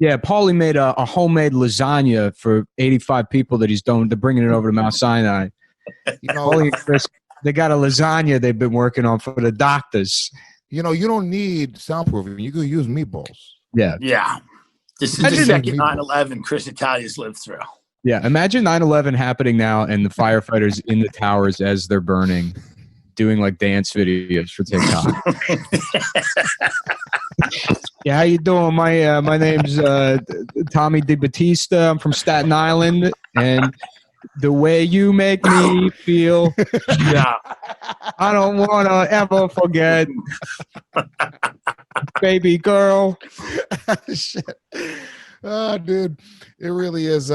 Yeah, Paulie made a homemade lasagna for 85 people that he's doing. They're bringing it over to Mount Sinai. Paulie and Chris, they got a lasagna they've been working on for the doctors. You don't need soundproofing. You could use meatballs. Yeah. Yeah. This is the second 9/11 Chris Italia's lived through. Yeah, imagine 9/11 happening now and the firefighters in the towers as they're burning, doing like dance videos for TikTok. Yeah, how you doing? My name's Tommy DiBattista. I'm from Staten Island, and the way you make me feel, Yeah. I don't want to ever forget, baby girl. Shit. Oh, dude, it really is.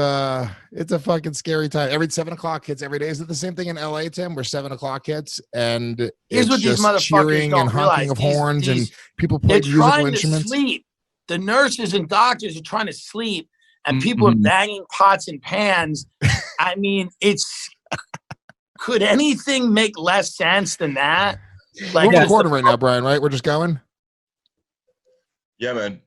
It's a fucking scary time. Every 7 o'clock hits every day. Is it the same thing in LA, Tim, where 7 o'clock hits and Here's it's what these just motherfuckers cheering don't and honking of realize. horns These- and people play They're musical trying instruments? to sleep. The nurses and doctors are trying to sleep, and people are banging pots and pans. I mean, could anything make less sense than that? Like, We're recording right now, Brian, right? We're just going? Yeah, man.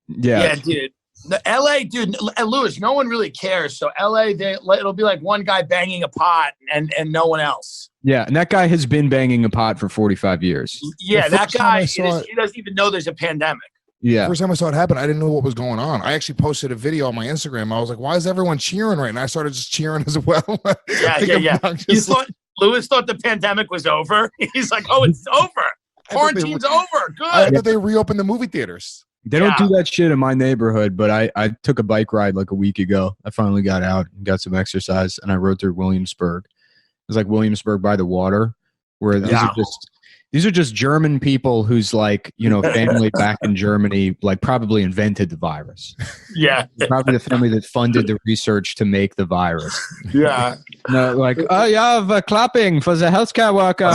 Yeah, dude. The LA, dude, Lewis, no one really cares. So LA, it'll be like one guy banging a pot and no one else. Yeah, and that guy has been banging a pot for 45 years. Yeah, that guy, he it- doesn't even know there's a pandemic. Yeah. First time I saw it happen, I didn't know what was going on. I actually posted a video on my Instagram. I was like, why is everyone cheering right now? I started just cheering as well. Yeah. Lewis thought the pandemic was over. He's like, oh, it's over. Quarantine's over. Good. I thought they reopened the movie theaters. They don't do that shit in my neighborhood, but I took a bike ride like a week ago. I finally got out and got some exercise, and I rode through Williamsburg. It was like Williamsburg by the water, where these are just German people whose family back in Germany probably invented the virus. Yeah. Probably the family that funded the research to make the virus. Yeah. No, clapping for the healthcare workers.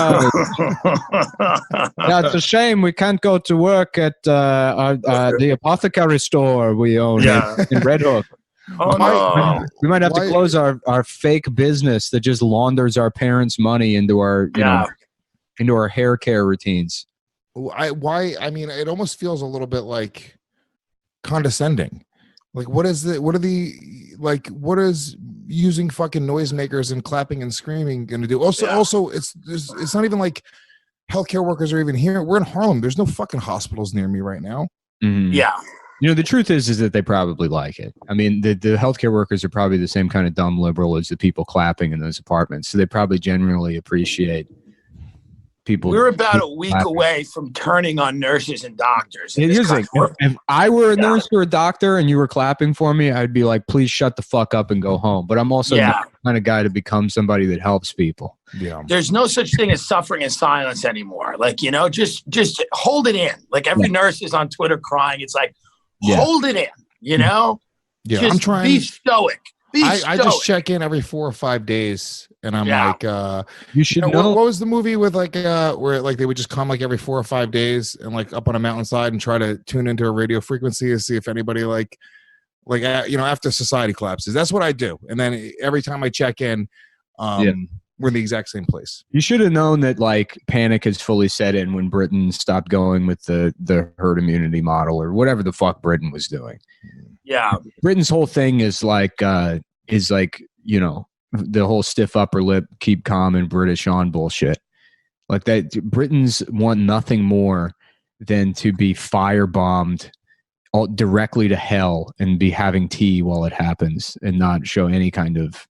Yeah, it's a shame we can't go to work at the apothecary store we own in Red Hook. Oh, no. We might have to close our fake business that just launders our parents' money into our into our hair care routines. I mean, it almost feels a little bit like condescending. Like, what is using fucking noisemakers and clapping and screaming going to do? Also, it's not even like healthcare workers are even here. We're in Harlem. There's no fucking hospitals near me right now. Mm-hmm. Yeah. The truth is that they probably like it. I mean, the healthcare workers are probably the same kind of dumb liberal as the people clapping in those apartments. So they probably generally appreciate people. We're about a week away from turning on nurses and doctors. If I were a nurse or a doctor and you were clapping for me, I'd be like, please shut the fuck up and go home. But I'm also not the kind of guy to become somebody that helps people. Yeah. There's no such thing as suffering in silence anymore. Like, just hold it in. Like every nurse is on Twitter crying. It's like, hold it in, Yeah, just I'm trying. Be stoic. I just check in every 4 or 5 days, and I'm like, you should know. What was the movie with where they would just come every 4 or 5 days and up on a mountainside and try to tune into a radio frequency to see if anybody after society collapses. That's what I do, and then every time I check in, we're in the exact same place. You should have known that panic has fully set in when Britain stopped going with the herd immunity model or whatever the fuck Britain was doing. Yeah. Britain's whole thing is the whole stiff upper lip, keep calm and British on bullshit. Like that, Britons want nothing more than to be firebombed directly to hell and be having tea while it happens and not show any kind of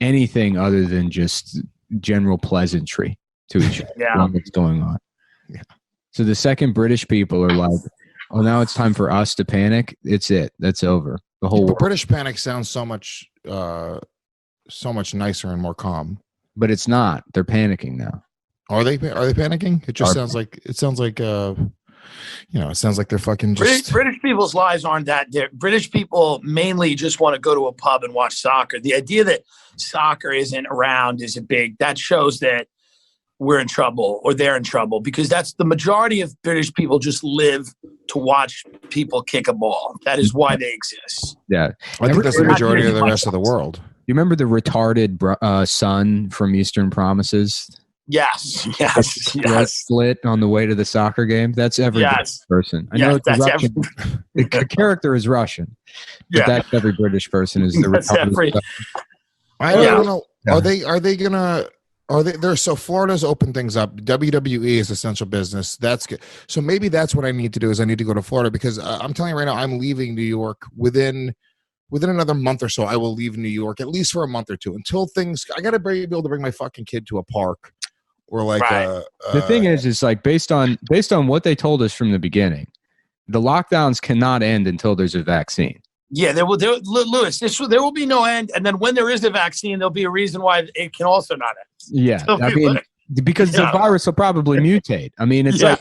anything other than just general pleasantry to each other. What's going on. Yeah. So the second British people are like, oh, now it's time for us to panic. It's it. That's over. The whole world. British panic sounds so much nicer and more calm. But it's not. They're panicking now. Are they panicking? It just sounds like it sounds like they're fucking just British people's lives aren't that different. British people mainly just want to go to a pub and watch soccer. The idea that soccer isn't around that shows that we're in trouble or they're in trouble, because that's the majority of British people just live to watch people kick a ball. That is why they exist. Yeah. I think that's the majority of the rest of the world. You remember the retarded son from Eastern Promises? Yes. Red slit on the way to the soccer game. That's every British person. I know it's Russian. The character is Russian, but that's every British person. Is the I don't know. Are they gonna? Are they there? So Florida's opened things up. WWE is essential business. That's good. So maybe that's what I need to do. Is I need to go to Florida because I'm telling you right now, I'm leaving New York within another month or so. I will leave New York at least for a month or two until things. I gotta be able to bring my fucking kid to a park or like. The thing is like based on what they told us from the beginning, the lockdowns cannot end until there's a vaccine. Yeah, Lewis, there will be no end. And then when there is a vaccine, there'll be a reason why it can also not end. Yeah, I mean, because the virus will probably mutate. I mean, it's the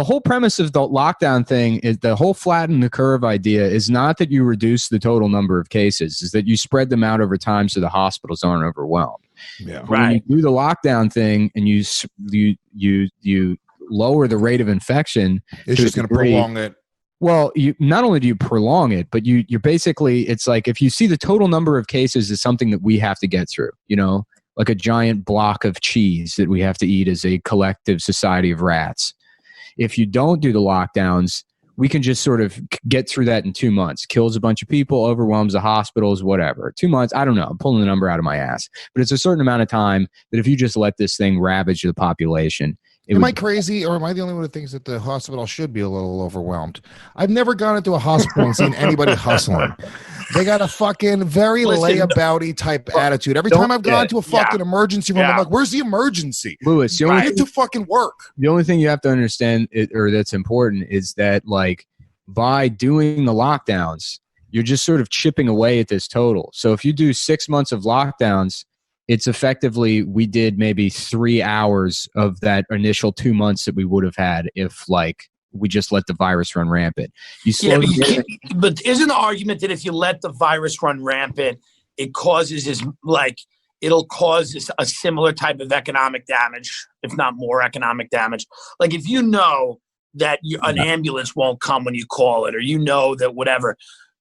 whole premise of the lockdown thing is the whole flatten the curve idea is not that you reduce the total number of cases, is that you spread them out over time so the hospitals aren't overwhelmed. Yeah, when you do the lockdown thing and you lower the rate of infection, it's just going to prolong it. Well, you not only do you prolong it, but you're basically, it's like if you see the total number of cases is something that we have to get through, like a giant block of cheese that we have to eat as a collective society of rats. If you don't do the lockdowns, we can just sort of get through that in 2 months. Kills a bunch of people, overwhelms the hospitals, whatever. 2 months, I don't know. I'm pulling the number out of my ass. But it's a certain amount of time that if you just let this thing ravage the population. Am I crazy, or am I the only one who thinks that the hospital should be a little overwhelmed? I've never gone into a hospital and seen anybody hustling. They got a fucking very layabouty type attitude. Every time I've gone to a fucking emergency room, I'm like, "Where's the emergency, Lewis? I need to fucking work." The only thing you have to understand, or that's important, is that like by doing the lockdowns, you're just sort of chipping away at this total. So if you do 6 months of lockdowns, it's effectively we did maybe 3 hours of that initial 2 months that we would have had if like we just let the virus run rampant. But isn't the argument that if you let the virus run rampant, it'll cause a similar type of economic damage, if not more economic damage? Like if you know that an ambulance won't come when you call it, or that whatever.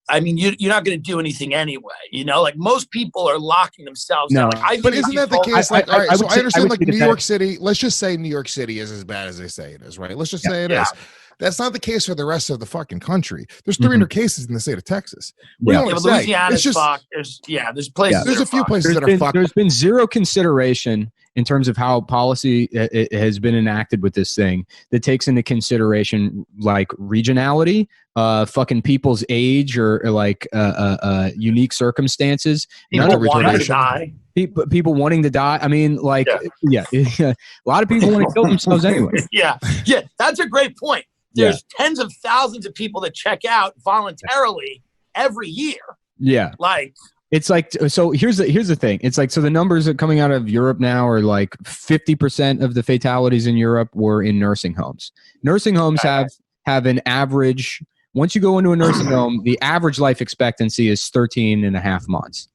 I mean, you're not going to do anything anyway. Like most people are locking themselves down. But isn't that the case? Like, all right, so I understand like New York City. Let's just say New York City is as bad as they say it is, right? Let's just say it is. That's not the case for the rest of the fucking country. There's 300 cases in the state of Texas. Louisiana's fucked. There's places. There's a few places that are fucked. There's been zero consideration in terms of how policy it has been enacted with this thing that takes into consideration like regionality, fucking people's age, or like unique circumstances. People wanting to die. People wanting to die. I mean, like, a lot of people want to kill themselves anyway. Yeah, that's a great point. There's tens of thousands of people that check out voluntarily every year. Yeah, like. It's like, so here's the thing. It's like, so the numbers that coming out of Europe now are like 50% of the fatalities in Europe were in nursing homes. Nursing homes have an average, once you go into a nursing home, the average life expectancy is 13 and a half months.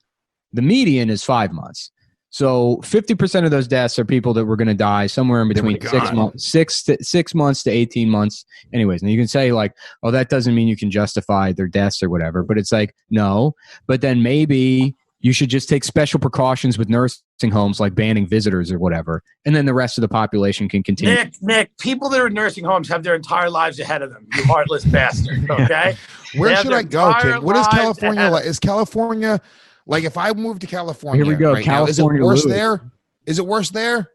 The median is 5 months. So 50% of those deaths are people that were going to die somewhere in between 6 months to 18 months. Anyways, and you can say like, oh, that doesn't mean you can justify their deaths or whatever. But it's like, no. But then maybe you should just take special precautions with nursing homes, like banning visitors or whatever. And then the rest of the population can continue. Nick, people that are in nursing homes have their entire lives ahead of them. You heartless bastard. Okay. Where should I go, kid? What is California like? Is California... Like if I moved to California, here we go. Right California, now, is it worse there? Is it worse there?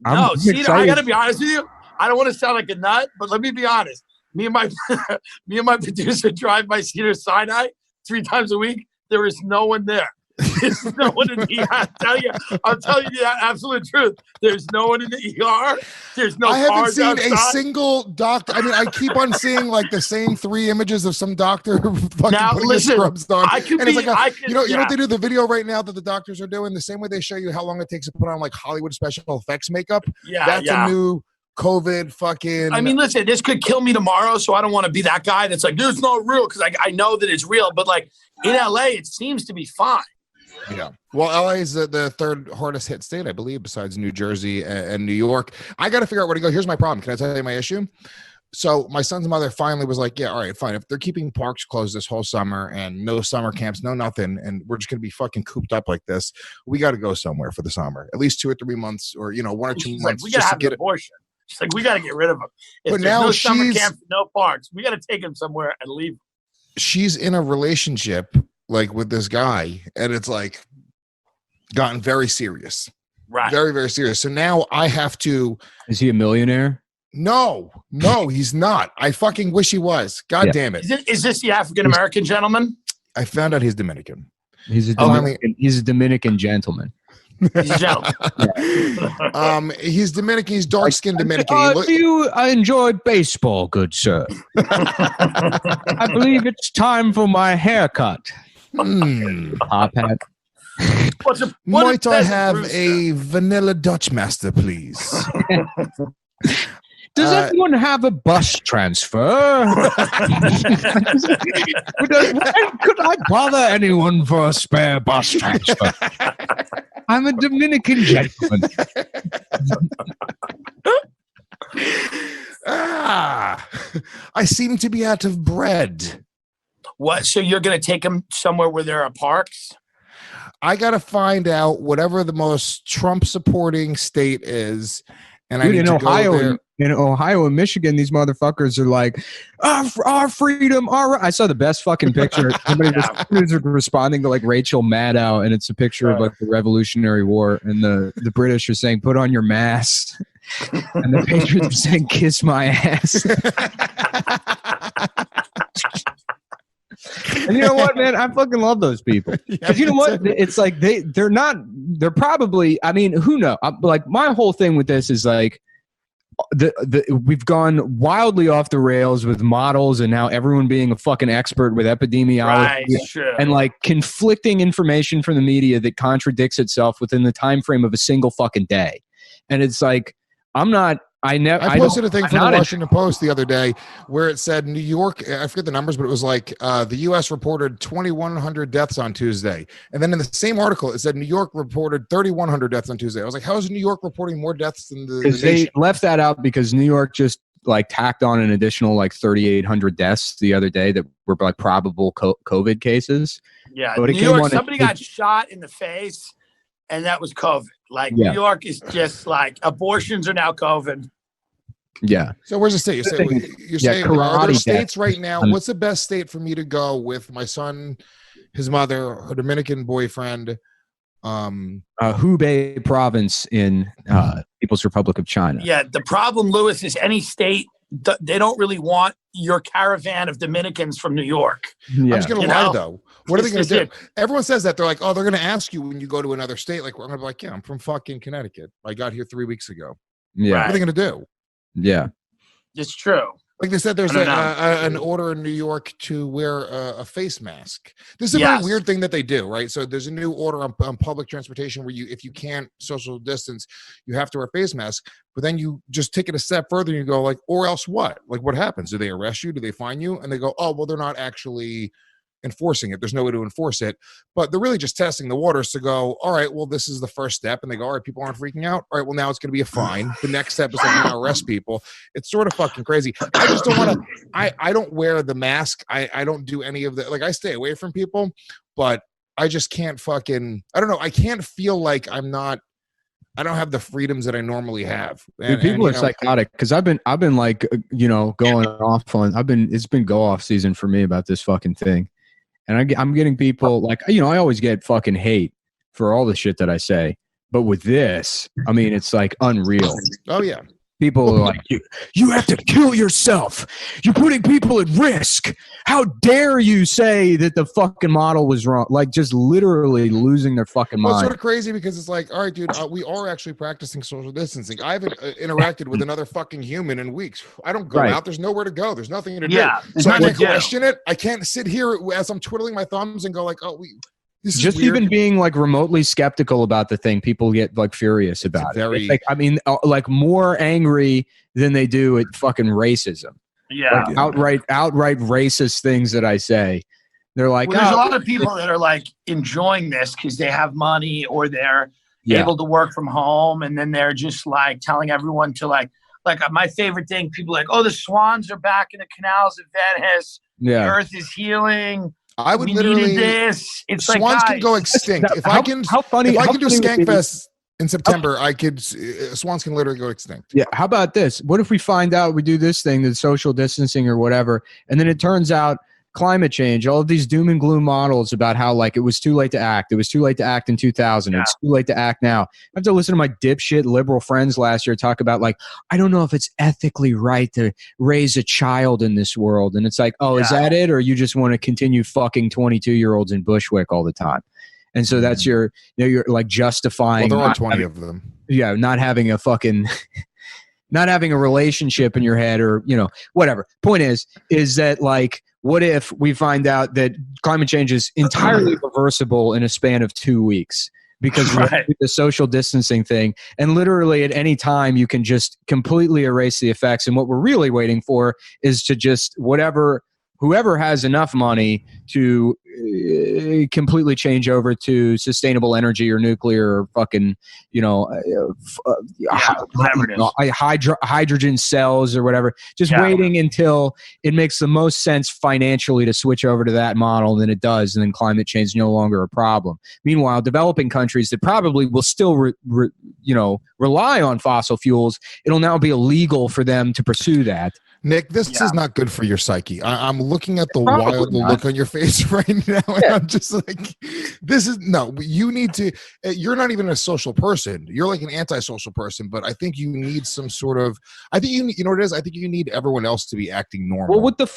No, I got to be honest with you. I don't want to sound like a nut, but let me be honest. Me and my producer drive by Cedar Sinai 3 times a week. There is no one there. There's no one in the ER. I'm telling you the absolute truth. There's no one in the ER. There's no I haven't seen outside. a single doctor. I mean, I keep on seeing like the same 3 images of some doctor fucking now, putting listen, scrubs on. I could and it's be, like you know what they do? The video right now that the doctors are doing, the same way they show you how long it takes to put on like Hollywood special effects makeup. That's a new COVID fucking. I mean, listen, this could kill me tomorrow, so I don't want to be that guy that's like, "It's not real," because I know that it's real. But like in LA, it seems to be fine. Yeah. Well, LA is the third hardest hit state, I believe, besides New Jersey and New York. I got to figure out where to go. Here's my problem. Can I tell you my issue? So my son's mother finally was like, yeah, all right, fine. If they're keeping parks closed this whole summer and no summer camps, no nothing, and we're just going to be fucking cooped up like this, we got to go somewhere for the summer, at least 2 or 3 months, or 1 or 2 months. Like, we got to have an abortion. She's like, we got to get rid of them. If but there's now no summer camps, no parks, we got to take them somewhere and leave them. She's in a relationship like with this guy, and it's like gotten very serious. Right. Very, very serious. So now I have to. Is he a millionaire? No, he's not. I fucking wish he was. God damn it. Is this the African-American gentleman? I found out he's Dominican. He's a Dominican gentleman. He's a gentleman. He's Dominican. He's dark-skinned Dominican. Do you enjoy baseball, good sir? I believe it's time for my haircut. Top hat. Might I have a vanilla Dutch master, please? Does anyone have a bus transfer? Could I bother anyone for a spare bus transfer? I'm a Dominican gentleman. I seem to be out of bread. What? So you're going to take them somewhere where there are parks? I got to find out whatever the most Trump-supporting state is. And Dude, I need to Ohio, go there. In Ohio and Michigan, these motherfuckers are like, our freedom, our right. I saw the best fucking picture. Somebody was responding to like Rachel Maddow, and it's a picture of like the Revolutionary War, and the British are saying, put on your mask. And the Patriots are saying, kiss my ass. And you know what, man? I fucking love those people. Because you know what? It's like they're probably, I mean, who knows? Like, my whole thing with this is like, we've gone wildly off the rails with models, and now everyone being a fucking expert with epidemiology, and like conflicting information from the media that contradicts itself within the time frame of a single fucking day. And it's like, I posted a thing from the Washington Post the other day where it said New York, I forget the numbers, but it was like the U.S. reported 2,100 deaths on Tuesday. And then in the same article, it said New York reported 3,100 deaths on Tuesday. I was like, how is New York reporting more deaths than the nation? They left that out because New York just like tacked on an additional like 3,800 deaths the other day that were like probable COVID cases. Yeah, New York, somebody got shot in the face, and that was COVID. Like, New York is just like, abortions are now COVID. Yeah. So where's the state? You're saying are there states right now? What's the best state for me to go with my son, his mother, her Dominican boyfriend? Hubei province in People's Republic of China. Yeah. The problem, Lewis, is any state, they don't really want your caravan of Dominicans from New York. Yeah. I'm just going to lie, though. What are they going to do? Everyone says that. They're like, oh, they're going to ask you when you go to another state. Like, I'm going to be like, yeah, I'm from fucking Connecticut. I got here 3 weeks ago. Yeah. What are they going to do? Yeah. It's true. Like they said, there's an order in New York to wear a face mask. This is a very weird thing that they do, right? So there's a new order on public transportation where if you can't social distance, you have to wear a face mask. But then you just take it a step further and you go like, or else what? Like, what happens? Do they arrest you? Do they fine you? And they go, oh, well, they're not actually enforcing it. There's no way to enforce it, but they're really just testing the waters to go, all right, well, this is the first step. And they go, all right, people aren't freaking out. All right, well, now it's going to be a fine. The next step is like, you're going to arrest people. It's sort of fucking crazy. I just don't want to, I don't wear the mask. I don't do any of the, like, I stay away from people, but I just can't fucking, I don't know. I can't feel like I don't have the freedoms that I normally have. Dude, people are psychotic because I've been like, going off on, it's been go off season for me about this fucking thing. And I'm getting people like, I always get fucking hate for all the shit that I say. But with this, I mean, it's like unreal. Oh, yeah. People are like, you have to kill yourself. You're putting people at risk. How dare you say that the fucking model was wrong? Like, just literally losing their fucking mind. It's sort of crazy because it's like, all right, dude, we are actually practicing social distancing. I haven't interacted with another fucking human in weeks. I don't go out. There's nowhere to go. There's nothing to do. So I can't question it. I can't sit here as I'm twiddling my thumbs and go like, oh, just weird. Even being like remotely skeptical about the thing, people get like furious about it. It's like, I mean, like more angry than they do at fucking racism. Yeah, like outright racist things that I say. They're like, there's a lot of people that are like enjoying this because they have money or they're able to work from home, and then they're just like telling everyone to like like my favorite thing. People are like, oh, the swans are back in the canals of Venice. Yeah. The earth is healing. I would We literally. needed this. It's Swans like, can go extinct. If I can, how funny? if I how can do funny would it be- Skankfest in September, I could. Swans can literally go extinct. Yeah. How about this? What if we find out we do this thing, the social distancing or whatever, and then it turns out climate change, all of these doom and gloom models about how like it was too late to act. It was too late to act in 2000. Yeah. It's too late to act now. I have to listen to my dipshit liberal friends last year talk about like, I don't know if it's ethically right to raise a child in this world. And it's like, oh, is that it? Or you just want to continue fucking 22-year-olds in Bushwick all the time? And so that's your, you're like justifying. Well, there are 20 of them. Yeah, not having a fucking, not having a relationship in your head or, whatever. Point is that like, what if we find out that climate change is entirely reversible in a span of 2 weeks because we do the social distancing thing, and literally at any time you can just completely erase the effects. And what we're really waiting for is to just whoever has enough money to completely change over to sustainable energy or nuclear or fucking, hydrogen cells or whatever, just waiting until it makes the most sense financially to switch over to that model than it does. And then climate change is no longer a problem. Meanwhile, developing countries that probably will still, rely on fossil fuels, it'll now be illegal for them to pursue that. Nick, this is not good for your psyche. I'm looking at the wild look on your face right now, and I'm just like, you need to, you're not even a social person. You're like an antisocial person, but I think you need some sort of, I think you know what it is? I think you need everyone else to be acting normal. Well, what the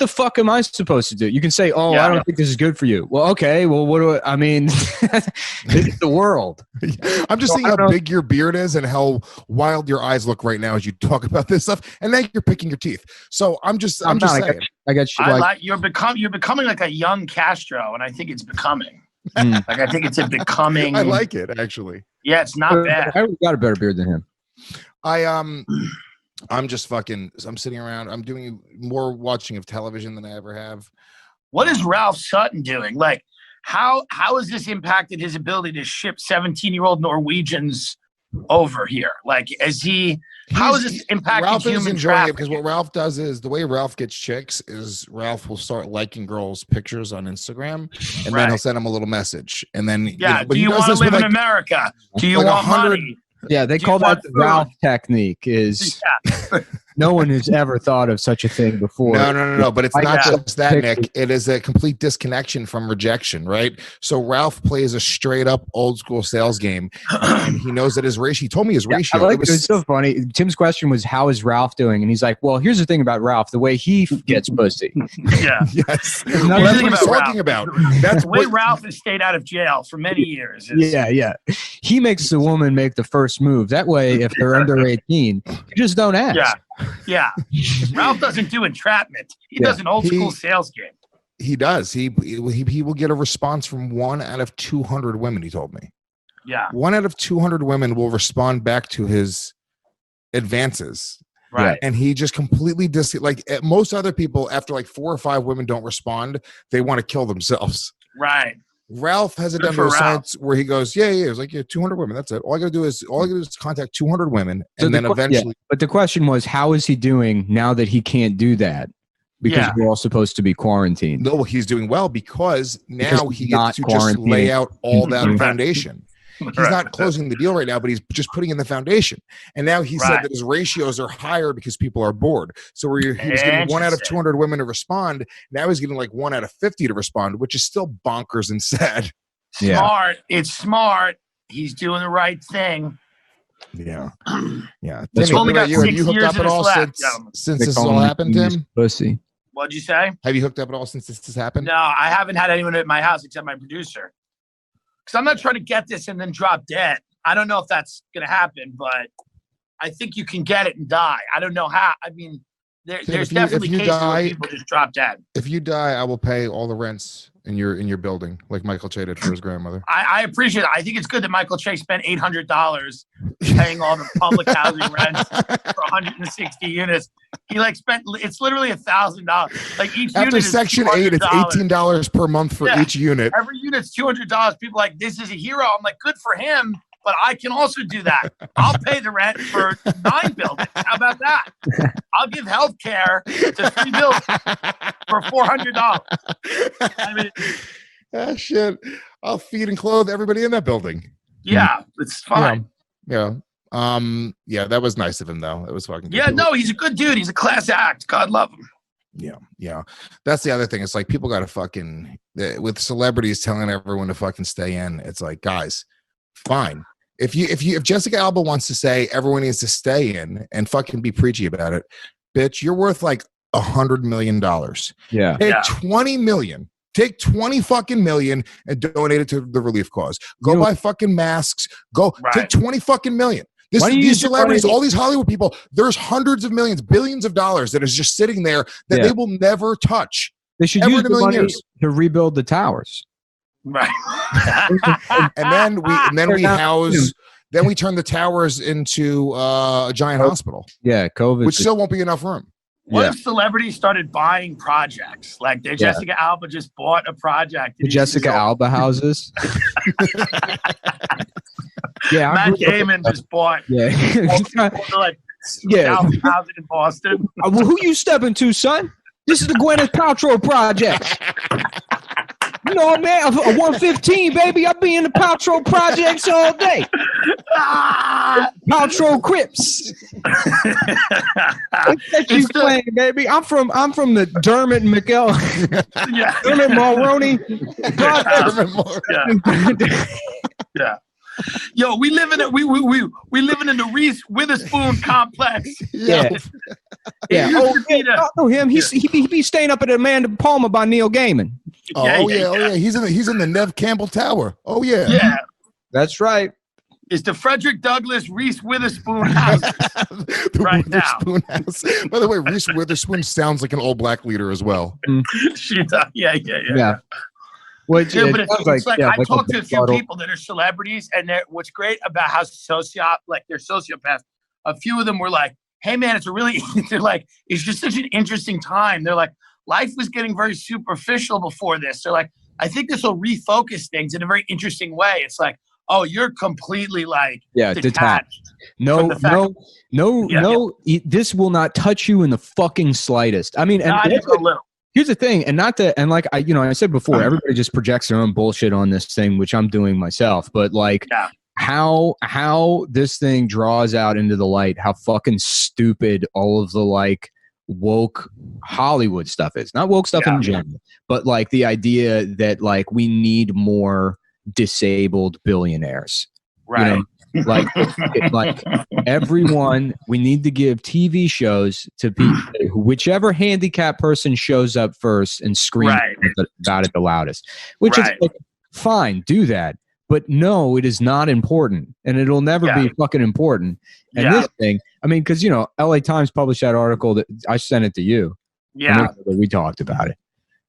fuck am I supposed to do? You can say, I don't think this is good for you. Well, okay, well, it's the world. I'm just seeing how big your beard is and how wild your eyes look right now as you talk about this stuff, and now you're picking your teeth. So I'm just saying. I got you. You're becoming like a young Castro, and I think it's becoming. Like I think it's a becoming. I like it actually. Yeah, it's not bad. I got a better beard than him. I'm just fucking. I'm sitting around. I'm doing more watching of television than I ever have. What is Ralph Sutton doing? Like, how has this impacted his ability to ship 17-year-old Norwegians over here? Like, how has this impacted Ralph human is enjoying trafficking? it because what Ralph does is the way Ralph gets chicks is Ralph will start liking girls' pictures on Instagram, and then he'll send them a little message, and then do you want to live in America? Do you want money? Yeah, they call that the Ralph technique. No one has ever thought of such a thing before. No. But it's not just that, Nick. It is a complete disconnection from rejection, right? So Ralph plays a straight up old school sales game, and he knows that his ratio. He told me his ratio. It was so funny. Tim's question was, "How is Ralph doing?" And he's like, "Well, here's the thing about Ralph: the way he gets pussy." Yeah. Yes. That's what he's talking about. That's the way Ralph has stayed out of jail for many years. Yeah. He makes the woman make the first move. That way, if they're under 18, you just don't ask. Yeah. Ralph doesn't do entrapment. He does an old school sales game. He does. He will get a response from 1 out of 200 women, he told me. Yeah. 1 out of 200 women will respond back to his advances. Right. And he just completely most other people, after like 4 or 5 women don't respond, they want to kill themselves. Right. Ralph has it done to a science where he goes, it's like 200 women. That's it. All I gotta do is contact 200 women, and then eventually. Yeah. But the question was, how is he doing now that he can't do that? Because we're all supposed to be quarantined. No, he's doing well because now he gets to just lay out all that foundation. He's not closing the deal right now, but he's just putting in the foundation. And now he said that his ratios are higher because people are bored. So where he was getting 1 out of 200 women to respond, now he's getting like 1 out of 50 to respond, which is still bonkers and sad. Smart. It's smart. He's doing the right thing. Yeah. He's only got 6 have you hooked years up at all since this all happened, Tim? Pussy. What'd you say? Have you hooked up at all since this has happened? No, I haven't had anyone at my house except my producer. Because I'm not trying to get this and then drop dead. I don't know if that's going to happen, but I think you can get it and die. I don't know how. I mean, there's definitely cases where people just drop dead. If you die, I will pay all the rents in your building, like Michael Che did for his grandmother. I appreciate it. I think it's good that Michael Che spent $800 paying all the public housing rents for 160 units. He spent. It's literally $1,000. Like each after unit Section is 8, it's $18 per month for each unit. Every unit's $200. People are like, this is a hero. I'm like, good for him. but I can also do that. I'll pay the rent for 9 buildings. How about that? I'll give health care to 3 buildings for $400. I mean, shit. I'll feed and clothe everybody in that building. Yeah, it's fine. Yeah. Yeah, that was nice of him, though. It was fucking good. Yeah, no, he's a good dude. He's a class act. God love him. Yeah. That's the other thing. It's like people got to fucking, with celebrities telling everyone to fucking stay in. It's like, guys, fine. If Jessica Alba wants to say everyone needs to stay in and fucking be preachy about it, bitch, you're worth like $100 million. Yeah. Take 20 million. Take 20 fucking million and donate it to the relief cause. Go buy fucking masks. Take 20 fucking million. These celebrities, all these Hollywood people, there's hundreds of millions, billions of dollars that is just sitting there that they will never touch. They should use the money to rebuild the towers. Right. and then we turn the towers into a giant hospital. Yeah, COVID. Which still won't be enough room. What if celebrities started buying projects? Like Jessica Alba just bought a project. The Jessica Alba houses. Yeah, Matt Damon just bought. Yeah, like housing in Boston. Well, who you stepping to, son? This is the Gwyneth Paltrow project. You know, man, a 115, baby. I be in the Paltrow projects all day. Paltrow Crips. What you playing, baby? I'm from the Dermot McEl. Yeah. Dermot Mulroney. Yeah. Yo, we live in the Reese Witherspoon complex. Yeah. I know him. He be staying up at Amanda Palmer by Neil Gaiman. Oh yeah. He's in the Nev Campbell Tower. Oh yeah. Yeah. That's right. It's the Frederick Douglass Reese Witherspoon house right Witherspoon now. House. By the way, Reese Witherspoon sounds like an old black leader as well. She does. Yeah. Well, but it's like I talked to a few people that are celebrities, and what's great about how they're sociopaths. A few of them were like, "Hey, man, they're like, it's just such an interesting time." They're like, life was getting very superficial before this. They're like, I think this will refocus things in a very interesting way. It's like, oh, you're completely like detached. No. This will not touch you in the fucking slightest. I mean, not even a little. Here's the thing, and like I said before, everybody just projects their own bullshit on this thing, which I'm doing myself. But like, how this thing draws out into the light, how fucking stupid all of the like woke Hollywood stuff is. Not woke stuff in general, but like the idea that like we need more disabled billionaires, right? You know? Like everyone, we need to give TV shows to people, whichever handicapped person shows up first and screams about it the loudest, which is like, fine, do that. But no, it is not important, and it'll never be fucking important. And this thing, I mean, because, LA Times published that article that I sent it to you. Yeah. We talked about it.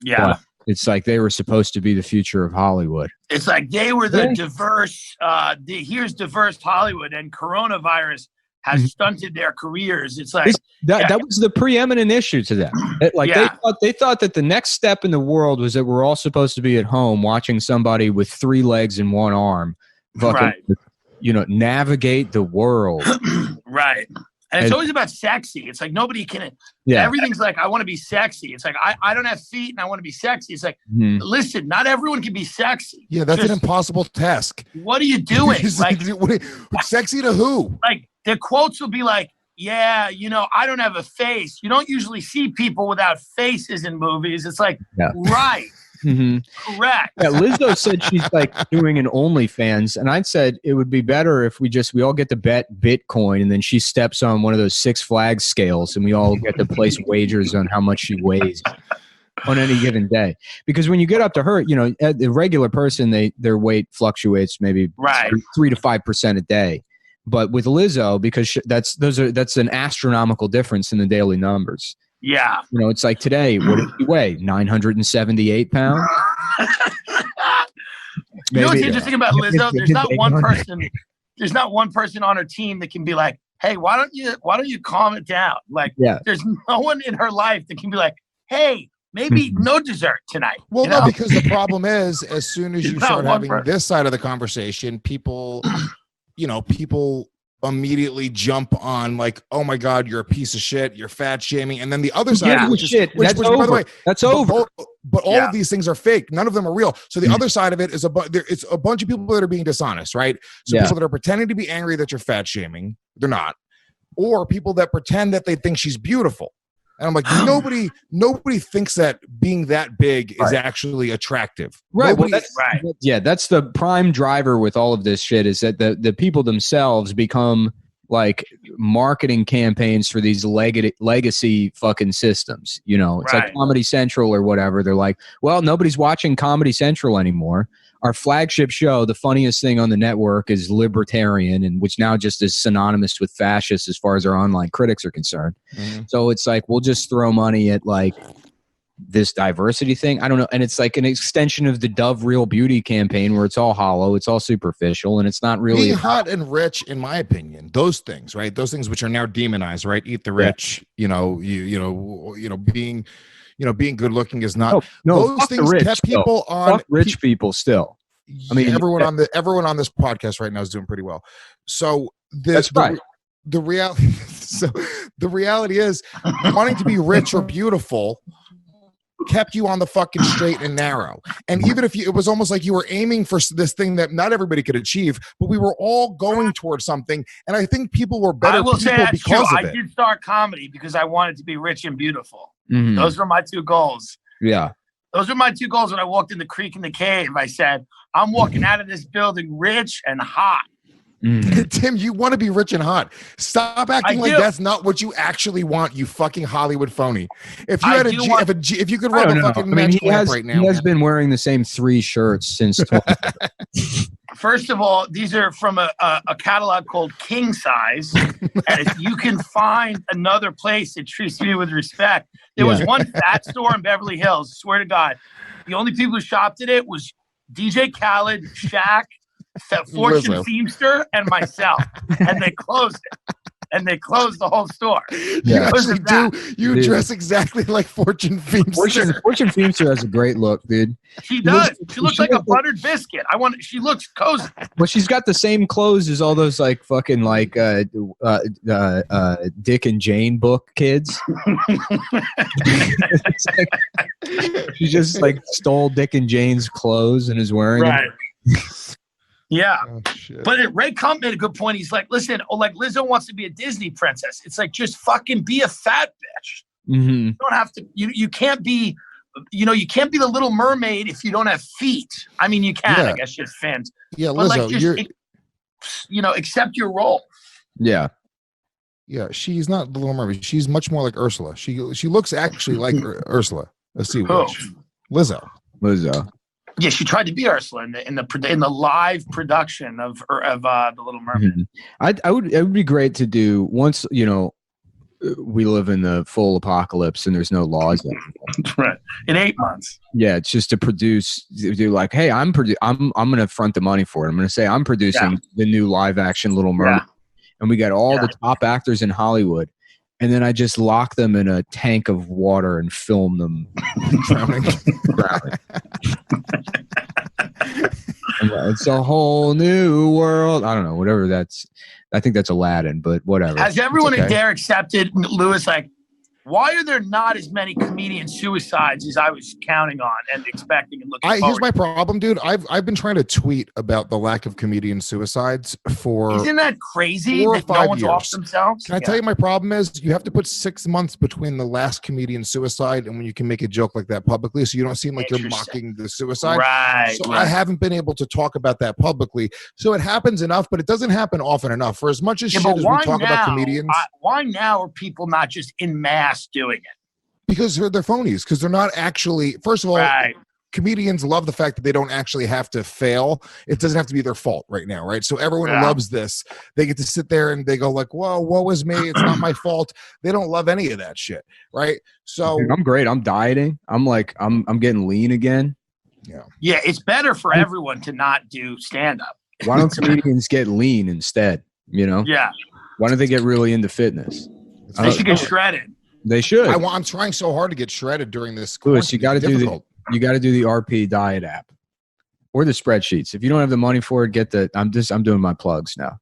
Yeah. But it's like they were supposed to be the future of Hollywood. It's like they were the diverse, here's diverse Hollywood, and coronavirus has stunted their careers. It's like that was the preeminent issue to them. They thought that the next step in the world was that we're all supposed to be at home watching somebody with 3 legs and 1 arm, navigate the world. Right. And it's always about sexy. It's like nobody can. Everything's like, I want to be sexy. It's like, I don't have feet and I want to be sexy. It's like, listen, not everyone can be sexy. Yeah, that's an impossible task. What are you doing? Like, sexy to who? Like, the quotes will be like, I don't have a face. You don't usually see people without faces in movies. It's like, right. Mm-hmm. Correct. Yeah, Lizzo said she's like doing an OnlyFans, and I said it would be better if we all get to bet Bitcoin, and then she steps on one of those Six Flags scales, and we all get to place wagers on how much she weighs on any given day. Because when you get up to her, the regular person, their weight fluctuates maybe 3 to 5% a day. But with Lizzo, because that's an astronomical difference in the daily numbers. Yeah. It's like today, what did you weigh? 978 pounds? You know what's interesting about Lizzo? There's not one person on her team that can be like, hey, why don't you calm it down? Like, there's no one in her life that can be like, hey, maybe no dessert tonight. Well, no, because the problem is, as soon as you start having this side of the conversation, people people immediately jump on like, oh my God, you're a piece of shit, you're fat shaming, and then the other side, that's over. By the way, that's over. But all of these things are fake. None of them are real. So the other side of it is it's a bunch of people that are being dishonest, right? So people that are pretending to be angry that you're fat shaming, they're not, or people that pretend that they think she's beautiful. And I'm like, nobody thinks that being that big is actually attractive. Right. That's the prime driver with all of this shit, is that the people themselves become like marketing campaigns for these legacy fucking systems. It's like Comedy Central or whatever. They're like, well, nobody's watching Comedy Central anymore. Our flagship show, the funniest thing on the network, is libertarian, and which now just is synonymous with fascist as far as our online critics are concerned. Mm-hmm. So it's like, we'll just throw money at like this diversity thing. I don't know. And it's like an extension of the Dove Real Beauty campaign, where it's all hollow, it's all superficial, and it's not really being hot and rich, in my opinion. Those things, right? Those things which are now demonized, right? Eat the rich, being good looking is not. No, those things kept people on. Rich people still. I mean, everyone on this podcast right now is doing pretty well. So that's right. The reality. So the reality is, wanting to be rich or beautiful kept you on the fucking straight and narrow. And even if it was almost like you were aiming for this thing that not everybody could achieve, but we were all going towards something. And I think people were better people because of it. I did start comedy because I wanted to be rich and beautiful. Mm-hmm. Those were my two goals. Yeah. Those were my two goals when I walked in the creek in the cave. I said, I'm walking out of this building rich and hot. Mm. Tim, you want to be rich and hot. Stop acting like that's not what you actually want, you fucking Hollywood phony. If you if you could run a fucking match lamp right now. He has been wearing the same 3 shirts since. First of all, these are from a catalog called King Size. And if you can find another place that treats me with respect. There was one fat store in Beverly Hills, swear to God. The only people who shopped at it was DJ Khaled, Shaq, Fortune Feimster, and myself. And they closed it. And they closed the whole store. You actually do. You dress exactly like Fortune Feimster. Fortune Feimster has a great look, dude. She does. She looks like a buttered biscuit. She looks cozy. Well, she's got the same clothes as all those like fucking like Dick and Jane book kids. She just like stole Dick and Jane's clothes and is wearing them. Yeah. Oh, but Ray Kump made a good point. He's like, listen, like Lizzo wants to be a Disney princess. It's like, just fucking be a fat bitch. Mm-hmm. You don't have to, you can't be, you can't be the Little Mermaid if you don't have feet. I mean, you can, I guess, just fins. Yeah, but Lizzo, like, accept your role. Yeah. Yeah, she's not the Little Mermaid. She's much more like Ursula. She looks actually like Ursula. Let's see which. Lizzo. Yeah, she tried to be Ursula in the live production of the Little Mermaid. Mm-hmm. It would be great to do once we live in the full apocalypse and there's no laws anymore. Right. In 8 months. Yeah, it's just to do like, hey, I'm going to front the money for it. I'm going to say I'm producing the new live action Little Mermaid, and we got all the top actors in Hollywood. And then I just lock them in a tank of water and film them drowning. It's a whole new world. I don't know, whatever that's. I think that's Aladdin, but whatever. Has everyone in there accepted, Lewis, like, why are there not as many comedian suicides as I was counting on and expecting and looking forward? Here's my problem, dude. I've been trying to tweet about the lack of comedian suicides for Isn't that crazy 4 or that 5 no one's years. off themselves? Can I tell you my problem is you have to put 6 months between the last comedian suicide and when you can make a joke like that publicly, so you don't seem like you're mocking the suicide. Right. So I haven't been able to talk about that publicly. So it happens enough, but it doesn't happen often enough. For as much as shit as we talk about comedians. Why now are people not just en masse doing it? Because they're phonies. Because they're not actually. First of all, comedians love the fact that they don't actually have to fail. It doesn't have to be their fault right now, right? So everyone loves this. They get to sit there and they go like, "Whoa, woe is me. It's not my fault." They don't love any of that shit, right? So dude, I'm great. I'm dieting. I'm getting lean again. Yeah. It's better for everyone to not do stand up. Why don't comedians get lean instead? Yeah. Why don't they get really into fitness? They should get shredded. They should. I'm trying so hard to get shredded during this. Lewis, you got to do the RP diet app or the spreadsheets. If you don't have the money for it, I'm doing my plugs now.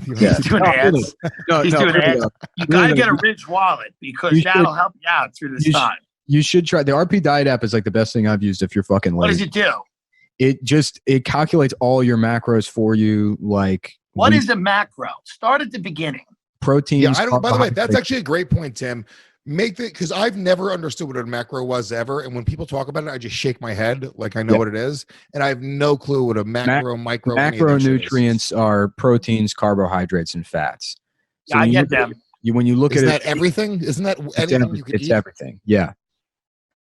He's doing ads. He's doing ads. You got to get a Ridge wallet because that'll help you out through this time. You should try. The RP Diet app is like the best thing I've used if you're fucking lazy. What does it do? It calculates all your macros for you. Like, what is a macro? Start at the beginning. Proteins. Yeah, I don't. By the way, that's actually a great point, Tim. Because I've never understood what a macro was ever, and when people talk about it, I just shake my head like I know what it is, and I have no clue what a macronutrients are proteins, carbohydrates, and fats. So I get them. When you look at it, that everything? Isn't that anything you can eat? It's everything. Yeah.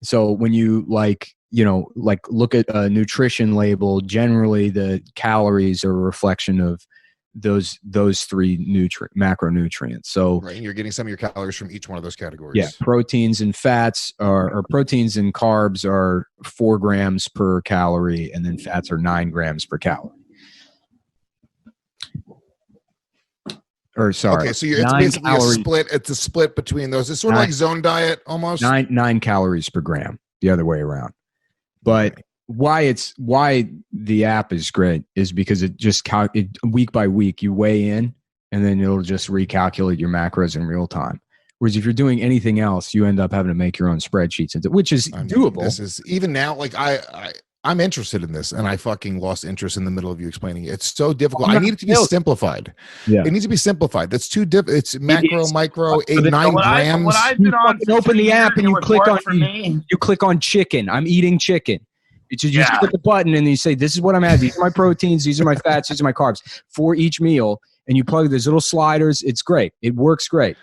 So when you look at a nutrition label, generally the calories are a reflection of those three macronutrients. So right, and you're getting some of your calories from each one of those categories. Yeah, proteins and fats or proteins and carbs are 4 grams per calorie, and then fats are 9 grams per calorie. Or sorry, okay, so it's basically calories, a split. It's a split between those. It's sort of like zone diet almost. 9 calories per gram, the other way around. But why the app is great is because it just week by week you weigh in and then it'll just recalculate your macros in real time. Whereas if you're doing anything else, you end up having to make your own spreadsheets, which is doable. This is even now, like I'm interested in this, and I fucking lost interest in the middle of you explaining it. It's so difficult. I need it to be simplified. Yeah, it needs to be simplified. That's too difficult. It's macro, micro, 9 grams. What I've been on, open the app and you click on chicken. I'm eating chicken. You just click the button and you say, this is what I'm having. These are my proteins. These are my fats. These are my carbs for each meal. And you plug those little sliders. It's great. It works great.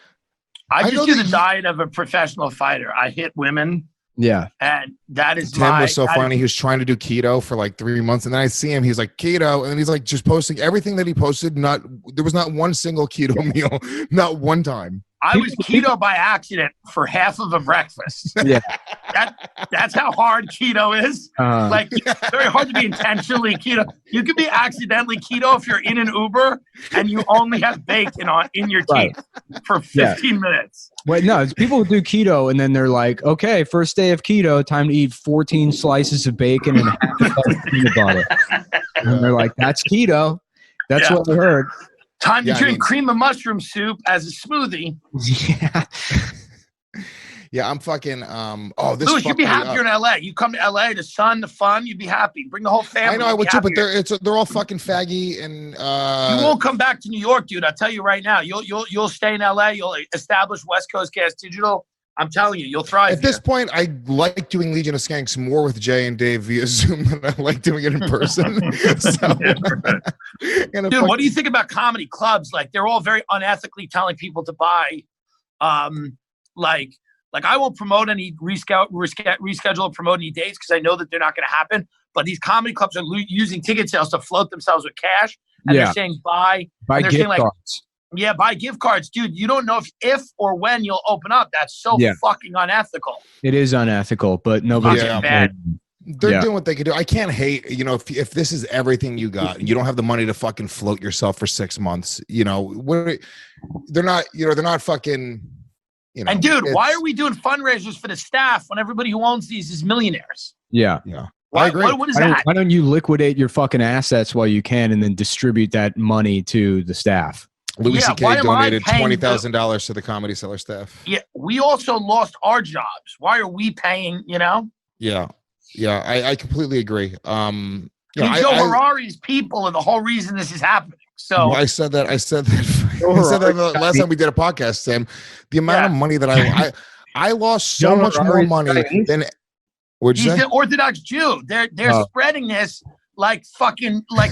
I just do the diet of a professional fighter. I hit women. Yeah. And that is Tim was so funny. He was trying to do keto for like 3 months. And then I see him. He's like, keto. And then he's like just posting everything that he posted. There was not one single keto meal. Not one time. I was keto by accident for half of a breakfast. Yeah. That's how hard keto is. Like, it's very hard to be intentionally keto. You can be accidentally keto if you're in an Uber and you only have bacon in your teeth for 15 minutes. Wait, no, it's people who do keto and then they're like, okay, first day of keto, time to eat 14 slices of bacon and half a cup of peanut butter. And they're like, that's keto. That's what I heard. Time to drink cream of mushroom soup as a smoothie. Yeah. Yeah, I'm fucking Louis, you'd be happier in LA. You come to LA, the sun, the fun, you'd be happy. Bring the whole family. I know I would too, but they're all fucking faggy and you won't come back to New York, dude. I'll tell you right now. You'll stay in LA, you'll establish West Coast Gas Digital. I'm telling you, you'll thrive. At this point, I like doing Legion of Skanks more with Jay and Dave via Zoom than I like doing it in person. Dude, what do you think about comedy clubs? Like, they're all very unethically telling people to buy. Like I won't promote any reschedule or promote any dates because I know that they're not going to happen. But these comedy clubs are using ticket sales to float themselves with cash, and they're saying buy gift cards. Yeah, buy gift cards, dude. You don't know if or when you'll open up. That's so fucking unethical. It is unethical, but nobody's bad. They're doing what they can do. I can't hate, if this is everything you got, you don't have the money to fucking float yourself for 6 months. They're not fucking. And dude, why are we doing fundraisers for the staff when everybody who owns these is millionaires? Yeah. I agree. What is that? Why don't you liquidate your fucking assets while you can and then distribute that money to the staff? Louis C.K. donated $20,000 to the Comedy Cellar staff. Yeah, we also lost our jobs. Why are we paying, Yeah, I completely agree. Joe Harari's people are the whole reason this is happening. So I said that the last time we did a podcast, Sam. The amount of money that I lost so much more money than. What'd you say? He's an Orthodox Jew. They're spreading this like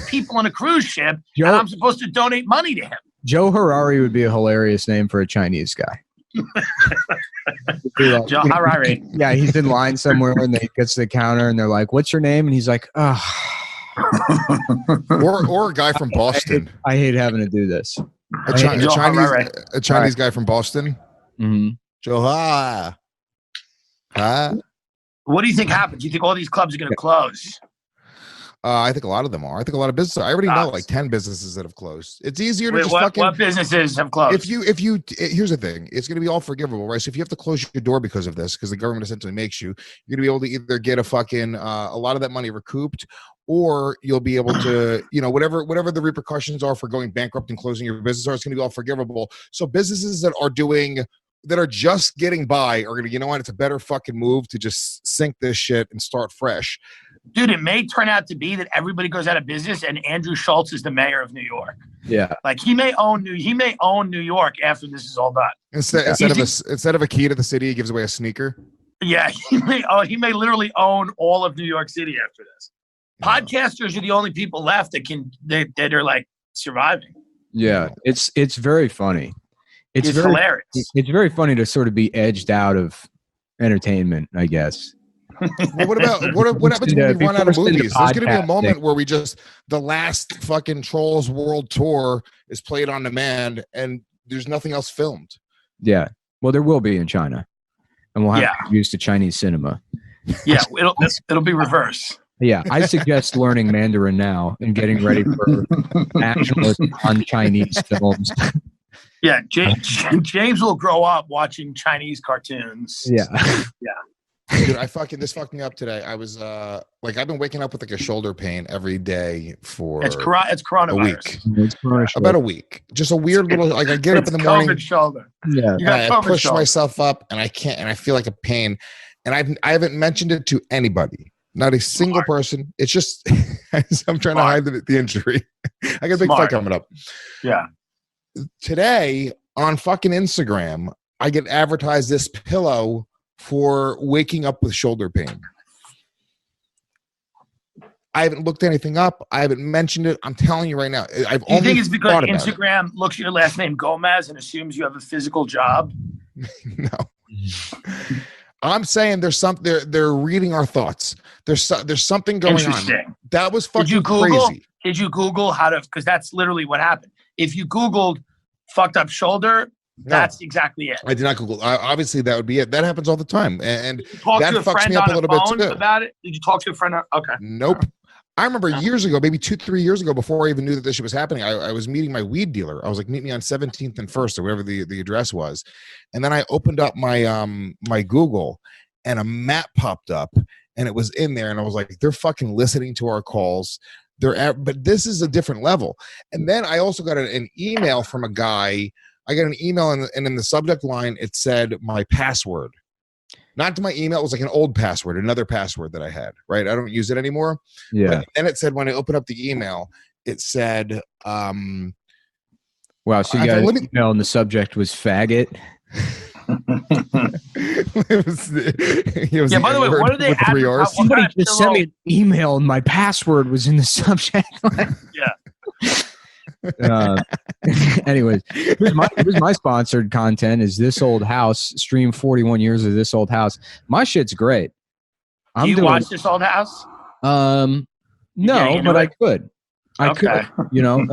people on a cruise ship, and I'm supposed to donate money to him. Joe Harari would be a hilarious name for a Chinese guy. Joe Harari. Yeah, he's in line somewhere and they gets to the counter and they're like, "What's your name?" And he's like, "Oh." or a guy from Boston. I hate having to do this. A Chinese guy from Boston. Mm-hmm. Joe What do you think happens? Do you think all these clubs are going to close? I think a lot of them are. I think a lot of businesses. I already know like 10 businesses that have closed. It's easier to what businesses have closed? Here's the thing. It's going to be all forgivable, right? So if you have to close your door because of this, because the government essentially makes you, you're going to be able to either get a lot of that money recouped, or you'll be able to, whatever the repercussions are for going bankrupt and closing your business are, it's going to be all forgivable. So businesses that are just getting by are going to, you know what, it's a better fucking move to just sink this shit and start fresh. Dude, it may turn out to be that everybody goes out of business and Andrew Schultz is the mayor of New York. Yeah. Like he may own New York after this is all done. Instead of a key to the city, he gives away a sneaker. Yeah, he may literally own all of New York City after this. Podcasters are the only people left that are like surviving. Yeah, it's very funny. It's hilarious. It's very funny to sort of be edged out of entertainment, I guess. Well, what happens when we run out of movies? There's going to be a moment where the last fucking Trolls World Tour is played on demand and there's nothing else filmed. Yeah. Well, there will be in China. And we'll have to use to Chinese cinema. Yeah, it'll be reverse. Yeah, I suggest learning Mandarin now and getting ready for nationalist on-Chinese films. Yeah, James will grow up watching Chinese cartoons. Yeah. Yeah. Dude, this fucked me up today. I was I've been waking up with like a shoulder pain every day for it's coronavirus. A week. About a week. Just a weird little I get up in the morning. COVID shoulder. Yeah. I push myself up and I can't, and I feel like a pain. And I haven't mentioned it to anybody. Not a single person. It's just I'm trying to hide the injury. I got a big fight coming up. Yeah. Today on fucking Instagram, I get advertised this pillow for waking up with shoulder pain. I haven't looked anything up. I haven't mentioned it. I'm telling you right now. Do you think it's because Instagram looks at your last name Gomez and assumes you have a physical job? No. I'm saying there's something. They're reading our thoughts. There's something going on. That was fucking crazy. Did you Google how to? Because that's literally what happened. If you Googled fucked up shoulder, that's exactly it. I did not Google. Obviously, that would be it. That happens all the time, and that fucks me up a little bit too. About it? Did you talk to a friend? Okay. Nope. I remember years ago, maybe 2-3 years ago, before I even knew that this shit was happening, I was meeting my weed dealer. I was like, meet me on 17th and 1st or whatever the address was. And then I opened up my my Google and a map popped up and it was in there. And I was like, they're fucking listening to our calls. But this is a different level. And then I also got an email from a guy. I got an email and in the subject line, it said my password. Not to my email. It was like an old password, another password that I had, right? I don't use it anymore. Yeah. But then it said, when I opened up the email, it said, wow. So you got an email and the subject was faggot. it was by the way, what are they advertising? Somebody just sent me an email and my password was in the subject line. Yeah. Anyways, here's my sponsored content is This Old House. Stream 41 years of This Old House. My shit's great. Do you watch This Old House? No, but I could. I could. I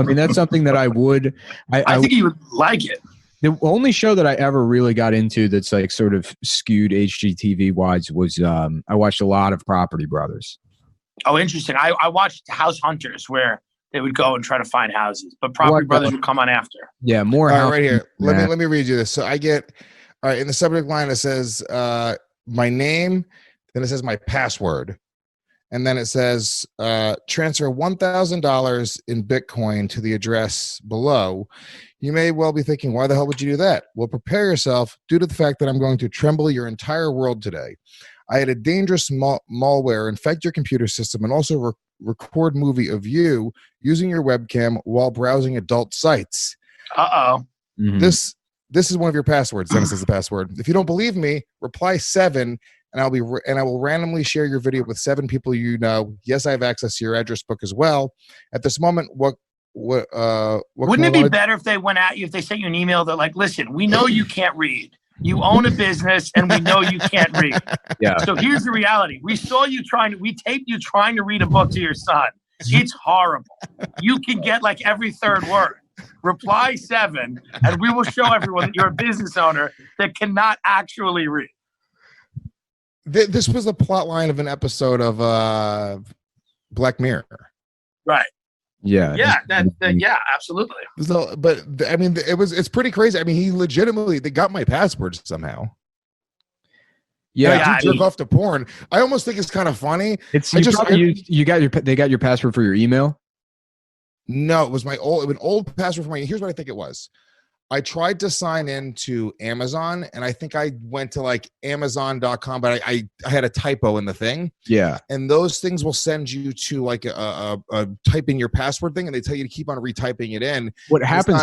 mean, that's something that I would. I think you would like it. The only show that I ever really got into that's like sort of skewed HGTV wise was I watched a lot of Property Brothers. Oh, interesting. I watched House Hunters where they would go and try to find houses, but Property Brothers would come on after. Yeah, more. Right here. Let me read you this. So I get in the subject line it says my name, then it says my password, and then it says transfer $1,000 in Bitcoin to the address below. You may well be thinking, why the hell would you do that? Well, prepare yourself due to the fact that I'm going to tremble your entire world today. I had a dangerous malware infect your computer system and also record movie of you using your webcam while browsing adult sites. Mm-hmm. This is one of your passwords. Dennis is the password. If you don't believe me, reply 7 and I will randomly share your video with 7 people you know. Yes, I have access to your address book as well. At this moment, what wouldn't it be better if they went at you, if they sent you an email that like, listen, we know you can't read. You own a business and we know you can't read. Yeah. So here's the reality. We taped you trying to read a book to your son. It's horrible. You can get like every third word. Reply 7 and we will show everyone that you're a business owner that cannot actually read. This was the plot line of an episode of Black Mirror. Right. Yeah. Yeah. Yeah, absolutely. So, but I mean, it's pretty crazy. I mean, they got my password somehow. Yeah, Yeah, I do jerk off to porn. I almost think it's kind of funny. they got your password for your email. No, it was an old password for my. Here's what I think it was. I tried to sign into Amazon, and I think I went to like Amazon.com, but I had a typo in the thing. Yeah, and those things will send you to like a type in your password thing, and they tell you to keep on retyping it in. What happens?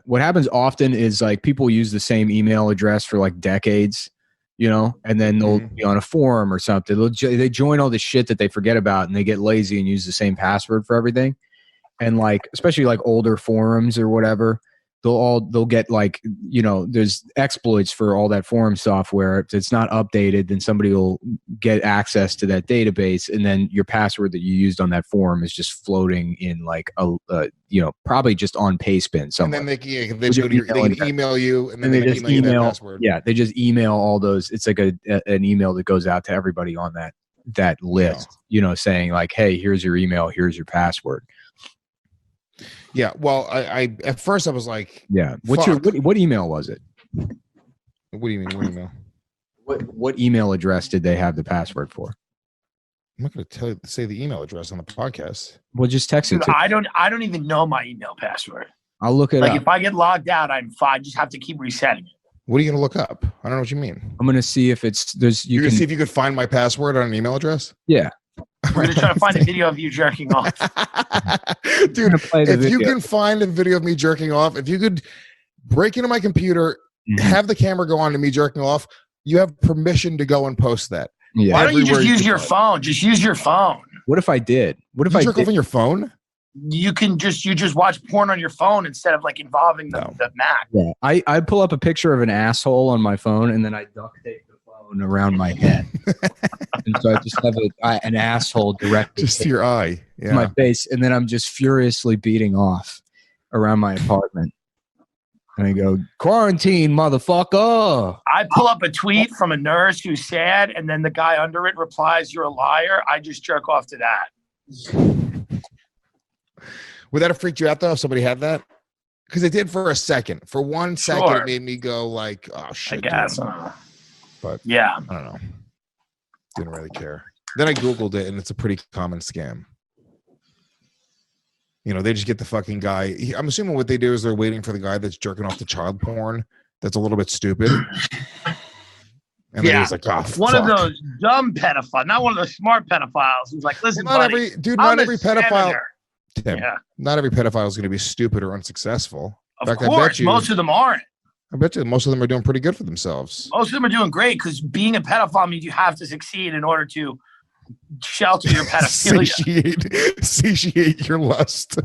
What happens often is like people use the same email address for like decades, and then they'll be on a forum or something. They join all this shit that they forget about, and they get lazy and use the same password for everything. And like, especially like older forums or whatever, they'll get like, there's exploits for all that forum software. If it's not updated, then somebody will get access to that database, and then your password that you used on that forum is just floating in like probably just on Pastebin somewhere. And then they can email you, and then they just email you that password. Yeah, they just email all those. It's like an email that goes out to everybody on that list, saying like, hey, here's your email, here's your password. Yeah, well, I at first I was like, yeah. What email was it? What do you mean? What email? What email address did they have the password for? I'm not going to say the email address on the podcast. Well, just text it. I don't even know my email password. I'll look it up. If I get logged out, I'm fine. I just have to keep resetting it. What are you going to look up? I don't know what you mean. I'm going to see if You can see if you could find my password on an email address. Yeah. We're going to try to find a video of you jerking off. Dude, if you can find a video of me jerking off, if you could break into my computer, have the camera go on to me jerking off, you have permission to go and post that. Yeah. Why don't you just use your phone? Just use your phone. What if I did? What if I jerk off on your phone? You just watch porn on your phone instead of like involving the Mac. Yeah. I pull up a picture of an asshole on my phone, and then I duct tape the phone around my head. And so I just have an asshole directly just to your eye, to my face, and then I'm just furiously beating off around my apartment. And I go, quarantine, motherfucker. I pull up a tweet from a nurse who's sad, and then the guy under it replies, "You're a liar." I just jerk off to that. Would that have freaked you out though if somebody had that? Because it did for a second. For 1 second, Sure. It made me go like, "Oh shit!" I guess. But yeah, I don't know. Didn't really care. Then I Googled it, and it's a pretty common scam. They just get the fucking guy. I'm assuming what they do is they're waiting for the guy that's jerking off to child porn. That's a little bit stupid. And then he's like, "Oh, one of those dumb pedophiles, not one of those smart pedophiles who's like, listen, not buddy, not every pedophile. Tim, not every pedophile is going to be stupid or unsuccessful. Of course, most of them aren't. I bet you most of them are doing pretty good for themselves. Most of them are doing great because being a pedophile means you have to succeed in order to shelter your pedophilia. Satiate your lust.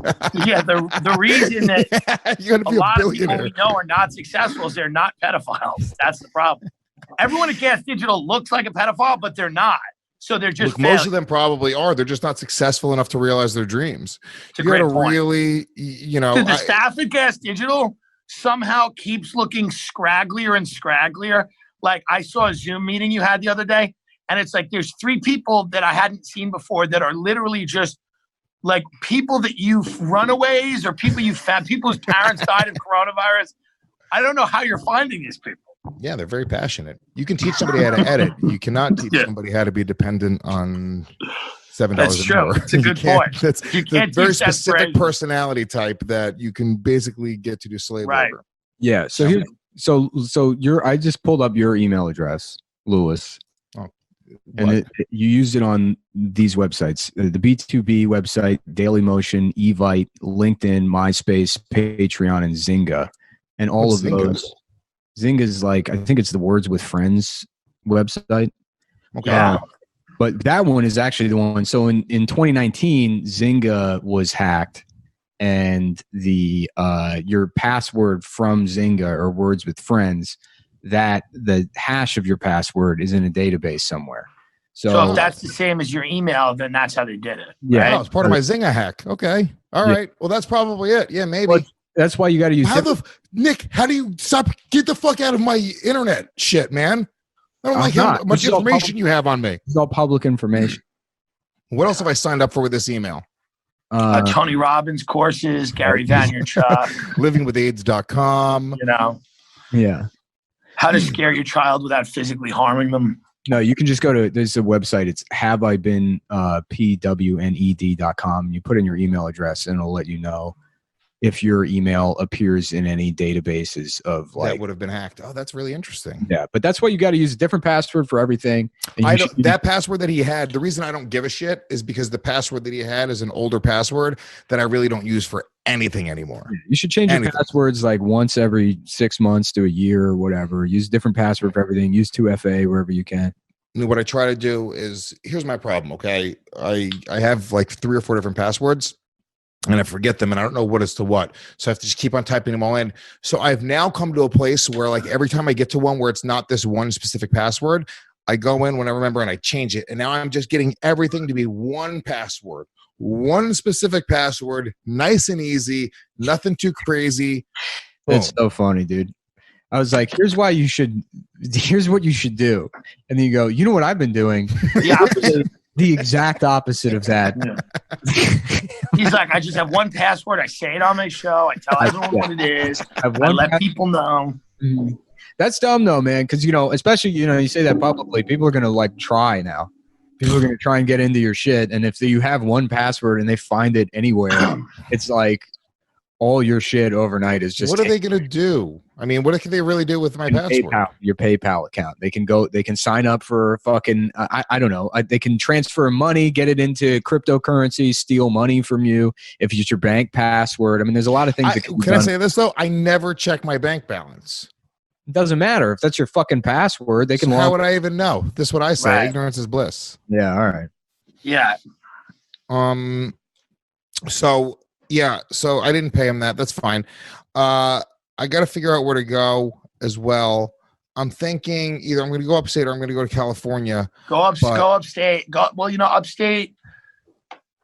Yeah, the reason that you gotta be a lot a of people we know are not successful is they're not pedophiles. That's the problem. Everyone at Gas Digital looks like a pedophile, but they're not. So they're just most of them probably are. They're just not successful enough to realize their dreams. It's a great point. Really, the staff at Gas Digital somehow keeps looking scragglier and scragglier. Like I saw a Zoom meeting you had the other day, and it's like there's 3 people that I hadn't seen before that are literally just like people that you've runaways or people you've found, people whose parents died of coronavirus. I don't know how you're finding these people. Yeah, they're very passionate. You can teach somebody how to edit. You cannot teach somebody how to be dependent on $7 That's an true. hour. It's a good point. That's you can't very specific personality type that you can basically get to do slave labor. Yeah. So I just pulled up your email address, Lewis. And you used it on these websites, the B2B website, Dailymotion, Evite, LinkedIn, MySpace, Patreon, and Zynga. And all of those. Zynga is like, I think it's the Words with Friends website. Okay. Yeah. But that one is actually the one. So in 2019, Zynga was hacked, and the your password from Zynga or Words with Friends, that the hash of your password is in a database somewhere. So if that's the same as your email, then that's how they did it. Yeah, right? Oh, it's part of my Zynga hack. Okay. All right. Well, that's probably it. Yeah, maybe. Well, that's why you got to use. Nick, how do you get the fuck out of my internet shit, man? I don't like how much information you have on me. It's all public information. What else have I signed up for with this email? Tony Robbins courses, Gary Vaynerchuk, livingwithaids.com. Yeah. How to scare your child without physically harming them. No, you can just go to, there's a website. It's haveibeen.pwned.com. And you put in your email address and it'll let you know if your email appears in any databases of like. That would have been hacked. Oh, that's really interesting. Yeah, but that's what you got to use a different password for everything. That password that he had, the reason I don't give a shit is because the password that he had is an older password that I really don't use for anything anymore. You should change your passwords like once every 6 months to a year or whatever. Use a different password for everything. Use 2FA wherever you can. And what I try to do is, here's my problem, okay? I have like 3 or 4 different passwords and I forget them and I don't know what is to what. So I have to just keep on typing them all in. So I've now come to a place where like every time I get to one where it's not this one specific password, I go in when I remember and I change it. And now I'm just getting everything to be one password, one specific password, nice and easy, nothing too crazy. Boom. It's so funny, dude. I was like, here's what you should do. And then you go, you know what I've been doing? The exact opposite of that. Yeah. He's like, I just have one password. I say it on my show. I tell everyone what it is. I let people know. Mm-hmm. That's dumb though, man. Because, especially, you say that publicly, people are going to like try now. People are going to try and get into your shit. And if you have one password and they find it anywhere, it's like all your shit overnight is just. What are they going to do? I mean, what can they really do with my password? Your PayPal account. They can sign up for fucking, I don't know. They can transfer money, get it into cryptocurrency, steal money from you. If it's your bank password. I mean, there's a lot of things. Can I say this though? I never check my bank balance. It doesn't matter. If that's your fucking password, they can. So how would I even know? This is what I say. Right. Ignorance is bliss. Yeah. All right. Yeah. So I didn't pay him that. That's fine. I got to figure out where to go as well. I'm thinking either I'm going to go upstate or I'm going to go to California. Go upstate. Upstate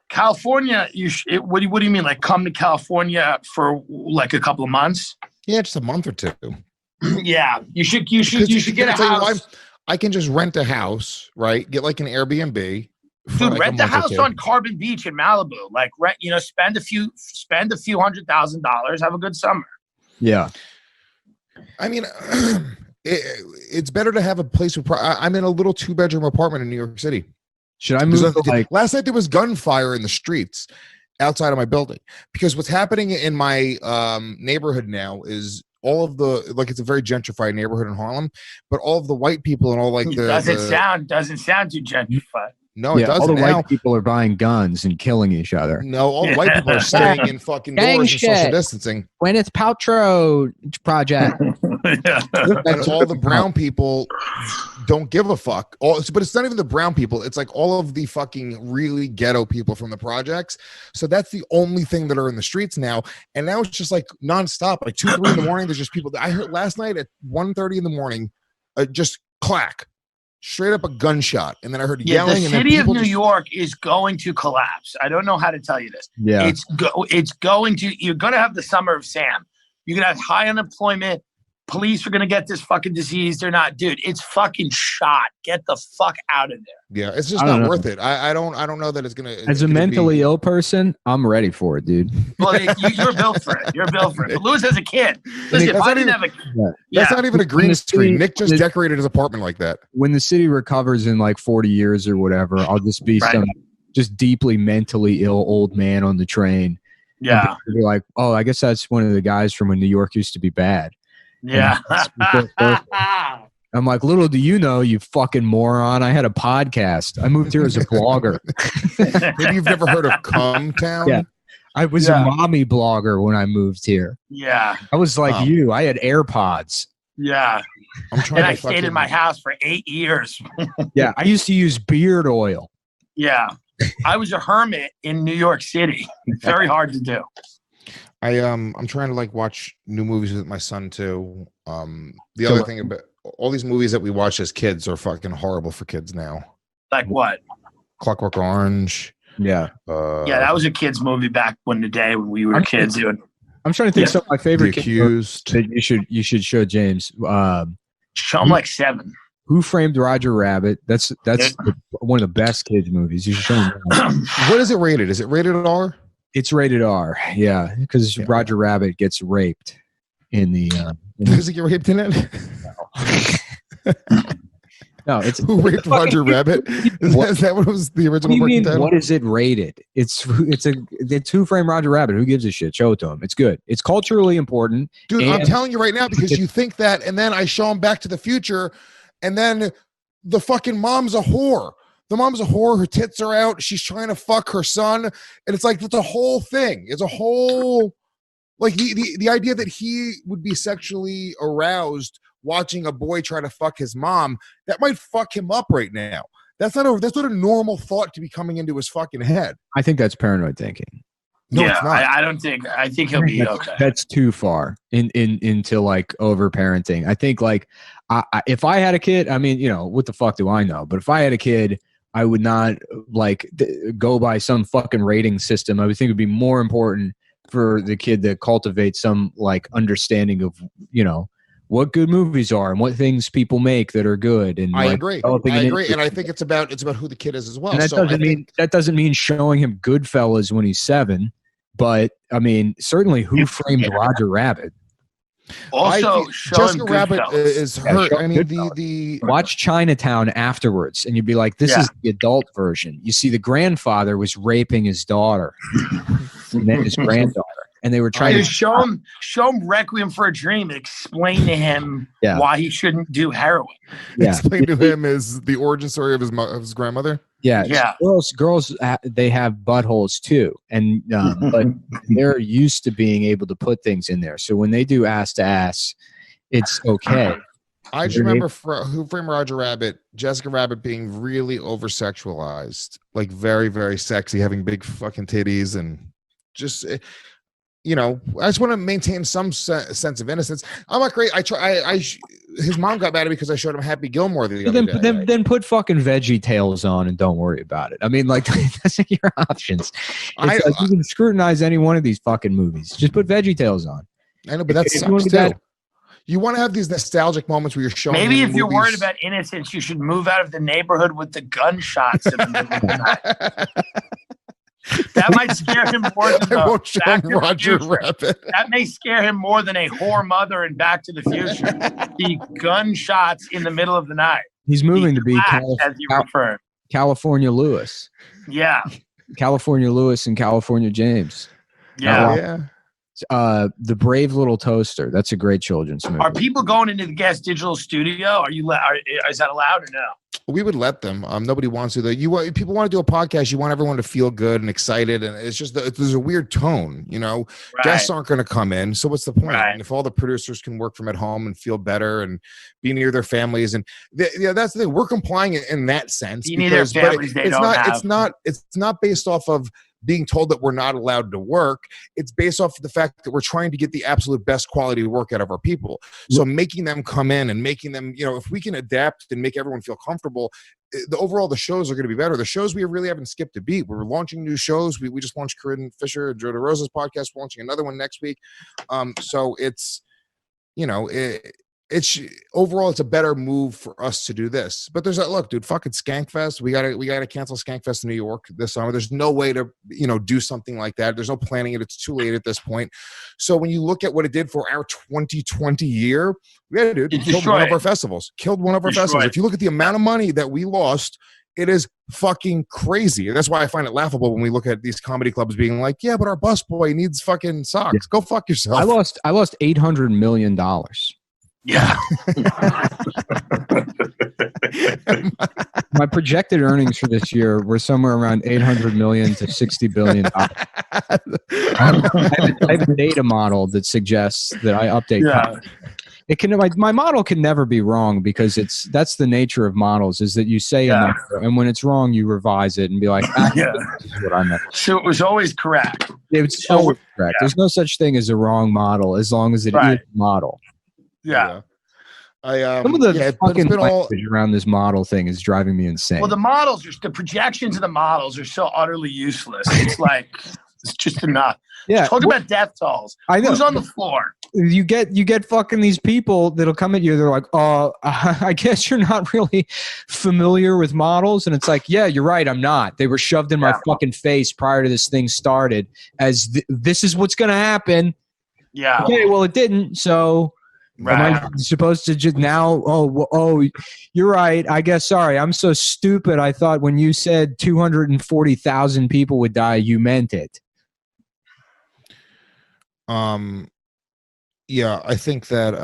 California. What do you mean? Like come to California for like a couple of months? Yeah, just a month or 2. Yeah, you should get a house. I can just rent a house, right? Get like an Airbnb. Dude, rent a house on Carbon Beach in Malibu. Like rent, spend a few $100,000. Have a good summer. Yeah. I mean, it's better to have a place. I'm in a little 2-bedroom apartment in New York City. Should I move? Last night there was gunfire in the streets outside of my building because what's happening in my neighborhood now is all of it's a very gentrified neighborhood in Harlem, but all of the white people and all like the doesn't sound too gentrified. No, it doesn't. All the white people are buying guns and killing each other. No, all the white people are staying in fucking doors and social distancing. When it's Paltrow project. And all the brown people don't give a fuck. But it's not even the brown people. It's like all of the fucking really ghetto people from the projects. So that's the only thing that are in the streets now. And now it's just like nonstop. Like 2, 3 in the morning, there's just people. I heard last night at 1:30 in the morning, just clack. Straight up a gunshot, and then I heard yelling. The city of New York is going to collapse. I don't know how to tell you this. Yeah, it's going to. You're going to have the summer of Sam. You're going to have high unemployment. Police are going to get this fucking disease. They're not, dude. It's fucking shot. Get the fuck out of there. Yeah, it's just not worth it. I don't know that it's gonna. As a mentally ill person, I'm ready for it, dude. Well, you're built for it. You're built for it. But Louis as a kid. Listen, that's not even a green screen. Nick just decorated his apartment like that. When the city recovers in like 40 years or whatever, I'll just be some just deeply mentally ill old man on the train. Yeah. Be like, oh, I guess that's one of the guys from when New York used to be bad. Yeah. I'm like, little do you know, you fucking moron. I had a podcast. I moved here as a blogger. Maybe you've never heard of CumTown? Yeah. I was a mommy blogger when I moved here. Yeah. I was like you. I had AirPods. Yeah. I stayed in my house for 8 years. Yeah. I used to use beard oil. Yeah. I was a hermit in New York City. Very hard to do. I'm trying to like watch new movies with my son too. The other thing about all these movies that we watch as kids are fucking horrible for kids now. Like what? Clockwork Orange. Yeah. Yeah, that was a kids movie back when we were kids, dude. I'm trying to think. Some of my favorite The Accused. That you should show James. Show him like 7. Who Framed Roger Rabbit? That's one of the best kids movies. You should show him that. What is it rated? Is it rated R? It's rated R, yeah, because Roger Rabbit gets raped in the. Does he get raped in it? No, it's Who Raped Roger Rabbit? Is that what was the original working title? What is it rated? It's Who Framed Roger Rabbit. Who gives a shit? Show it to him. It's good. It's culturally important. Dude, I'm telling you right now, because you think that, and then I show him Back to the Future, and then the fucking mom's a whore. The mom's a whore. Her tits are out. She's trying to fuck her son. And it's like, it's a whole thing. It's a whole, like the idea that he would be sexually aroused watching a boy try to fuck his mom, that might fuck him up right now. That's not a normal thought to be coming into his fucking head. I think that's paranoid thinking. No, it's not. I think he'll be okay. That's too far into like over parenting. I think like if I had a kid, I mean, what the fuck do I know? But if I had a kid, I would not like go by some fucking rating system. I would think it'd be more important for the kid to cultivate some like understanding of, what good movies are and what things people make that are good. And I agree. And I think it's about who the kid is as well. And that doesn't mean showing him Goodfellas when he's 7, but I mean, certainly Who Framed Roger Rabbit. Also, Jessica Rabbit is hurt. I mean, the watch Chinatown afterwards, and you'd be like, "This is the adult version." You see, the grandfather was raping his daughter, and then his granddaughter, and they were trying to show him Requiem for a Dream and explain to him why he shouldn't do heroin. Explain to him is the origin story of his grandmother. Yeah. Girls, they have buttholes too, and but they're used to being able to put things in there. So when they do ass to ass, it's okay. I just remember Who Framed Roger Rabbit, Jessica Rabbit being really over sexualized, like very, very sexy, having big fucking titties, and just. I just want to maintain some sense of innocence. I'm not great. His mom got mad at me because I showed him Happy Gilmore the other day. Then put fucking Veggie Tales on and don't worry about it. I mean, like, that's like your options. You can scrutinize any one of these fucking movies. Just put Veggie Tales on. I know, but that sucks too. You want to have these nostalgic moments where you're showing. Maybe if you're worried about innocence, you should move out of the neighborhood with the gunshots in the middle of the night. That might scare him more than Roger Rabbit. That may scare him more than a whore mother in Back to the Future. The gunshots in the middle of the night. He's moving to be California Lewis. Yeah. California Lewis and California James. Yeah. The Brave Little Toaster. That's a great children's movie. Are people going into the Guest Digital Studio? Is that allowed or no? We would let them. Nobody wants to. Though. People want to do a podcast. You want everyone to feel good and excited, and it's just there's a weird tone. Right. Guests aren't going to come in, so what's the point? Right. And if all the producers can work from at home and feel better and be near their families, and that's the thing. We're complying in that sense. You need their families. It's not based off of being told that we're not allowed to work. It's based off of the fact that we're trying to get the absolute best quality work out of our people. So making them come in and making them, if we can adapt and make everyone feel comfortable, the shows are going to be better. The shows we really haven't skipped a beat. We're launching new shows. We just launched Corinne Fisher and Joe DeRosa's podcast. We're launching another one next week. So it's, it's overall it's a better move for us to do this. But there's that look, dude, fucking Skankfest. We gotta cancel Skankfest in New York this summer. There's no way to do something like that. There's no planning it. It's too late at this point. So when you look at what it did for our 2020 year, it killed one of our festivals. If you look at the amount of money that we lost, it is fucking crazy. And that's why I find it laughable when we look at these comedy clubs being like, yeah, but our busboy needs fucking socks. Yeah. Go fuck yourself. I lost $800 million. Yeah. My projected earnings for this year were somewhere around 800 million to 60 billion. I have a data model that suggests that I update. Yeah. It can. My model can never be wrong because that's the nature of models is that you say a number and when it's wrong you revise it and be like, this is what I meant. So it was always correct. It's always correct. There's no such thing as a wrong model as long as it is a model. Yeah. Some of the fucking language around this model thing is driving me insane. Well, the projections of the models are so utterly useless. It's like it's just enough. Yeah. Talk about death tolls. I know. Who's on the floor? You get fucking these people that'll come at you. They're like, I guess you're not really familiar with models. And it's like, yeah, you're right. I'm not. They were shoved in my fucking face prior to this thing started as this is what's going to happen. Yeah. Okay. Well, it didn't. So Right. Am I supposed to just now? Oh, you're right. I guess. Sorry, I'm so stupid. I thought when you said 240,000 people would die, you meant it. Yeah, I think that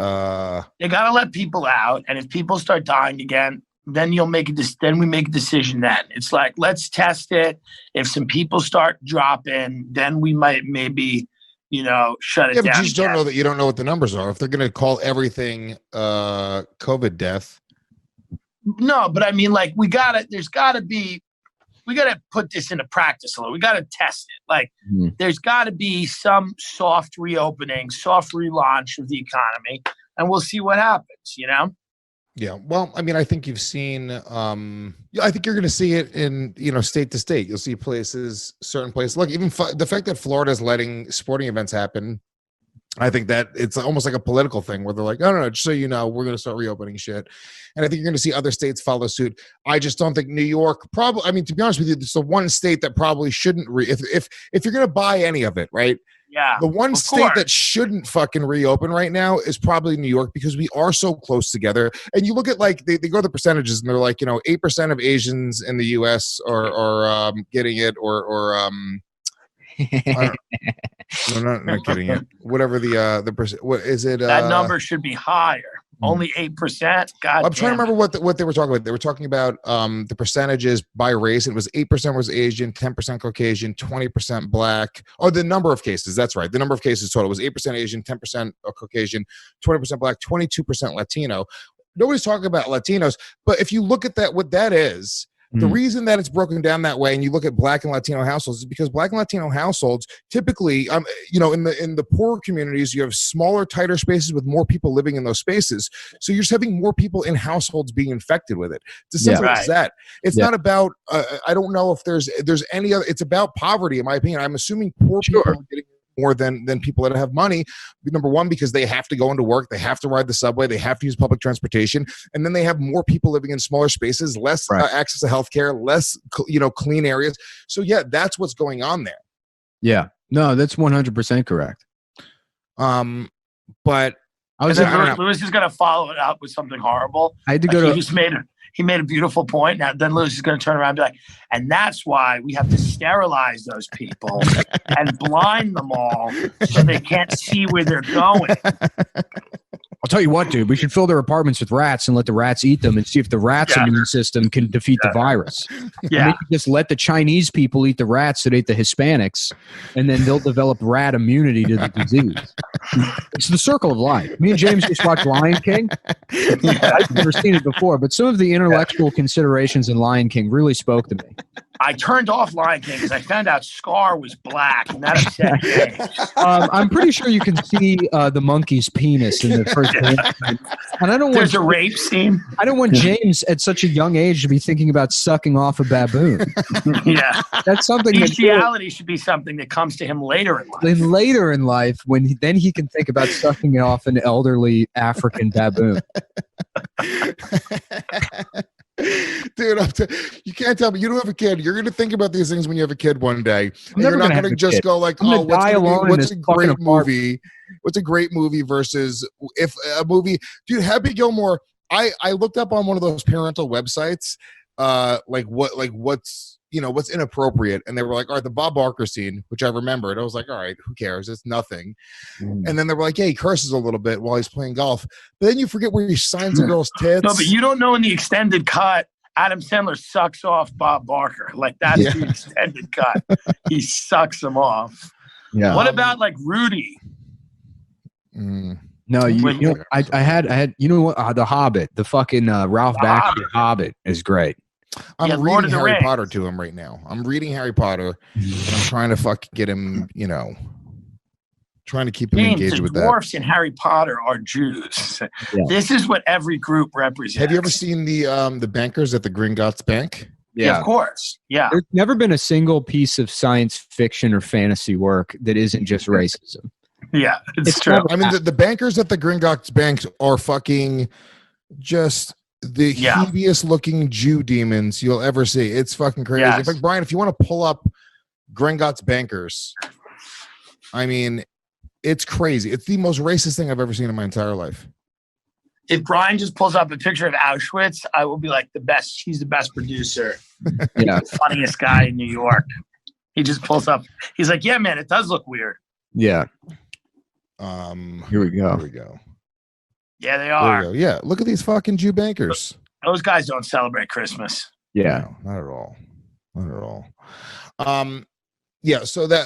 you gotta let people out, and if people start dying again, then you'll make then we make a decision. Then it's like, let's test it. If some people start dropping, then we might maybe shut it down. But you just don't know that you don't know what the numbers are. If they're going to call everything COVID death. No, but I mean, like, we gotta put this into practice a little. We gotta test it. Like, there's gotta be some soft reopening, soft relaunch of the economy, and we'll see what happens, Yeah. Well, I mean, I think you've seen, I think you're going to see it in, state to state. You'll see certain places. Look, even the fact that Florida is letting sporting events happen, I think that it's almost like a political thing where they're like, no, just so you know, we're going to start reopening shit. And I think you're going to see other states follow suit. I just don't think New York probably, I mean, to be honest with you, it's the one state that probably shouldn't, if you're going to buy any of it, right? Yeah. The one state that shouldn't fucking reopen right now is probably New York, because we are so close together. And you look at, like, they go to the percentages and they're like, 8% of Asians in the US are getting it, or no, not getting it. Whatever the percent, what is it? That number should be higher. Only 8%. God, I'm trying to remember what they were talking about. They were talking about the percentages by race. It was 8% was Asian, 10% Caucasian, 20% Black. Oh, the number of cases. That's right. The number of cases total was 8% Asian, 10% Caucasian, 20% Black, 22% Latino. Nobody's talking about Latinos, but if you look at that, what that is. The reason that it's broken down that way, and you look at Black and Latino households, is because Black and Latino households typically, in the poorer communities, you have smaller, tighter spaces with more people living in those spaces. So you're just having more people in households being infected with it. It's as simple as that. It's not about. I don't know if there's any other. It's about poverty, in my opinion. I'm assuming poor people are getting more than people that have money. Number one, because they have to go into work, they have to ride the subway, they have to use public transportation, and then they have more people living in smaller spaces, less access to healthcare, less clean areas. So yeah, that's what's going on there. Yeah, no, that's 100% correct. But Lewis is going to follow it up with something horrible. I had to go to. He made a beautiful point. Now, then Lewis is going to turn around and be like, and that's why we have to sterilize those people and blind them all so they can't see where they're going. I'll tell you what, dude, we should fill their apartments with rats and let the rats eat them and see if the rats' immune system can defeat the virus. Yeah. Maybe just let the Chinese people eat the rats that ate the Hispanics, and then they'll develop rat immunity to the disease. It's the circle of life. Me and James just watched Lion King. I've never seen it before, but some of the intellectual considerations in Lion King really spoke to me. I turned off Lion King because I found out Scar was black, and that upset me. I'm pretty sure you can see the monkey's penis in the first game. And I don't There's a rape scene. I don't want James at such a young age to be thinking about sucking off a baboon. Yeah. That's something bestiality should be something that comes to him later in life. Then later in life, when he can think about sucking off an elderly African baboon. Dude, you can't tell me you don't have a kid. You're going to think about these things when you have a kid one day. You're not going to just go like, oh, what's a great movie? What's a great movie versus if a movie, dude, Happy Gilmore. I looked up on one of those parental websites, what's inappropriate, and they were like, all right, the Bob Barker scene, which I remembered. I was like, all right, who cares? It's nothing. And then they were like, yeah, he curses a little bit while he's playing golf. But then you forget where he signs a girl's tits. No, but you don't know in the extended cut, Adam Sandler sucks off Bob Barker. Like, that's the extended cut. He sucks him off. Yeah. What about like Rudy? No, I had The Hobbit, the fucking Ralph Bakshi Hobbit is great. I'm reading Harry Potter to him right now. I'm reading Harry Potter, and I'm trying to fucking get him, trying to keep him engaged with that. Dwarfs in Harry Potter are Jews. Yeah. This is what every group represents. Have you ever seen the bankers at the Gringotts Bank? Yeah, of course. Yeah. There's never been a single piece of science fiction or fantasy work that isn't just racism. Yeah, it's true. I mean, the bankers at the Gringotts Bank are fucking just the heaviest looking Jew demons you'll ever see. It's fucking crazy. Yes. In fact, Brian, if you want to pull up Gringotts Bankers, I mean, it's crazy. It's the most racist thing I've ever seen in my entire life. If Brian just pulls up a picture of Auschwitz, I will be like the best. He's the best producer. Yeah. Funniest guy in New York. He just pulls up. He's like, yeah, man, it does look weird. Yeah. Here we go. Here we go. Yeah, they are. There we go. Yeah, look at these fucking Jew bankers. Those guys don't celebrate Christmas. Yeah. No, not at all. Not at all. Yeah, so that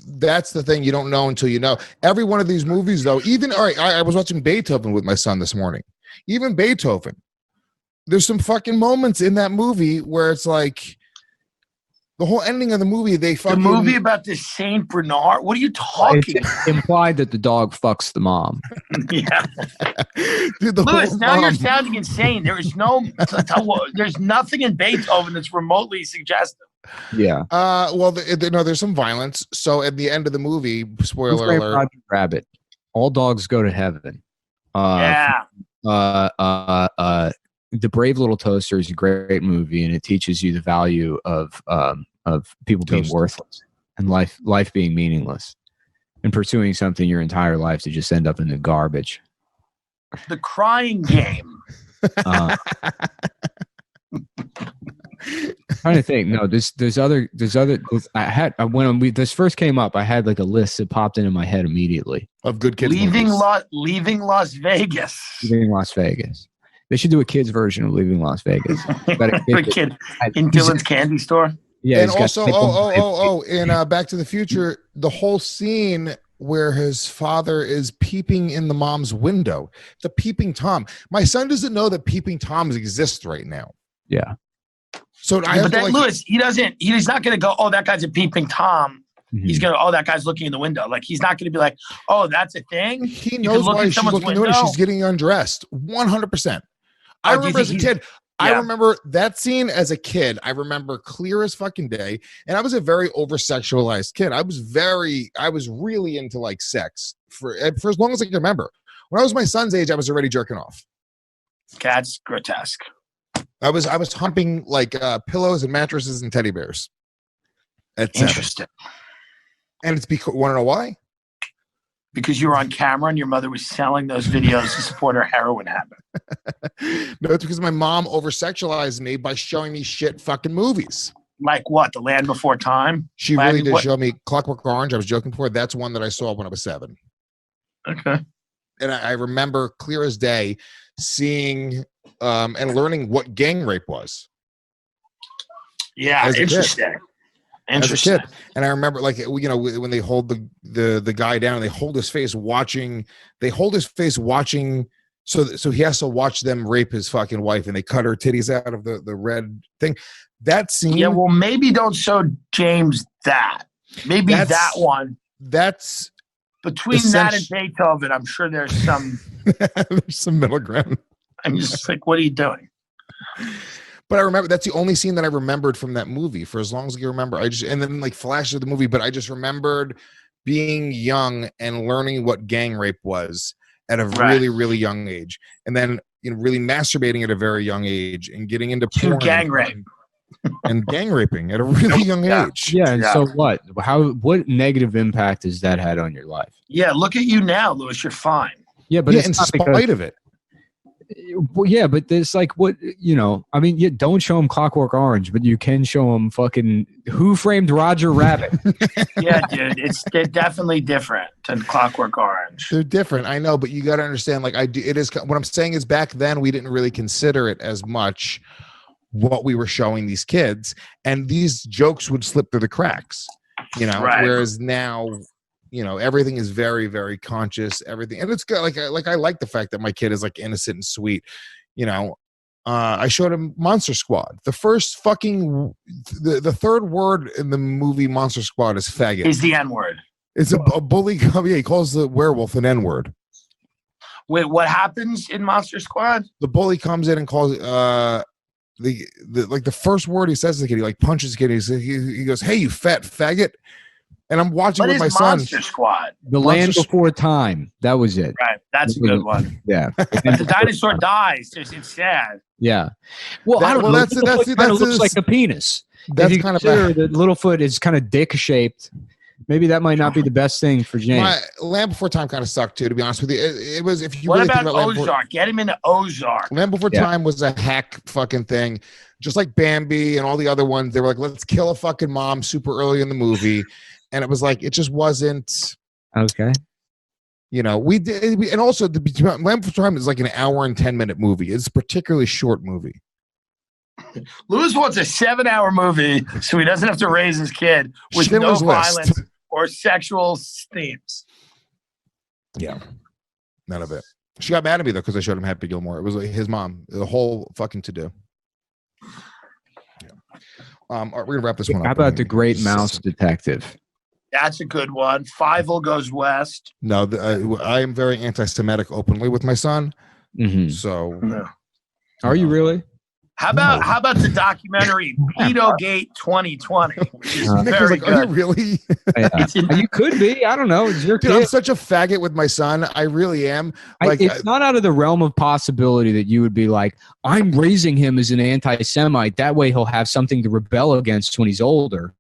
that's the thing, you don't know until you know. Every one of these movies, though, even all right, I was watching Beethoven with my son this morning. Even Beethoven, there's some fucking moments in that movie where it's like the whole ending of the movie. The movie about the Saint Bernard. What are you talking? It's implied that the dog fucks the mom. Yeah, dude, Lewis. Now you're sounding insane. There's nothing in Beethoven that's remotely suggestive. Yeah. Well, there's some violence. So at the end of the movie, spoiler alert. Roger Rabbit. All dogs go to heaven. Yeah. The Brave Little Toaster is a great movie, and it teaches you the value of people being worthless and life being meaningless, and pursuing something your entire life to just end up in the garbage. The Crying Game. Trying to think. No, there's other. When this first came up, I had like a list that popped into my head immediately Of good kids. Leaving Las Vegas. Leaving Las Vegas. They should do a kids version of Leaving Las Vegas. A kid in Dillon's candy store. Yeah, and also, in Back to the Future, the whole scene where his father is peeping in the mom's window. The peeping Tom. My son doesn't know that peeping Toms exist right now. Yeah. So Lewis, he's not going to go, oh, that guy's a peeping Tom. Mm-hmm. He's going to, oh, that guy's looking in the window. Like, he's not going to be like, oh, that's a thing. He knows why she's looking in the window. She's getting undressed. 100%. I remember as a kid. I remember that scene as a kid. I remember clear as fucking day. And I was a very over-sexualized kid. I was really into like sex for as long as I can remember. When I was my son's age, I was already jerking off. That's grotesque. I was humping like pillows and mattresses and teddy bears. Interesting. And it's because, want to know why? Because you were on camera and your mother was selling those videos to support her heroin habit. No, it's because my mom over-sexualized me by showing me shit fucking movies. Like what? The Land Before Time? She really did show me Clockwork Orange. I was joking before. That's one that I saw when I was 7. Okay. And I remember clear as day seeing and learning what gang rape was. Yeah, interesting. Interesting. As a kid. And I remember, like, when they hold the guy down and they hold his face watching. So he has to watch them rape his fucking wife, and they cut her titties out of the red thing. That scene. Yeah, well, maybe don't show James that. Maybe that one. That's between that and Beethoven. I'm sure there's some. There's some middle ground. I'm just like, what are you doing? But I remember that's the only scene that I remembered from that movie for as long as I can remember. And then like flashes of the movie, but I just remembered being young and learning what gang rape was at a really, really young age. And then really masturbating at a very young age and getting into porn gang rape and gang raping at a really young age. Yeah. And so what? What negative impact has that had on your life? Yeah. Look at you now, Lewis. You're fine. Yeah, but it's in spite of it. Well, yeah, but it's like what I mean, you don't show them Clockwork Orange, but you can show them fucking Who Framed Roger Rabbit. Yeah, dude, they're definitely different than Clockwork Orange. They're different, I know, but you got to understand. Like it is. What I'm saying is, back then we didn't really consider it as much what we were showing these kids, and these jokes would slip through the cracks. Right. Whereas now. Everything is very, very conscious. Everything, and it's good. Like I like the fact that my kid is like innocent and sweet. I showed him Monster Squad. The first fucking the third word in the movie Monster Squad is faggot. Is the N-word? It's a bully. Yeah, he calls the werewolf an N-word. Wait, what happens in Monster Squad? The bully comes in and calls the first word he says to the kid. He like punches the kid. He goes, "Hey, you fat faggot." And I'm watching with my son. Monster Squad? The Land Before Time. That was it. Right. That's a good one. Yeah. The dinosaur dies. It's sad. Yeah. Well, I don't know. That looks like a penis. That's kind of bad. The Littlefoot is kind of dick shaped. maybe that might not be the best thing for James. My Land Before Time kind of sucked too, to be honest with you. It was, if you What really about think about Land Ozark? Get him into Ozark. Land Before Time was a hack fucking thing. Just like Bambi and all the other ones, they were like, let's kill a fucking mom super early in the movie. And it was like, it just wasn't. Okay. You know, we did. And also, the Land Before Time is like an hour and 10-minute movie. It's a particularly short movie. Lewis wants a 7-hour movie so he doesn't have to raise his kid with Schindler's no List. violence or sexual themes. Yeah. None of it. She got mad at me, though, because I showed him Happy Gilmore. It was like his mom. The whole fucking to-do. Yeah. All right, we're going to wrap this one up. How about The Great Mouse Detective? That's a good one. Fievel Goes West. No, I am very anti-Semitic openly with my son. Mm-hmm. So, No. Are you really? How about the documentary Pedogate 2020? Which is Nick was very like, good. "Are you really?" You could be. I don't know. It's your Dude, kid. I'm such a faggot with my son. I really am. Like, it's not out of the realm of possibility that you would be like, I'm raising him as an anti-Semite. That way he'll have something to rebel against when he's older.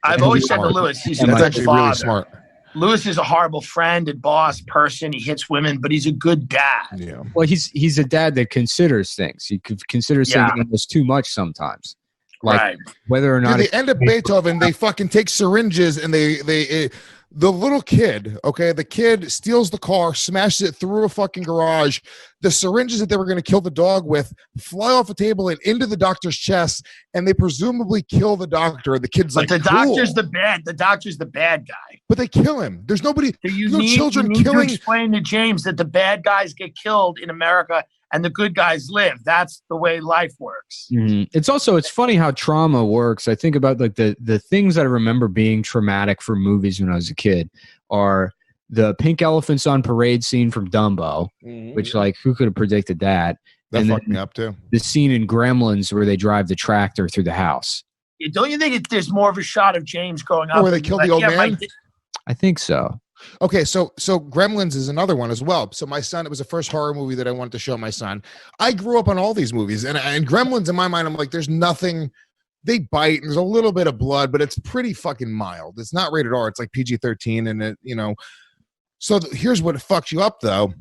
I've always said to Lewis, he's a that's good actually father. really smart. Lewis is a horrible friend and boss person. He hits women, but he's a good dad. Yeah. Well, he's a dad that considers things. He considers things almost too much sometimes. Like Right. whether or not Dude, the end of Beethoven, they fucking take syringes and the little kid, okay, the kid steals the car, smashes it through a fucking garage. The syringes that they were going to kill the dog with fly off a table and into the doctor's chest, and they presumably kill the doctor. And the kid's But like, the doctor's the bad guy. But they kill him. There's nobody. So you no need, children you need killing. to explain to James that the bad guys get killed in America and the good guys live. That's the way life works. Mm-hmm. It's funny how trauma works. I think about like the things that I remember being traumatic for movies when I was a kid are the pink elephants on parade scene from Dumbo, which like who could have predicted that? That and fucked me up too. The scene in Gremlins where they drive the tractor through the house. Don't you think there's more of a shot of James growing up? Where they killed the old man? I think so. Okay, so Gremlins is another one as well. So my son, it was the first horror movie that I wanted to show my son. I grew up on all these movies, and Gremlins in my mind, I'm like, there's nothing. They bite, and there's a little bit of blood, but it's pretty fucking mild. It's not rated R. It's like PG-13, and it, you know. So here's what fucks you up, though.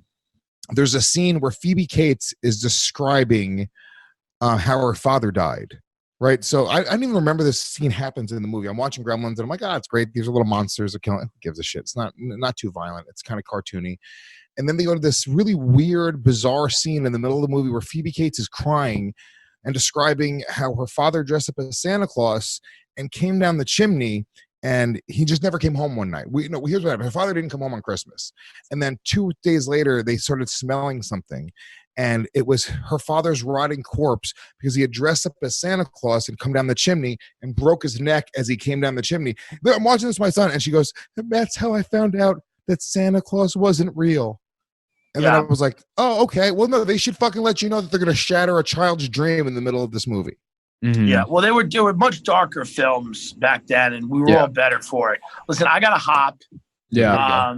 There's a scene where Phoebe Cates is describing how her father died. Right, so I didn't even remember this scene happens in the movie. I'm watching Gremlins, and I'm like, it's great. These are little monsters that killing. Who gives a shit? It's not too violent. It's kind of cartoony. And then they go to this really weird, bizarre scene in the middle of the movie where Phoebe Cates is crying and describing how her father dressed up as Santa Claus and came down the chimney, and he just never came home one night. Here's what happened. Her father didn't come home on Christmas, and then 2 days later, they started smelling something. And it was her father's rotting corpse because he had dressed up as Santa Claus and come down the chimney and broke his neck as he came down the chimney. I'm watching this with my son, and she goes, "That's how I found out that Santa Claus wasn't real." And then I was like, "Oh, okay. Well, no, they should fucking let you know that they're going to shatter a child's dream in the middle of this movie." Mm-hmm. Yeah, well, there were much darker films back then, and we were all better for it. Listen, I got to hop. Yeah.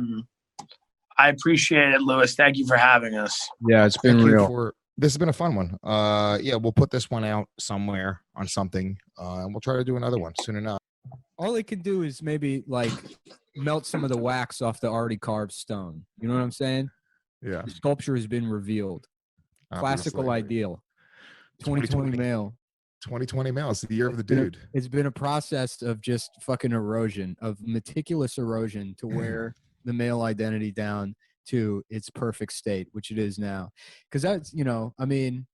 I appreciate it, Lewis. Thank you for having us. Yeah, it's been real. This has been a fun one. We'll put this one out somewhere on something, and we'll try to do another one soon enough. All they can do is maybe like melt some of the wax off the already carved stone. You know what I'm saying? Yeah. The sculpture has been revealed. Classical ideal. 2020 male. 2020 male. It's the year of the dude. It's been a process of just fucking erosion, of meticulous erosion to where the male identity down to its perfect state, which it is now. Because that's, I mean,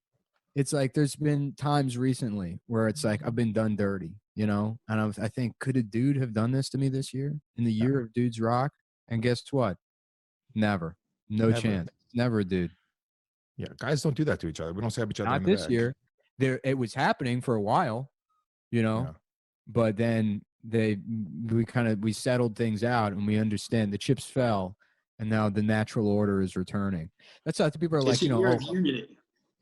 it's like there's been times recently where it's like I've been done dirty, and I think, could a dude have done this to me this year in the year of Dudes Rock? And guess what? Never. No chance. Never a dude. Yeah, guys don't do that to each other. We don't stab each other. Not this year. It was happening for a while, but then we settled things out, and we understand the chips fell, and now the natural order is returning. That's how people are like, unity.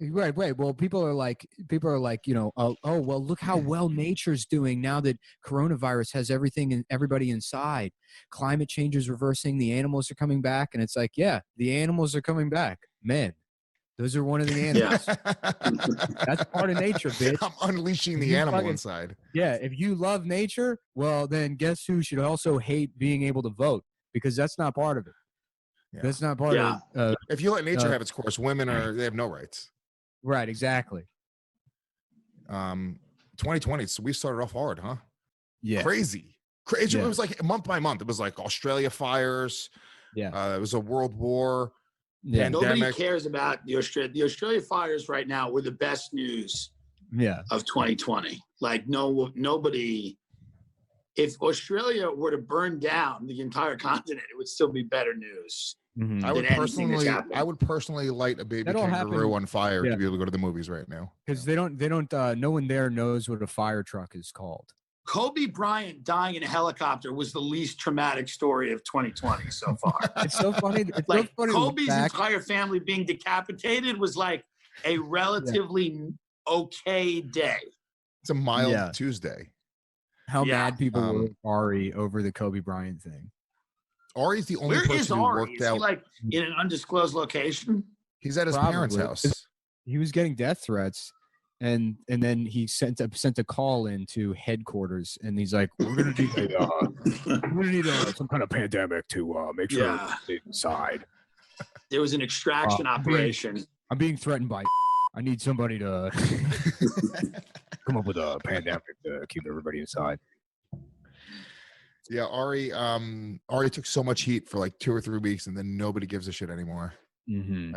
Right. Well, people are like, oh, well, look how well nature's doing now that coronavirus has everything and everybody inside. Climate change is reversing. The animals are coming back, and it's like, yeah, the animals are coming back. Men, Those are one of the animals. That's part of nature, bitch. I'm unleashing the animal inside. Yeah, if you love nature, well, then guess who should also hate being able to vote? Because that's not part of it. Yeah. That's not part of if you let nature have its course, women they have no rights. Right, exactly. 2020, so we started off hard, huh? Yeah. Crazy. It was like month by month. It was like Australia fires. Yeah. It was a world war. Yeah. Pandemic. Nobody cares about the Australia fires right now were the best news of 2020. Like nobody, if Australia were to burn down the entire continent, it would still be better news. Mm-hmm. I would personally light a baby kangaroo on fire to be able to go to the movies right now. Because they don't no one there knows what a fire truck is called. Kobe Bryant dying in a helicopter was the least traumatic story of 2020 so far. It's so funny. It's like so funny Kobe's entire family being decapitated was like a relatively okay day. It's a mild Tuesday. How mad people were with Ari over the Kobe Bryant thing. Ari's the only person who worked out. Is he like in an undisclosed location? He's at his parents' house. He was getting death threats. And then he sent a call into headquarters, and he's like, "We're gonna need some kind of pandemic to make sure we stay inside." There was an extraction operation. I'm being threatened by. I need somebody to come up with a pandemic to keep everybody inside. Yeah, Ari took so much heat for like 2 or 3 weeks, and then nobody gives a shit anymore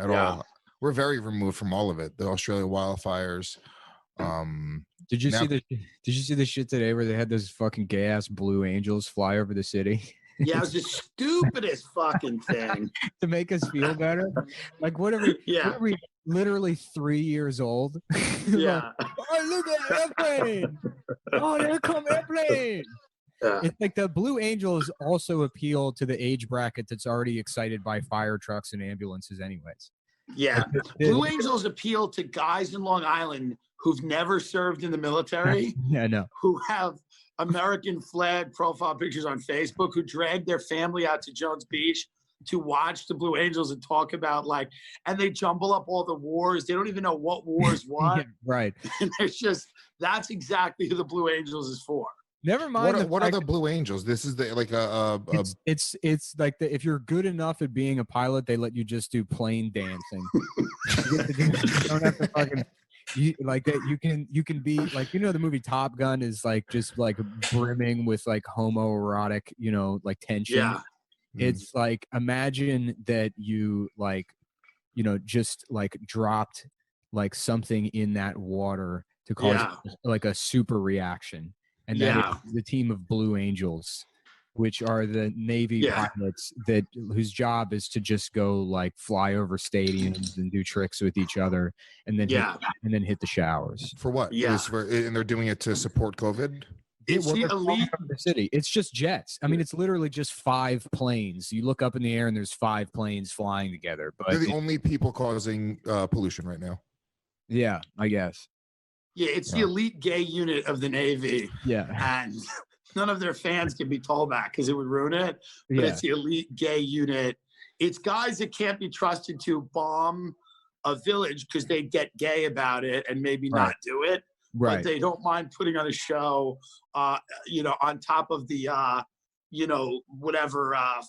at all. We're very removed from all of it. The Australia wildfires. Did you see the shit today where they had those fucking gay ass Blue Angels fly over the city? Yeah, it was the stupidest fucking thing to make us feel better. Like what are we literally 3 years old? Yeah. Oh, look at airplane! Oh, there come airplane! Yeah. It's like the Blue Angels also appeal to the age bracket that's already excited by fire trucks and ambulances, anyways. Yeah, Blue Angels appeal to guys in Long Island who've never served in the military. Who have American flag profile pictures on Facebook, who drag their family out to Jones Beach to watch the Blue Angels and talk about and they jumble up all the wars. They don't even know what wars what. Right. And that's exactly who the Blue Angels is for. Never mind. What are the Blue Angels? This is it's like if you're good enough at being a pilot, they let you just do plane dancing. You don't have to fucking you can be like, the movie Top Gun is like just like brimming with like homoerotic, like tension. Yeah. It's like, imagine that you just like dropped like something in that water to cause like a super reaction. And that is the team of Blue Angels, which are the Navy pilots whose job is to just go like fly over stadiums and do tricks with each other, and then hit the showers. For what? Yeah, and they're doing it to support COVID. It's the elite the city. It's just jets. I mean, it's literally just 5 planes. You look up in the air and there's 5 planes flying together. But they're the only people causing pollution right now. Yeah, I guess. Yeah, it's the elite gay unit of the Navy. Yeah. And none of their fans can be told back because it would ruin it. But it's the elite gay unit. It's guys that can't be trusted to bomb a village because they get gay about it and maybe not do it. Right. But they don't mind putting on a show, on top of the,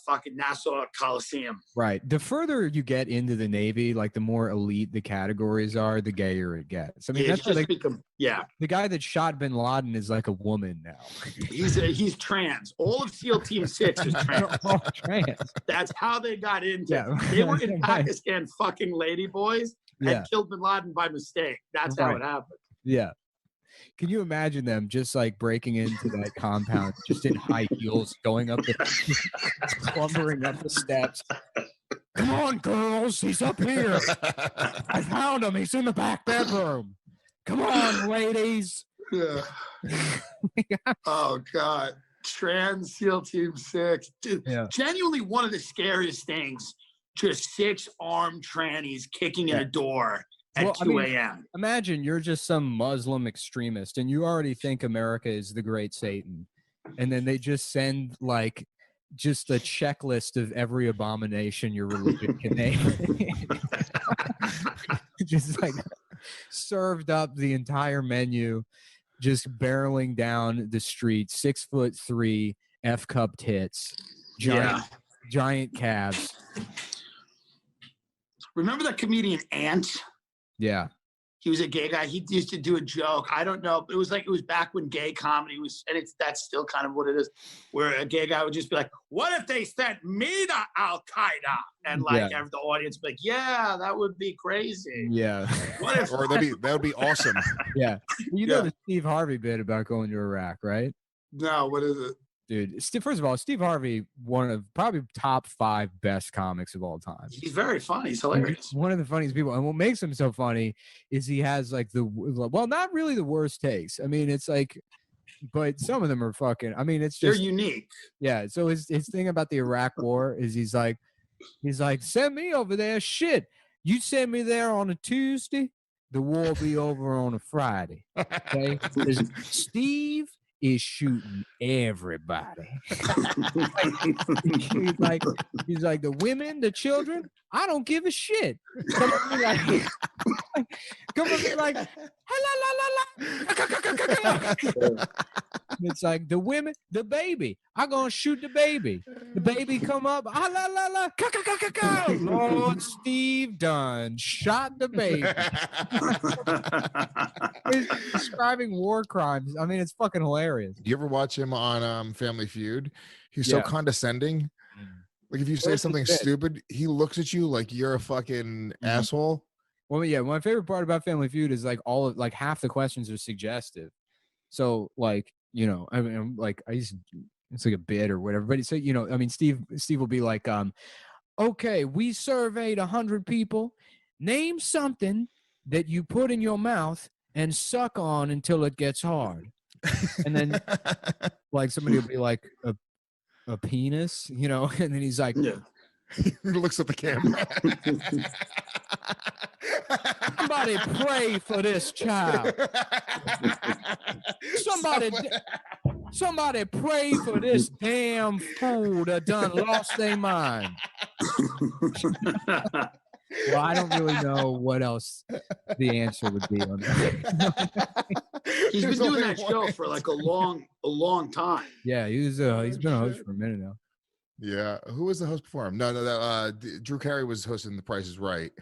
fucking Nassau Coliseum. Right. The further you get into the Navy, like the more elite the categories are, the gayer it gets. I mean, that's just the guy that shot Bin Laden is like a woman now. He's trans. All of SEAL Team 6 is trans. All trans. That's how they got into it. They were in Pakistan fucking ladyboys and killed Bin Laden by mistake. That's how it happened. Yeah. Can you imagine them just like breaking into that compound, just in high heels, going up clumbering up the steps? Come on, girls, he's up here. I found him. He's in the back bedroom. Come on, ladies. Yeah. Oh God, trans SEAL Team 6. Dude, genuinely one of the scariest things. Just 6 armed trannies kicking in a door. At 2 a.m. Imagine you're just some Muslim extremist and you already think America is the great Satan. And then they just send like just a checklist of every abomination your religion can name. just like served up the entire menu, just barreling down the street, 6'3", F-cup tits, giant calves. Remember that comedian Ant? Yeah. He was a gay guy. He used to do a joke. I don't know. It was back when gay comedy was, and that's still kind of what it is, where a gay guy would just be like, "What if they sent me to Al Qaeda?" And like the audience would be like, "Yeah, that would be crazy." Yeah. What if that would be awesome. Yeah. You know the Steve Harvey bit about going to Iraq, right? No, what is it? Dude, first of all, Steve Harvey, one of probably top 5 best comics of all time. He's very funny. He's hilarious. One of the funniest people. And what makes him so funny is he has like not really the worst takes. I mean, it's like, but some of them are fucking, I mean, it's just. They're unique. Yeah. So his thing about the Iraq war is he's like, send me over there. Shit. You send me there on a Tuesday, the war will be over on a Friday. Okay. Steve is shooting everybody. he's like the women, the children. I don't give a shit. Come on, be like, la la la la. It's like the women, the baby. I'm gonna shoot the baby. The baby come up. Ah la la la. Lord Steve Dunn shot the baby. He's describing war crimes. I mean, it's fucking hilarious. You ever watch him on Family Feud? He's so condescending. Like if you say something stupid, he looks at you like you're a fucking asshole. Well, yeah, my favorite part about Family Feud is like half the questions are suggestive. So like, you know, I mean, like it's like a bit or whatever. But it's, you know, I mean, Steve will be like, okay, we surveyed 100 people. Name something that you put in your mouth and suck on until it gets hard. And then like somebody will be like a penis, you know, and then he's like, he looks at the camera. Somebody pray for this child. Somebody pray for this damn fool that done lost their mind. Well, I don't really know what else the answer would be on that. He's been doing that show for like a long time. Yeah, he's been a host for a minute now. Yeah, who was the host before him? No, Drew Carey was hosting The Price is Right.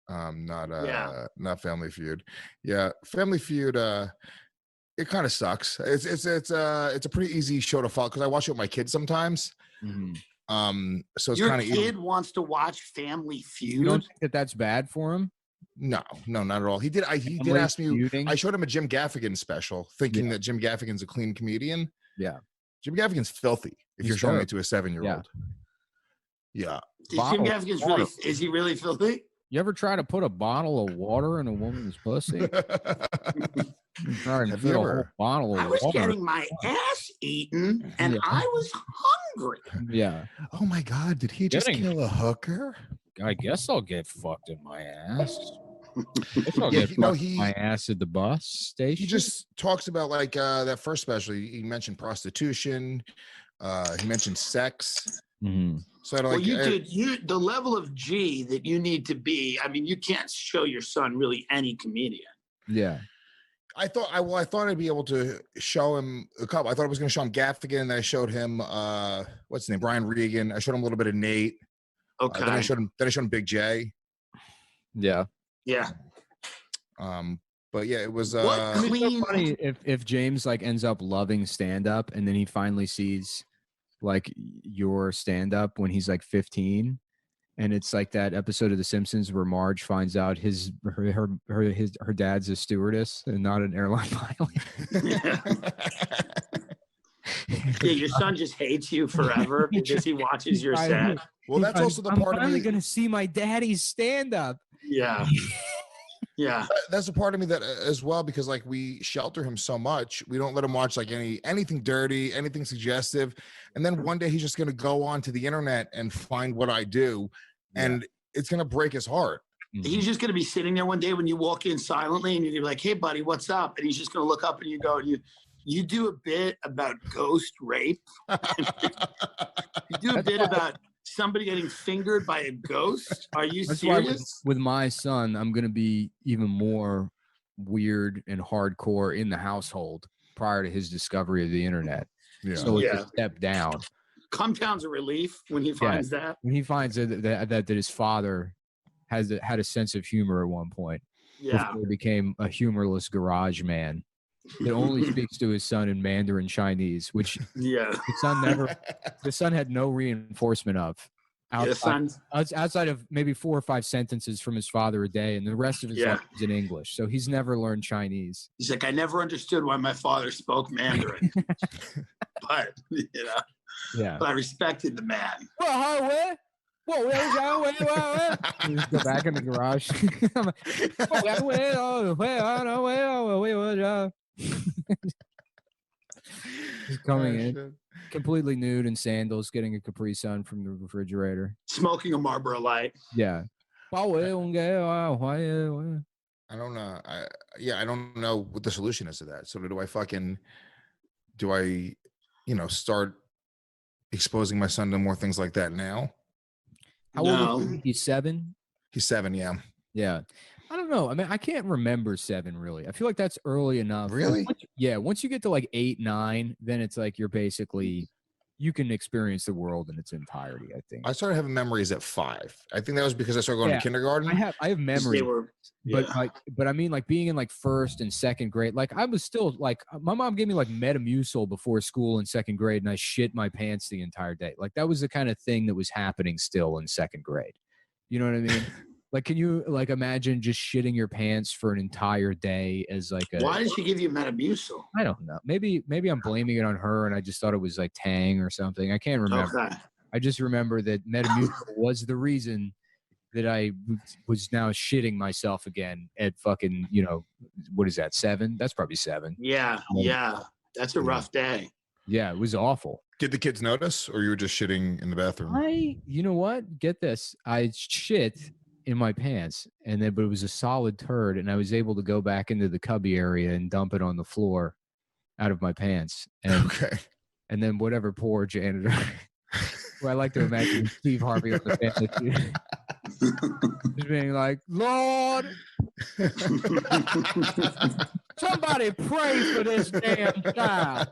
Not Family Feud. Yeah, Family Feud. It kind of sucks. It's a pretty easy show to follow because I watch it with my kids sometimes. Mm-hmm. So it's kind of your kid wants to watch Family Feud. You don't think that's bad for him? No, not at all. He did ask me. I showed him a Jim Gaffigan special, thinking that Jim Gaffigan's a clean comedian. Yeah, Jim Gaffigan's filthy. If you're showing it to a 7-year-old, yeah. Jim Gaffigan's is he really filthy? You ever try to put a bottle of water in a woman's pussy? Have you ever? I was getting my ass eaten, and I was hungry. Yeah. Oh my God! Did he just kill a hooker? I guess I'll get fucked in my ass. I'll get fucked in my ass at the bus station. He just talks about like that first special. He mentioned prostitution. He mentioned sex. Mm-hmm. So I don't the level of G that you need to be. I mean, you can't show your son really any comedian. Yeah. I thought I'd be able to show him a couple. I thought I was going to show him Gaffigan, and then I showed him what's his name, Brian Regan. I showed him a little bit of Nate. Okay. Then I showed him Big J. Yeah. Yeah. But yeah, it was it's so funny if James like ends up loving stand up and then he finally sees like your stand up when he's like 15. And it's like that episode of The Simpsons where Marge finds out her dad's a stewardess and not an airline pilot. Yeah, your son just hates you forever because he watches your set. Well, that's also the part of me. I'm finally going to see my daddy's stand up. Yeah. Yeah. That's a part of me that as well, because like we shelter him so much. We don't let him watch like anything dirty, anything suggestive. And then one day he's just going to go onto the internet and find what I do. And it's going to break his heart. He's just going to be sitting there one day when you walk in silently and you're gonna be like, "Hey buddy, what's up?" And he's just going to look up and you go, you do a bit about ghost rape. You do a bit about somebody getting fingered by a ghost? Are you That's why serious? with my son, I'm going to be even more weird and hardcore in the household prior to his discovery of the internet. Yeah. So it's a step down. CumTown's a relief when he finds that. When he finds that his father had a sense of humor at one point. Yeah. Before he became a humorless garage man that only speaks to his son in Mandarin Chinese, which the son had no reinforcement of. Outside of maybe 4 or 5 sentences from his father a day, and the rest of his life is in English. So he's never learned Chinese. He's like, I never understood why my father spoke Mandarin, but but I respected the man. Just go back in the garage. He's coming in completely nude in sandals, getting a Capri Sun from the refrigerator, smoking a Marlboro Light. Yeah. I don't know. I don't know what the solution is to that. So do I start exposing my son to more things like that now? How old is he? He's 7? He's 7, yeah. Yeah. I don't know. I mean, I can't remember 7 really. I feel like that's early enough. Really? Once you get to like 8, 9, then it's like you can experience the world in its entirety, I think. I started having memories at 5. I think that was because I started going to kindergarten. I have memories. But I mean, like being in like 1st and 2nd grade, like I was still like, my mom gave me like Metamucil before school in 2nd grade, and I shit my pants the entire day. Like that was the kind of thing that was happening still in 2nd grade. You know what I mean? Like, can you like imagine just shitting your pants for an entire day as like a? Why did she give you Metamucil? I don't know. Maybe I'm blaming it on her, and I just thought it was like Tang or something. I can't remember. Okay. I just remember that Metamucil was the reason that I was now shitting myself again at fucking, what is that, 7? That's probably 7. Yeah. That's a rough day. Yeah, it was awful. Did the kids notice, or you were just shitting in the bathroom? You know what? Get this. I shit in my pants, but it was a solid turd, and I was able to go back into the cubby area and dump it on the floor out of my pants. And, and then whatever poor janitor, who I like to imagine Steve Harvey on the Family Feud, just being like, Lord, somebody pray for this damn child.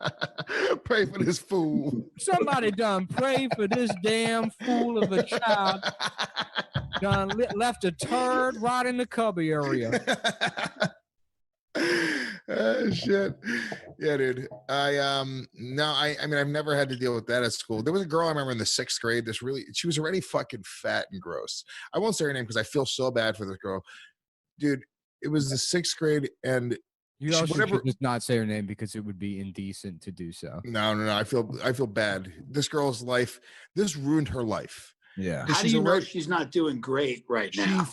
Pray for this fool. Somebody done pray for this damn fool of a child. Done left a turd right in the cubby area. Shit. Yeah, dude. I mean, I've never had to deal with that at school. There was a girl I remember in the 6th grade. She was already fucking fat and gross. I won't say her name because I feel so bad for this girl. Dude, it was the 6th grade, and you also should just not say her name because it would be indecent to do so. No. I feel bad. This girl's life, this ruined her life. Yeah. How do you know she's not doing great right now?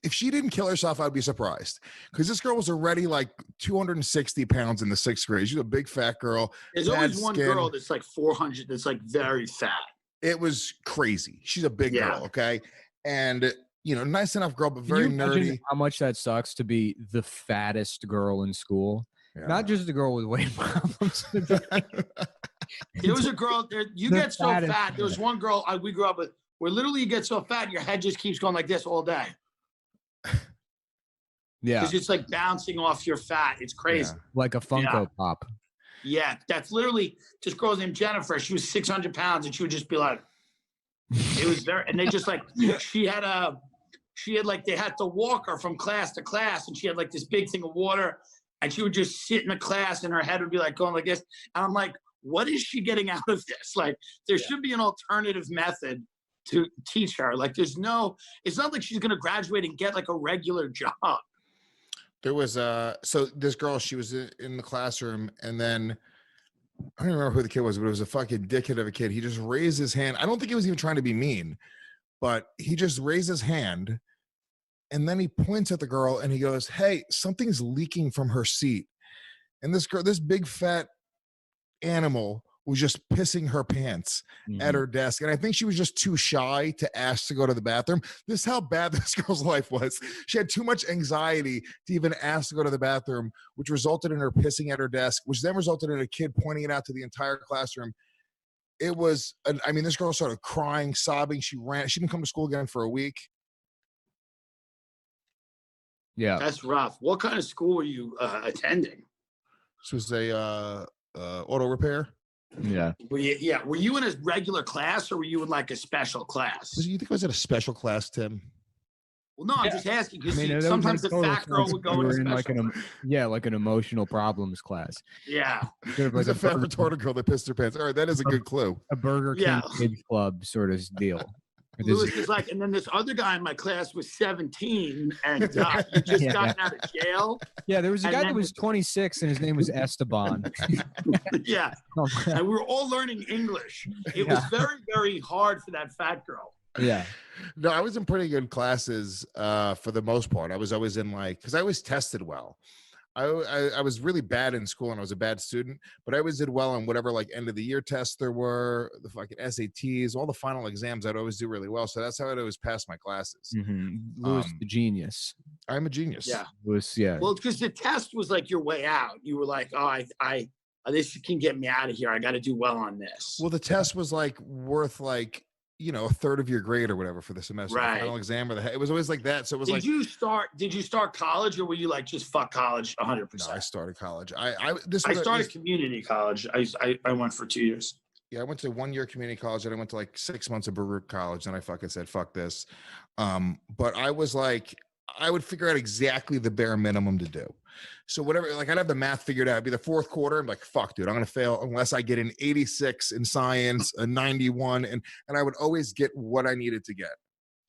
If she didn't kill herself, I'd be surprised. Because this girl was already like 260 pounds in the 6th grade. She's a big fat girl. There's always one girl that's like 400 that's like very fat. It was crazy. She's a big girl, okay? And, nice enough girl, but very nerdy. How much that sucks to be the fattest girl in school. Yeah. Not just a girl with weight problems. There was a girl there. You get so fat. There was one girl we grew up with where literally you get so fat, your head just keeps going like this all day. Yeah. Because it's like bouncing off your fat. It's crazy. Yeah. Like a Funko Pop. Yeah. That's literally this girl named Jennifer. She was 600 pounds and she would just be like, it was there. And they just like, they had to walk her from class to class. And she had like this big thing of water. And she would just sit in the class and her head would be like going like this. And I'm like, what is she getting out of this? Like, there should be an alternative method to teach her. Like, it's not like she's going to graduate and get like a regular job. There was so this girl, she was in the classroom, and then I don't remember who the kid was, but it was a fucking dickhead of a kid. He just raised his hand. I don't think he was even trying to be mean, but he just raised his hand, and then he points at the girl and he goes, "Hey, something's leaking from her seat." And this girl, this big fat animal, was just pissing her pants at her desk. And I think she was just too shy to ask to go to the bathroom. This is how bad this girl's life was. She had too much anxiety to even ask to go to the bathroom, which resulted in her pissing at her desk, which then resulted in a kid pointing it out to the entire classroom. it was, I mean, this girl started crying, sobbing. She didn't come to school again for a week. Yeah. That's rough. What kind of school were you attending? This was a auto repair. Yeah. Were you in a regular class or were you in like a special class? You think I was at a special class, Tim? Well, no, I'm just asking because I mean, sometimes the fat girl would go in in special like an emotional problems class. Yeah. It was a fat retarded girl that pissed her pants. All right, that is a good clue. A Burger King Kids Club sort of deal. Lewis was like, and then this other guy in my class was 17 and he just got out of jail. Yeah, there was a guy that was 26 and his name was Esteban. Yeah. And we were all learning English. It was very, very hard for that fat girl. Yeah. No, I was in pretty good classes for the most part. I was always in because I always tested well. I was really bad in school and I was a bad student, but I always did well on whatever end of the year tests there were, the fucking SATs, all the final exams. I'd always do really well. So that's how I'd always pass my classes. Mm-hmm. Lewis, the genius. I'm a genius. Yeah. Lewis, yeah. Well, because the test was like your way out. You were like, oh, I this can get me out of here. I got to do well on this. Well, the test was worth a third of your grade or whatever for the semester. Right. The final exam it was always like that. So it was Did you start college or were you just fuck college 100%? No, I started college. I started community college. I went for 2 years. Yeah, I went to 1 year community college and I went to 6 months of Baruch college. And I fucking said, fuck this. But I was I would figure out exactly the bare minimum to do. So whatever, I'd have the math figured out. It'd be the fourth quarter. I'm like, fuck, dude, I'm going to fail unless I get an 86 in science, a 91. And I would always get what I needed to get.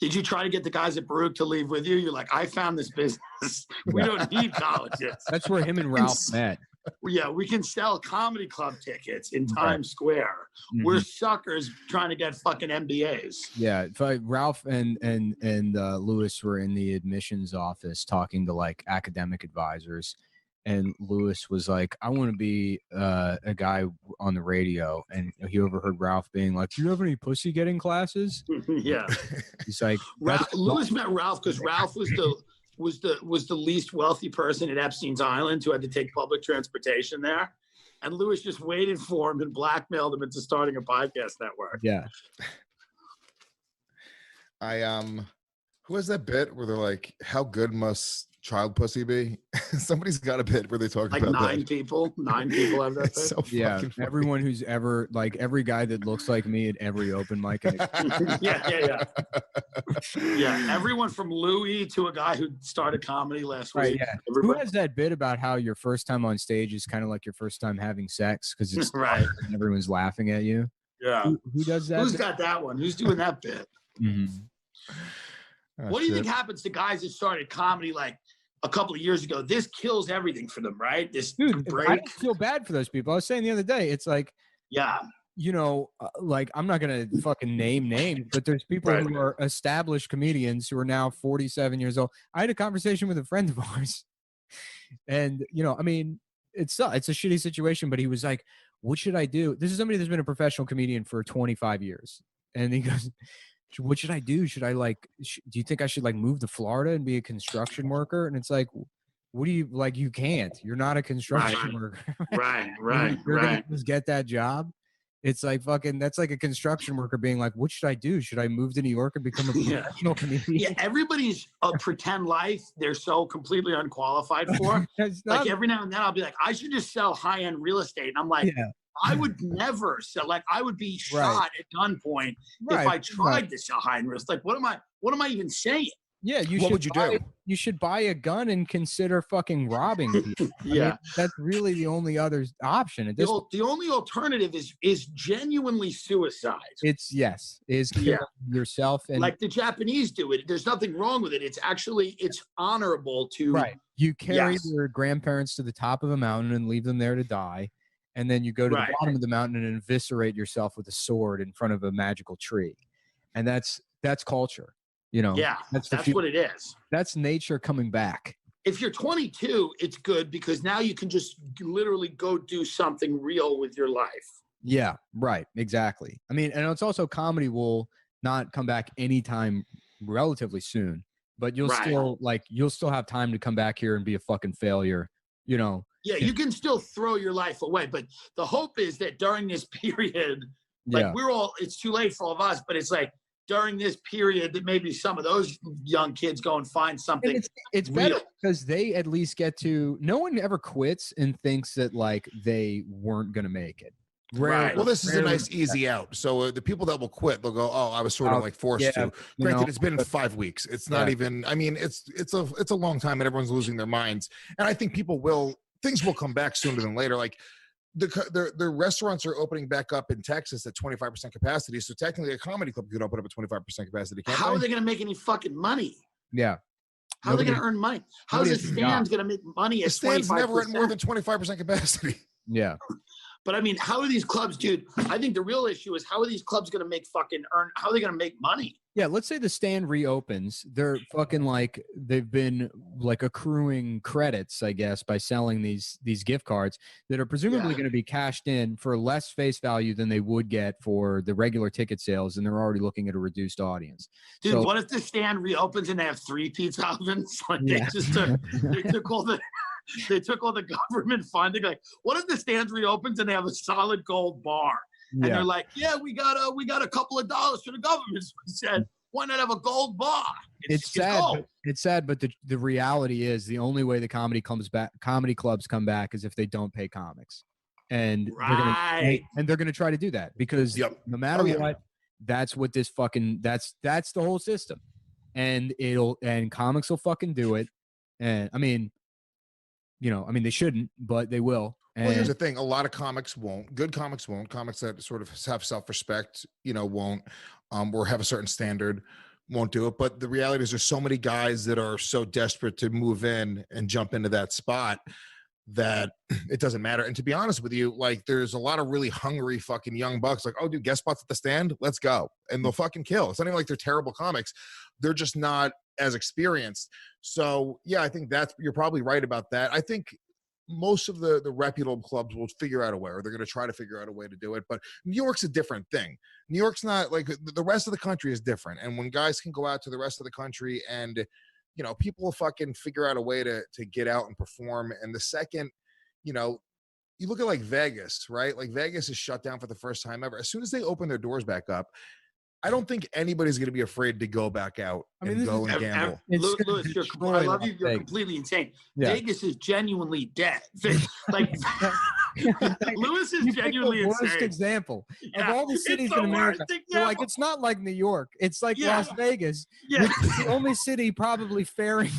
Did you try to get the guys at Baruch to leave with you? You're like, I found this business. We don't need colleges. That's where him and Ralph met. Yeah, we can sell comedy club tickets in Times Square. Mm-hmm. We're suckers trying to get fucking MBAs. Yeah, Ralph and Lewis were in the admissions office talking to academic advisors, and Lewis was like, "I want to be a guy on the radio," and he overheard Ralph being like, "Do you have any pussy getting classes?" Yeah, he's like, Lewis met Ralph because Ralph was the least wealthy person at Epstein's Island who had to take public transportation there. And Lewis just waited for him and blackmailed him into starting a podcast network. Yeah. Who has that bit where they're like, how good must child pussy be? Somebody's got a bit where they talk about nine people have that bit. So yeah, everyone who's ever every guy that looks like me at every open mic. Yeah. Everyone from Louis to a guy who started comedy last week. Yeah. Who has that bit about how your first time on stage is kind of like your first time having sex because it's right and everyone's laughing at you? Yeah. Who does that? Who's got that one? Who's doing that bit? Mm-hmm. What do you think happens to guys that started comedy a couple of years ago? This kills everything for them, right? This break. I don't feel bad for those people. I was saying the other day, it's I'm not going to fucking name names, but there's people who are established comedians who are now 47 years old. I had a conversation with a friend of ours and, it's a shitty situation, but he was like, what should I do? This is somebody that's been a professional comedian for 25 years. And he goes, what should I do? Should I do you think I should move to Florida and be a construction worker? And it's like, what do you you can't, you're not a construction worker. Right. You're gonna just get that job. It's that's like a construction worker being like, what should I do? Should I move to New York and become a professional comedian? Yeah, everybody's a pretend life they're so completely unqualified for. Every now and then I'll be like, I should just sell high-end real estate. And I'm like, I would never sell. I would be shot at gunpoint if I tried to sell high-end real estate. What am I even saying? Yeah, what would you do? You should buy a gun and consider fucking robbing people. I mean, that's really the only other option. The only alternative is genuinely suicide. Is killing yourself. And the Japanese do it. There's nothing wrong with it. It's honorable to. Right. You carry your grandparents to the top of a mountain and leave them there to die. And then you go to the bottom of the mountain and eviscerate yourself with a sword in front of a magical tree. And that's culture. That's what it is. That's nature coming back. If you're 22, it's good because now you can just literally go do something real with your life. Yeah, right. Exactly. I mean, and it's also comedy will not come back anytime relatively soon, but you'll still have time to come back here and be a fucking failure, Yeah, you can still throw your life away, but the hope is that during this period Like it's too late for all of us, but it's like during this period that maybe some of those young kids go and find something. And it's better because they at least get to, no one ever quits and thinks that like they weren't going to make it. Right. Well, this is a nice easy out. So the people that will quit, they'll go, "Oh, I was sort of like forced to." Granted, it's been 5 weeks. It's not even. I mean, it's a long time, and everyone's losing their minds. And I think things will come back sooner than later. Like the restaurants are opening back up in Texas at 25% capacity. So technically, a comedy club could open up at 25% capacity. How are they going to make any fucking money? Yeah. How are they going to earn money? How is the Stand's going to make money at 25%? The Stand's never at more than 25% capacity. Yeah. But I mean, how are these clubs, dude? I think the real issue is how are these clubs going to make how are they going to make money? Yeah, let's say the Stand reopens. They're fucking like, they've been like accruing credits, I guess, by selling these gift cards that are presumably going to be cashed in for less face value than they would get for the regular ticket sales, and they're already looking at a reduced audience. Dude, so, what if the Stand reopens and they have 3 pizza ovens? Like they took all the they took all the government funding. Like, what if the Stands reopens and they have a solid gold bar? And they're like, we got a couple of dollars from the government. So we said, why not have a gold bar? It's sad. It's sad, but the reality is the only way the comedy clubs come back is if they don't pay comics. And they're gonna try to do that because no matter what, that's what this fucking that's the whole system. And comics will fucking do it. And I mean, they shouldn't, but they will. Well, here's the thing. A lot of comics won't. Good comics won't. Comics that sort of have self-respect, won't, or have a certain standard, won't do it. But the reality is there's so many guys that are so desperate to move in and jump into that spot that it doesn't matter. And to be honest with you, like there's a lot of really hungry fucking young bucks like, oh, dude, guest spots at the Stand? Let's go. And they'll fucking kill. It's not even like they're terrible comics. They're just not as experienced. So, yeah, I think you're probably right about that. I think most of the reputable clubs will figure out a way, or they're going to try to figure out a way to do it. But New York's a different thing. New York's not like the rest of the country is different. And when guys can go out to the rest of the country and, people will fucking figure out a way to get out and perform. And the second, you look at like Vegas, right? Like Vegas is shut down for the first time ever. As soon as they open their doors back up, I don't think anybody's going to be afraid to go back out and go and gamble. Lewis, I love you. You're completely insane. Yeah. Vegas is genuinely dead. Like Lewis is genuinely insane. Worst example of all the cities in America. Like it's not like New York. It's like Las Vegas. Yeah, which is the only city probably faring.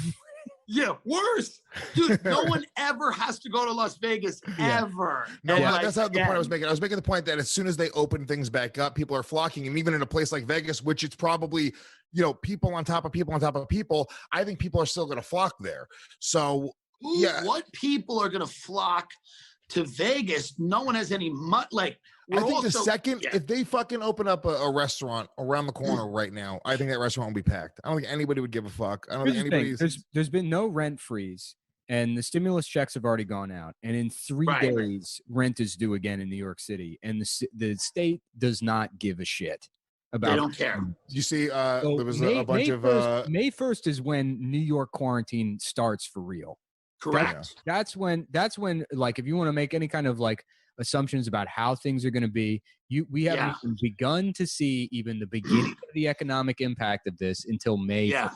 Yeah, worse. Dude, no one ever has to go to Las Vegas, ever. No, that's not the point I was making. I was making the point that as soon as they open things back up, people are flocking. And even in a place like Vegas, which it's probably, people on top of people on top of people, I think people are still going to flock there. So, what people are going to flock to Vegas? No one has any I think if they fucking open up a restaurant around the corner right now, I think that restaurant will be packed. I don't think anybody would give a fuck. I don't think anybody's. There's been no rent freeze, and the stimulus checks have already gone out. And in 3 days, rent is due again in New York City, and the state does not give a shit about. They don't care. You see, there was a bunch of May 1st is when New York quarantine starts for real. Correct. That's when like if you want to make any kind of like assumptions about how things are going to be, we haven't even begun to see even the beginning of the economic impact of this until May. Yeah.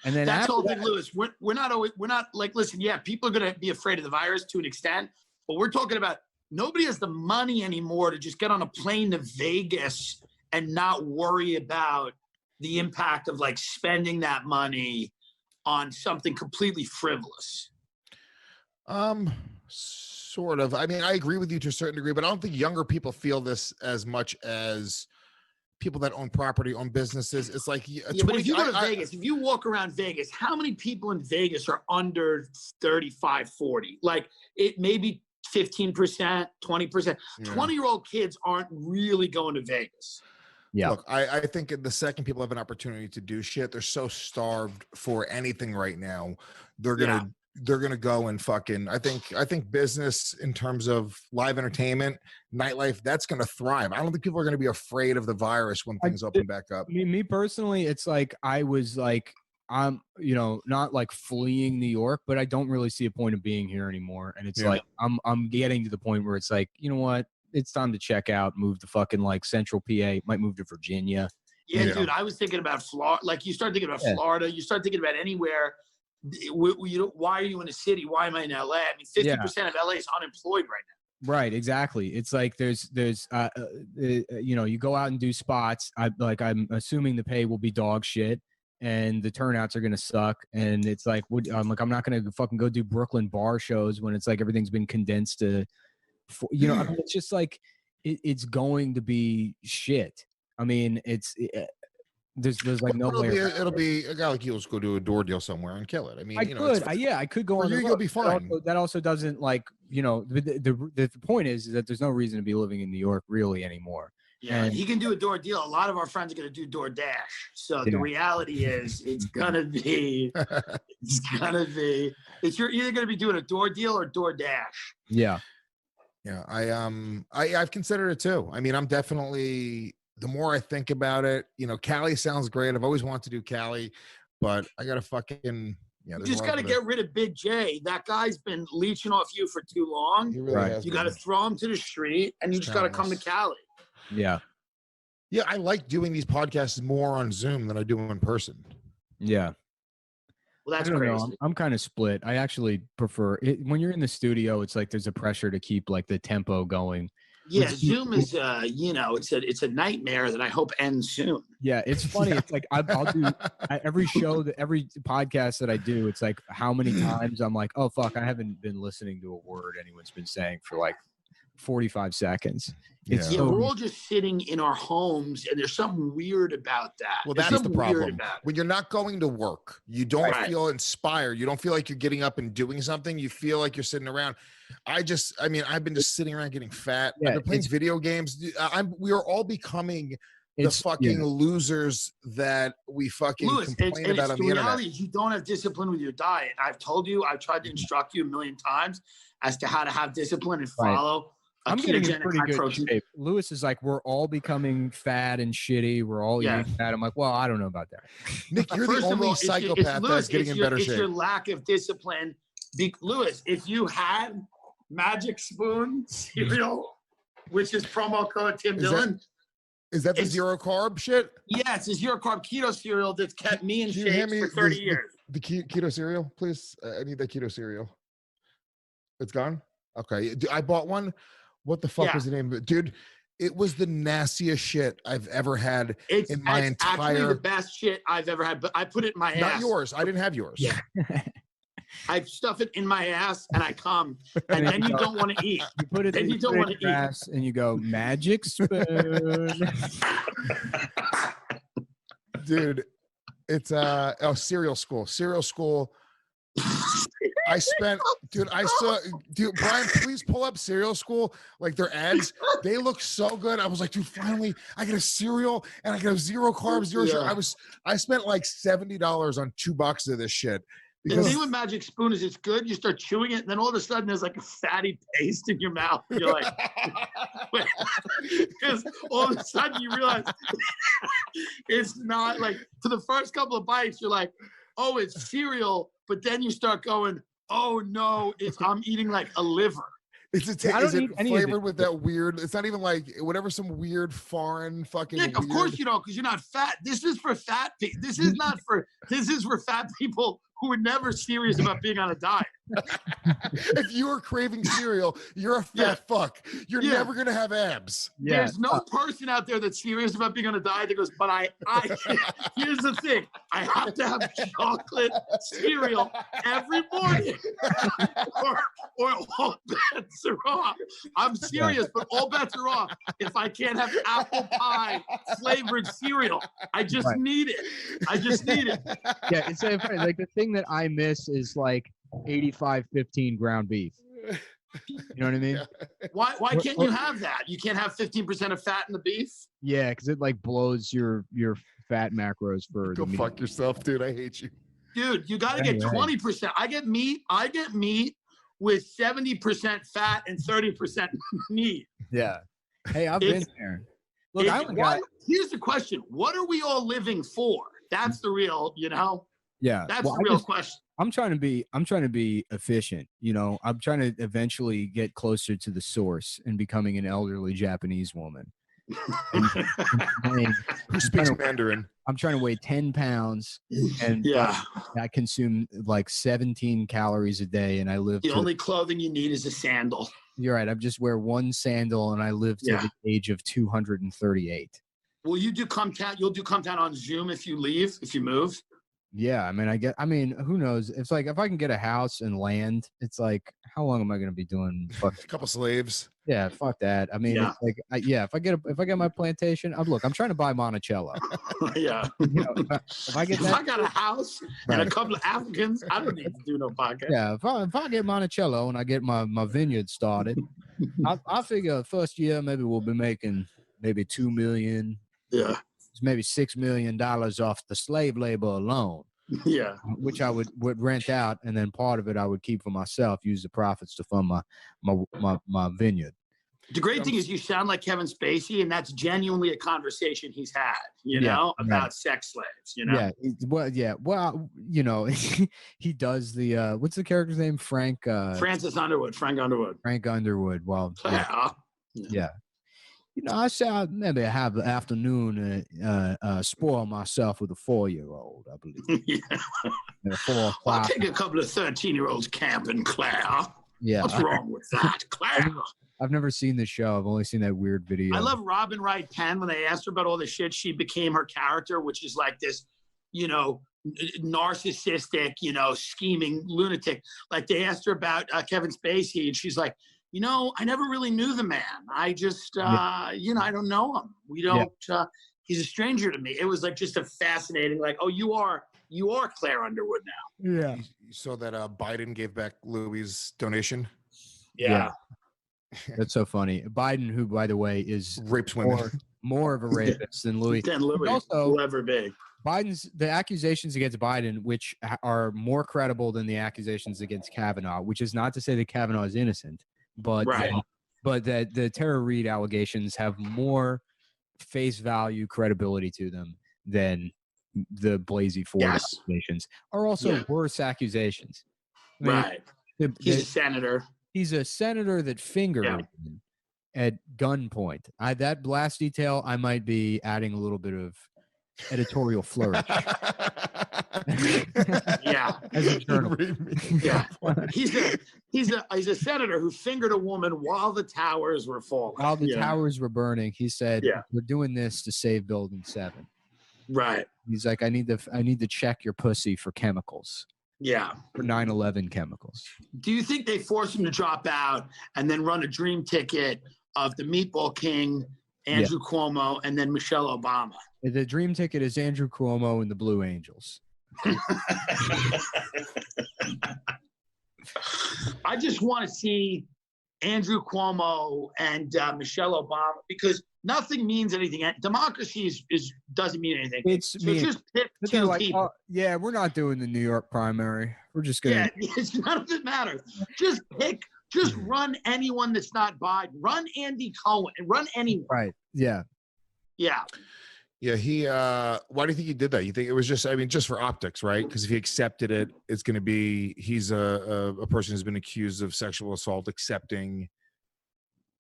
And then that's the whole thing, Lewis. We're not like, listen, people are going to be afraid of the virus to an extent, but we're talking about nobody has the money anymore to just get on a plane to Vegas and not worry about the impact of like spending that money on something completely frivolous. Sort of. I mean, I agree with you to a certain degree, but I don't think younger people feel this as much as people that own property, own businesses. It's like, but if you go to Vegas, if you walk around Vegas, how many people in Vegas are under 35, 40? Like it maybe 15%, 20%. 20-year-old kids aren't really going to Vegas. Yeah. Look, I think the second people have an opportunity to do shit, they're so starved for anything right now. They're gonna go and fucking. I think business in terms of live entertainment, nightlife, that's gonna thrive. I don't think people are gonna be afraid of the virus when things open back up. Me personally, it's like I was like I'm not like fleeing New York, but I don't really see a point of being here anymore. And it's like I'm getting to the point where it's like, you know what, it's time to check out, move to fucking like Central PA, might move to Virginia. Yeah, dude, I was thinking about Florida. Like, you start thinking about Florida, you start thinking about anywhere. Why are you in a city? Why am I in LA? I mean, 50% of LA is unemployed right now. Right, exactly. It's like there's you go out and do spots. I'm assuming the pay will be dog shit, and the turnouts are gonna suck. And it's like, I'm not gonna fucking go do Brooklyn bar shows when it's like everything's been condensed to, I mean, it's just like it's going to be shit. I mean, there's like no way. It'll be a guy like you'll just go do a door deal somewhere and kill it. I mean, I could go on. You'll be fine. That also doesn't like, the point is that there's no reason to be living in New York really anymore. Yeah, he can do a door deal. A lot of our friends are going to do DoorDash. So the reality is, it's you're either going to be doing a door deal or DoorDash. Yeah. Yeah. I've considered it too. I mean, I'm definitely, the more I think about it, Cali sounds great. I've always wanted to do Cali, but I got to fucking, you just got to get rid of Big J. That guy's been leeching off you for too long. You got to throw him to the street, and you just got to come to Cali. Yeah. Yeah, I like doing these podcasts more on Zoom than I do in person. Yeah. Well, that's crazy. I'm kind of split. I actually prefer it when you're in the studio. It's like there's a pressure to keep like the tempo going. Yeah, Zoom is it's a nightmare that I hope ends soon. Yeah, it's funny. It's like I'll do every podcast that I do. It's like how many times I'm like, oh fuck, I haven't been listening to a word anyone's been saying for like 45 seconds. We're all just sitting in our homes, and there's something weird about that. Well, that's the problem. When you're not going to work, you don't feel inspired. You don't feel like you're getting up and doing something. You feel like you're sitting around. I've been just sitting around getting fat. I've been playing video games. We are all becoming the fucking losers that we fucking complain about on the internet. Reality is you don't have discipline with your diet. I've told you, I've tried to instruct you a million times as to how to have discipline and follow. I'm getting in pretty good shape. Lewis is like, we're all becoming fat and shitty. We're all eating fat. I'm like, well, I don't know about that. Nick, you're the only psychopath that's getting in better shape. It's your lack of discipline. Lewis, if you had Magic Spoon cereal, which is promo code Tim Dillon. Is that the zero carb shit? Yeah, it's a zero carb keto cereal that's kept me in shape for 30 years. The keto cereal, please. I need that keto cereal. It's gone? Okay. I bought one. What the fuck was the name of it? Dude, it was the nastiest shit I've ever had in my entire... It's actually the best shit I've ever had, but I put it in my ass. Not yours. I didn't have yours. Yeah. I stuff it in my ass and I come, and then you don't want to eat. You put it, you don't want to eat, ass and you go Magic Spoon. Dude, it's cereal school. Cereal school. I spent, dude, Brian, please pull up Cereal School, like their ads. They look so good. I was like, dude, finally, I get a cereal and I get a zero carbs, zero sugar. I spent like $70 on 2 boxes of this shit. The thing with Magic Spoon is it's good. You start chewing it, and then all of a sudden there's like a fatty paste in your mouth. And you're like, because all of a sudden you realize it's not like, for the first couple of bites, you're like, oh, it's cereal. But then you start going, oh no, I'm eating like a liver. Is it flavored with that weird? It's not even like whatever, some weird foreign fucking. Nick, of course you don't, because you're not fat. This is for fat people. This is for fat people who were never serious about being on a diet. If you are craving cereal, you're a fat fuck. You're never gonna have abs. Yeah. There's no person out there that's serious about being on a diet that goes, but I here's the thing. I have to have chocolate cereal every morning. or all bets are off. I'm serious, but all bets are off if I can't have apple pie flavored cereal. I just need it. Yeah, it's like the thing that I miss is like 85-15 ground beef. You know what I mean? Why can't you have that? You can't have 15% of fat in the beef? Yeah, because it like blows your fat macros for Go fuck yourself, dude. I hate you. Dude, you got to get 20%. I get meat with 70% fat and 30% meat. Yeah. Hey, I've been there. Look, here's the question. What are we all living for? That's the real, Yeah. That's the real question. I'm trying to be efficient. You know, I'm trying to eventually get closer to the source and becoming an elderly Japanese woman. Who speaks Mandarin? I'm trying to weigh 10 pounds and I consume like 17 calories a day, and I live. The only clothing you need is a sandal. You're right. I just wear one sandal and I live to the age of 238. Will you do CumTown? You'll do CumTown on Zoom if you move? Yeah, I mean, who knows? It's like if I can get a house and land, it's like, how long am I going to be doing? A couple slaves. Yeah, fuck that. I mean, it's like, if I get my plantation, I'm trying to buy Monticello. Yeah. You know, if I got a house and a couple of Africans, I don't need to do no podcast. Yeah, if I get Monticello and I get my vineyard started, I figure first year maybe we'll be making maybe $2 million. Yeah. Maybe $6 million off the slave labor alone. Yeah. Which I would rent out, and then part of it I would keep for myself, use the profits to fund my vineyard. The great thing is you sound like Kevin Spacey, and that's genuinely a conversation he's had, about sex slaves, Yeah. Well, you know, he does the, what's the character's name? Frank Underwood. Well, yeah. You know, I say I maybe have the afternoon spoil myself with a 4-year-old, I believe. Yeah. I'll take a couple of 13-year-olds camping, Claire. Yeah. What's wrong with that, Claire? I've never seen the show. I've only seen that weird video. I love Robin Wright Penn when they asked her about all the shit she became her character, which is like this, narcissistic, scheming lunatic. Like they asked her about Kevin Spacey, and she's like, I never really knew the man. I just, I don't know him. We don't, he's a stranger to me. It was like just a fascinating, like, oh, you are Claire Underwood now. Yeah. You saw that Biden gave back Louis' donation? Yeah. That's so funny. Biden, who, by the way, is rapes women. More of a rapist than Louis. Also, will ever be. The accusations against Biden, which are more credible than the accusations against Kavanaugh, which is not to say that Kavanaugh is innocent. But that the Tara Reid allegations have more face value credibility to them than the Blasey Ford accusations are also worse accusations. He's a senator. He's a senator that fingered him at gunpoint. That last detail, I might be adding a little bit of editorial flourish. As a journalist. He's a senator who fingered a woman while the towers were falling. While the towers were burning, he said, "We're doing this to save Building 7." Right. He's like, I need to check your pussy for chemicals. Yeah. For 9/11 chemicals. Do you think they forced him to drop out and then run a dream ticket of the Meatball King, Andrew Cuomo, and then Michelle Obama? The dream ticket is Andrew Cuomo and the Blue Angels. I just want to see Andrew Cuomo and Michelle Obama, because nothing means anything. Democracy doesn't mean anything. Just pick two people. We're not doing the New York primary. We're just going to. None of it matters. Just run anyone that's not Biden. Run Andy Cohen and run anyone. Right. Yeah. Yeah. Yeah, why do you think he did that? You think it was just for optics, right? Because if he accepted it, it's going to be, he's a person who's been accused of sexual assault accepting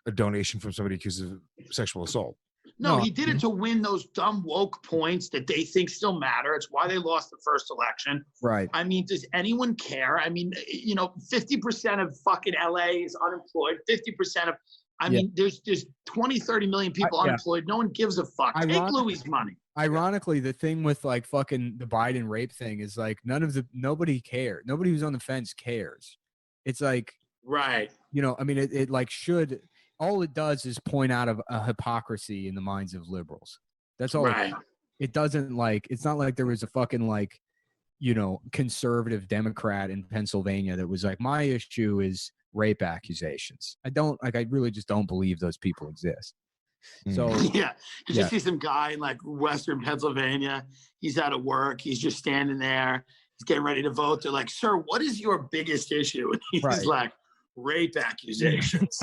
a donation from somebody accused of sexual assault. No, he did it to win those dumb woke points that they think still matter. It's why they lost the first election. Right. I mean, does anyone care? I mean, 50% of fucking LA is unemployed. 50% of, there's 20, 30 million people unemployed. No one gives a fuck. Take Louis' money. Ironically, the thing with like fucking the Biden rape thing is like nobody cared. Nobody who's on the fence cares. It's like, right. It like should, all it does is point out of a hypocrisy in the minds of liberals. That's all. Right. It doesn't like, it's not like there was a fucking like, conservative Democrat in Pennsylvania that was like, my issue is rape accusations. I really just don't believe those people exist. So you just see some guy in like Western Pennsylvania. He's out of work. He's just standing there. He's getting ready to vote. They're like, "Sir, what is your biggest issue?" And he's like, "Rape accusations."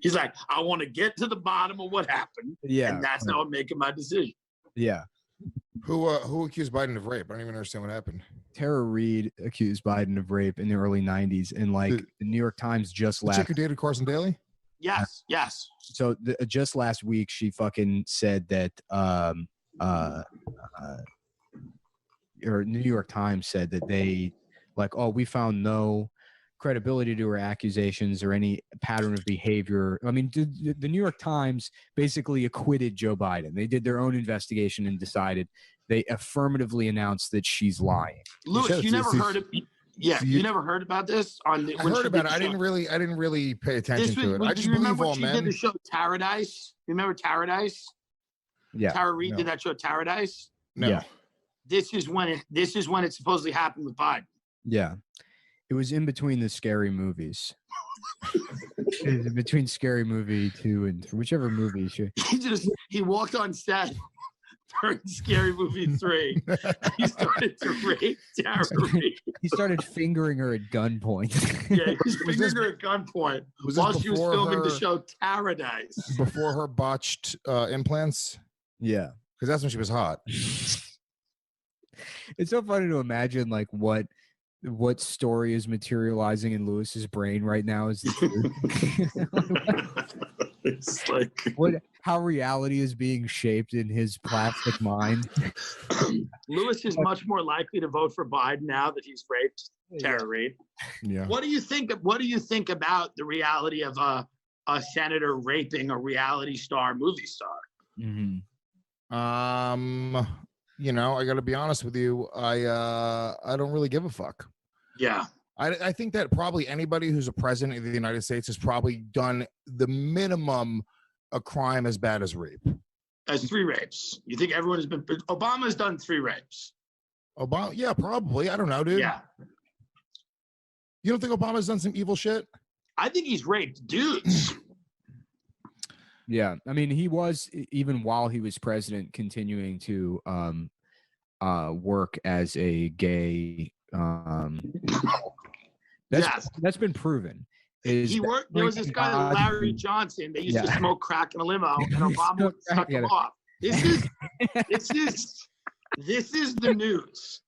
He's like, "I want to get to the bottom of what happened." Yeah, and that's how I'm making my decision. Yeah. Who accused Biden of rape? I don't even understand what happened. Tara Reid accused Biden of rape in the early 90s, and like the New York Times just The chick who dated Carson Daly? Yes, yes. So just last week she fucking said that or New York Times said that they like, oh, we found no credibility to her accusations or any pattern of behavior. I mean, the New York Times basically acquitted Joe Biden. They did their own investigation and decided they affirmatively announced that she's lying. Lewis, you never heard of you never heard about this on the, I heard about it. I didn't really pay attention to it. I just believe all men. She did the show Paradise. Remember Paradise? Yeah. Tara Reid did that show Paradise? No. Yeah. This is when it supposedly happened with Biden. Yeah. It was in between the Scary Movies. It was in between Scary Movie 2 and 3, whichever movie. He walked on set during Scary Movie 3. He started to rape Tara Reid. He started fingering her at gunpoint. Yeah, he was fingering her at gunpoint while she was filming the show Paradise. Before her botched implants? Yeah. Because that's when she was hot. It's so funny to imagine like what story is materializing in Lewis's brain right now is the truth. It's like how reality is being shaped in his plastic mind. Lewis is much more likely to vote for Biden now that he's raped Tara Reid. Yeah. What do you think about the reality of a senator raping a reality star movie star? Mm-hmm. You know, I got to be honest with you. I don't really give a fuck. Yeah. I think that probably anybody who's a president of the United States has probably done the minimum a crime as bad as rape. As 3 rapes. You think everyone has been? Obama's done 3 rapes. Obama? Yeah, probably. I don't know, dude. Yeah. You don't think Obama's done some evil shit? I think he's raped dudes. Yeah, I mean, he was, even while he was president, continuing to work as a gay. That's been proven. He worked. There was this guy, Larry Johnson. They used to smoke crack in a limo, and Obama would suck him off. This is the news.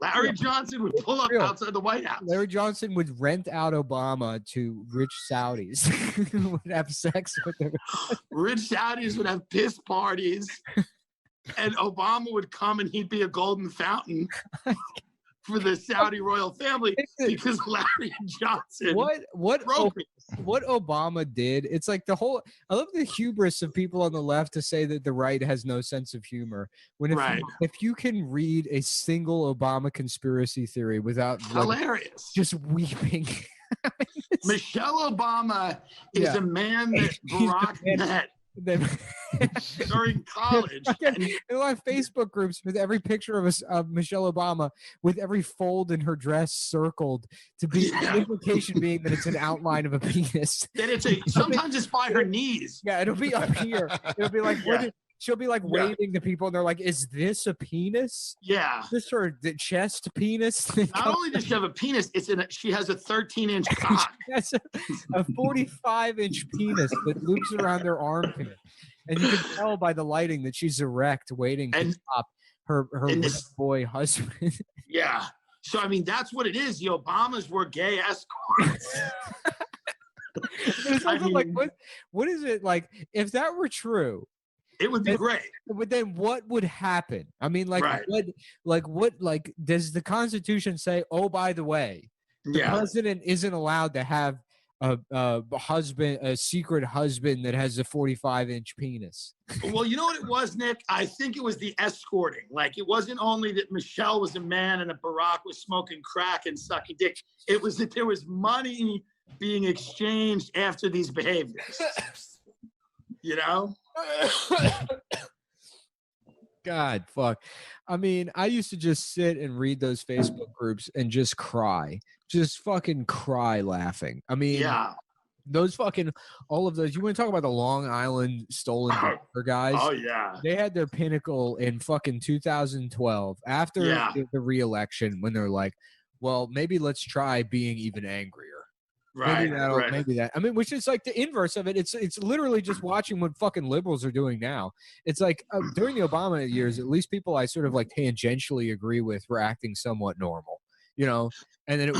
Larry Johnson would pull up outside the White House. Larry Johnson would rent out Obama to rich Saudis who would have sex with him. Rich Saudis would have piss parties, and Obama would come and he'd be a golden fountain for the Saudi royal family because Larry Johnson. What Obama did? It's like I love the hubris of people on the left to say that the right has no sense of humor. When if you can read a single Obama conspiracy theory without hilarious, just weeping. Michelle Obama is a man that Barack met during college. And a lot of Facebook groups with every picture of Michelle Obama with every fold in her dress circled to be the implication being that it's an outline of a penis. That sometimes it's by her knees. Yeah, it'll be up here. It'll be like she'll be like waving to people and they're like, "Is this a penis? Yeah. Is this her chest penis?" Not only does she have a penis, she has a 13-inch cock. That's a 45-inch penis that loops around her armpit. And you can tell by the lighting that she's erect, waiting to stop her boy husband. Yeah. So, I mean, that's what it is. The Obamas were gay escorts. It's also like, what is it like? If that were true, it would be great. But then what would happen? I mean, what does the Constitution say, oh, by the way, the president isn't allowed to have a secret husband that has a 45-inch penis? Well, you know what it was, Nick? I think it was the escorting. Like, it wasn't only that Michelle was a man and that Barack was smoking crack and sucking dick. It was that there was money being exchanged after these behaviors. You know? God, fuck. I mean, I used to just sit and read those Facebook groups and just cry. Just fucking cry laughing. I mean, those fucking, all of those, you want to talk about the Long Island stolen Burr guys? Oh, yeah. They had their pinnacle in fucking 2012 after the re-election when they're like, well, maybe let's try being even angrier. Right. Maybe that. I mean, which is like the inverse of it. It's literally just watching what fucking liberals are doing now. It's like during the Obama years, at least people I sort of like tangentially agree with were acting somewhat normal, you know. And then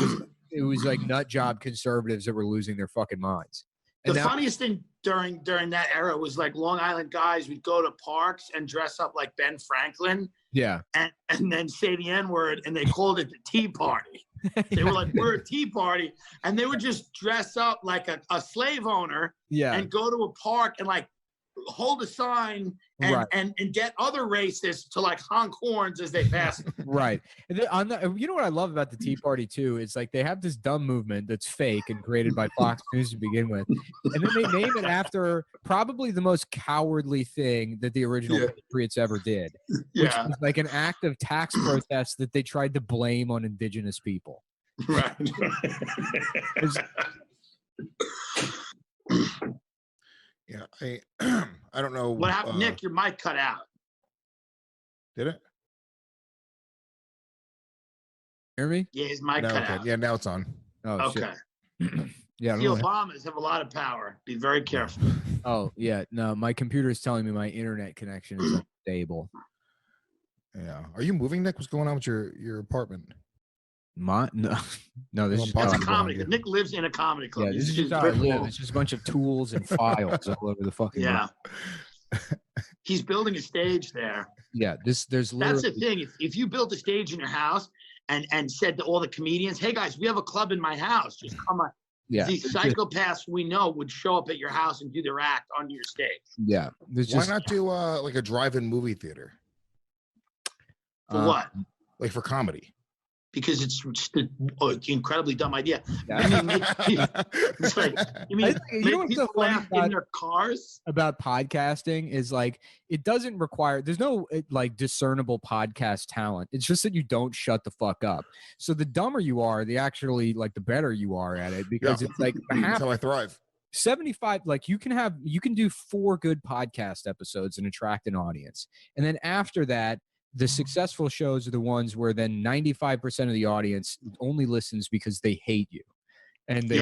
it was like nut job conservatives that were losing their fucking minds. And the funniest thing during that era was like Long Island guys would go to parks and dress up like Ben Franklin. Yeah. And then say the N-word, and they called it the Tea Party. They were like, we're a Tea Party. And they would just dress up like a slave owner and go to a park and like hold a sign and get other racists to like honk horns as they pass. Right. And you know what I love about the Tea Party too? It's like they have this dumb movement that's fake and created by Fox News to begin with. And then they name it after probably the most cowardly thing that the original Patriots ever did. Which is like an act of tax protest that they tried to blame on indigenous people. Right. Yeah, I don't know. What happened, Nick? Your mic cut out. Did it? Hear me? Yeah, his mic cut out. Yeah, now it's on. Oh, okay. Yeah, the Obamas have a lot of power. Be very careful. Oh, yeah. No, my computer is telling me my internet connection is unstable. Yeah. Are you moving, Nick? What's going on with your apartment? No, this is a comedy. Nick lives in a comedy club. Yeah, this is just how I live. It's just a bunch of tools and files all over the fucking room. He's building a stage there. Yeah, that's the thing. If you built a stage in your house and said to all the comedians, "Hey guys, we have a club in my house. Just come on." Yeah, these psychopaths we know would show up at your house and do their act on your stage. Yeah, why not do like a drive-in movie theater? For what? Like for comedy. Because it's just an incredibly dumb idea. I mean, it's like, you know what's so funny in their cars about podcasting is like it doesn't require. There's no like discernible podcast talent. It's just that you don't shut the fuck up. So the dumber you are, the better you are at it. Because it's like that's how I thrive. 75, like you can do 4 good podcast episodes and attract an audience, and then after that. The successful shows are the ones where then 95% of the audience only listens because they hate you. And they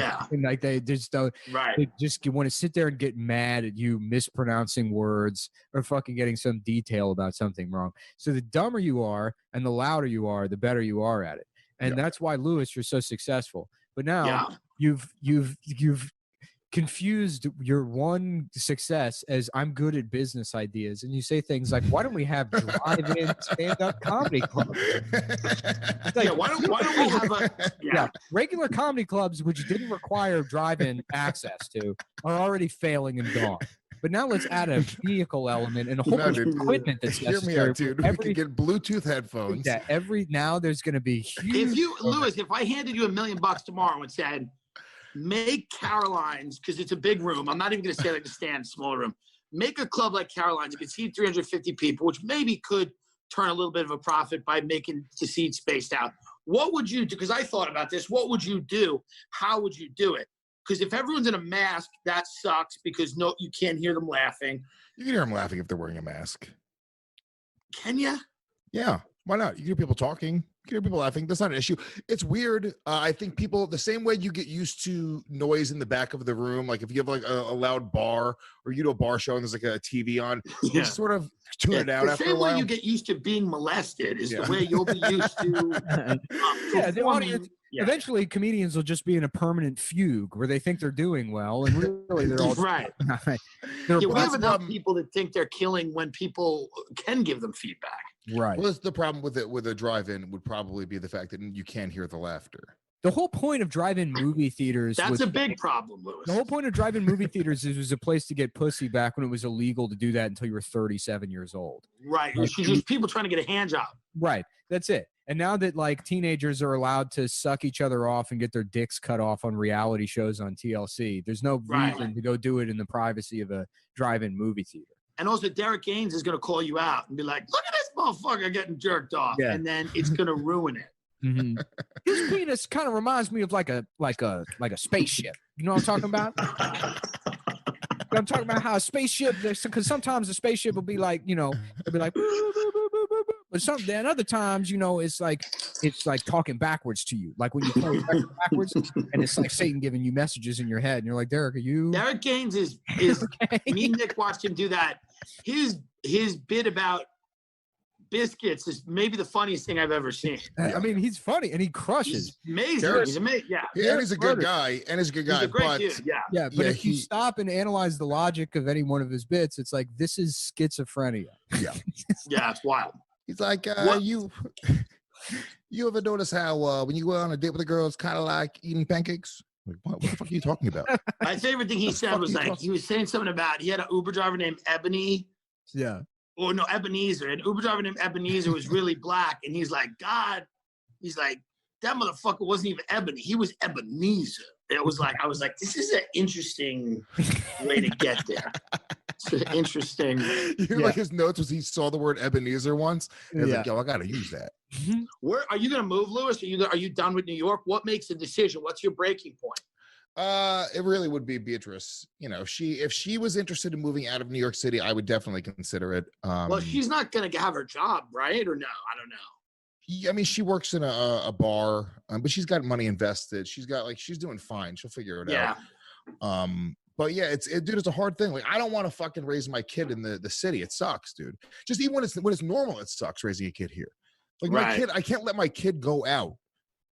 just don't, they just want to sit there and get mad at you mispronouncing words or fucking getting some detail about something wrong. So the dumber you are and the louder you are, the better you are at it. And that's why, Lewis, you're so successful. But now you've confused your one success as I'm good at business ideas, and you say things like, "Why don't we have drive-in stand-up comedy clubs?" Like, why don't we have regular comedy clubs, which didn't require drive-in access to, are already failing and gone. But now let's add a vehicle element and a whole bunch of equipment that's necessary. Hear me out, dude. We can get Bluetooth headphones. Yeah, now there's going to be huge. If I handed you $1 million tomorrow and said, make Caroline's, because it's a big room. I'm not even going to say like the stand, smaller room. Make a club like Caroline's. You can seat 350 people, which maybe could turn a little bit of a profit by making the seats spaced out. What would you do? Because I thought about this. What would you do? How would you do it? Because if everyone's in a mask, that sucks because you can't hear them laughing. You can hear them laughing if they're wearing a mask. Can you? Yeah. Why not? You can hear people talking. You can hear people laughing. That's not an issue. It's weird. I think people, the same way you get used to noise in the back of the room, like if you have like a loud bar or you do a bar show and there's like a TV on, you sort of tune it out after a while. The same way you get used to being molested is the way you'll be used to. The audience. Yeah. Eventually, comedians will just be in a permanent fugue where they think they're doing well, and really they're all right. We have enough people that think they're killing when people can give them feedback. Right. Well, that's the problem with a drive-in would probably be the fact that you can't hear the laughter. The whole point of drive-in movie theaters That's a big problem, Lewis. The whole point of drive-in movie theaters is it was a place to get pussy back when it was illegal to do that until you were 37 years old. Right. It's just people trying to get a hand job. Right. That's it. And now that like teenagers are allowed to suck each other off and get their dicks cut off on reality shows on TLC, there's no reason to go do it in the privacy of a drive-in movie theater. And also, Derek Gaines is going to call you out and be like, "Look at this motherfucker getting jerked off," and then it's going to ruin it. Mm-hmm. His penis kind of reminds me of like a spaceship. You know what I'm talking about? I'm talking about how a spaceship, because sometimes a spaceship will be like, it'll be like, But then other times, it's like talking backwards to you. Like when you play backwards, and it's like Satan giving you messages in your head, and you're like, Derek, are you? Derek Gaines is Okay. me and Nick watched him do that. His bit about biscuits is maybe the funniest thing I've ever seen. I mean, he's funny and he crushes. He's amazing. Derek, he's amazing. Yeah. Yeah, and he's a good guy. He's a great dude. Yeah. Yeah, but if you stop and analyze the logic of any one of his bits, it's like this is schizophrenia. Yeah. Yeah, it's wild. He's like, you ever notice how when you go on a date with a girl, it's kind of like eating pancakes? Like, what the fuck are you talking about? My favorite thing he said was like, he was saying something about, he had an Uber driver named Ebony. Yeah. Or no, Ebenezer. An Uber driver named Ebenezer was really black. And he's like, that motherfucker wasn't even Ebony. He was Ebenezer. It was like, I was like, this is an interesting way to get there. It's an interesting. Like his notes was he saw the word Ebenezer once. And he's like, yo, I got to use that. Where are you going to move, Lewis? Are you done with New York? What makes the decision? What's your breaking point? It really would be Beatrice. If she was interested in moving out of New York City, I would definitely consider it. Well, she's not going to have her job, right? Or no? I don't know. She works in a bar, but she's got money invested. She's doing fine. She'll figure it out. But yeah, dude, it's a hard thing. Like, I don't want to fucking raise my kid in the city. It sucks, dude. Just even when it's normal, it sucks raising a kid here. Like my kid, I can't let my kid go out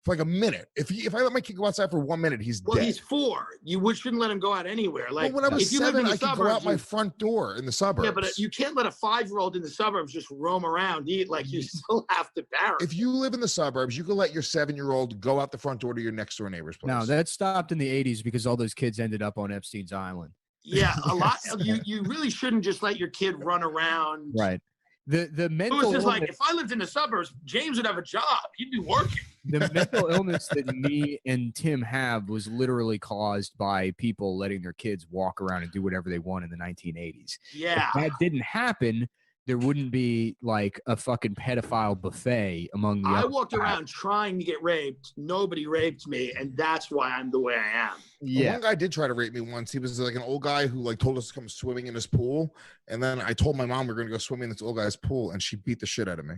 for like a minute. If I let my kid go outside for 1 minute, he's dead. Well, he's 4. You shouldn't let him go out anywhere. Like when I was 7, I could go out my front door in the suburbs. Yeah, but you can't let a 5-year-old in the suburbs just roam around, eat. Like, you still have to parent. If you live in the suburbs, you can let your 7-year-old go out the front door to your next door neighbor's place. No, that stopped in the 80s because all those kids ended up on Epstein's Island. Yeah, a lot. You really shouldn't just let your kid run around. Right. The mental it was just illness, like, if I lived in the suburbs, James would have a job. He'd be working. The mental illness that me and Tim have was literally caused by people letting their kids walk around and do whatever they want in the 1980s. Yeah. If that didn't happen, there wouldn't be like a fucking pedophile buffet among the I walked around trying to get raped. Nobody raped me, and that's why I'm the way I am. Yeah. One guy did try to rape me once. He was like an old guy who like told us to come swimming in his pool. And then I told my mom we were going to go swimming in this old guy's pool, and she beat the shit out of me.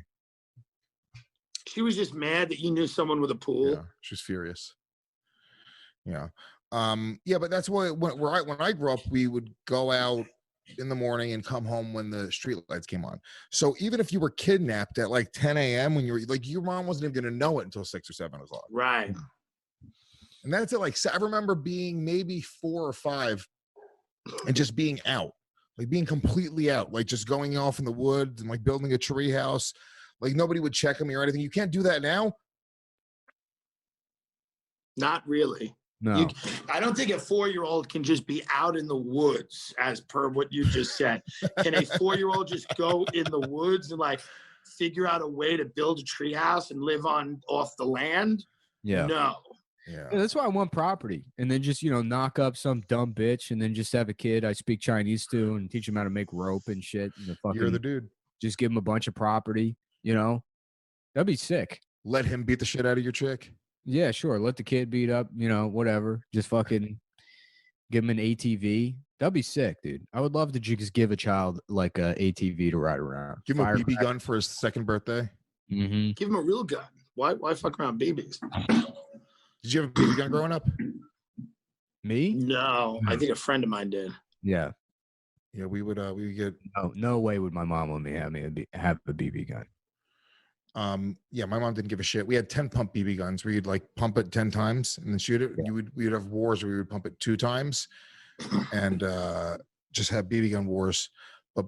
She was just mad that you knew someone with a pool. Yeah, she was furious. Yeah. Yeah, but that's why when I grew up, we would go out in the morning and come home when the street lights came on. So even if you were kidnapped at like 10 a.m. when you're like, your mom wasn't even going to know it until 6 or 7 o'clock. Right. And that's it. Like, I remember being maybe 4 or 5 and just being out, like being completely out, like just going off in the woods and like building a tree house. Like nobody would check on me or anything. You can't do that now. Not really. No. I don't think a 4-year-old can just be out in the woods, as per what you just said. Can a 4-year-old just go in the woods and like figure out a way to build a treehouse and live off the land? Yeah. No. Yeah. That's why I want property, and then just knock up some dumb bitch, and then just have a kid I speak Chinese to, and teach him how to make rope and shit. And You're the dude. Just give him a bunch of property. That'd be sick. Let him beat the shit out of your chick. Yeah, sure. Let the kid beat up, whatever. Just fucking give him an ATV. That'd be sick, dude. I would love to just give a child like a ATV to ride around. Give him a BB gun for his 2nd birthday. Mm-hmm. Give him a real gun. Why fuck around BBs? Did you have a BB gun growing up? Me? No, I think a friend of mine did. Yeah. Yeah, we would get. No way would my mom let me have a BB gun. Yeah, my mom didn't give a shit. We had 10 pump BB guns where you'd like pump it 10 times and then shoot it. Yeah. We'd have wars where we would pump it 2 times and just have BB gun wars. But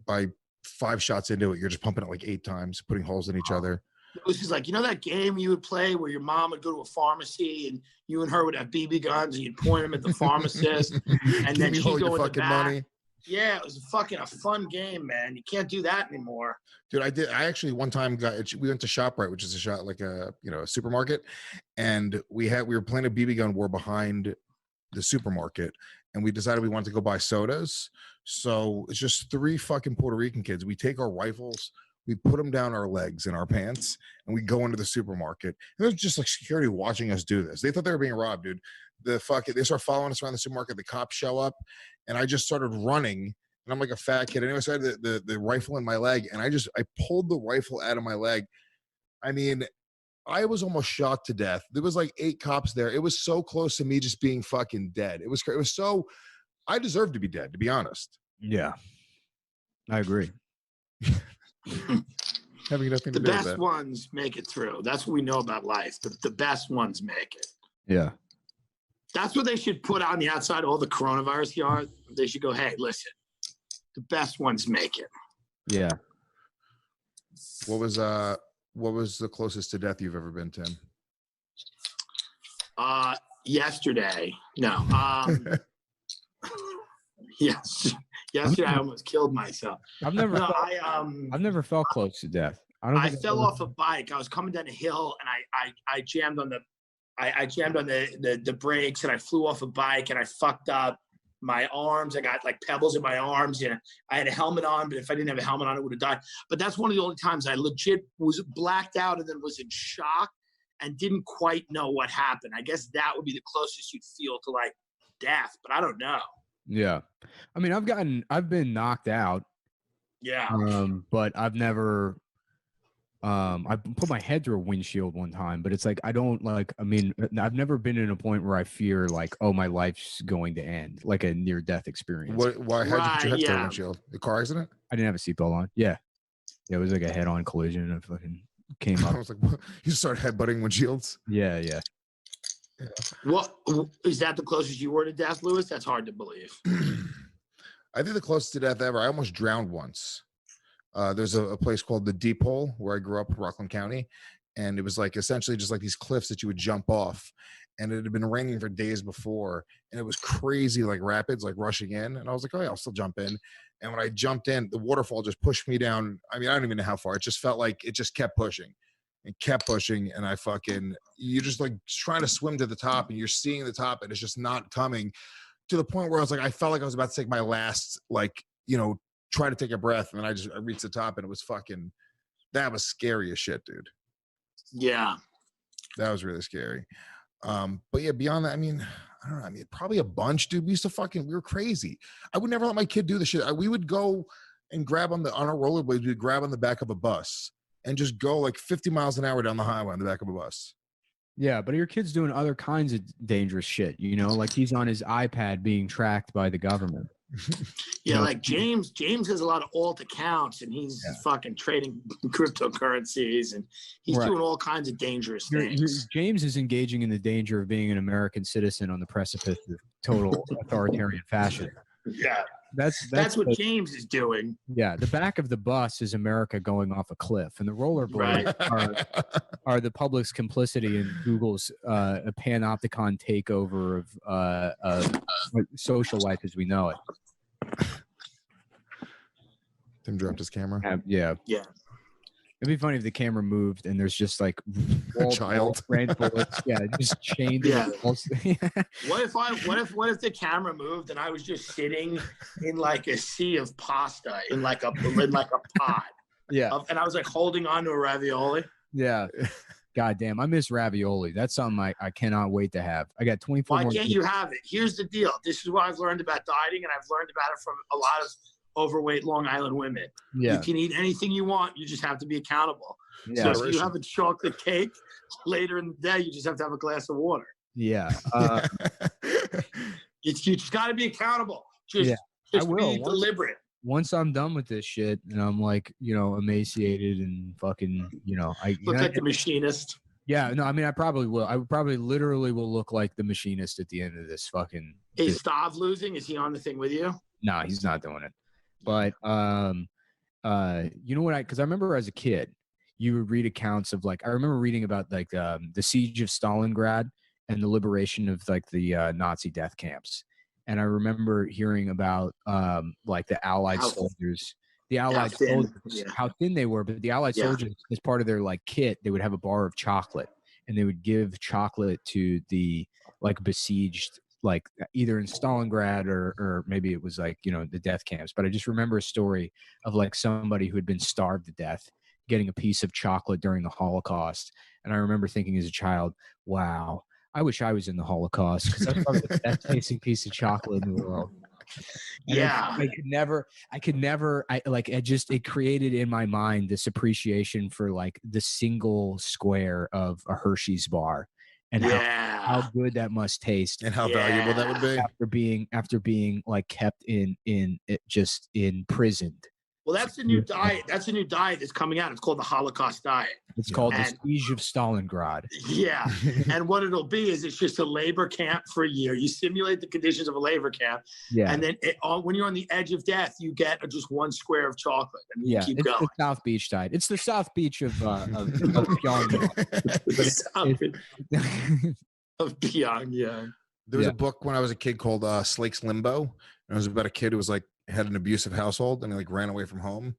by 5 shots into it, you're just pumping it like 8 times, putting holes in each other. It was just like, that game you would play where your mom would go to a pharmacy and you and her would have BB guns and you'd point them at the pharmacist and then she'd go in the back. Money. Yeah, it was fucking a fun game, man. You can't do that anymore. Dude, I actually one time we went to ShopRite, which is a shop like a supermarket, and we were playing a BB gun war behind the supermarket, and we decided we wanted to go buy sodas. So it's just 3 fucking Puerto Rican kids. We take our rifles, we put them down our legs in our pants, and we go into the supermarket. And there's just like security watching us do this. They thought they were being robbed, dude. They start following us around the supermarket. The cops show up, and I just started running and I'm like a fat kid. Anyway, so I had the rifle in my leg, and I pulled the rifle out of my leg. I mean, I was almost shot to death. There was like 8 cops there. It was so close to me just being fucking dead. It was so, I deserved to be dead, to be honest. Yeah, I agree. Having nothing to do with that. The best ones make it through. That's what we know about life. The best ones make it. Yeah. That's what they should put on the outside of all the coronavirus yards. They should go, hey, listen, the best ones make it. Yeah. What was the closest to death you've ever been, Tim? Yesterday. No. Yes. Yesterday I almost killed myself. I've never felt close to death. I fell off a bike. I was coming down a hill and I jammed on the brakes and I flew off a bike and I fucked up my arms. I got like pebbles in my arms. And I had a helmet on, but if I didn't have a helmet on, I would have died. But that's one of the only times I legit was blacked out and then was in shock and didn't quite know what happened. I guess that would be the closest you'd feel to like death, but I don't know. Yeah. I mean, I've been knocked out. Yeah. But I've never, I put my head through a windshield one time, but it's like, I've never been in a point where I fear like, oh, my life's going to end, like a near death experience. Why? How did you hit the windshield? The car accident? I didn't have a seatbelt on. Yeah. It was like a head on collision. I fucking came up. I was like, what? You started headbutting windshields? Yeah. Yeah. Yeah. What is that the closest you were to death, Lewis? That's hard to believe. I think the closest to death ever. I almost drowned once. There's a place called the Deep Hole where I grew up in Rockland County, and it was like essentially just like these cliffs that you would jump off. And it had been raining for days before, and it was crazy, like rapids, like rushing in. And I was like, oh yeah, I'll still jump in. And when I jumped in, the waterfall just pushed me down. I mean, I don't even know how far. It just felt like it just kept pushing. And kept pushing, and you're just like trying to swim to the top, and you're seeing the top, and it's just not coming to the point where I was like, I felt like I was about to take my last, try to take a breath, and then I reached the top, and it was that was scary as shit, dude. Yeah. That was really scary. But yeah, beyond that, I mean, I don't know. I mean, probably a bunch, dude. We were crazy. I would never let my kid do the shit. We would go and grab on our rollerblades, we'd grab on the back of a bus and just go like 50 miles an hour down the highway on the back of a bus. Yeah, but your kid's doing other kinds of dangerous shit, like he's on his iPad being tracked by the government. Yeah, like James has a lot of alt accounts, and he's fucking trading cryptocurrencies, and he's doing all kinds of dangerous things. James is engaging in the danger of being an American citizen on the precipice of total authoritarian fascism. Yeah. That's what James is doing. Yeah, the back of the bus is America going off a cliff, and the rollerblades are the public's complicity in Google's panopticon takeover of social life as we know it. Tim dropped his camera. Yeah. It'd be funny if the camera moved and there's just like a child, bullets, just chained. Yeah. What if the camera moved and I was just sitting in like a sea of pasta in like a pot? Yeah. And I was like holding on to a ravioli. Yeah. God damn, I miss ravioli. That's something I cannot wait to have. I got 24 Why can't you have it? Here's the deal. This is what I've learned about dieting, and I've learned about it from a lot of overweight Long Island women. Yeah. You can eat anything you want. You just have to be accountable. Yeah. So if you have a chocolate cake later in the day, you just have to have a glass of water. Yeah. You just got to be accountable. Just be deliberate. Once I'm done with this shit and I'm like, emaciated and fucking, look like the machinist. Yeah, no, I mean, I probably will. I probably literally will look like the machinist at the end of this fucking. Is Stav losing? Is he on the thing with you? No, he's not doing it. But, you know what? Because I remember as a kid, you would read accounts of I remember reading about the siege of Stalingrad and the liberation of the Nazi death camps. And I remember hearing about the Allied soldiers, how thin they were. But the Allied soldiers, as part of their kit, they would have a bar of chocolate, and they would give chocolate to the besieged, either in Stalingrad or maybe it was the death camps. But I just remember a story of somebody who had been starved to death getting a piece of chocolate during the Holocaust. And I remember thinking as a child, wow, I wish I was in the Holocaust, because that's probably the best tasting piece of chocolate in the world. Yeah. It created in my mind this appreciation for like the single square of a Hershey's bar and how good that must taste and how valuable that would be after being like kept in just imprisoned. Well, that's a new diet. That's a new diet that's coming out. It's called the Holocaust diet. It's called the Siege of Stalingrad. Yeah. And what it'll be is it's just a labor camp for a year. You simulate the conditions of a labor camp. Yeah. And then when you're on the edge of death, you get just one square of chocolate. And you keep going. The South Beach diet. It's the South Beach of Pyongyang. Of Pyongyang. There was a book when I was a kid called Slake's Limbo. And it was about a kid who was like, had an abusive household and he like ran away from home,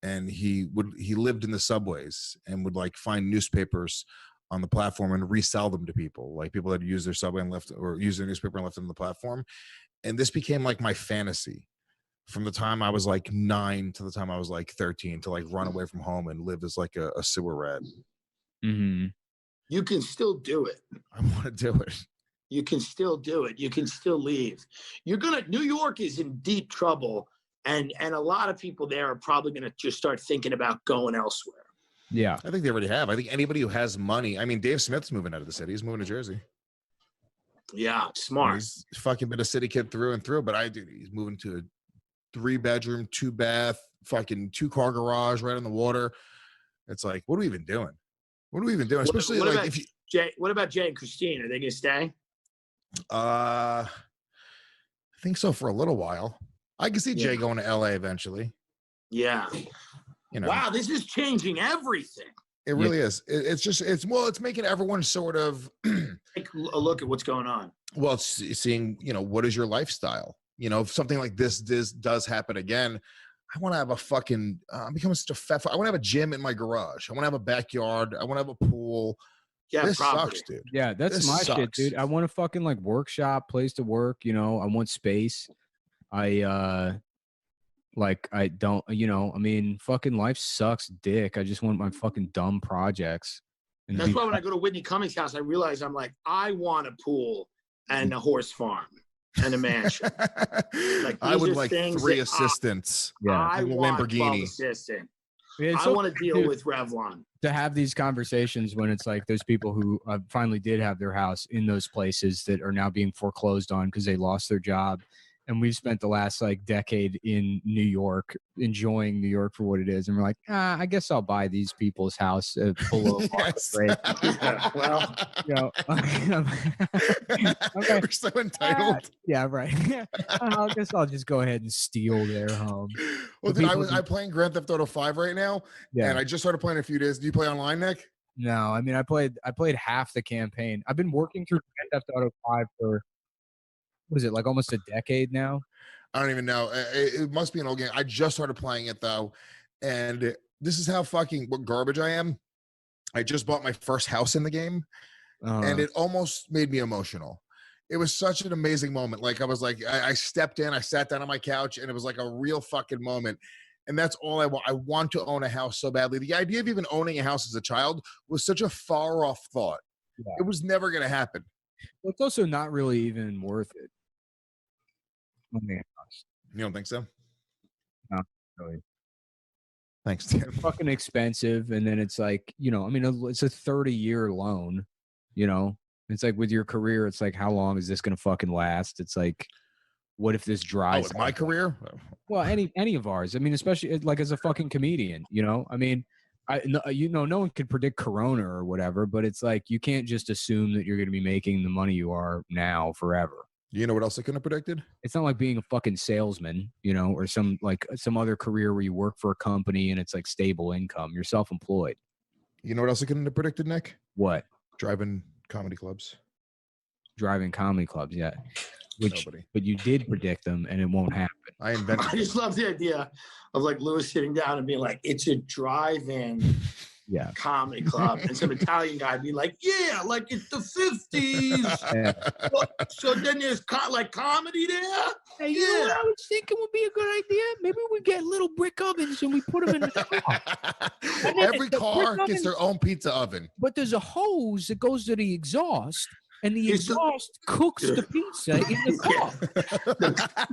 and he lived in the subways and would like find newspapers on the platform and resell them to people, like people that used their subway and left, or used their newspaper and left it on the platform. And this became like my fantasy from the time I was like 9 to the time I was like 13 to like run away from home and live as like a sewer rat. Mm-hmm. You can still do it. I want to do it. You can still do it. You can still leave. New York is in deep trouble, and a lot of people there are probably gonna just start thinking about going elsewhere. Yeah. I think they already have. I think anybody who has money, I mean, Dave Smith's moving out of the city. He's moving to Jersey. Yeah, smart. He's fucking been a city kid through and through, but he's moving to a 3-bedroom, 2-bath, fucking 2-car garage right on the water. It's like, what are we even doing? Especially what about Jay and Christine? Are they gonna stay? I think so for a little while. I can see Jay going to LA eventually. Yeah. Wow, this is changing everything. It really is. It's making everyone sort of take a look at what's going on. Well, it's seeing, what is your lifestyle? If something like this does happen again, I want to have a fucking, I'm becoming such a fat. I want to have a gym in my garage. I want to have a backyard. I want to have a pool. Yeah, this sucks, dude. Yeah, that's my shit, dude. I want a fucking like workshop, place to work. I want space. I don't, fucking life sucks dick. I just want my fucking dumb projects. And that's why when I go to Whitney Cummings' house, I realize I'm like, I want a pool and a horse farm and a mansion. Like, I would like 3 assistants. I want a Lamborghini. Assistant. I want to deal with Revlon. To have these conversations when it's like those people who finally did have their house in those places that are now being foreclosed on because they lost their job. And we've spent the last like decade in New York, enjoying New York for what it is. And we're like, I guess I'll buy these people's house full of rate. Well, okay. We're so entitled. Yeah, right. I guess I'll just go ahead and steal their home. Well, dude, I'm playing Grand Theft Auto 5 right now, and I just started playing a few days. Do you play online, Nick? No, I mean, I played half the campaign. I've been working through Grand Theft Auto 5 for, what is it, like almost a decade now? I don't even know. It must be an old game. I just started playing it, though, and this is how fucking what garbage I am. I just bought my first house in the game, and it almost made me emotional. It was such an amazing moment. Like, I was like, I stepped in, I sat down on my couch, and it was like a real fucking moment. And that's all I want. I want to own a house so badly. The idea of even owning a house as a child was such a far-off thought. Yeah. It was never going to happen. Well, it's also not really even worth it. You don't think so? No, really. Thanks, Tim. They're fucking expensive, and then it's like, it's a 30-year loan. It's like with your career, it's like, how long is this going to fucking last? It's like, what if this dries? My career? Well, any of ours. I mean, especially like as a fucking comedian. I mean, no one could predict Corona or whatever, but it's like you can't just assume that you're going to be making the money you are now forever. You know what else I couldn't have predicted? It's not like being a fucking salesman, or some other career where you work for a company and it's like stable income. You're self-employed. You know what else I couldn't have predicted, Nick? What? Driving comedy clubs. Driving comedy clubs, yeah. Nobody. But you did predict them, and it won't happen. I just love the idea of like Lewis sitting down and being like, "It's a drive-in comedy club," and some Italian guy be like, "Yeah, like it's the 50s." Yeah. So then there's comedy there. Hey, you know what I was thinking would be a good idea? Maybe we get little brick ovens and we put them in the car. Every car gets their own pizza oven. But there's a hose that goes to the exhaust. and the exhaust cooks the pizza in the car.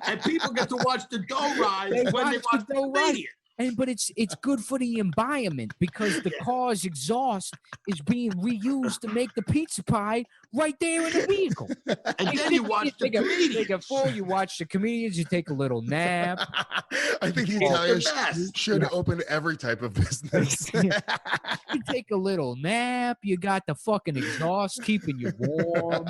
And people get to watch the dough rise when they watch the comedian. But it's good for the environment because the car's exhaust is being reused to make the pizza pie right there in the vehicle. And then you watch the comedians. Before you watch the comedians, you take a little nap. I think the Italians should open every type of business. You take a little nap. You got the fucking exhaust keeping you warm.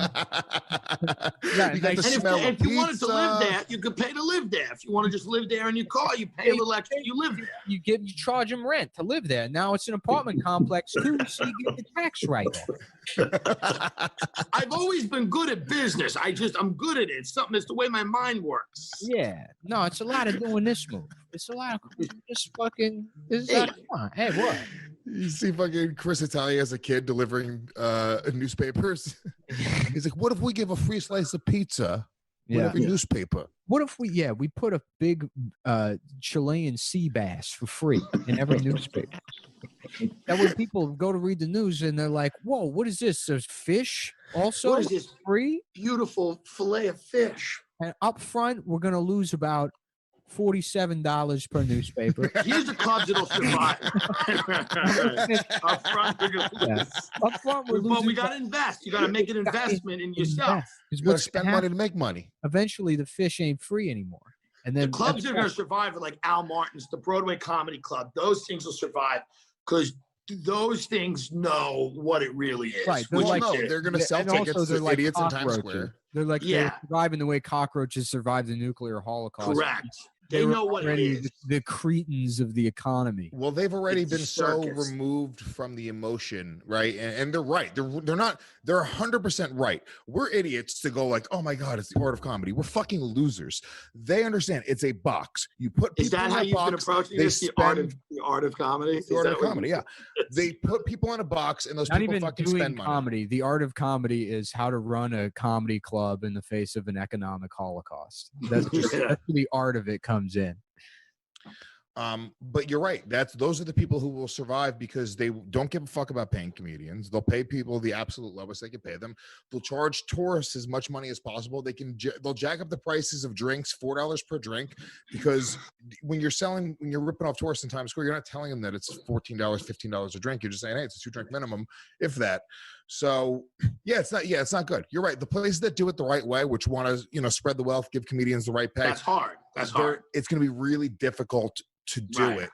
If you wanted to live there, you could pay to live there. If you want to just live there in your car, you pay a little extra. You live there. You charge them rent to live there. Now it's an apartment complex too, so you get the tax write-off. I've always been good at business. I'm good at it. It's something that's the way my mind works. Yeah. No, it's a lot of doing this move. It's a lot of just fucking. Come on. Hey, what? You see fucking Chris Italia as a kid delivering newspapers. He's like, what if we give a free slice of pizza with every newspaper? What if we put a big Chilean sea bass for free in every newspaper? That way people go to read the news and they're like, whoa, what is this? There's fish also? What is this free? Beautiful fillet of fish. And up front, we're going to lose about $47 per newspaper. Here's the clubs that'll survive. Up front, we're going to lose. Up front, we're losing. But we got to invest. You got to make an investment in yourself. You got to spend money to make money. Eventually, the fish ain't free anymore. And then the clubs that are going to survive are like Al Martin's, the Broadway Comedy Club. Those things will survive because those things know what it really is. Right. They're going to sell tickets to idiots in Times Square. They're like they're surviving the way cockroaches survived the nuclear holocaust. Correct. They know what it is. The cretins of the economy. Well, they've already been so removed from the emotion, right? And they're right. They're not. They're 100% right. We're idiots to go like, oh my God, it's the art of comedy. We're fucking losers. They understand it's a box. You put people in a box. Is that how you've been approaching this? The art of comedy. The art of comedy. Yeah. They put people in a box, and those people fucking spend money. Comedy. The art of comedy is how to run a comedy club in the face of an economic holocaust. That's where the art of it comes in. But you're right. Those are the people who will survive because they don't give a fuck about paying comedians. They'll pay people the absolute lowest they can pay them. They'll charge tourists as much money as possible. They'll jack up the prices of drinks, $4 per drink, because when you're ripping off tourists in Times Square, you're not telling them that it's $14, $15 a drink. You're just saying, hey, it's a 2-drink minimum, if that. So it's not good. You're right. The places that do it the right way, which want to, spread the wealth, give comedians the right pay. That's hard. It's going to be really difficult to do it.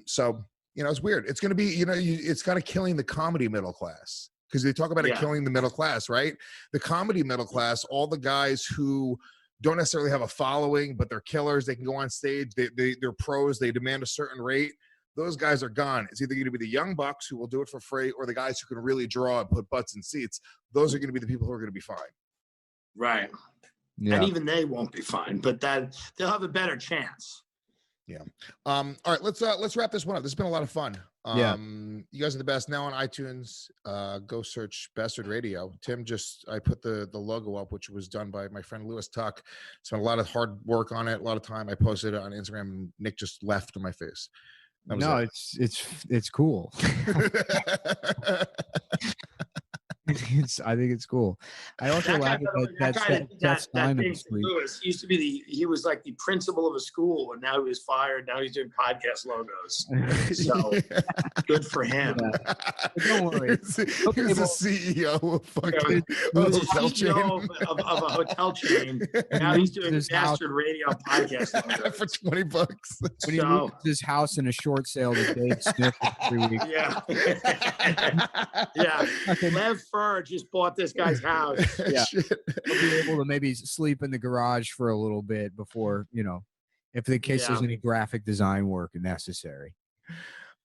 So, it's weird. It's going to be, it's kind of killing the comedy middle class because they talk about it killing the middle class, right? The comedy middle class, all the guys who don't necessarily have a following, but they're killers. They can go on stage. They're pros. They demand a certain rate. Those guys are gone. It's either going to be the young bucks who will do it for free or the guys who can really draw and put butts in seats. Those are going to be the people who are going to be fine. Right. Yeah. And even they won't be fine, but they'll have a better chance. Yeah. All right, let's wrap this one up. This has been a lot of fun. You guys are the best. Now on iTunes, go search Basterd Radio. Tim I put the logo up, which was done by my friend Lewis Tuck. Spent a lot of hard work on it, a lot of time. I posted it on Instagram, and Nick just left in my face. No, it's cool. I think it's cool. I also like that's Simon Lewis used to be he was like the principal of a school, and now he was fired. Now he's doing podcast logos. So good for him. Yeah. Don't worry. He's the CEO of a hotel chain. Of a hotel chain. Now he's doing Basterd Radio podcast logos for $20. When he moved his house in a short sale to Dave Smith for 3 weeks. Yeah. Lev Burr just bought this guy's house. Yeah, he'll be able to maybe sleep in the garage for a little bit before, if in case there's any graphic design work necessary.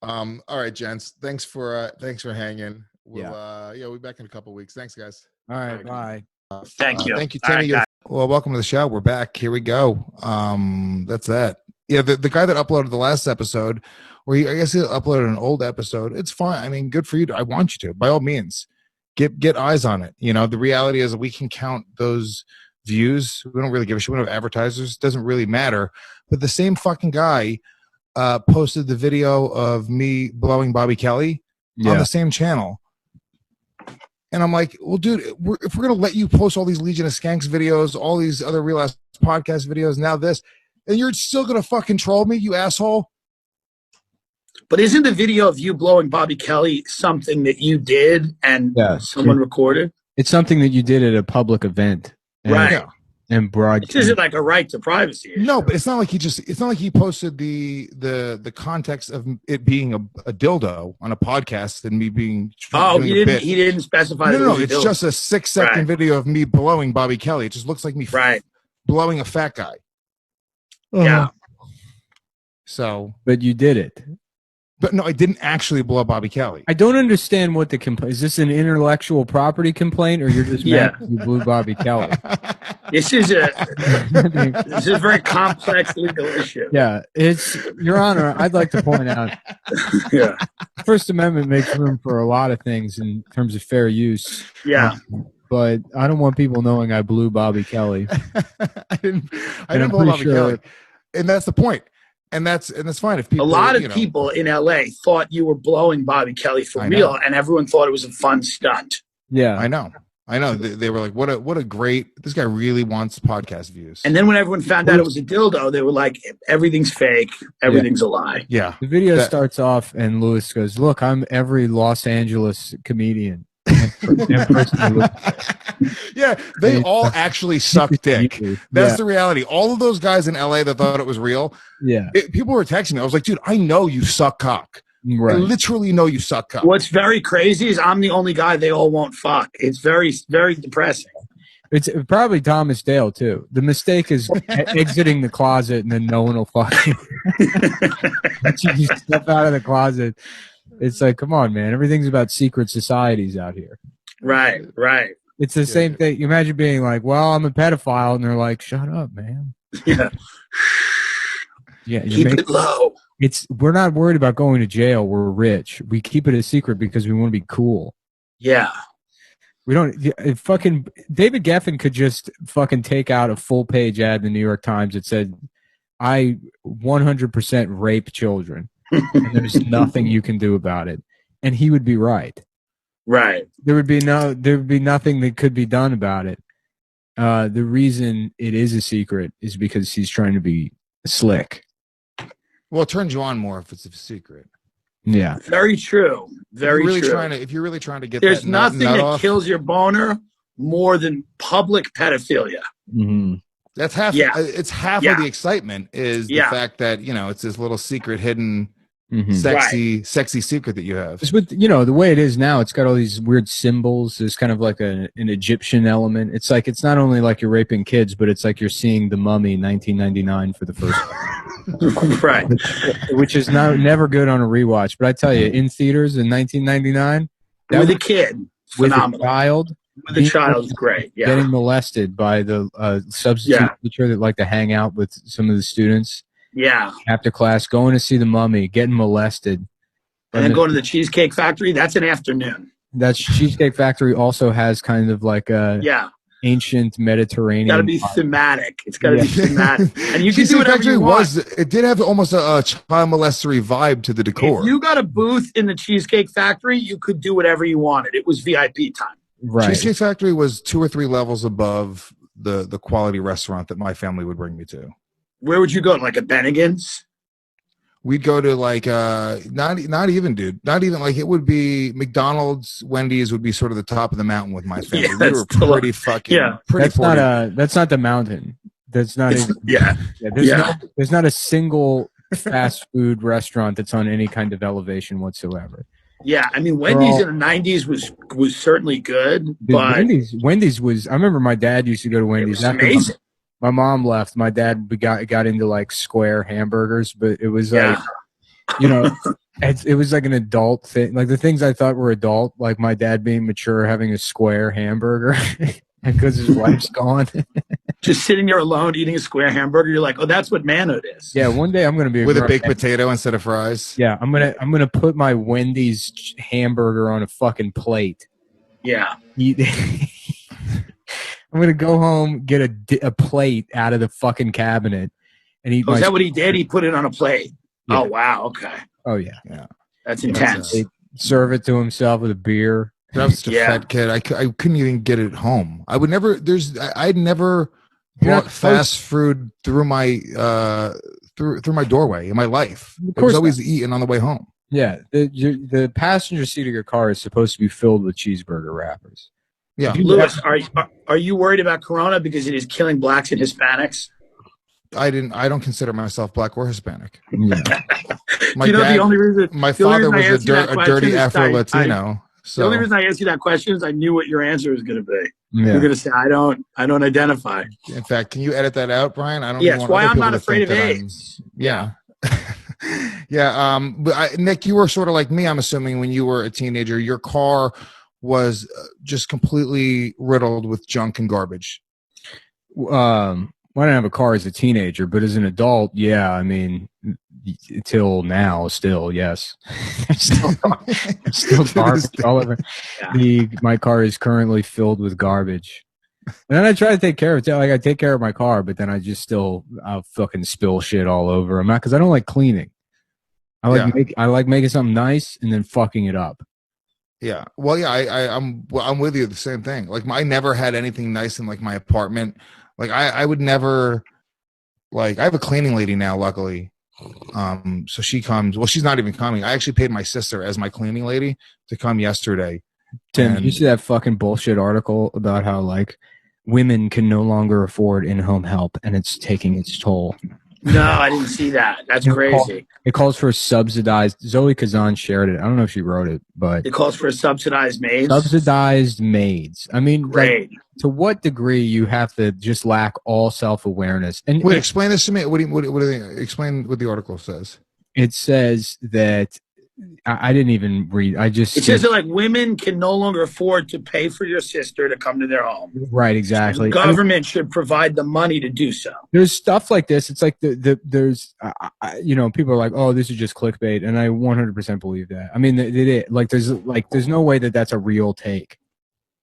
All right, gents. Thanks for hanging. We'll be back in a couple of weeks. Thanks, guys. All right, bye. Thank you. Thank you, Timmy. Well, welcome to the show. We're back. Here we go. That's that. Yeah, the guy that uploaded the last episode, I guess he uploaded an old episode. It's fine. I mean, good for you. I want you to, by all means. Get eyes on it. The reality is that we can count those views. We don't really give a shit. We don't have advertisers. It doesn't really matter. But the same fucking guy posted the video of me blowing Bobby Kelly on the same channel. And I'm like, well, dude, if we're going to let you post all these Legion of Skanks videos, all these other Real Ass podcast videos, now this, and you're still going to fucking troll me, you asshole? But isn't the video of you blowing Bobby Kelly something that you did and someone recorded? It's something that you did at a public event. Right. And broadcast. This isn't like a right to privacy issue. No, but it's not like he posted the context of it being a dildo on a podcast and me being. He didn't specify. No, it's just a 6-second video of me blowing Bobby Kelly. It just looks like me blowing a fat guy. Yeah. So. But you did it. But no, I didn't actually blow Bobby Kelly. I don't understand what the complaint is. This an intellectual property complaint, or you're just mad you blew Bobby Kelly? This is a very complex legal issue. Yeah, it's Your Honor. I'd like to point out, the First Amendment makes room for a lot of things in terms of fair use. Yeah, but I don't want people knowing I blew Bobby Kelly. I didn't blow Bobby Kelly, and that's the point. And that's fine. If people, a lot of people in LA thought you were blowing Bobby Kelly for real, and everyone thought it was a fun stunt. Yeah, I know. They were like, "What a great! This guy really wants podcast views." And then when everyone found out it was a dildo, they were like, "Everything's fake. Everything's a lie." Yeah. The video starts off, and Lewis goes, "Look, I'm every Los Angeles comedian." Yeah, they all actually suck dick. That's the reality. All of those guys in LA that thought it was real. Yeah, people were texting me. I was like, dude, I know you suck cock. Right. I literally know you suck cock. What's very crazy is I'm the only guy they all won't fuck. It's very, very depressing. It's probably Thomas Dale too. The mistake is exiting the closet and then no one will fuck you. You step out of the closet. It's like, come on, man. Everything's about secret societies out here. Right. It's the same thing. You imagine being like, well, I'm a pedophile. And they're like, shut up, man. Yeah. Keep it low. We're not worried about going to jail. We're rich. We keep it a secret because we want to be cool. Yeah. We don't fucking David Geffen could just fucking take out a full page ad in the New York Times that said, I 100% rape children. And there's nothing you can do about it, and he would be right. Right. There would be nothing that could be done about it. The reason it is a secret is because he's trying to be slick. Well, it turns you on more if it's a secret. Yeah. Very true. Very true. If you're really trying to get there's that nothing that off, kills your boner more than public pedophilia. Mm-hmm. That's half. Yeah. It's half of the excitement is the fact that it's this little secret hidden. Mm-hmm. Sexy secret that you have. It's with the way it is now. It's got all these weird symbols. There's kind of like an Egyptian element. It's like it's not only like you're raping kids, but it's like you're seeing The Mummy 1999 for the first time. Right. Which is never good on a rewatch. But I tell you, in theaters in 1999, with a kid, phenomenal. With a child is great. Yeah. Getting molested by the substitute teacher that liked to hang out with some of the students. Yeah. After class, going to see The Mummy, getting molested. And then going to the Cheesecake Factory, that's an afternoon. That Cheesecake Factory also has kind of like a ancient Mediterranean. Got to be thematic. It's got to be thematic. And you can do whatever you want. It did have almost a child molestery vibe to the decor. If you got a booth in the Cheesecake Factory, you could do whatever you wanted. It was VIP time. Right. Cheesecake Factory was 2 or 3 levels above the quality restaurant that my family would bring me to. Where would you go? Like a Bennigan's? We'd go to like not even like it would be McDonald's, Wendy's would be sort of the top of the mountain with my family. We were pretty fucking that's not the mountain. That's not there's not a single fast food restaurant that's on any kind of elevation whatsoever. Yeah, I mean Wendy's in the 90s was certainly good, but Wendy's was. I remember my dad used to go to Wendy's. It was amazing. My mom left. My dad got into like square hamburgers, but it was like, it was like an adult thing. Like the things I thought were adult, like my dad being mature, having a square hamburger because his wife's gone. Just sitting there alone eating a square hamburger. You're like, oh, that's what manhood is. Yeah, one day I'm going to be with a baked potato instead of fries. Yeah, I'm gonna put my Wendy's hamburger on a fucking plate. Yeah. I'm going to go home, get a plate out of the fucking cabinet, and eat. Is that what he did? He put it on a plate. Yeah. Oh, wow. Okay. Oh, yeah. That's intense. Serve it to himself with a beer, I was such a fat kid. I couldn't even get it home. I would never. I'd never brought fast food through my through my doorway in my life. Of course, I was always eating on the way home. Yeah, the passenger seat of your car is supposed to be filled with cheeseburger wrappers. Yeah, Lewis, are you worried about Corona because it is killing blacks and Hispanics? I don't consider myself black or Hispanic. Yeah. The only reason my father was a dirty Afro Latino. So the only reason I asked you that question is I knew what your answer was going to be. Yeah. You're going to say I don't identify. In fact, can you edit that out, Brian? I don't. Yes, why I'm not afraid of AIDS. Yeah. Yeah. But Nick, you were sort of like me. I'm assuming when you were a teenager, your car was just completely riddled with junk and garbage. I didn't have a car as a teenager, but as an adult, yeah. I mean, till now, still, yes. still garbage all over. Yeah. My car is currently filled with garbage. And then I try to take care of it. Like, I take care of my car, but then I'll fucking spill shit all over. I'm not, because I don't like cleaning. I like making something nice and then fucking it up. Yeah. Well, yeah, I'm with you. The same thing. Like, I never had anything nice in like my apartment. Like I would never, like, I have a cleaning lady now, luckily. So she comes. Well, she's not even coming. I actually paid my sister as my cleaning lady to come yesterday. Tim, you see that fucking bullshit article about how like women can no longer afford in-home help and it's taking its toll? No, I didn't see that. That's crazy. It calls for subsidized. Zoe Kazan shared it. I don't know if she wrote it, but it calls for subsidized maids. Subsidized maids. I mean, great. Like, to what degree you have to just lack all self-awareness? And wait, explain this to me. What do they explain? What the article says? It says that I didn't even read. It says that like women can no longer afford to pay for your sister to come to their home. Right, exactly. The government should provide the money to do so. There's stuff like this. It's like there's people are like, oh, this is just clickbait, and I 100% believe that. I mean, there's no way that that's a real take.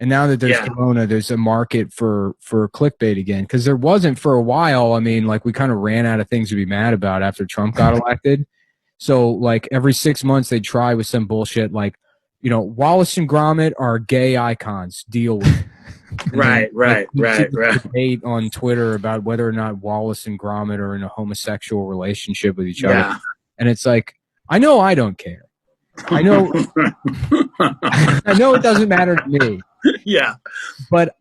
And now that there's Corona, there's a market for clickbait again, because there wasn't for a while. I mean, like, we kind of ran out of things to be mad about after Trump got elected. So, like, every 6 months they'd try with some bullshit like, Wallace and Gromit are gay icons. Deal with it. Right. Debate on Twitter about whether or not Wallace and Gromit are in a homosexual relationship with each other. And it's like, I know I don't care. I know I know it doesn't matter to me. Yeah. But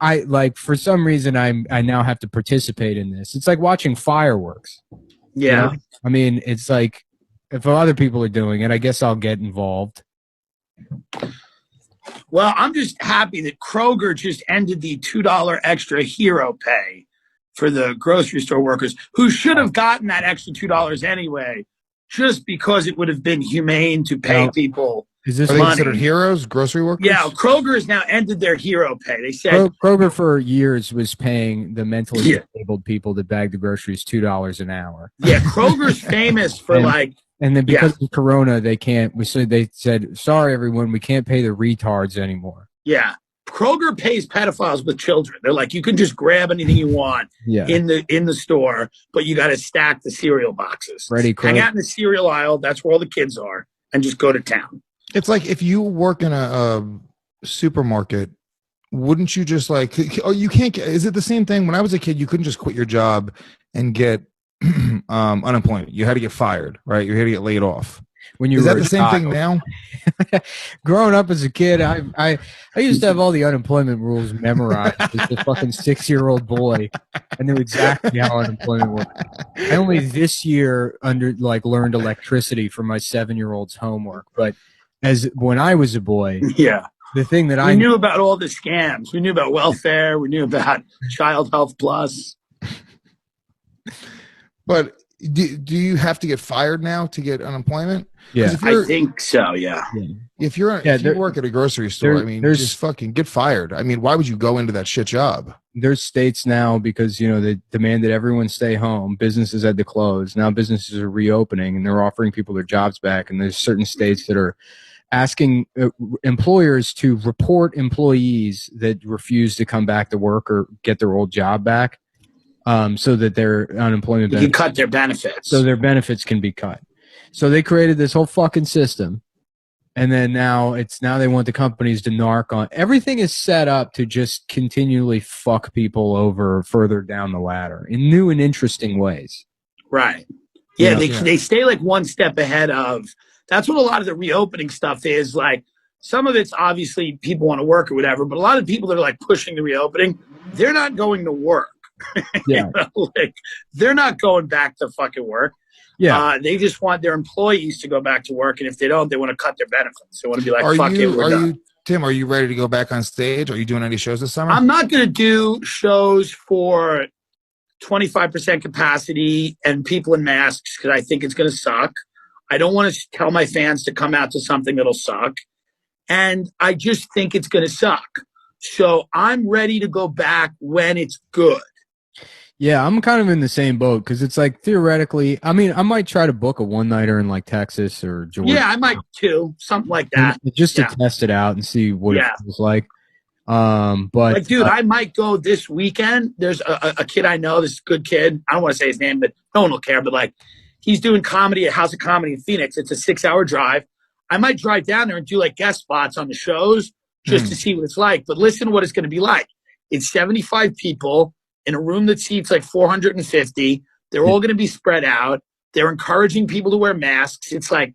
for some reason I now have to participate in this. It's like watching fireworks. Yeah. I mean, it's like, if other people are doing it, I guess I'll get involved. Well, I'm just happy that Kroger just ended the $2 extra hero pay for the grocery store workers, who should have gotten that extra $2 anyway, just because it would have been humane to pay people. Are they considered heroes, grocery workers? Yeah, Kroger has now ended their hero pay. They said Kroger for years was paying the mentally disabled people that bag the groceries $2 an hour. Yeah, Kroger's famous for And then because of Corona, they said, sorry, everyone, we can't pay the retards anymore. Yeah. Kroger pays pedophiles with children. They're like, you can just grab anything you want in the store, but you got to stack the cereal boxes. Hang out in the cereal aisle. That's where all the kids are, and just go to town. It's like if you work in a supermarket, wouldn't you just you can't, is it the same thing? When I was a kid, you couldn't just quit your job and get unemployment. You had to get fired, right? You had to get laid off. Is that the same thing now? Growing up as a kid, I used to have all the unemployment rules memorized as a fucking 6-year-old boy. I knew exactly how unemployment worked. I only this year learned electricity from my 7-year-old's homework. But when I was a boy, the thing that we knew about all the scams. We knew about welfare. We knew about Child Health Plus. But do you have to get fired now to get unemployment? Yeah, I think so. Yeah. If you work at a grocery store, just fucking get fired. I mean, why would you go into that shit job? There's states now, because they demanded everyone stay home. Businesses had to close. Now businesses are reopening and they're offering people their jobs back. And there's certain states that are asking employers to report employees that refuse to come back to work or get their old job back. So that their unemployment benefits, you cut their benefits. So their benefits can be cut. So they created this whole fucking system. And then now they want the companies to narc on. Everything is set up to just continually fuck people over further down the ladder in new and interesting ways. Right. Yeah, they stay like one step ahead of. That's what a lot of the reopening stuff is. Like, some of it's obviously people want to work or whatever, but a lot of people that are like pushing the reopening, they're not going to work. Yeah. Like, they're not going back to fucking work. Yeah. They just want their employees to go back to work, and if they don't, they want to cut their benefits. They want to be like, "Fuck it, we're done." Tim, are you ready to go back on stage? Are you doing any shows this summer? I'm not going to do shows for 25% capacity and people in masks because I think it's going to suck. I don't want to tell my fans to come out to something that'll suck, and I just think it's going to suck. So I'm ready to go back when it's good. Yeah, I'm kind of in the same boat because it's like theoretically, I mean, I might try to book a one-nighter in like Texas or Georgia. Yeah, I might too. Something like that. Just to test it out and see what it feels like. But like, dude, I might go this weekend. There's a kid I know, this good kid. I don't want to say his name, but no one will care. But like, he's doing comedy at House of Comedy in Phoenix. It's a 6-hour drive. I might drive down there and do like guest spots on the shows just to see what it's like. But listen to what it's going to be like. It's 75 people in a room that seats like 450. They're all going to be spread out. They're encouraging people to wear masks. It's like,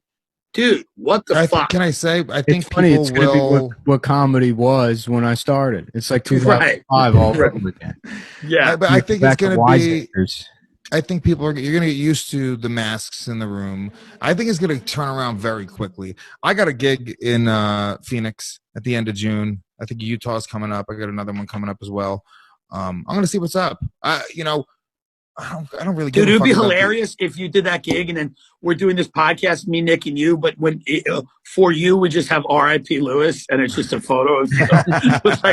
dude, what the fuck? Can I say, I think it's funny. people It's going to be what comedy was when I started. It's like 2005 all over again. Yeah. But I think it's going to be, Wiseacres. I think you're going to get used to the masks in the room. I think it's going to turn around very quickly. I got a gig in Phoenix at the end of June. I think Utah's coming up. I got another one coming up as well. I'm going to see what's up. I don't really give a fuck. Dude, it would be about hilarious if you did that gig and then we're doing this podcast, me, Nick, and you, but when for you, we just have R.I.P. Lewis and it's just a photo of with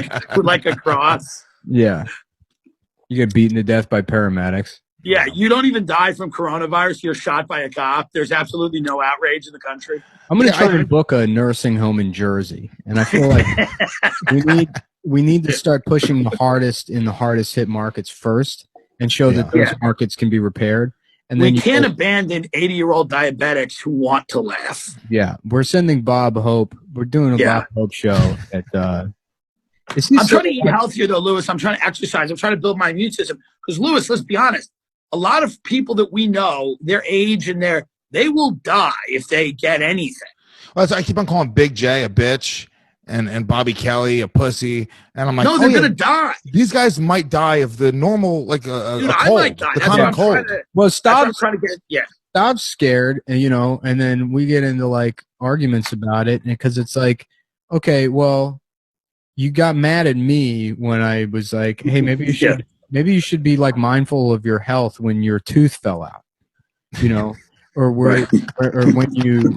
like a cross. Yeah. You get beaten to death by paramedics. Yeah, you don't even die from coronavirus. You're shot by a cop. There's absolutely no outrage in the country. I'm going to try and book a nursing home in Jersey. And I feel like we need to start pushing the hardest in the hardest hit markets first and show that those markets can be repaired. And then we can't abandon 80-year-old diabetics who want to laugh. Yeah, we're sending Bob Hope. We're doing a Bob Hope show at I'm trying to eat healthier, though, Lewis. I'm trying to exercise. I'm trying to build my immune system. Because, Lewis, let's be honest. A lot of people that we know, their age and they will die if they get anything. Well, so I keep on calling Big J a bitch and Bobby Kelly a pussy. And I'm like, no, they're going to die. These guys might die of the normal, like a cold. I might die. The common cold. Stop's scared, and then we get into like arguments about it because it's like, okay, well, you got mad at me when I was like, hey, maybe you should be like mindful of your health when your tooth fell out, or when you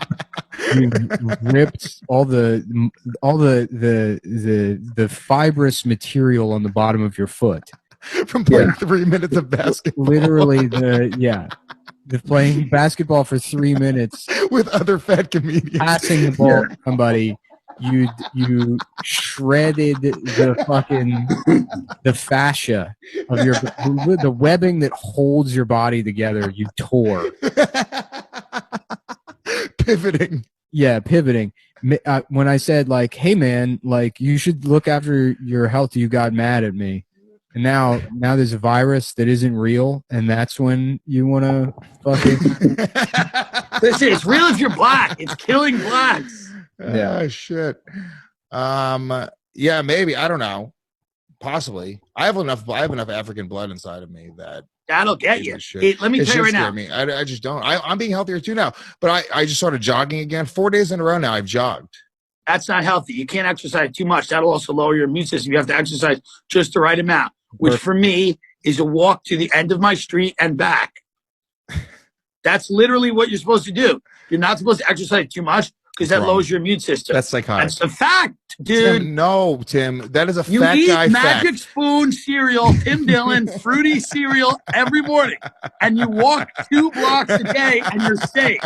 ripped all the fibrous material on the bottom of your foot from playing 3 minutes of basketball. Literally, the playing basketball for 3 minutes with other fat comedians, passing the ball to somebody. You shredded the fascia of the webbing that holds your body together. You tore. Pivoting. Yeah, pivoting. When I said like, "Hey man, like you should look after your health," you got mad at me. And now there's a virus that isn't real, and that's when you want to fucking. Listen, it's real if you're black. It's killing blacks. Yeah, shit. Yeah, maybe. I don't know. Possibly. I have enough African blood inside of me that'll get you. Let me tell you right now. Me. I just don't. I'm being healthier too now. But I just started jogging again. 4 days in a row now I've jogged. That's not healthy. You can't exercise too much. That'll also lower your immune system. You have to exercise just the right amount, which for me is a walk to the end of my street and back. That's literally what you're supposed to do. You're not supposed to exercise too much because that lowers your immune system. That's psychotic. That's a fact, dude. Tim, that is a you fat eat guy Magic fact. Spoon cereal, Tim Dillon, fruity cereal every morning, and you walk 2 blocks a day, and you're safe.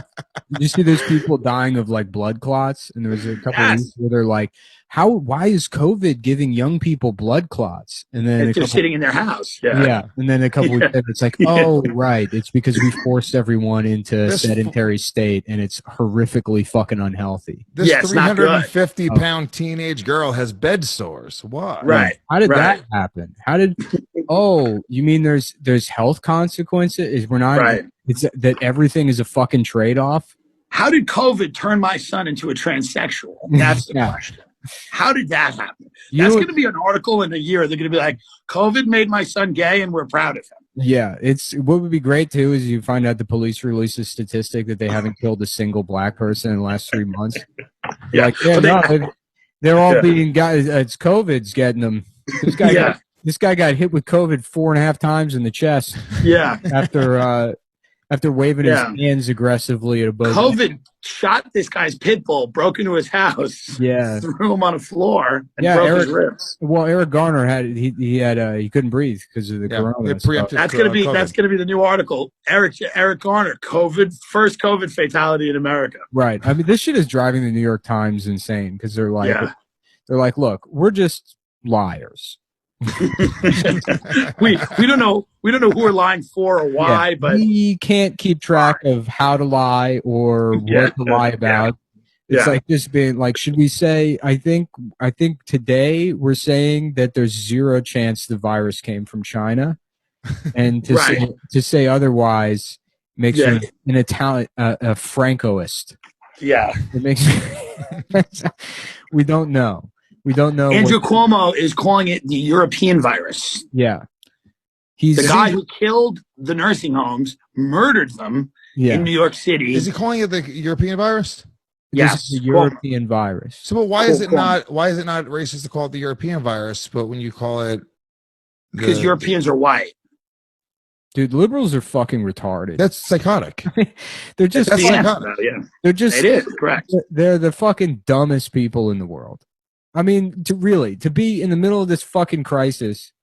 Did you see those people dying of like blood clots? And there was a couple of weeks where they're like, why is COVID giving young people blood clots? And then They're sitting in their house. yeah. And then a couple weeks later, it's like, oh, right. It's because we forced everyone into a sedentary state, and it's horrifically fucking unhealthy. This 350-pound teenage girl has bed sores. Why? Right. How did that happen? Oh, you mean there's health consequences? We're not, it's that everything is a fucking trade-off? How did COVID turn my son into a transsexual? That's the question. How did that happen? That's going to be an article in a year. They're going to be like, COVID made my son gay and we're proud of him. Yeah, it's what would be great too is you find out the police release a statistic that they haven't killed a single black person in the last 3 months. They're all being guys. It's COVID's getting them. This guy got hit with COVID 4.5 times in the chest. Yeah, after waving his hands aggressively at a boat. COVID shot this guy's pit bull, broke into his house, threw him on a floor, and broke his ribs. Well, Eric Garner he couldn't breathe because of the corona. That's gonna be the new article. Eric Garner, first COVID fatality in America. Right. I mean, this shit is driving the New York Times insane because they're like, look, we're just liars. we don't know who we're lying for or why, but we can't keep track of how to lie or what to lie about. It's like this being like, should we say, I think today we're saying that there's zero chance the virus came from China, and to say otherwise makes you an Italian a Francoist. Yeah, it makes we don't know. We don't know. Andrew Cuomo is calling it the European virus. Yeah. He's the guy who killed the nursing homes, murdered them in New York City. Is he calling it the European virus? Yes, the European virus. So, but why is it not racist to call it the European virus? But when you call it, because Europeans are white. Dude, liberals are fucking retarded. That's psychotic. They're just psychotic. They're just. It is correct. They're the fucking dumbest people in the world. I mean, to be in the middle of this fucking crisis,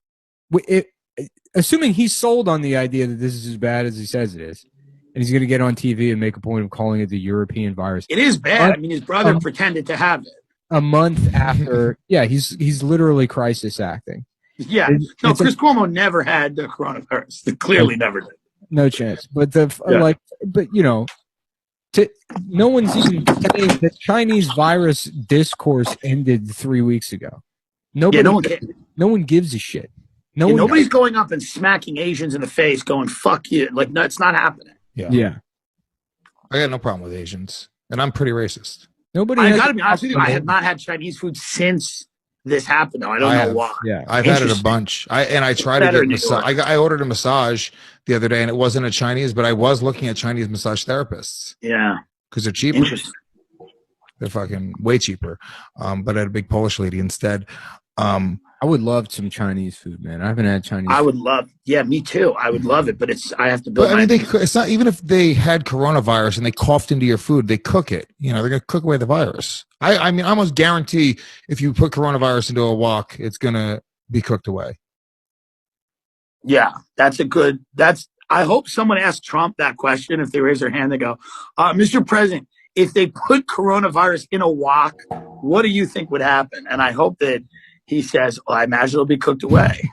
assuming he's sold on the idea that this is as bad as he says it is, and he's going to get on TV and make a point of calling it the European virus. It is bad. I mean, his brother pretended to have it. A month after, he's literally crisis acting. Yeah, Chris Cuomo never had the coronavirus. Clearly, never did. No chance. But no one's even saying the Chinese virus discourse ended 3 weeks ago. No one gives a shit. Nobody's going up and smacking Asians in the face, going "fuck you." Like, no, it's not happening. Yeah. I got no problem with Asians, and I'm pretty racist. I gotta be honest with you. I have not had Chinese food since this happened. Though I don't know why. Yeah, I've had it a bunch. I tried to get massage. I ordered a massage the other day, and it wasn't a Chinese, but I was looking at Chinese massage therapists. Yeah, because they're cheaper. Interesting. They're fucking way cheaper. But I had a big Polish lady instead. I would love some Chinese food, man. I haven't had Chinese. I would love. Yeah, me too. I would love it, but I have to build. But, it's not even if they had coronavirus and they coughed into your food, they cook it. You know, they're gonna cook away the virus. I mean, I almost guarantee if you put coronavirus into a wok, it's gonna be cooked away. Yeah, I hope someone asks Trump that question. If they raise their hand, they go, "Mr. President, if they put coronavirus in a wok, what do you think would happen?" And I hope that he says, "Well, I imagine it'll be cooked away."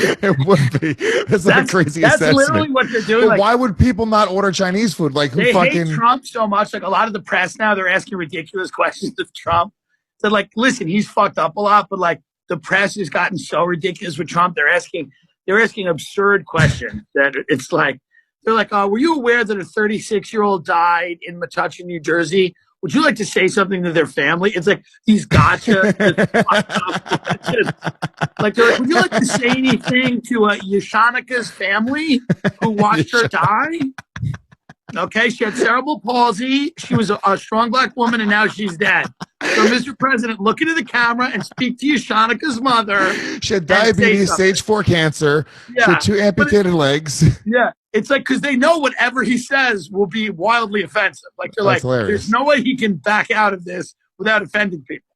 It would be. That's not a crazy assessment. That's literally what they're doing. Like, why would people not order Chinese food? Like, they hate Trump so much. Like, a lot of the press now, they're asking ridiculous questions of Trump. They're like, listen, he's fucked up a lot, but like the press has gotten so ridiculous with Trump. They're asking absurd questions that it's like, they're like, were you aware that a 36-year-old died in Metuchen, New Jersey? Would you like to say something to their family? It's like these gotcha. Like, they're like, would you like to say anything to Yashanika's family who watched her die? Okay, she had cerebral palsy. She was a strong black woman, and now she's dead. So, Mr. President, look into the camera and speak to Yashanika's mother. She had diabetes, stage 4 cancer. Yeah, she had 2 amputated legs. Yeah. It's like, because they know whatever he says will be wildly offensive. Like, they're like, hilarious. There's no way he can back out of this without offending people.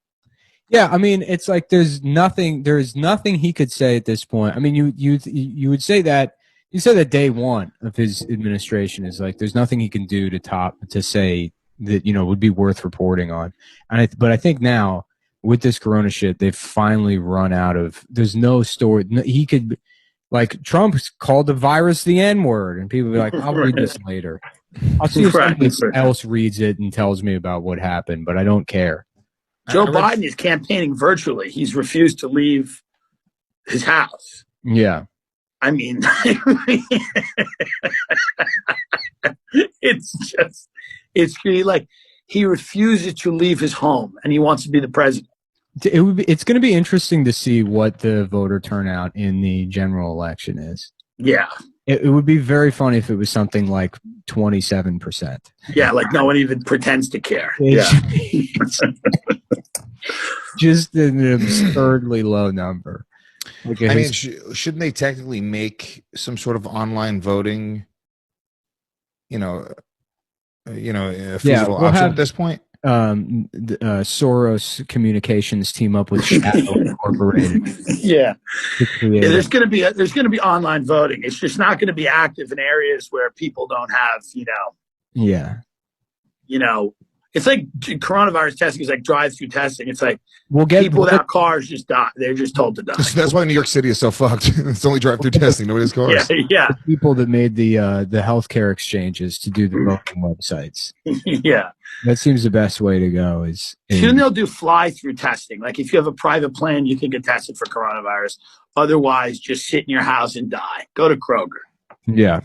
Yeah, I mean, it's like there is nothing he could say at this point. I mean, you would say that. You said that day one of his administration is like there's nothing he can do to say that would be worth reporting on. But I think now with this Corona shit, they've finally run out of. There's no story. He could, like, Trump's called the virus the N-word, and people be like, "I'll read this later. I'll see if somebody else reads it and tells me about what happened." But I don't care. Joe Biden is campaigning virtually. He's refused to leave his house. Yeah. I mean, it's like he refuses to leave his home and he wants to be the president. It's going to be interesting to see what the voter turnout in the general election is. Yeah. It would be very funny if it was something like 27%. Yeah, like no one even pretends to care. Just an absurdly low number. Like, I mean, shouldn't they technically make some sort of online voting, a feasible option at this point? Soros Communications team up with Shadow Incorporated. Yeah, there's going to be online voting. It's just not going to be active in areas where people don't have, Yeah. It's like coronavirus testing is like drive-through testing. It's like people without cars just die. They're just told to die. That's why New York City is so fucked. It's only drive-through testing. Nobody has cars. Yeah. The people that made the healthcare exchanges to do the voting websites. Yeah. That seems the best way to go. Soon they'll do fly-through testing. Like if you have a private plane, you can get tested for coronavirus. Otherwise, just sit in your house and die. Go to Kroger. Yeah.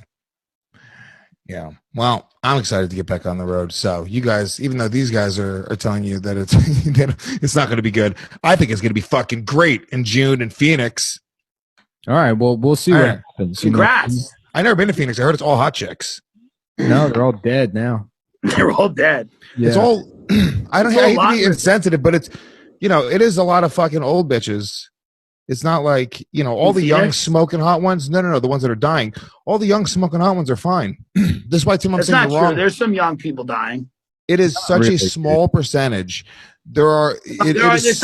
Yeah. Well, I'm excited to get back on the road. So you guys, even though these guys are telling you that it's not going to be good, I think it's going to be fucking great in June in Phoenix. All right. Well, we'll see what happens. Congrats. I've never been to Phoenix. I heard it's all hot chicks. No, they're all dead now. They're all dead. Yeah. It's all, I hate to be insensitive, but it's, it is a lot of fucking old bitches. It's not like, all the young smoking hot ones. No. The ones that are dying. All the young smoking hot ones are fine. This is why, Tim, I'm saying not you're wrong. True. There's some young people dying. It is such a small percentage. It's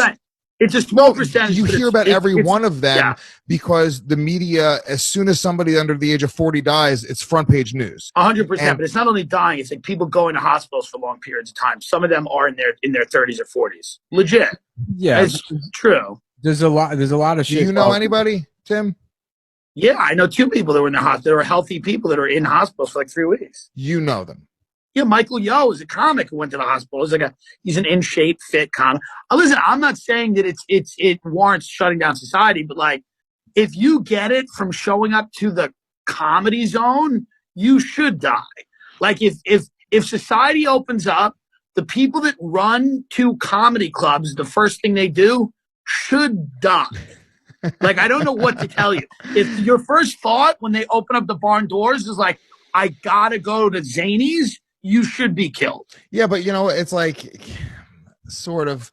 a small percentage. You hear about every one of them because the media, as soon as somebody under the age of 40 dies, it's front page news. 100%. But it's not only dying; it's like people going to hospitals for long periods of time. Some of them are in their 30s or 40s. Legit. Yeah, it's true. There's a lot of shit. Do you know anybody, Tim? Yeah, I know 2 people that were in the hospital. There were healthy people that are in hospitals for like 3 weeks. You know them. Yeah, Michael Yo is a comic who went to the hospital. He's an in shape, fit comic. Listen, I'm not saying that it warrants shutting down society, but like, if you get it from showing up to the Comedy Zone, you should die. Like, if society opens up, the people that run to comedy clubs, the first thing they do should die. Like, I don't know what to tell you. If your first thought when they open up the barn doors is like, I gotta go to Zany's, you should be killed. Yeah, but it's like sort of.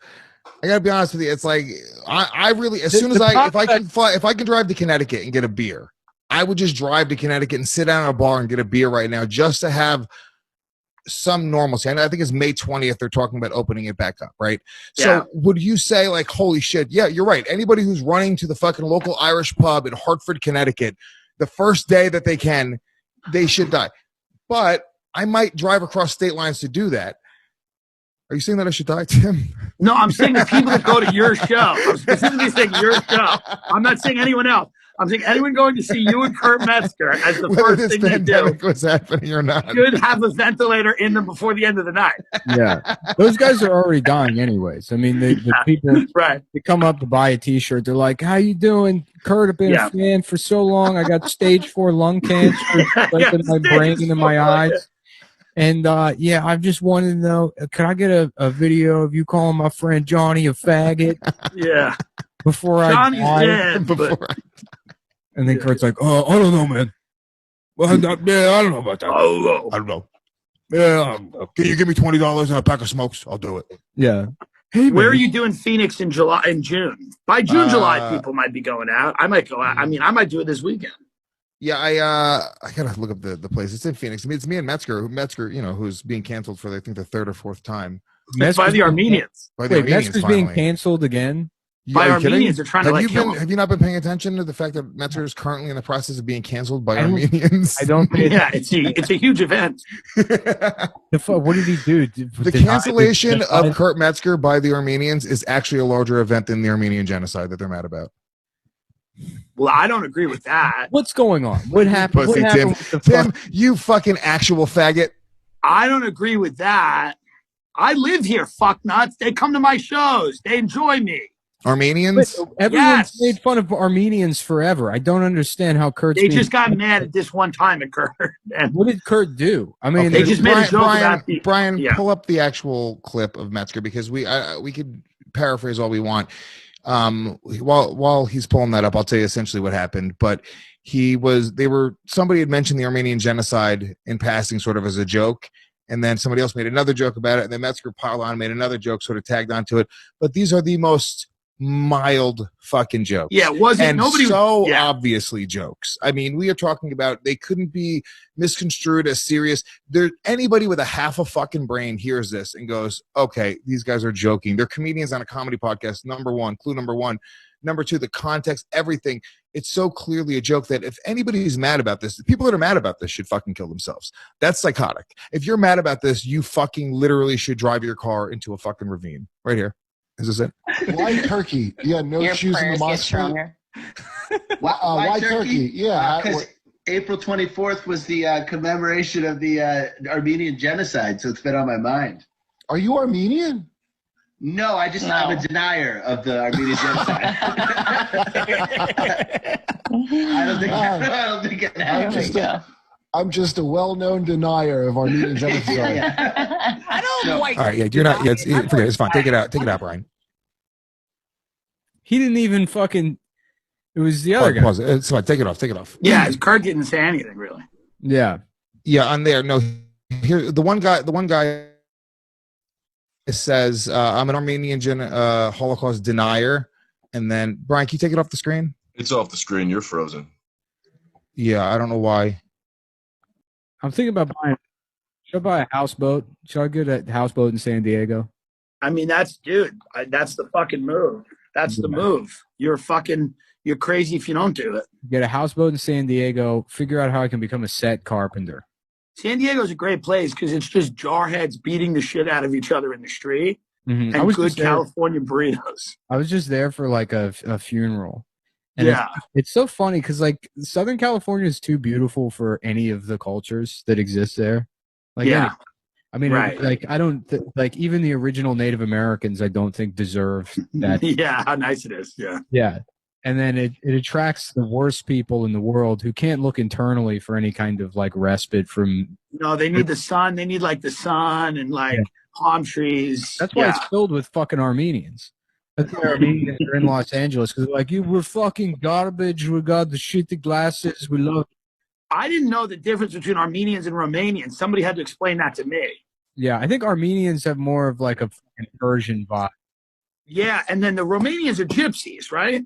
I gotta be honest with you. It's like I really, as soon as if I can drive to Connecticut and get a beer, I would just drive to Connecticut and sit down at a bar and get a beer right now, just to have some normalcy. And I think it's May 20th. They're talking about opening it back up, right? Yeah. So would you say, like, holy shit? Yeah, you're right. Anybody who's running to the fucking local Irish pub in Hartford, Connecticut, the first day that they can, they should die. But I might drive across state lines to do that. Are you saying that I should die, Tim? No, I'm saying the people that go to your show. I'm specifically saying your show. I'm not saying anyone else. I'm saying anyone going to see you and Kurt Metzger as the first thing they do. Was happening or not? Should have a ventilator in them before the end of the night. Yeah, those guys are already dying anyways. I mean, the people they come up to buy a T-shirt. They're like, "How you doing, Kurt? I've been a fan for so long. I got stage 4 lung cancer in my brain and in my eyes." And I just wanted to know, could I get a video of you calling my friend Johnny a faggot? Yeah. Before Johnny's I dead. And then Kurt's like, "Oh, I don't know, man. Well, I don't know about that. I don't know. Yeah, can you give me $20 and a pack of smokes? I'll do it." Yeah. Hey, where are you doing Phoenix in June? By June, July, people might be going out. I might go out. I mean, I might do it this weekend. Yeah, I gotta look up the place. It's in Phoenix. I mean, it's me and Metzger, who's being canceled for I think the 3rd or 4th time. It's by the Armenians. Metzger's being canceled again. by Are you kidding? Armenians. They're trying to kill him. Have you not been paying attention to the fact that Metzger is currently in the process of being canceled by Armenians? I don't think Yeah, it's a huge event. what did he do? The cancellation of Kurt Metzger by the Armenians is actually a larger event than the Armenian genocide that they're mad about. Well, I don't agree with that. What's going on? What happened? Pussy, what happened with the Tim, you fucking actual faggot. I don't agree with that. I live here, fuck nuts. They come to my shows. They enjoy me. Armenians? Everyone's made fun of Armenians forever. I don't understand how Kurt's They just got mad at this one time at Kurt. And what did Kurt do? I mean, they just made a joke about the Brian, pull up the actual clip of Metzger because we could paraphrase all we want. While he's pulling that up, I'll tell you essentially what happened. But somebody had mentioned the Armenian genocide in passing, sort of as a joke, and then somebody else made another joke about it, and then Metzger piled on, made another joke, sort of tagged onto it. But these are the most mild fucking jokes. Yeah, obviously jokes. I mean, we are talking about they couldn't be misconstrued as serious. Anybody with a half a fucking brain hears this and goes, okay, these guys are joking. They're comedians on a comedy podcast. Number one, clue number one. Number two, the context, everything. It's so clearly a joke that if anybody's mad about this, the people that are mad about this should fucking kill themselves. That's psychotic. If you're mad about this, you fucking literally should drive your car into a fucking ravine. Right here. Is this it? Why turkey? Yeah, no Your shoes in the prayers get mosque. stronger. Why turkey? Yeah. Because April 24th was the commemoration of the Armenian genocide, so it's been on my mind. Are you Armenian? No, I'm a denier of the Armenian genocide. I don't think it happened. I'm just a well-known denier of Armenian genocide. I don't like. All right, yeah, you're not. Yeah, forget it. It's fine. Take it out. Take it out, Brian. He didn't even fucking. It was the other guy. Pause it. It's fine. Take it off. Take it off. Yeah, Kurt didn't say anything really. Yeah. Yeah, on there. No, here the one guy says, "I'm an Armenian Holocaust denier," and then Brian, can you take it off the screen? It's off the screen. You're frozen. Yeah, I don't know why. I'm thinking about buying. Should I buy a houseboat? Should I get a houseboat in San Diego? I mean, that's the fucking move. That's the move. You're crazy if you don't do it. Get a houseboat in San Diego. Figure out how I can become a set carpenter. San Diego's a great place because it's just jarheads beating the shit out of each other in the street and good California burritos. I was just there for like a funeral. And it's so funny because like Southern California is too beautiful for any of the cultures that exist there. Like, I mean, right. Like I don't like even the original Native Americans. I don't think deserve that. Yeah, how nice it is. Yeah, yeah. And then it attracts the worst people in the world who can't look internally for any kind of like respite from. No, they need the sun. They need like the sun and like palm trees. That's why it's filled with fucking Armenians. That's why Armenians are in Los Angeles because like we're fucking garbage. We got the shitty glasses. We love. I didn't know the difference between Armenians and Romanians. Somebody had to explain that to me. Yeah, I think Armenians have more of like a Persian vibe. Yeah, and then the Romanians are gypsies, right?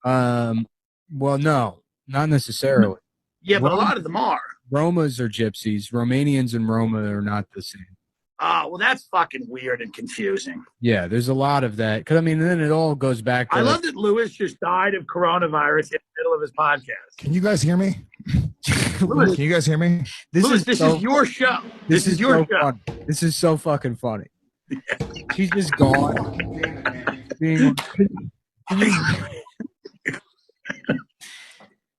Well, no, not necessarily. Yeah, but a lot of them are. Romas are gypsies. Romanians and Roma are not the same. Well, that's fucking weird and confusing. Yeah, there's a lot of that. Because, I mean, then it all goes back to... I love that Lewis just died of coronavirus in the middle of his podcast. Can you guys hear me? Lewis, can you guys hear me? This is your show. This is your show. Funny. This is so fucking funny. She's just gone.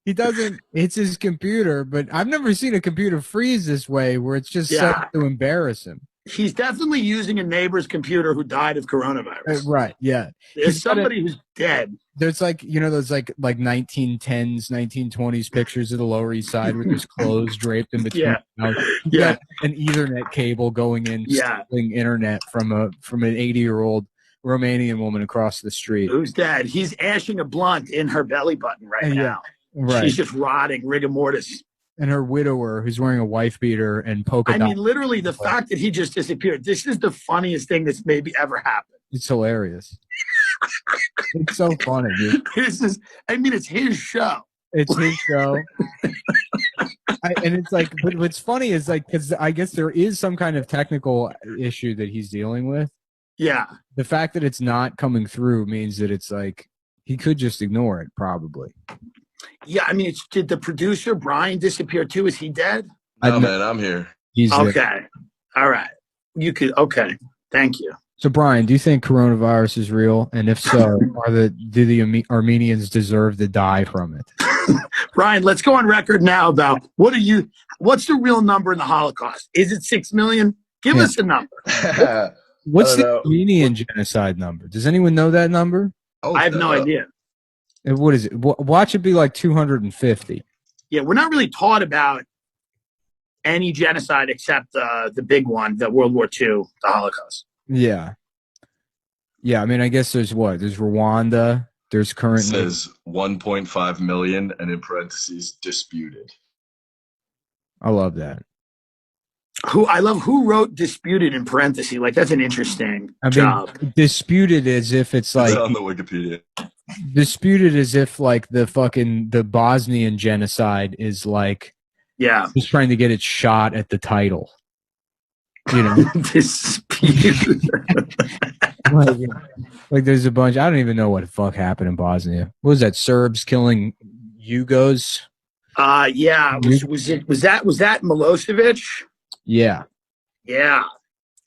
He doesn't. It's his computer, but I've never seen a computer freeze this way, where it's just set to embarrass him. He's definitely using a neighbor's computer who died of coronavirus. Right? Yeah. There's somebody who's dead. There's like those like 1910s, 1920s pictures of the Lower East Side with his clothes draped in between. Yeah. An Ethernet cable going in, stealing internet from an 80-year-old Romanian woman across the street. Who's dead? He's ashing a blunt in her belly button right now. Right. She's just rotting, rigor mortis. And her widower, who's wearing a wife beater and polka dot. I mean, literally, the fact that he just disappeared. This is the funniest thing that's maybe ever happened. It's hilarious. It's so funny, dude. It's his show. It's his show. And it's like, but what's funny is like, because I guess there is some kind of technical issue that he's dealing with. Yeah. The fact that it's not coming through means that it's like he could just ignore it, probably. Yeah, I mean, did the producer Brian disappear too? Is he dead? No, man, I'm here. He's okay. There. All right. You could. Okay. Thank you. So, Brian, do you think coronavirus is real? And if so, do the Armenians deserve to die from it? Brian, let's go on record now about what's the real number in the Holocaust? Is it 6 million? Give us a number. What's the Armenian genocide number? Does anyone know that number? I have no idea. And what is it? Watch it be like 250. Yeah, we're not really taught about any genocide except the big one, the World War II, the Holocaust. Yeah. Yeah, I mean, I guess there's what? There's Rwanda. There's currently... It says 1.5 million and in parentheses, disputed. I love that. Who wrote disputed in parentheses. Like, that's an interesting job. Disputed as if it's like... It's on the Wikipedia. Disputed as if like the Bosnian genocide is like... Yeah. Just trying to get it shot at the title. You know? Disputed. like there's a bunch. I don't even know what the fuck happened in Bosnia. What was that? Serbs killing Yugos? Yeah. Was that Milosevic? Yeah. Yeah.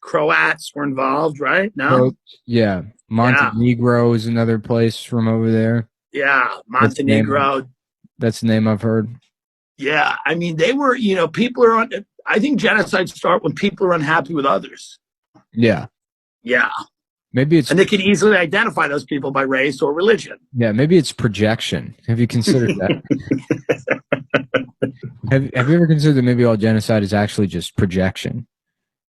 Croats were involved, right? No. Yeah. Montenegro is another place from over there. Yeah. Montenegro. That's the name I've heard. Yeah. I mean, they were, people are on. I think genocides start when people are unhappy with others. Yeah. Yeah. Maybe it's... And they can easily identify those people by race or religion. Yeah, maybe it's projection. Have you considered that? Have you ever considered that maybe all genocide is actually just projection?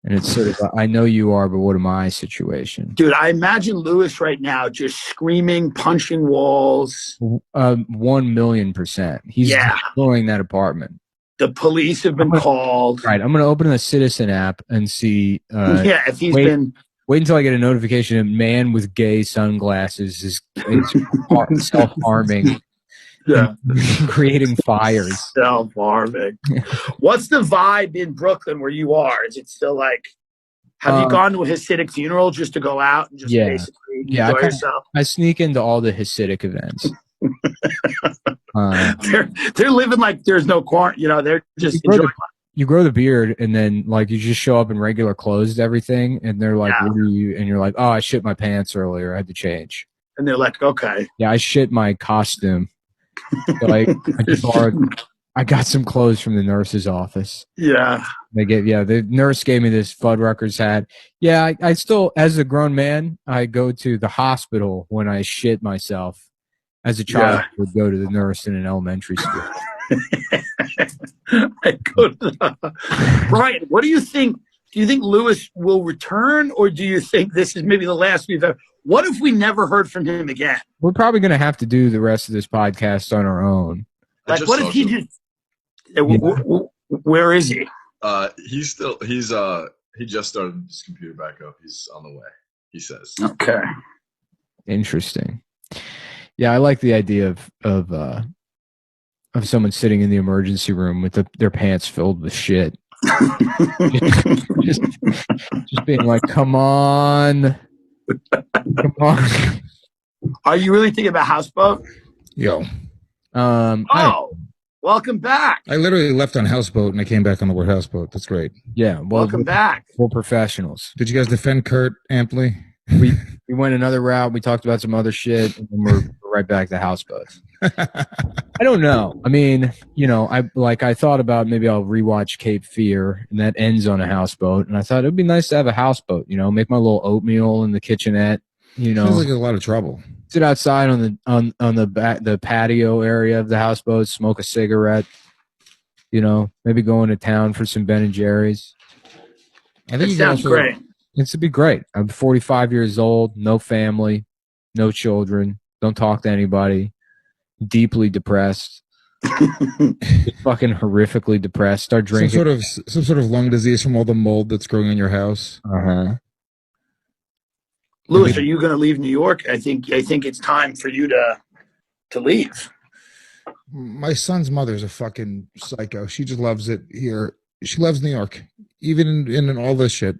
And it's sort of a, I know you are, but what am I situation? Dude, I imagine Lewis right now just screaming, punching walls. 1,000,000%. He's destroying that apartment. The police have been called. Right. I'm going to open the Citizen app and see. If he's been... Wait until I get a notification. A man with gay sunglasses is self-harming. Yeah. Creating fires. Self-harming. What's the vibe in Brooklyn where you are? Is it still like, have you gone to a Hasidic funeral just to go out and just basically enjoy yourself? I sneak into all the Hasidic events. They're living like there's no quarantine. They're just enjoying life. You grow the beard and then like you just show up in regular clothes to everything and they're like, what are you? And you're like, oh, I shit my pants earlier. I had to change. And they're like, okay. Yeah, I shit my costume. So I got some clothes from the nurse's office. Yeah. The nurse gave me this Fuddruckers hat. Yeah, I still, as a grown man, I go to the hospital when I shit myself. As a child, I would go to the nurse in an elementary school. Brian, what do you think? Do you think Lewis will return, or do you think this is maybe the last we've ever? What if we never heard from him again? We're probably going to have to do the rest of this podcast on our own. Like, what if he just? Where is he? He just started his computer back up. He's on the way, he says. Okay. Interesting. Yeah, I like the idea of someone sitting in the emergency room with their pants filled with shit. just being like, come on. Are you really thinking about Houseboat? Yo. Welcome back. I literally left on Houseboat and I came back on the word Houseboat. That's great. Yeah. Welcome back. We're professionals. Did you guys defend Kurt amply? We went another route. We talked about some other shit, and then we're right back to Houseboats. I don't know. I mean, I thought about maybe I'll rewatch Cape Fear, and that ends on a houseboat. And I thought it'd be nice to have a houseboat. Make my little oatmeal in the kitchenette. Sounds like a lot of trouble. Sit outside on the patio area of the houseboat, smoke a cigarette. Maybe go into town for some Ben and Jerry's. I think it sounds great. It'd be great. I'm 45 years old, no family, no children, don't talk to anybody, deeply depressed, fucking horrifically depressed. Start drinking some sort of lung disease from all the mold that's growing in your house. Lewis, are you going to leave New York? I think it's time for you to leave. My son's mother's a fucking psycho. She just loves it here. She loves New York, even in all this shit.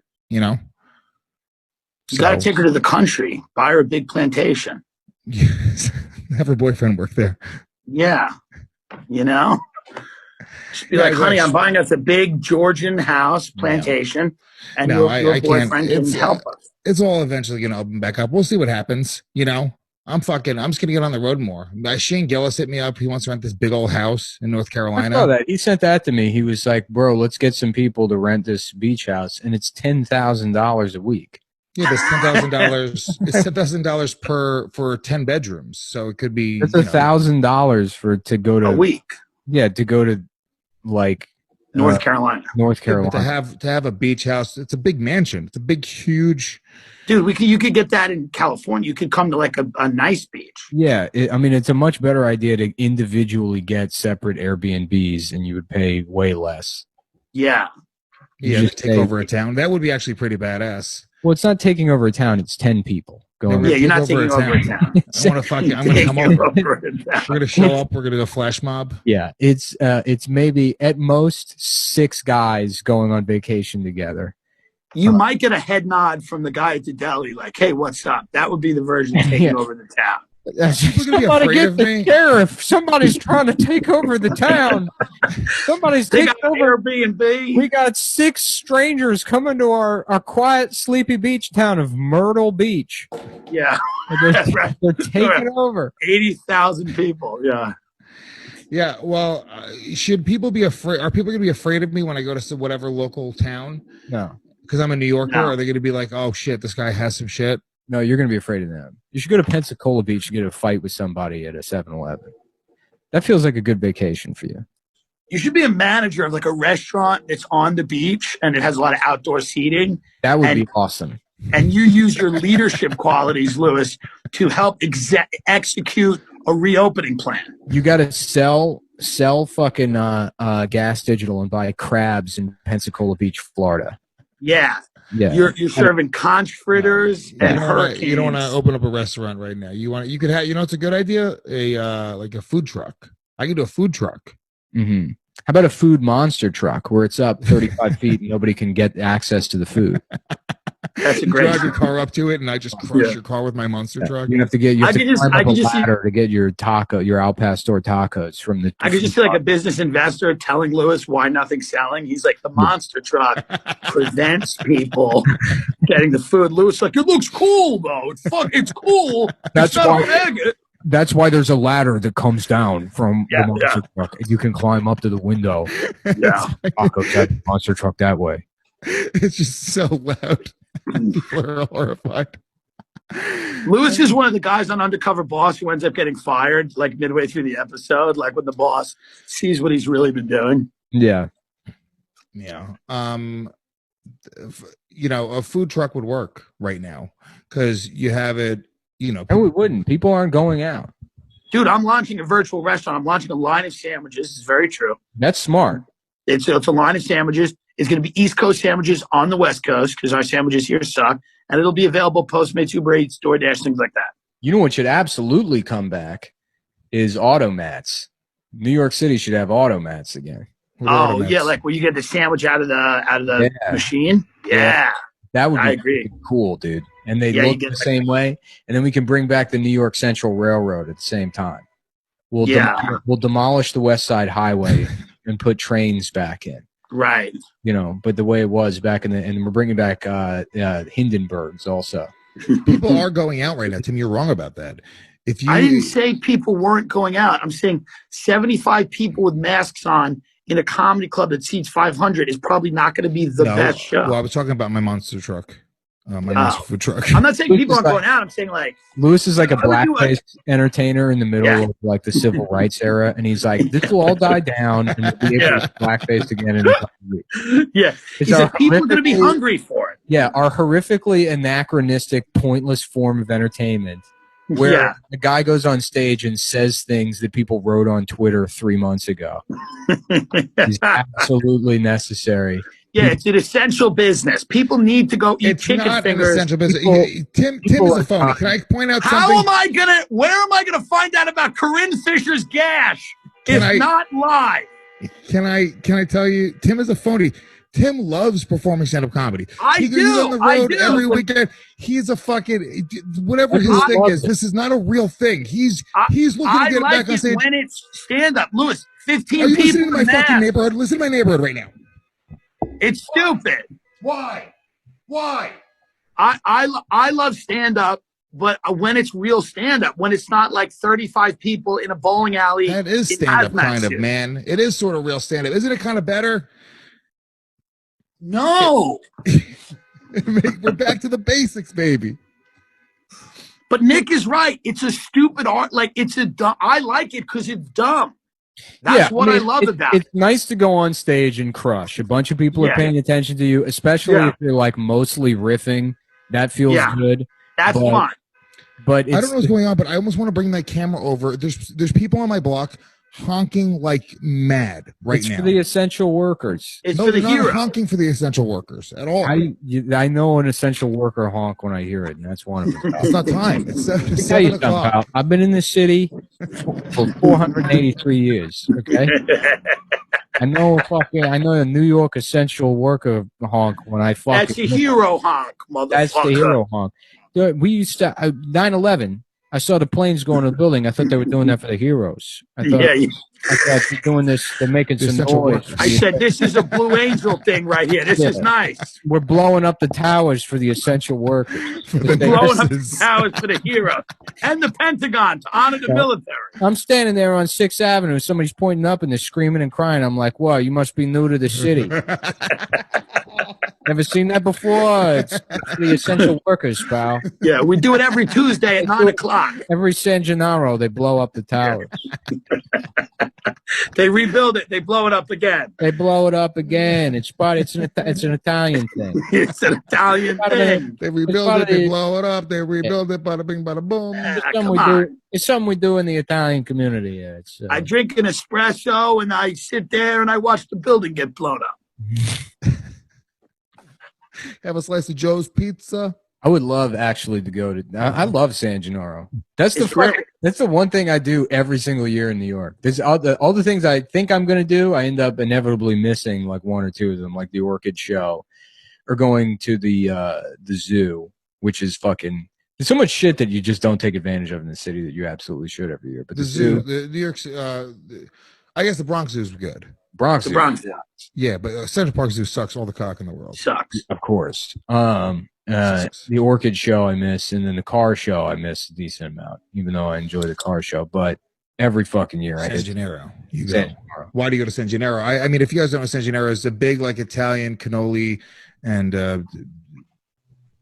You got to take her to the country. Buy her a big plantation. Yes. Have her boyfriend work there. Yeah. You know? Just be like, honey, I'm buying us a big Georgian house plantation, and your boyfriend can help us. It's all eventually going to open back up. We'll see what happens. You know, I'm just going to get on the road more. Shane Gillis hit me up. He wants to rent this big old house in North Carolina. I saw that. He sent that to me. He was like, bro, let's get some people to rent this beach house. And it's $10,000 a week. Yeah, that's $10,000. It's $10,000 for 10 bedrooms. So it could be. That's $1,000 to go to a week. Yeah, to go to like North Carolina. North Carolina. To have a beach house. It's a big mansion. It's a big, huge. Dude, you could get that in California. You could come to like a nice beach. Yeah, I mean, it's a much better idea to individually get separate Airbnbs, and you would pay way less. Yeah. Yeah, to take over a town. That would be actually pretty badass. Well, it's not taking over a town. It's 10 people going. Yeah, you're not taking over a town. I want to I'm going to come over. We're going to show up. We're going to do a flash mob. Yeah, it's maybe at most 6 guys going on vacation together. You might get a head nod from the guy at the deli, like, "Hey, what's up?" That would be the version of taking over the town. Somebody get the sheriff. Somebody's trying to take over the town. Somebody's taking over Airbnb. We got 6 strangers coming to our quiet, sleepy beach town of Myrtle Beach. Yeah, that's right. They're taking over 80,000 people. Yeah. Yeah. Well, should people be afraid? Are people going to be afraid of me when I go to whatever local town? No, because I'm a New Yorker. No. Are they going to be like, "Oh shit, this guy has some shit"? No, you're going to be afraid of them. You should go to Pensacola Beach and get a fight with somebody at a 7-Eleven. That feels like a good vacation for you. You should be a manager of like a restaurant that's on the beach and it has a lot of outdoor seating. That would be awesome. And you use your leadership qualities, Lewis, to help execute a reopening plan. You got to sell fucking Gas Digital and buy crabs in Pensacola Beach, Florida. Yeah. Yeah, you're serving conch fritters and hurricanes. You don't want to open up a restaurant right now. You could have, it's a good idea. Like a food truck. I could do a food truck. Mm-hmm. How about a food monster truck where it's up 35 feet and nobody can get access to the food? That's a great. Drive your car up to it, and I just crush your car with my monster truck. You have to climb up a ladder to get your Al Pastor tacos from the. I could just see like a business investor telling Lewis why nothing's selling. He's like, the monster truck prevents people getting the food. Lewis like, it looks cool though. It's cool. That's why there's a ladder that comes down from the monster truck. You can climb up to the window. Yeah, monster truck that way. It's just so loud. People are horrified. Lewis is one of the guys on Undercover Boss who ends up getting fired like midway through the episode, like when the boss sees what he's really been doing. Yeah. Yeah. A food truck would work right now because you have it, No, it wouldn't. People aren't going out. Dude, I'm launching a virtual restaurant. I'm launching a line of sandwiches. It's very true. That's smart. It's a line of sandwiches. It's going to be East Coast sandwiches on the West Coast because our sandwiches here suck. And it'll be available Postmates, Uber Eats, DoorDash, things like that. You know what should absolutely come back is automats. New York City should have automats again. Oh, yeah, like where you get the sandwich out of the machine? Yeah. That would be agree. Cool, dude. And they look the same way. And then we can bring back the New York Central Railroad at the same time. We'll demolish the West Side Highway and put trains back in. Right. But the way it was back and we're bringing back Hindenburgs also. People are going out right now. Tim, you're wrong about that. I didn't say people weren't going out. I'm saying 75 people with masks on in a comedy club that seats 500 is probably not going to be the best show. Well, I was talking about my monster truck. My monster food truck. I'm not saying people aren't going out. I'm saying like Lewis is like a blackface entertainer in the middle of like the civil rights era, and he's like, "This will all die down, and we'll be able to blackface again in a couple weeks." Yeah, he said people are going to be hungry for it. Yeah, our horrifically anachronistic, pointless form of entertainment, where the guy goes on stage and says things that people wrote on Twitter 3 months ago. Is absolutely necessary. Yeah, it's an essential business. People need to go eat chicken fingers. It's not an essential business. Tim is a phony. Can I point out something? Where am I gonna find out about Corinne Fisher's gash? It's not live. Can I tell you, Tim is a phony. Tim loves performing stand-up comedy. He's on the road every weekend. He's a fucking whatever his thing is. This is not a real thing. He's looking to get it back on stage. When it's stand-up, Lewis, 15 Are you people listening to my fucking neighborhood? Listen to my neighborhood right now. It's stupid. Why? I love stand-up, but when it's real stand-up, when it's not like 35 people in a bowling alley. That is stand-up kind of, man. It is sort of real stand-up. Isn't it kind of better? No. We're back to the basics, baby. But Nick is right. It's a stupid art. Like, I like it because it's dumb. That's what I love about it. It's nice to go on stage and crush. A bunch of people are paying attention to you, especially if you're like mostly riffing. That feels good. That's fun. But I don't know what's going on, but I almost want to bring that camera over. There's people on my block honking like mad now. It's for the essential workers. It's for the heroes. Not honking for the essential workers at all. I know an essential worker honk when I hear it, and that's one of them. It's not time. It's 7 o'clock. I've been in this city for 483 years. Okay, I know a New York essential worker honk when I fucking. That's a hero honk, motherfucker. That's the hero honk. We used to 9/11. I saw the planes going to the building. I thought they were doing that for the heroes. I thought they're doing this. They're making some noise. I said, this is a Blue Angel thing right here. This is nice. We're blowing up the towers for the essential workers. We're blowing up the towers for the heroes and the Pentagon to honor the military. I'm standing there on 6th Avenue. Somebody's pointing up and they're screaming and crying. I'm like, "Whoa, you must be new to the city." Never seen that before. It's for the essential workers, pal. Yeah, we do it every Tuesday at 9 o'clock. Every San Gennaro, they blow up the towers. They rebuild it. They blow it up again. They blow it up again. It's an Italian thing. It's an Italian thing. They rebuild it. They blow it up. They rebuild it. Bada bing, bada boom. It's something we do in the Italian community. Yeah, I drink an espresso and I sit there and I watch the building get blown up. Have a slice of Joe's Pizza. I would love actually to go to. I love San Gennaro. That's the one thing I do every single year in New York. There's all the things I think I'm going to do. I end up inevitably missing like one or two of them, like the Orchid Show, or going to the zoo, which is fucking. There's so much shit that you just don't take advantage of in the city that you absolutely should every year. But the zoo, the New York, I guess the Bronx Zoo is good. The Bronx. Yeah, but Central Park Zoo sucks all the cock in the world. Sucks. Of course. The Orchid Show I miss, and then the car show I miss a decent amount, even though I enjoy the car show. But every fucking year San Gennaro. Why do you go to San Gennaro? I mean, if you guys don't know, San Gennaro is a big like Italian cannoli and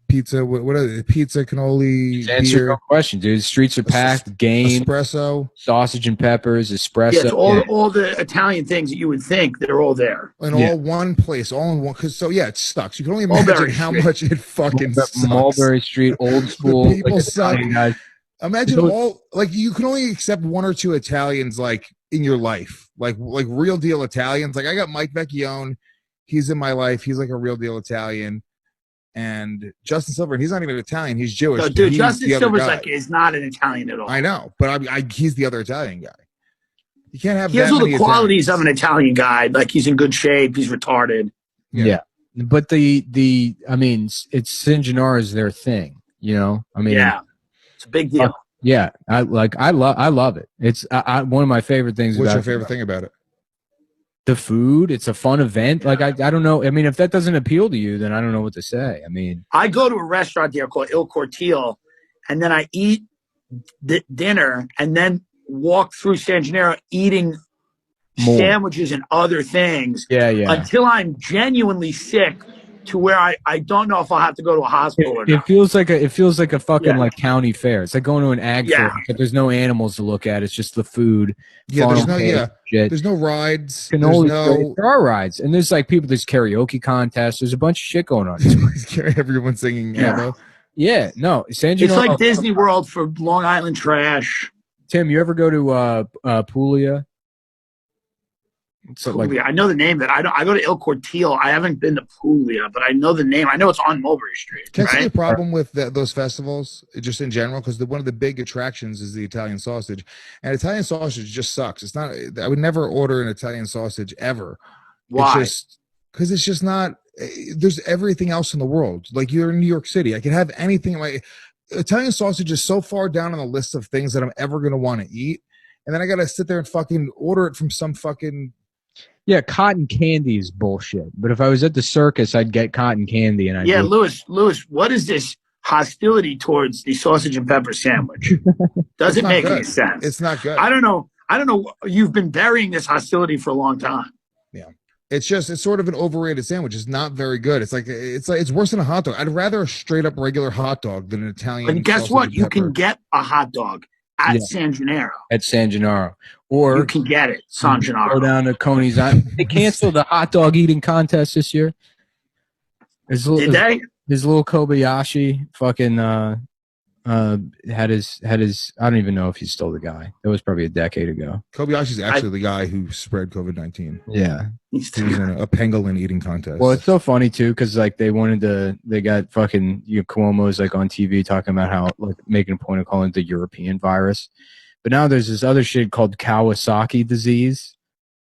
pizza. What are they? Pizza, cannoli, answer your question, dude. The streets are packed. Game, espresso, sausage and peppers, espresso. Yes, all the Italian things that you would think they're all there. In all one place, all in one. Because it sucks. You can only imagine how much it fucking sucks. Mulberry Street, old school. The people suck. Imagine you can only accept one or two Italians like in your life, like real deal Italians. Like I got Mike Vecchione. He's in my life. He's like a real deal Italian. And Justin Silver, and he's not even Italian. He's Jewish. No, dude, Justin Silver's is not an Italian at all. I know, but he's the other Italian guy. You can't have. He has all the qualities of an Italian guy. Like he's in good shape. He's retarded. Yeah. But it's San Gennaro is their thing. You know, it's a big deal. I love it. It's one of my favorite things. What's your favorite thing about it? The food. It's a fun event. Like I don't know. I mean, if that doesn't appeal to you, then I don't know what to say. I mean, I go to a restaurant there called Il Cortile, and then I eat dinner, and then walk through San Gennaro eating sandwiches and other things. Until I'm genuinely sick, to where I don't know if I'll have to go to a hospital or not. It feels like a fucking like county fair. It's like going to an ag fair, but there's no animals to look at. It's just the food. There's no rides. There are rides, and there's like there's karaoke contests. There's a bunch of shit going on. Everyone singing ABBA. Yeah, no, San Gennaro. It's like Disney World for Long Island trash. Tim, you ever go to Puglia? So Puglia. I know the name. I go to Il Cortile. I haven't been to Puglia, but I know the name. I know it's on Mulberry Street. Can I see a problem with those festivals, just in general? Because one of the big attractions is the Italian sausage, and Italian sausage just sucks. It's not. I would never order an Italian sausage ever. Why? It's just because it's just not. There's everything else in the world. Like you're in New York City, I could have anything. Like Italian sausage is so far down on the list of things that I'm ever gonna want to eat, and then I gotta sit there and fucking order it from some fucking. Yeah, cotton candy is bullshit. But if I was at the circus, I'd get cotton candy, and I'd Lewis, what is this hostility towards the sausage and pepper sandwich? Doesn't make any sense. It's not good. I don't know. You've been burying this hostility for a long time. Yeah. It's sort of an overrated sandwich. It's not very good. It's worse than a hot dog. I'd rather a straight up regular hot dog than an Italian. But guess what? You can get a hot dog at San Gennaro. At San Gennaro. Or you can get it, San Gennaro. Go down to Coney's Island. They canceled the hot dog eating contest this year. Did they? His little Kobayashi fucking had his I don't even know if he's still the guy. That was probably a decade ago. Kobayashi's actually the guy who spread COVID-19. Yeah. He was in a pangolin eating contest. Well, it's so funny too, because like they got fucking Cuomo's like on TV talking about how like making a point of calling it the European virus. But now there's this other shit called Kawasaki disease.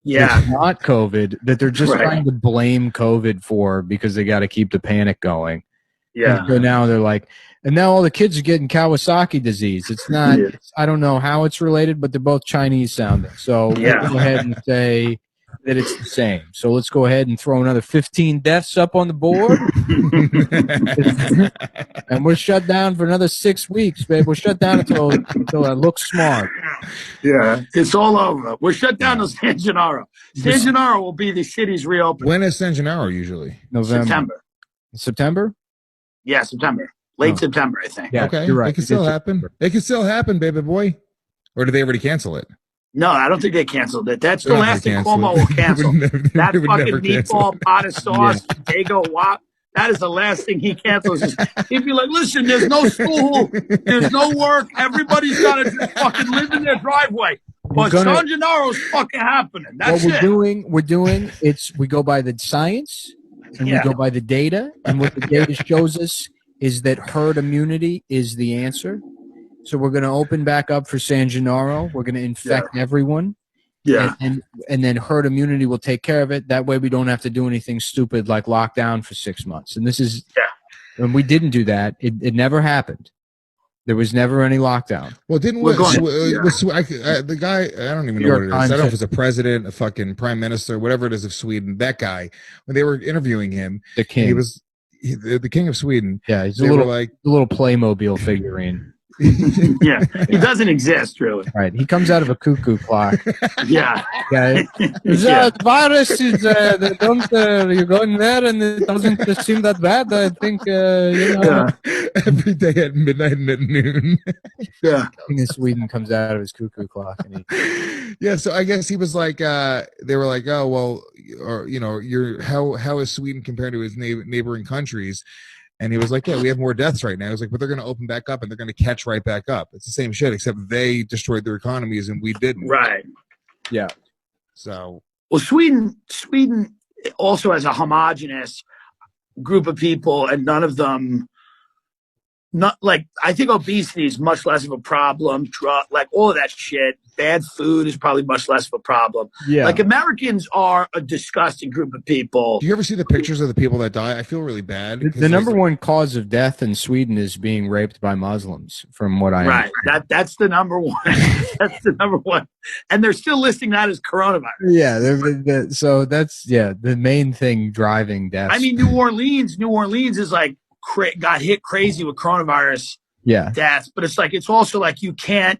Yeah. It's not COVID, that they're just trying to blame COVID for because they got to keep the panic going. Yeah. And so now they're like, and now all the kids are getting Kawasaki disease. It's not, I don't know how it's related, but they're both Chinese sounding. So we'll go ahead and say that it's the same. So let's go ahead and throw another 15 deaths up on the board. And we're shut down for another 6 weeks, babe. We're shut down until it looks smart. Yeah, it's all over. We're shut down to San Gennaro. San Gennaro will be the city's reopening. When is San Gennaro usually? November. September? Yeah, September. Late September, I think. Yeah, okay, you're right. It can still happen. It can still happen, baby boy. Or did they already cancel it? No, I don't think they canceled it. That's the last thing Cuomo will cancel. That fucking meatball pot of sauce, Dago Wop. That is the last thing he cancels. He'd be like, listen, there's no school, there's no work, everybody's got to just fucking live in their driveway. But San Gennaro's fucking happening. That's what we're doing, we go by the science and we go by the data. And what the data shows us is that herd immunity is the answer. So we're going to open back up for San Gennaro. We're going to infect everyone. Yeah. And then herd immunity will take care of it. That way we don't have to do anything stupid like lock down for 6 months. And this is, and we didn't do that. It never happened. There was never any lockdown. Well, the guy, I don't even know what it is. I don't know if it's a president, a fucking prime minister, whatever it is of Sweden, that guy, when they were interviewing him, the king. He was the king of Sweden. Yeah, he's a little Playmobil figurine. Yeah, he doesn't exist really. Right, he comes out of a cuckoo clock. Yeah. The virus is you're going there and it doesn't seem that bad. I think every day at midnight and at noon. Yeah, King of Sweden comes out of his cuckoo clock. And so I guess he was like, they were like, oh well, or how is Sweden compared to his neighboring countries? And he was like, yeah, we have more deaths right now. He was like, but they're going to open back up and they're going to catch right back up. It's the same shit, except they destroyed their economies and we didn't. Right. Yeah. So. Well, Sweden also has a homogenous group of people, and none of them, not like, I think obesity is much less of a problem. Like all of that shit. Bad food is probably much less of a problem. Yeah. Like Americans are a disgusting group of people. Do you ever see the pictures of the people that die? I feel really bad. The number one cause of death in Sweden is being raped by Muslims, from what I understand. That's the number one. That's the number one. And they're still listing that as coronavirus. Yeah. So that's the main thing driving deaths. I mean, New Orleans is like got hit crazy with coronavirus deaths, but it's like, it's also like you can't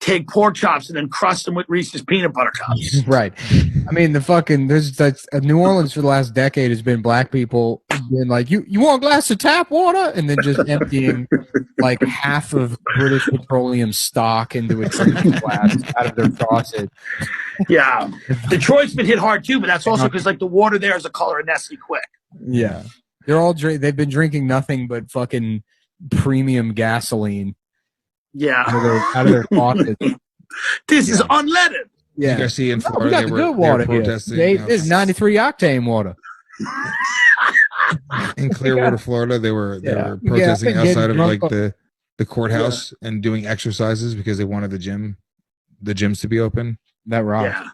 take pork chops and then crust them with Reese's peanut butter cups. Right. I mean, New Orleans for the last decade has been black people being like, you want a glass of tap water? And then just emptying like half of British Petroleum stock into a drinking glass out of their faucet. Yeah. Detroit's been hit hard too, but that's also because like the water there is the color of Nestle Quick. Yeah. They've been drinking nothing but fucking premium gasoline. Yeah. Out of their faucets. This is unleaded. Yeah. You guys see in Florida, we got the good water here. This is 93 octane water. In Clearwater, Florida, they were protesting outside of like the courthouse and doing exercises because they wanted the gyms to be open. That rock. Yeah.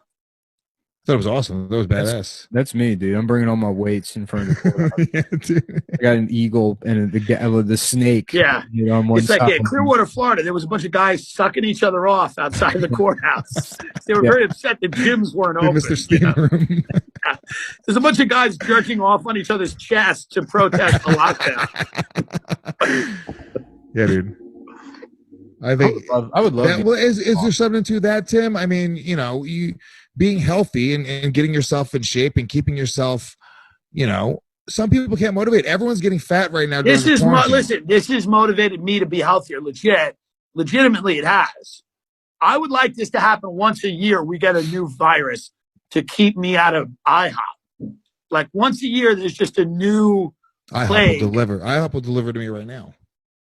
That was awesome. That was badass. That's me, dude. I'm bringing all my weights in front of the courthouse. Yeah, dude. I got an eagle and the snake. Yeah. You know, on one It's like side. in Clearwater, Florida. There was a bunch of guys sucking each other off outside the courthouse. They were very upset that gyms weren't open. Mr. Steam Room. There's a bunch of guys jerking off on each other's chests to protest the lockdown. Yeah, dude. I think I would love that. Well, is there something to that, Tim? I mean, you know, you being healthy and getting yourself in shape and keeping yourself, you know, some people can't motivate. Everyone's getting fat right now. This has motivated me to be healthier. Legitimately, it has. I would like this to happen once a year. We get a new virus to keep me out of IHOP. Like once a year, there's just a new plague. IHOP will deliver to me right now.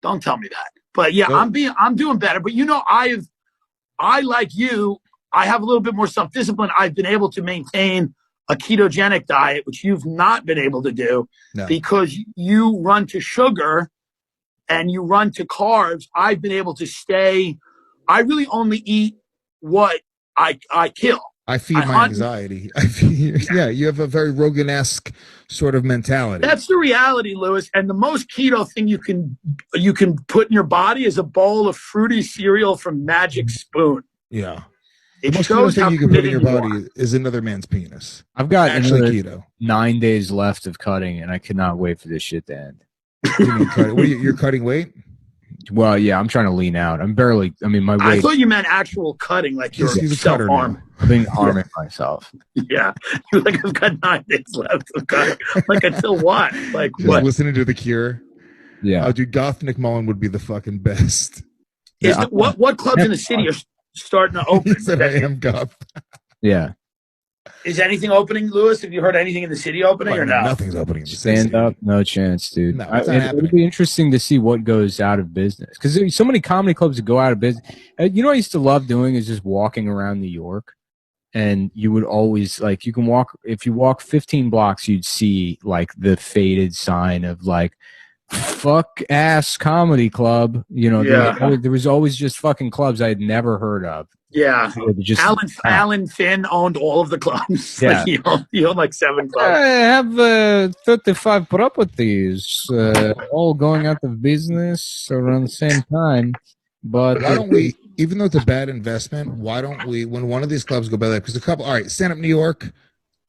Don't tell me that. But yeah, I'm doing better. But you know, I like you, I have a little bit more self-discipline. I've been able to maintain a ketogenic diet, which you've not been able to do because you run to sugar and you run to carbs. I've been able to stay. I really only eat what I kill. I feed my anxiety. You have a very Rogan-esque sort of mentality. That's the reality, Lewis. And the most keto thing you can put in your body is a bowl of fruity cereal from Magic Spoon. Yeah. It the most shows thing how you can put in your committed body is another man's penis. I've got actually keto. 9 days left of cutting, and I cannot wait for this shit to end. What do you mean, you're cutting weight? Well, yeah, I'm trying to lean out. My weight. I thought you meant actual cutting, like you're self-harm. I've been harming myself. Yeah. You're like, I've got 9 days left of cutting. Like, until what? Like, just what? Listening to The Cure. Yeah. Oh, dude, Gothnick Mullen would be the fucking best. What clubs in the city are starting to open? He said, I am Goth. Yeah. Is anything opening, Lewis? Have you heard anything in the city opening or no? Nothing's opening. Stand up, no chance, dude. No, it would be interesting to see what goes out of business because there's so many comedy clubs that go out of business. You know what I used to love doing is just walking around New York, and you would always you can walk. If you walk 15 blocks, you'd see like the faded sign of like "fuck ass comedy club." You know, there was always just fucking clubs I had never heard of. Yeah, Alan Finn owned all of the clubs. Yeah. He owned like 7 clubs. I have 35 properties, all going out of business around the same time. But why don't we, even though it's a bad investment, why don't we, when one of these clubs go belly up, because all right, Stand Up New York.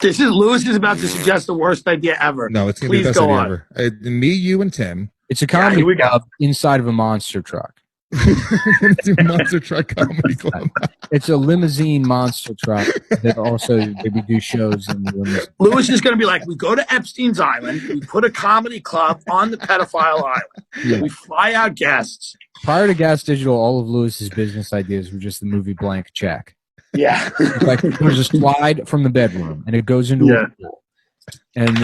Lewis is about to suggest the worst idea ever. No, it's going to be the best idea ever. Me, you, and Tim. It's a comedy club inside of a monster truck. Do Monster Truck Comedy Club. It's a limousine monster truck that also we do shows in the limousine. Lewis is going to be like, we go to Epstein's Island, we put a comedy club on the pedophile island, we fly out guests. Prior to Gas Digital, all of Lewis's business ideas were just the movie Blank Check. Yeah. Like there's a slide from the bedroom and it goes into a pool. And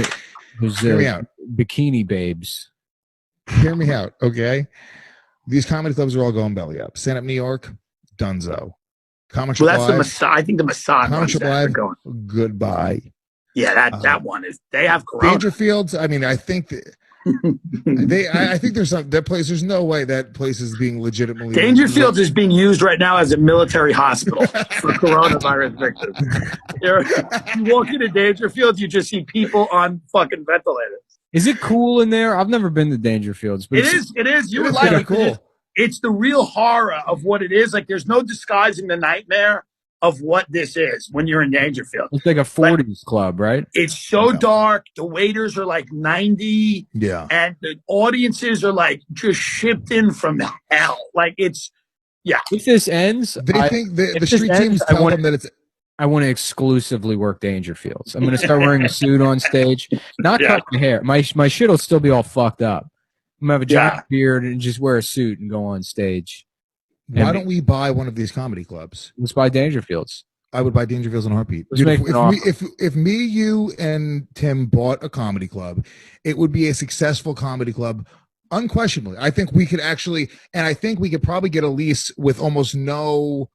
there's bikini babes. Hear me out, okay? These comedy clubs are all going belly up. Stand Up New York, Dunzo. Comic Shop that's Live. I think the Massage. Comic Shop Live, goodbye. Yeah, that one is. They have Corona. Dangerfields. I mean, I think I think there's that place. There's no way that place is being legitimately. Dangerfields is being used right now as a military hospital for coronavirus victims. You walk into Dangerfields, you just see people on fucking ventilators. Is it cool in there? I've never been to Dangerfields. But it is. You would like it. Cool. It's the real horror of what it is. Like, there's no disguising the nightmare of what this is when you're in Dangerfield. It's like a 40s club, right? It's so dark. The waiters are like 90. Yeah. And the audiences are like just shipped in from hell. Like, it's, yeah. If this ends, they think the street teams tell them that it's. I want to exclusively work Dangerfields. I'm going to start wearing a suit on stage. Not cut my hair. My shit will still be all fucked up. I'm going to have a giant beard and just wear a suit and go on stage. Why don't we buy one of these comedy clubs? Let's buy Dangerfields. I would buy Dangerfields in a heartbeat. Dude, if me, you, and Tim bought a comedy club, it would be a successful comedy club. Unquestionably. I think we could actually, and I think we could probably get a lease with almost no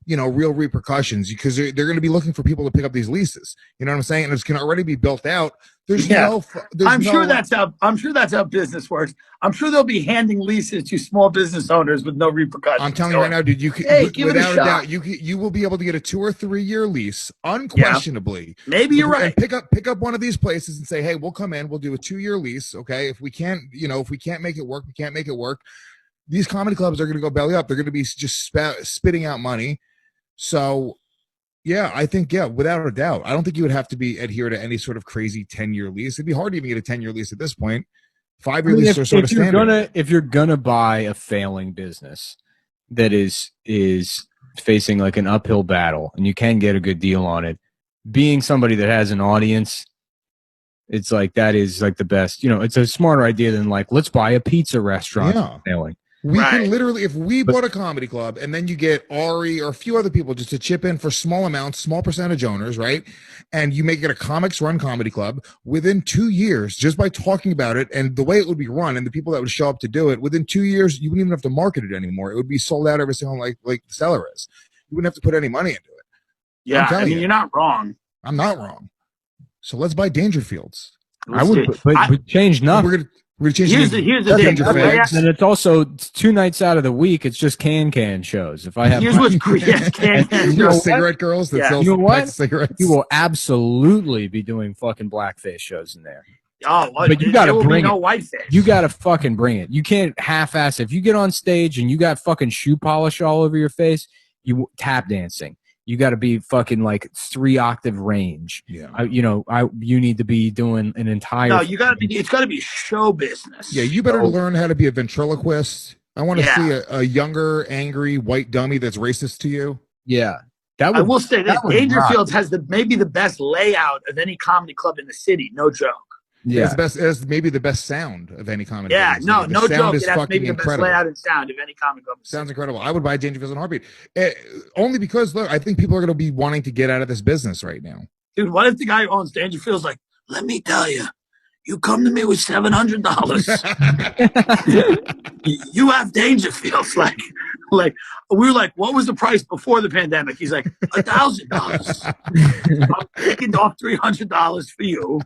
real repercussions, because they're going to be looking for people to pick up these leases. You know what I'm saying? And it's going to already be built out. I'm sure that's how business works. I'm sure they'll be handing leases to small business owners with no repercussions. I'm telling you right now, dude, without a doubt, you will be able to get a 2 or 3 year lease unquestionably. Yeah. Maybe you're right. And pick up one of these places and say, hey, we'll come in, we'll do a 2 year lease. Okay. If we can't make it work, we can't make it work. These comedy clubs are going to go belly up. They're going to be just spitting out money. So yeah, I think, without a doubt, I don't think you would have to adhere to any sort of crazy 10-year lease. It'd be hard to even get a 10-year lease at this point. 5-year leases are sort of standard. If you're gonna buy a failing business that is facing like an uphill battle and you can get a good deal on it, being somebody that has an audience, it's like that is like the best. It's a smarter idea than like, let's buy a pizza restaurant failing. We can literally, if we bought a comedy club and then you get Ari or a few other people just to chip in for small amounts, small percentage owners, right? And you make it a comics run comedy club within 2 years, just by talking about it and the way it would be run and the people that would show up to do it, within 2 years, you wouldn't even have to market it anymore. It would be sold out every single, like the seller is. You wouldn't have to put any money into it. Yeah, I mean, you're not wrong. I'm not wrong. So let's buy Dangerfields. I would, but change nothing. We're going to change here's the thing. And it's also 2 nights out of the week. It's just can shows. If I have cigarette girls that sell cigarettes, you will absolutely be doing fucking blackface shows in there. Oh, but you got to bring it. Whiteface. You got to fucking bring it. You can't half-ass it. If you get on stage and you got fucking shoe polish all over your face, you tap dancing. You got to be fucking like 3-octave range. Yeah. You need to be doing an entire. No, you got to be. It's got to be show business. Yeah, you better learn how to be a ventriloquist. I want to see a younger, angry white dummy that's racist to you. Yeah, I will say this: Dangerfields has maybe the best layout of any comedy club in the city. No joke. Yeah, it's maybe the best sound of any comedy. Yeah, no joke. It has maybe the best layout and sound of any comedy club. Sounds incredible. I would buy Dangerfields in a heartbeat. Only because, look, I think people are going to be wanting to get out of this business right now. Dude, what if the guy who owns Dangerfield's like, let me tell you, you come to me with $700. You have Dangerfields. Like we were like, what was the price before the pandemic? He's like, $1,000. I'm taking off $300 for you.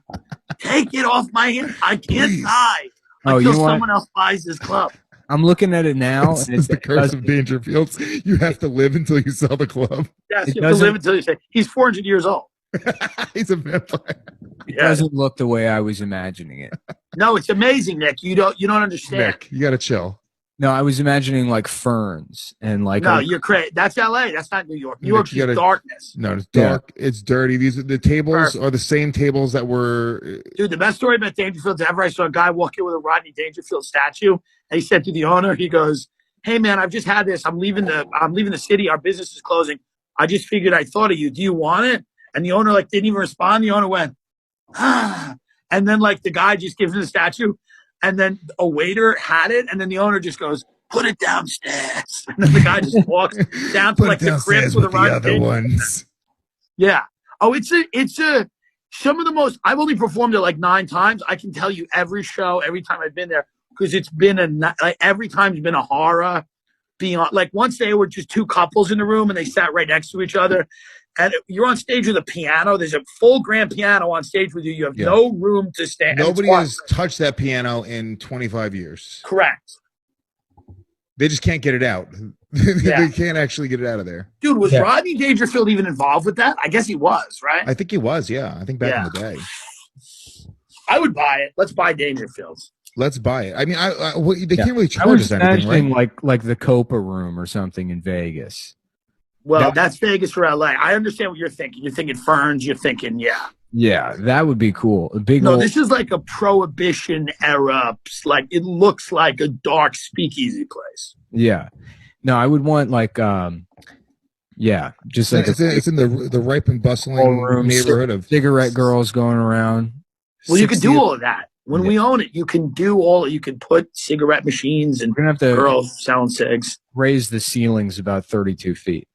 Take it off my hand. I can't die until someone else buys this club. I'm looking at it now. It's the curse of Dangerfields. You have to live until you sell the club. Yes, you have to live until you say he's 400 years old. He's a vampire. It doesn't look the way I was imagining it. No, it's amazing, Nick. You don't understand. Nick, you got to chill. No, I was imagining like ferns and like. No, you're crazy. That's LA. That's not New York. New York's just darkness. No, it's dark. Yeah. It's dirty. The tables are the same tables that were. Dude, the best story about Dangerfield ever. I saw a guy walk in with a Rodney Dangerfield statue, and he said to the owner, he goes, "Hey man, I've just had this. I'm leaving the city. Our business is closing. I just figured I thought of you. Do you want it?" And the owner didn't even respond. The owner went, "Ah," and then the guy just gives him the statue. And then a waiter had it, and then the owner just goes, "Put it downstairs." And then the guy just walks down to the crib with the other ones. Yeah. Oh, it's some of the most. I've only performed it 9 times. I can tell you every show, every time I've been there, because it's been every time's been a horror. Once they were just 2 couples in the room and they sat right next to each other. And you're on stage with a piano. There's a full grand piano on stage with you. You have no room to stand. Nobody has touched that piano in 25 years. Correct. They just can't get it out. They can't actually get it out of there. Dude, was Rodney Dangerfield even involved with that? I guess he was, right? I think he was, yeah. I think back in the day. I would buy it. Let's buy Dangerfields. Let's buy it. I mean, they can't really charge us anything, right? like the Copa Room or something in Vegas. Well, that's Vegas for LA. I understand what you're thinking. You're thinking ferns. You're thinking, Yeah, that would be cool. This is like a Prohibition era. It looks like a dark speakeasy place. Yeah. No, I would want just like it's in the ripe and bustling neighborhood of cigarette girls going around. Well, you could do all of that. When we own it, you can do all. You can put cigarette machines and girls selling cigs. Raise the ceilings about 32 feet.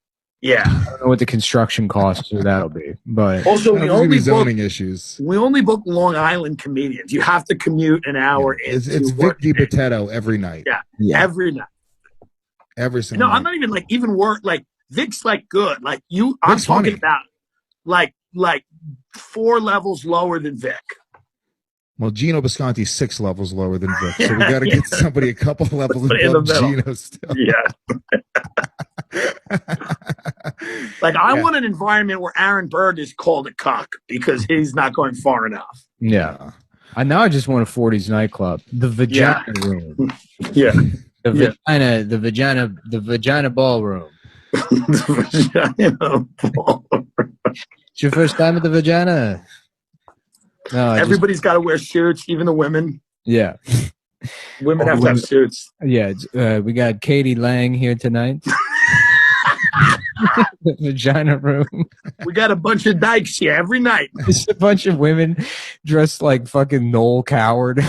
Yeah, I don't know what the construction costs or that'll be, but also we only zoning issues. We only book Long Island comedians. You have to commute an hour. It's Vic DiPotetto every night. Yeah, every night. Every single. No, I'm not even even work. Vic's like good. Like I'm talking about like 4 levels lower than Vic. Well, Gino Bisconti's 6 levels lower than Vic, so we got to get somebody a couple levels above Gino still. Yeah. Like I want an environment where Aaron Burr is called a cuck because he's not going far enough. Yeah. I just want a 40s nightclub. The vagina room. Yeah. The vagina ballroom. The vagina ballroom. It's your first time at the vagina. No, everybody's got to wear suits, even the women. Yeah. Women have to have suits. Yeah. We got Katie Lang here tonight. The vagina room. We got a bunch of dykes here every night. It's a bunch of women dressed like fucking Noel Coward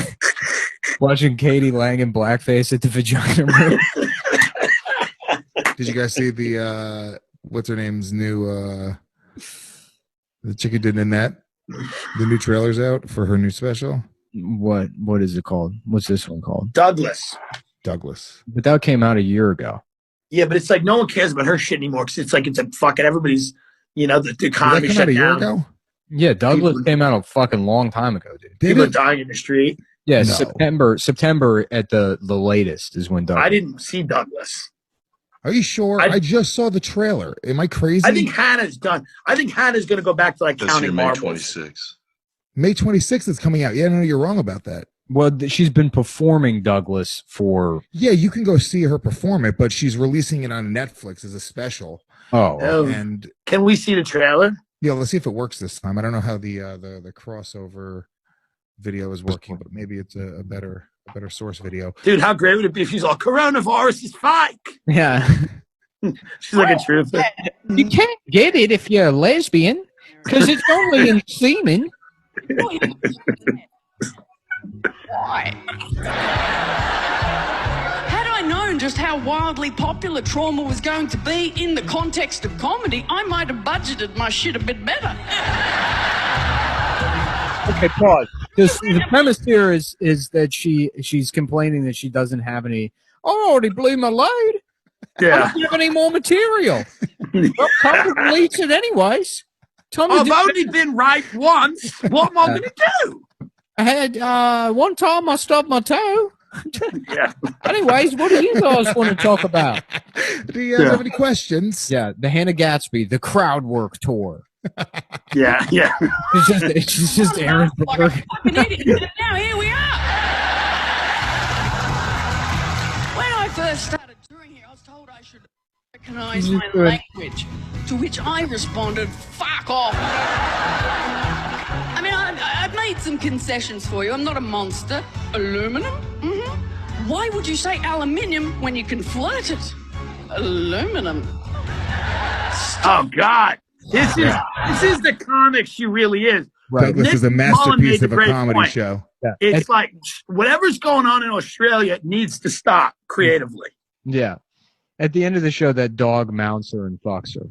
watching Katie Lang in blackface at the vagina room. Did you guys see the what's her name's new the chick who did Nanette? The new trailer's out for her new special. What is it called? What's this one called? Douglas. But that came out a year ago. Yeah, but it's like no one cares about her shit anymore because it's like it's a fucking everybody's, the economy shut down. Year ago? Yeah, Douglas came out a fucking long time ago, dude. People are dying in the street. Yeah, no. September at the latest is when Douglas. I didn't see Douglas. Are you sure? I just saw the trailer. Am I crazy? I think Hannah's done. I think Hannah's going to go back to like counting marbles. May 26th. May 26th is coming out. Yeah, no, you're wrong about that. Well, she's been performing Douglas for... Yeah, you can go see her perform it, but she's releasing it on Netflix as a special. Oh. And can we see the trailer? Yeah, let's see if it works this time. I don't know how the crossover video is working, but maybe it's a better source video. Dude, how great would it be if she's all, coronavirus is fake? Yeah. She's like a trooper. You can't get it if you're a lesbian because it's only in semen. Why? Had I known just how wildly popular trauma was going to be in the context of comedy, I might have budgeted my shit a bit better. Okay, pause. The premise here is that she's complaining that she doesn't have any. I already blew my load. Yeah. I don't have any more material. Well, Tom deletes it anyways. I've only been right once. What am I going to do? I had one time I stubbed my toe. Yeah. Anyways, what do you guys want to talk about? Do you have any questions? Yeah, the Hannah Gatsby, the crowd work tour. Yeah. It's just Aaron Burr. Fucking idiot. And now here we are. When I first started touring here, I was told I should recognize my language, to which I responded, fuck off. I mean, I've made some concessions for you. I'm not a monster. Aluminum? Mm-hmm. Why would you say aluminium when you can flirt it? Aluminum. Oh, God. This is the comic she really is. Right. Douglas is a masterpiece of a comedy show. Yeah. It's like whatever's going on in Australia needs to stop creatively. Yeah. At the end of the show, that dog mounts her and fucks her.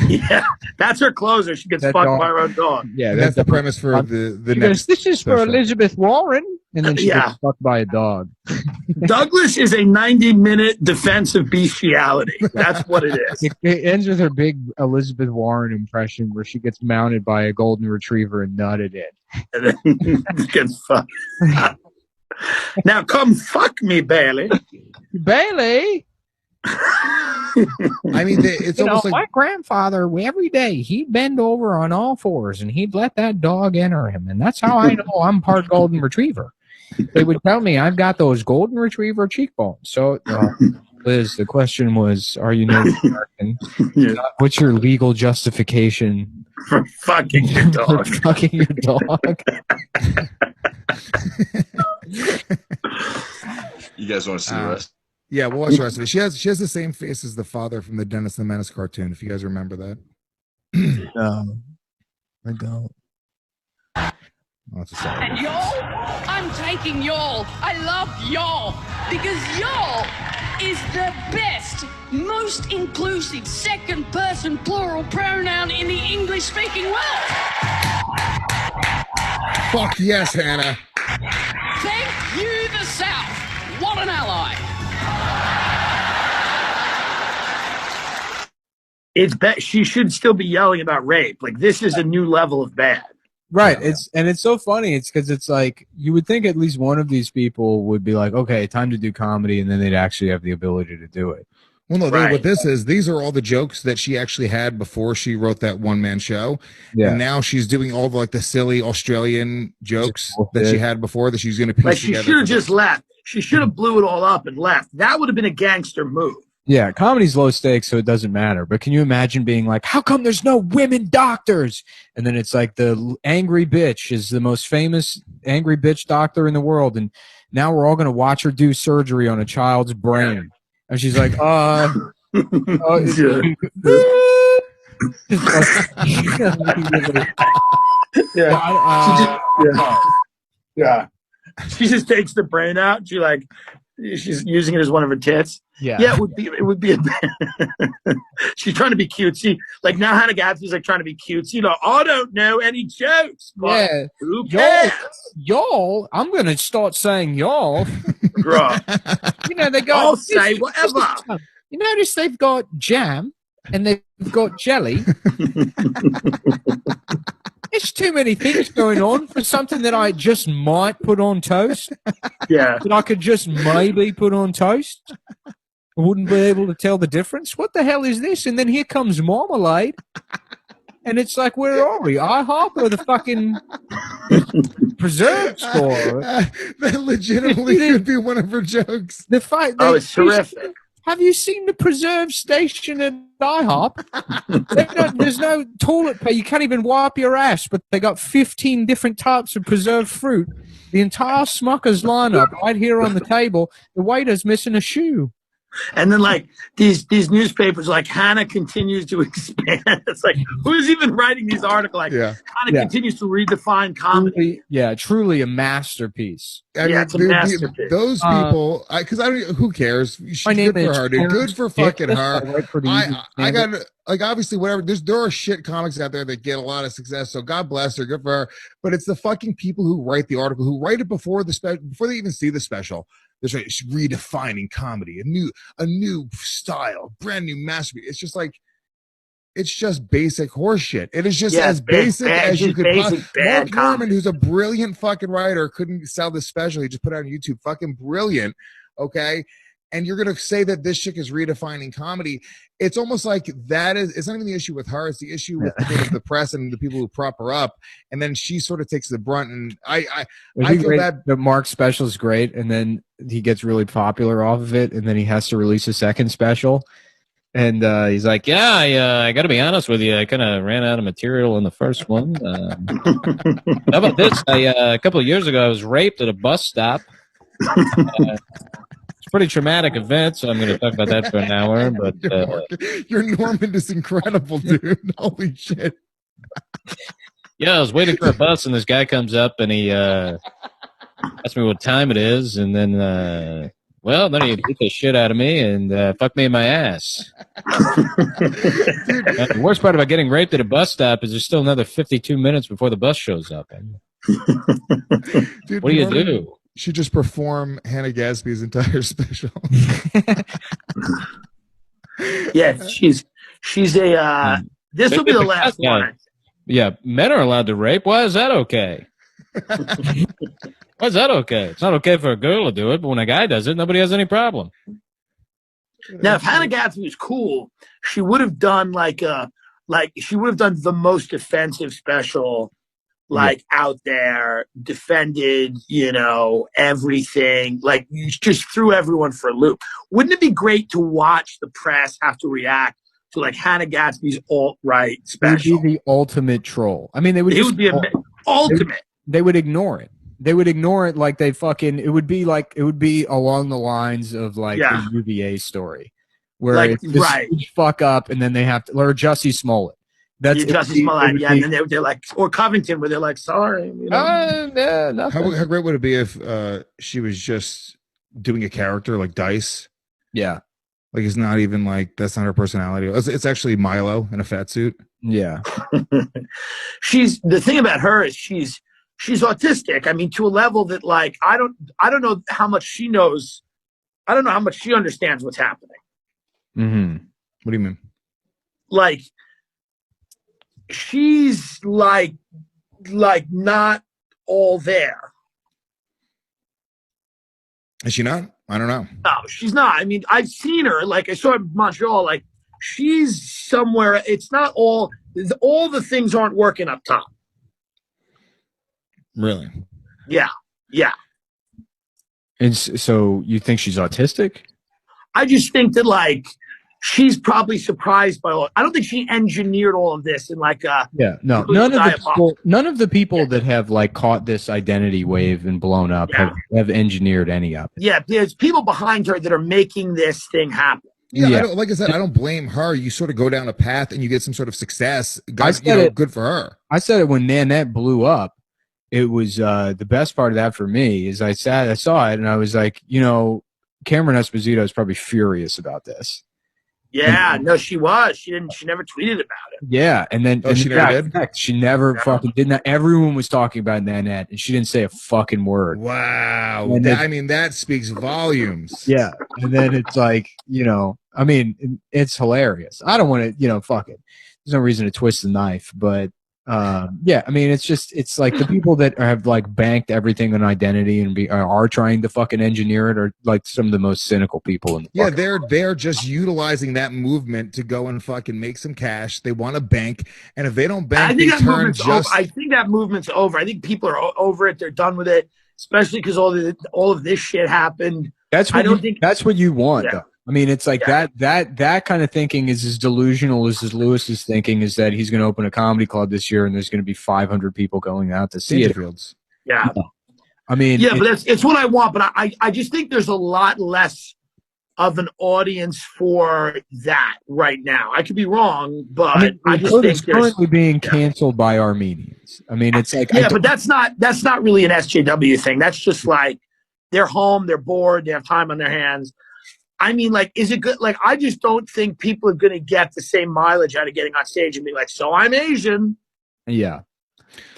Yeah, that's her closer. She gets fucked by her own dog. Yeah, that's the premise for the next. This is for Elizabeth Warren. And then she gets fucked by a dog. Douglas is a 90-minute defense of bestiality. That's what it is. It ends with her big Elizabeth Warren impression where she gets mounted by a golden retriever and nutted it. And then gets fucked. Now come fuck me, Bailey. Bailey. I mean, it's almost like my grandfather. Every day he'd bend over on all fours and he'd let that dog enter him, and that's how I know I'm part golden retriever. They would tell me I've got those golden retriever cheekbones. So, Liz, the question was, are you Native American? Yeah. What's your legal justification for fucking your dog? For fucking your dog. You guys want to see the rest? Yeah, we'll watch the rest of it. She has the same face as the father from the Dennis the Menace cartoon, if you guys remember that. No, I don't. Oh, it's a solid And y'all, I'm taking y'all. I love y'all because y'all is the best, most inclusive second-person plural pronoun in the English-speaking world. Fuck yes, Hannah. Thank you, the South. What an ally. She should still be yelling about rape. Like, this is a new level of bad. Right. It's so funny. It's because it's like you would think at least one of these people would be like, okay, time to do comedy, and then they'd actually have the ability to do it. Well, no, what this is, these are all the jokes that she actually had before she wrote that one-man show. Yeah. And now she's doing all the, like, the silly Australian jokes that she had before that she's going to piece together. Like, she should have just left. She should have blew it all up and left. That would have been a gangster move. Yeah, comedy's low stakes, so it doesn't matter. But can you imagine being like, how come there's no women doctors? And then it's like the angry bitch is the most famous angry bitch doctor in the world. And now we're all going to watch her do surgery on a child's brain. And she's like, yeah. She just takes the brain out. She's using it as one of her tits. Yeah, it would be she's trying to be cutesy. Like, now Hannah Gadsby's like trying to be cutesy. Like, I don't know any jokes. Yeah. Who cares? Y'all, I'm gonna start saying y'all. You know, they go, I'll say whatever. You notice they've got jam and they've got jelly. There's too many things going on for something that I just might put on toast. Yeah. That I could just maybe put on toast. I wouldn't be able to tell the difference. What the hell is this? And then here comes marmalade. And it's like, where are we? IHOP or the fucking preserve store? That legitimately could be one of her jokes. It's terrific. Have you seen the preserve station at IHOP? There's no toilet paper. You can't even wipe your ass, but they got 15 different types of preserved fruit. The entire Smucker's lineup right here on the table. The waiter's missing a shoe. And then, like, these newspapers, like, Hannah continues to expand. It's like, who's even writing these articles? Like, Hannah continues to redefine comedy. Truly a masterpiece. It's a masterpiece. Those people, because I don't. Who cares? She's good for her, dude. Good for fucking her. I got like, obviously, whatever. There are shit comics out there that get a lot of success. So God bless her. Good for her. But it's the fucking people who write the article, who write it before they even see the special. There's redefining comedy, a new style, brand new masterpiece. It's just like, it's just basic horseshit. It is just as basic as you could possibly. Mark Norman, who's a brilliant fucking writer, couldn't sell this special. He just put it on YouTube. Fucking brilliant. Okay. And you're going to say that this chick is redefining comedy. It's almost like it's not even the issue with her. It's the issue with the press and the people who prop her up. And then she sort of takes the brunt. And I feel bad. The Mark special is great. And then he gets really popular off of it. And then he has to release a second special. And he's like, I got to be honest with you. I kind of ran out of material in the first one. How about this? A couple of years ago, I was raped at a bus stop. It's a pretty traumatic event, so I'm going to talk about that for an hour. But your Norman is incredible, dude. Holy shit. I was waiting for a bus, and this guy comes up, and he asked me what time it is, and then, then he beat the shit out of me and fucked me in my ass. The worst part about getting raped at a bus stop is there's still another 52 minutes before the bus shows up. Dude, what do you do? Should just perform Hannah Gadsby's entire special. She's a this will be the last one. Yeah, men are allowed to rape. Why is that okay? Why is that okay? It's not okay for a girl to do it, but when a guy does it, nobody has any problem. Now, if Hannah Gadsby was cool, she would have done she would have done the most offensive special out there, defended, everything, just threw everyone for a loop. Wouldn't it be great to watch the press have to react to Hannah Gadsby's alt-right special? It would be the ultimate troll. I mean, ultimate. They would ignore it. They would ignore it like it would be along the lines of the UVA story where it's this huge fuck up and then they have to, or Jussie Smollett. That's Jussie Smollett, and then they're like, or Covington, where they're like, sorry. How great would it be if she was just doing a character like Dice? Yeah. Like, it's not even that's not her personality. It's actually Milo in a fat suit. Yeah. The thing about her is she's autistic. I mean, to a level that I don't know how much she knows. I don't know how much she understands what's happening. Mm-hmm. What do you mean? like she's like not all there. Is she not? I don't know. No, she's not. I mean, I've seen her. Like I saw her in Montreal. Like she's somewhere. It's not all the things aren't working up top. Really? Yeah. Yeah. And so you think she's autistic? I just think that like she's probably surprised by all. I don't think she engineered all of this in like a none of the people that have like caught this identity wave and blown up have engineered any of it. Yeah, there's people behind her that are making this thing happen. Yeah. Like I said, I don't blame her. You sort of go down a path and you get some sort of success. Guys, good for her. I said it when Nanette blew up. It was the best part of that for me is I saw it and I was like, Cameron Esposito is probably furious about this. Yeah, no, she was. She never tweeted about it. Yeah, and then she never did. She never fucking did that. Everyone was talking about Nanette, and she didn't say a fucking word. Wow, that speaks volumes. Yeah, and then it's like it's hilarious. I don't want to, fuck it. There's no reason to twist the knife, but it's like the people that have like banked everything on identity and are trying to fucking engineer it are like some of the most cynical people in the they're just utilizing that movement to go and fucking make some cash. They want to bank, and if they don't bank, I think that movement's over. I think people are over it. They're done with it, especially because all of this shit happened. That's what you want, though. I mean, it's like that kind of thinking is as delusional as Lewis's thinking is that he's going to open a comedy club this year and there's going to be 500 people going out to see it. Yeah. I mean, but it's what I want. But I just think there's a lot less of an audience for that right now. I could be wrong, but I just think it's currently being canceled by Armenians. I mean, it's like but that's not really an SJW thing. That's just like they're home, they're bored, they have time on their hands. I mean, like, is it good? Like, I just don't think people are going to get the same mileage out of getting on stage and be like, so I'm Asian. Yeah.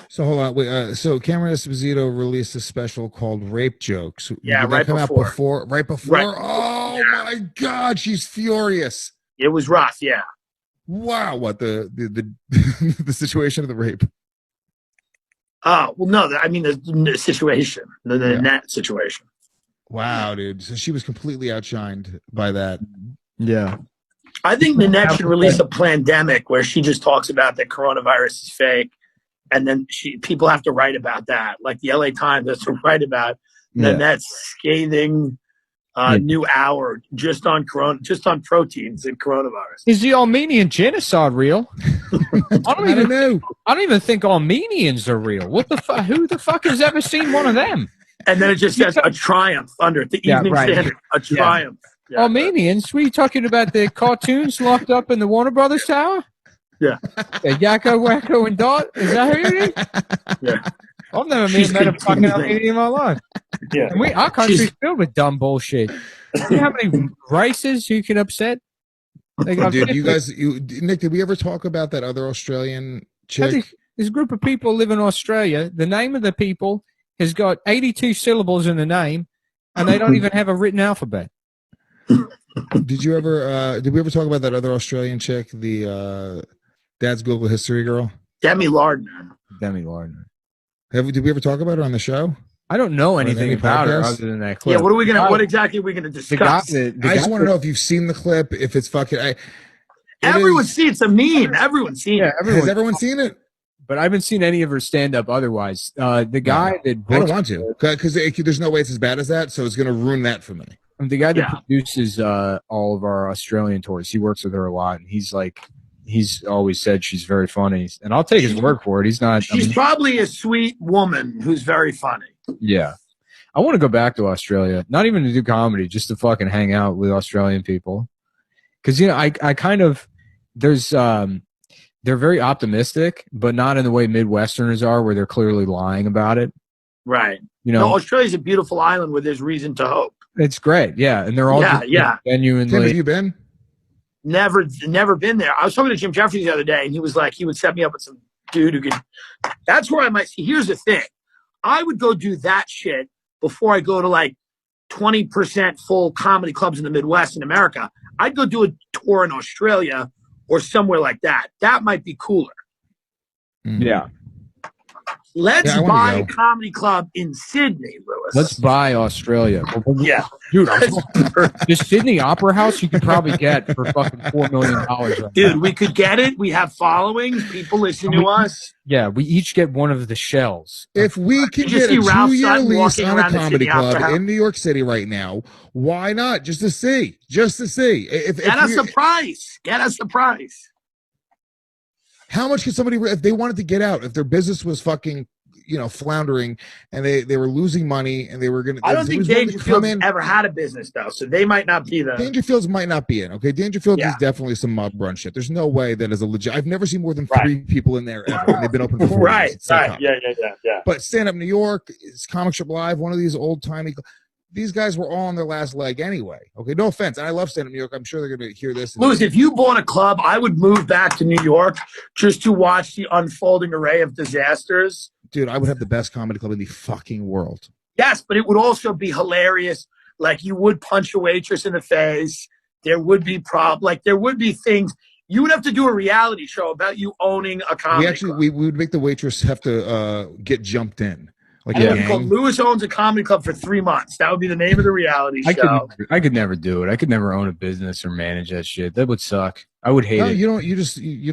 So hold on. Wait, so Cameron Esposito released a special called Rape Jokes. Yeah, right before. Right before? Oh, my God. She's furious. It was rough, yeah. Wow. What, the the situation of the rape? Well, no. I mean, the situation. The net situation. Wow, dude. So she was completely outshined by that. Yeah. I think Nanette should release a pandemic where she just talks about that coronavirus is fake. And then people have to write about that. Like the LA Times has to write about Nanette's scathing new hour just on proteins and coronavirus. Is the Armenian genocide real? I don't know. I don't even think Armenians are real. What the fuck? Who the fuck has ever seen one of them? And then it just says a triumph under it. The Evening Standard, a triumph. Yeah. Armenians? Were you talking about the cartoons locked up in the Warner Brothers Tower? Yeah. Yakko, Wacko, and Dot? Is that who it is? Yeah. I've never met a fucking Armenian in my life. Yeah. And our country's filled with dumb bullshit. You know how many races you can upset? Dude, Nick, did we ever talk about that other Australian chick? This group of people live in Australia. The name of the people has got 82 syllables in the name, and they don't even have a written alphabet. Did we ever talk about that other Australian chick, the Dad's Google History girl? Demi Lardner. Did we ever talk about her on the show? I don't know anything about her other than that clip. Yeah, what exactly are we gonna discuss? I just want to know if you've seen the clip, if it's fucking. Everyone's seen it. It's a meme. Everyone's seen it. Has everyone seen it? But I haven't seen any of her stand-up otherwise. The guy that I don't want to, because there's no way it's as bad as that, so it's going to ruin that for me. The guy that produces all of our Australian tours, he works with her a lot, and he's always said she's very funny, and I'll take his word for it. She's probably a sweet woman who's very funny. Yeah. I want to go back to Australia, not even to do comedy, just to fucking hang out with Australian people. Because, I kind of, they're very optimistic, but not in the way Midwesterners are, where they're clearly lying about it. Right. Australia's a beautiful island where there's reason to hope. It's great. Yeah. And they're all genuinely. Tim, have you been? Never been there. I was talking to Jim Jeffries the other day, and he was like, he would set me up with some dude who could. That's where I might see. Here's the thing. I would go do that shit before I go to like 20% full comedy clubs in the Midwest in America. I'd go do a tour in Australia or somewhere like that. That might be cooler. Yeah. Let's I wanna buy go. a comedy club in Sydney, Lewis. Let's buy Australia. Yeah. Dude, this Sydney Opera House you could probably get for fucking $4 million right Dude, now. we could get it. We have followings. People listen to us. Yeah, we each get one of the shells. If we can You just get a see Ralph 2-year Sutton lease walking on a around the comedy Sydney Opera club House. in New York City right now, why not? Just to see. Just to see. Get us the price. Get us the price. How much could somebody, if they wanted to get out, if their business was fucking, floundering and they were losing money and they were going to. I don't think Dangerfield's ever had a business, though, so they might not be the. Dangerfield's might not be in. Okay, Dangerfield is definitely some mob run shit. There's no way that is a legit. I've never seen more than 3 people in there ever. And they've been open for 4 years. Right. Yeah. But Stand Up New York, it's Comic Strip Live, one of these old timey. These guys were all on their last leg anyway. Okay, no offense. And I love Stand Up New York. I'm sure they're going to hear this. Lewis, if you bought a club, I would move back to New York just to watch the unfolding array of disasters. Dude, I would have the best comedy club in the fucking world. Yes, but it would also be hilarious. Like, you would punch a waitress in the face. There would be there would be things. You would have to do a reality show about you owning a comedy club. We would make the waitress have to get jumped in. Like it would be called Lewis Owns a Comedy Club for 3 months. That would be the name of the reality show. I could never do it. I could never own a business or manage that shit. That would suck. I would hate it. You don't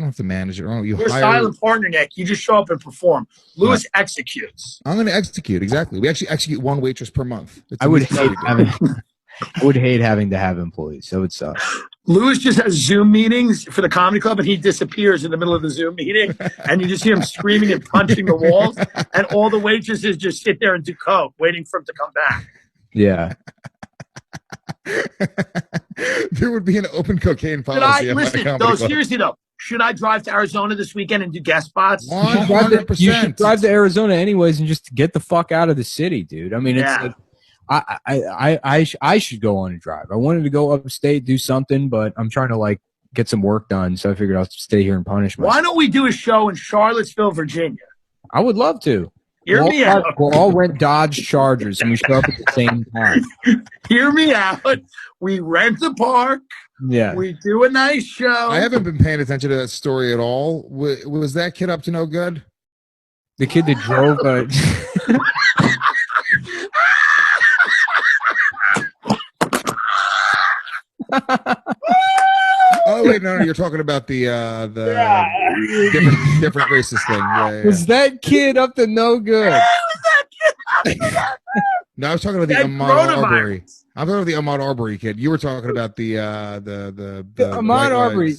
have to manage it. You're a silent partner, Nick. You just show up and perform. Lewis executes. I'm going to execute. Exactly. We actually execute 1 waitress per month. I would hate having to have employees. That would suck. Lewis just has Zoom meetings for the comedy club, and he disappears in the middle of the Zoom meeting, and you just hear him screaming and punching the walls, and all the waitresses just sit there and do coke, waiting for him to come back. Yeah. There would be an open cocaine policy. Seriously though, should I drive to Arizona this weekend and do guest spots? 100%. You should drive to Arizona anyways and just get the fuck out of the city, dude. I mean, it's I should go on a drive. I wanted to go upstate, do something, but I'm trying to get some work done. So I figured I'll stay here and punish myself. Why don't we do a show in Charlottesville, Virginia? I would love to. Hear me out. We'll all rent Dodge Chargers and we show up at the same time. Hear me out. We rent the park. Yeah. We do a nice show. I haven't been paying attention to that story at all. Was that kid up to no good? The kid that drove Oh wait, no, you're talking about the different racist thing. Yeah. Was that kid up to no good? No, I was talking about the Ahmaud Arbery. I'm talking about the Ahmaud Arbery kid. You were talking about the Ahmaud Arbery.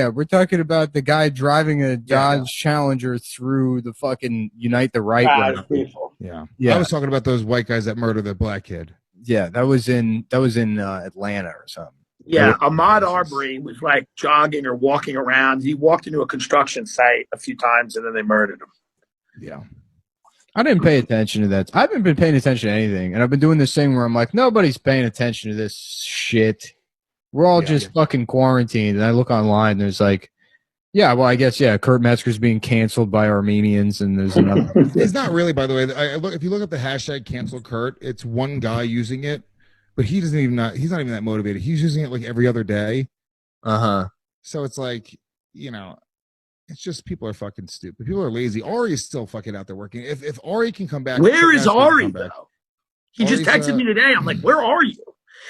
We're talking about the guy driving a Dodge Challenger through the fucking Unite the Right people. Yeah. I was talking about those white guys that murdered the black kid. Yeah, that was in Atlanta or something. Yeah, Ahmaud Arbery was jogging or walking around. He walked into a construction site a few times and then they murdered him. Yeah. I didn't pay attention to that. I haven't been paying attention to anything. And I've been doing this thing where I'm like, nobody's paying attention to this shit. We're all just fucking quarantined. And I look online and there's I guess, Kurt Metzger's being canceled by Armenians and there's another. It's not really, by the way. If you look at the hashtag cancel Kurt, it's one guy using it. But he's not even that motivated. He's using it every other day. So it's it's just people are fucking stupid. People are lazy. Ari's still fucking out there working. If Ari can come back. Where is Ari, though? He just texted me today. I'm like, where are you?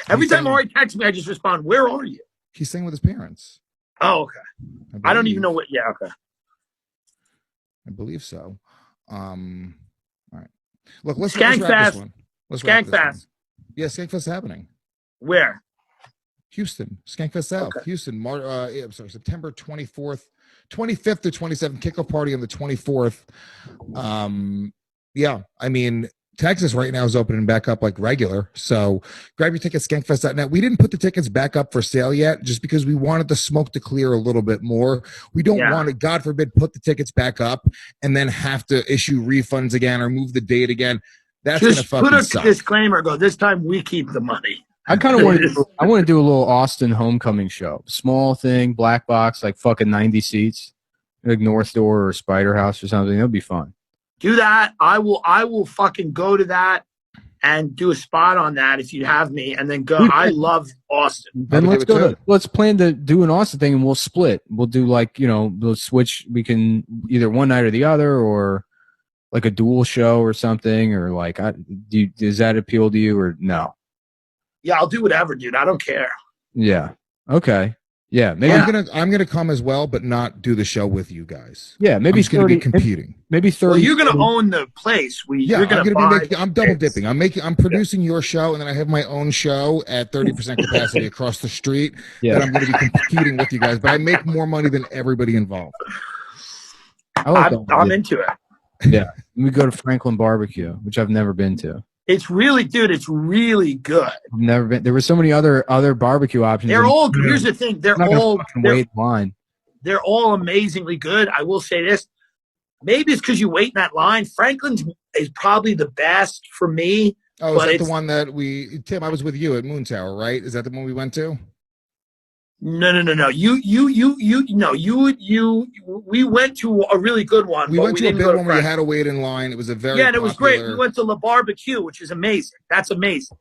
Every time Ari texts me, I just respond, where are you? He's staying with his parents. Oh, okay. I don't even know what. Yeah, okay. I believe so. All right. Look, let's Skank wrap Fest. this one. Skank Fest. Yeah, Skankfest is happening. Where? Houston. Skankfest South. Okay. Houston. September 25th to 27th. Kickoff party on the 24th. I mean, Texas right now is opening back up regular. So grab your tickets, skankfest.net. We didn't put the tickets back up for sale yet just because we wanted the smoke to clear a little bit more. We don't want to, God forbid, put the tickets back up and then have to issue refunds again or move the date again. That's just put a disclaimer. Go. This time we keep the money. I kind of want to. I want to do a little Austin homecoming show. Small thing, black box, fucking 90 seats, North Door or Spider House or something. It'll be fun. Do that. I will fucking go to that. and do a spot on that if you'd have me, and then go. I love Austin. Then let's plan to do an Austin thing, and we'll split. We'll do like, we'll switch. We can either one night or the other, or like a dual show or something, or like, does that appeal to you or no? Yeah, I'll do whatever, dude. I don't care. Yeah. Okay. Yeah, maybe I'm gonna come as well, but not do the show with you guys. Yeah, maybe it's gonna be competing. Maybe 30. Well, you're gonna own the place. You're gonna I'm double dipping. I'm producing your show, and then I have my own show at 30% capacity across the street. Yeah, that I'm gonna be competing with you guys, but I make more money than everybody involved. I'm into it. Yeah, we go to Franklin Barbecue, which I've never been to. It's really good. I've never been. There were so many other barbecue options. They're all. Here's the thing. They're all. They're all amazingly good. I will say this. Maybe it's because you wait in that line. Franklin's is probably the best for me. Oh, is that the one that Tim? I was with you at Moon Tower, right? Is that the one we went to? No. We went to a really good one. We went to a big one where you had to wait in line. It was a very and it was great. We went to La Barbecue, which is amazing. That's amazing.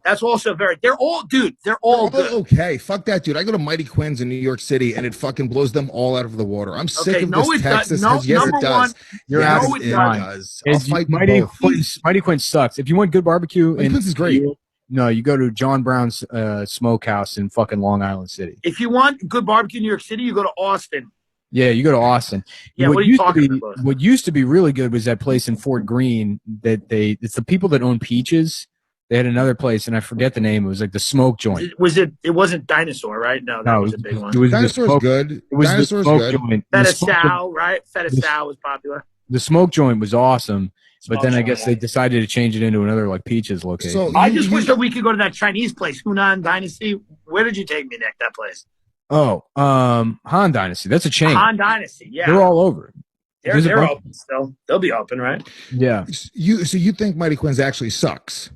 That's also they're all good. Okay. Fuck that, dude. I go to Mighty Quinn's in New York City, and it fucking blows them all out of the water. I'm sick of this Texas. Yes, it does. You're out of it does. Mighty Quinn sucks. If you want good barbecue, Mighty Quinn's is great. No, you go to John Brown's Smokehouse in fucking Long Island City. If you want good barbecue in New York City, you go to Austin. Yeah, you go to Austin. Yeah, what are you talking about? What used to be really good was that place in Fort Greene it's the people that own Peaches. They had another place, and I forget the name. It was like the Smoke Joint. It wasn't Dinosaur, right? No, that was a big one. Dinosaur's good. It was Dinosaur's the Smoke Joint. Feta Sal, right? Feta Sal was popular. The Smoke Joint was awesome. But then I guess they decided to change it into another like Peaches location. So I just wish that we could go to that Chinese place, Hunan Dynasty. Where did you take me, Nick? That place? Oh, Han Dynasty. That's a chain. Han Dynasty. Yeah, they're all over. They're open still. They'll be open, right? Yeah. So you think Mighty Quinn's actually sucks?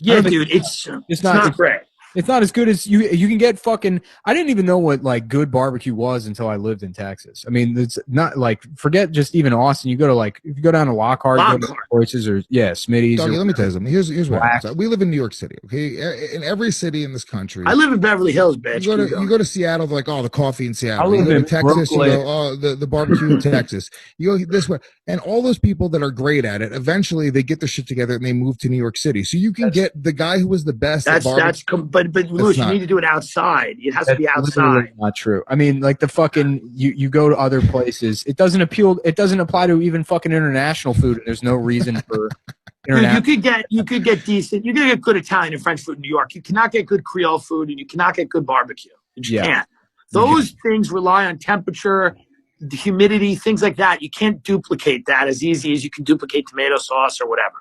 Yeah, dude. It's not great. It's not as good as you can get fucking. I didn't even know what like good barbecue was until I lived in Texas. I mean, it's not like forget just even Austin. You go to like if you go down to Lockhart, go to Choices or Smitty's. Doggy, let me tell you something. Here's what happens. We live in New York City. Okay, in every city in this country. I live in Beverly Hills, bitch. You go to Seattle, like the coffee in Seattle. I live in Brooklyn. Texas. You go the barbecue in Texas. You go this way, and all those people that are great at it, eventually they get their shit together and they move to New York City. So you can get the guy who was the best. But Louis, you need to do it outside. It has to be outside. Not true. I mean, like the fucking you go to other places. It doesn't appeal. It doesn't apply to even fucking international food. And there's no reason for international. You could get decent. You can get good Italian and French food in New York. You cannot get good Creole food, and you cannot get good barbecue. You just can't. Those things rely on temperature, the humidity, things like that. You can't duplicate that as easy as you can duplicate tomato sauce or whatever.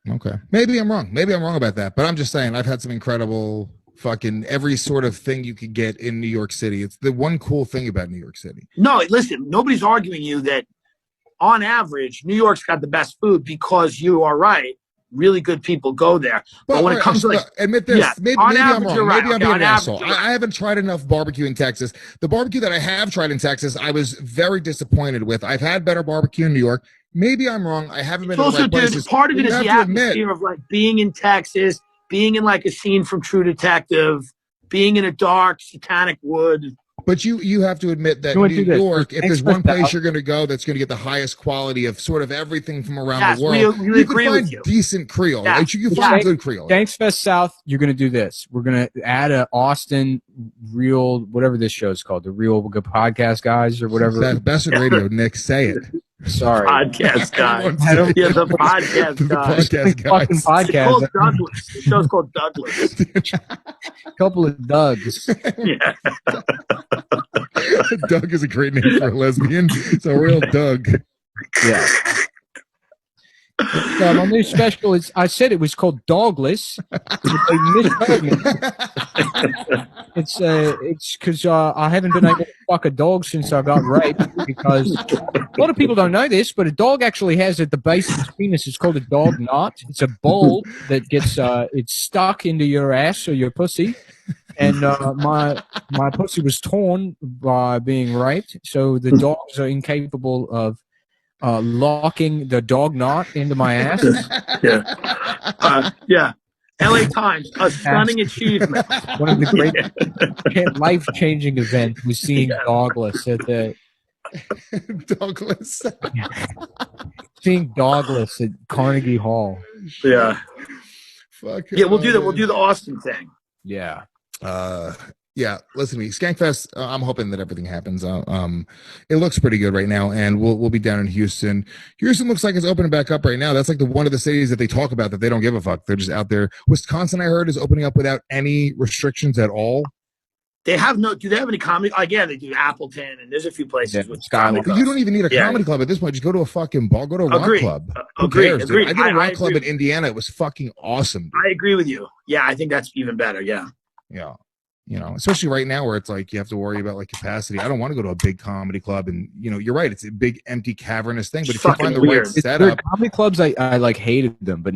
Okay, maybe I'm wrong. Maybe I'm wrong about that. But I'm just saying I've had some incredible. Fucking every sort of thing you could get in New York City. It's the one cool thing about New York City. No, listen, nobody's arguing you that on average, New York's got the best food because you are right. Really good people go there. But when it comes to admit this, maybe I'm wrong. Maybe I'm being an asshole. I haven't tried enough barbecue in Texas. The barbecue that I have tried in Texas, I was very disappointed with. I've had better barbecue in New York. Maybe I'm wrong. I haven't been to the right places. Part of it is the atmosphere of like being in Texas, being in like a scene from True Detective, being in a dark satanic wood. But you have to admit that New York, if there's one place you're going to go that's going to get the highest quality of sort of everything from around the world, you can find decent Creole. Yeah. Like, you can find good Creole. Gangfest South, you're going to do this. We're going to add a Austin real, whatever this show is called, the Real Good Podcast Guys or whatever. Basterd Radio, Nick, say it. Sorry. Podcast guys. The podcast guys. Fucking podcast. It's called Douglas. The show's called Douglas. A couple of Dougs. Yeah. Doug is a great name for a lesbian. It's a real Doug. Yeah. My new special is, I said it was called Dogless. It's because I haven't been able to fuck a dog since I got raped, because a lot of people don't know this, but a dog actually has at the base of its penis, it's called a dog knot. It's a bulb that gets it's stuck into your ass or your pussy. And my pussy was torn by being raped, so the dogs are incapable of locking the dog knot into my ass. Yeah. Yeah. LA Times, a stunning achievement. One of the great life-changing events was seeing Douglas at the Douglas. seeing Douglas at Carnegie Hall. Yeah. Fuck. Yeah, we'll do that. We'll do the Austin thing. Yeah. Yeah, listen to me. Skankfest, I'm hoping that everything happens. It looks pretty good right now, and we'll be down in Houston. Houston looks like it's opening back up right now. That's like one of the cities that they talk about that they don't give a fuck. They're just out there. Wisconsin, I heard, is opening up without any restrictions at all. They have do they have any comedy? Yeah, they do Appleton, and there's a few places with Skyline. comedy. You don't even need a comedy club at this point. Just go to a fucking bar. Go to a rock club. Who cares, dude? Agreed. I did a rock club in Indiana. It was fucking awesome, dude. I agree with you. Yeah, I think that's even better. Yeah. Yeah. You know, especially right now where it's like you have to worry about like capacity. I don't want to go to a big comedy club, and you know, you're right. It's a big, empty, cavernous thing. But if you find the right setup, comedy clubs, I like hated them, but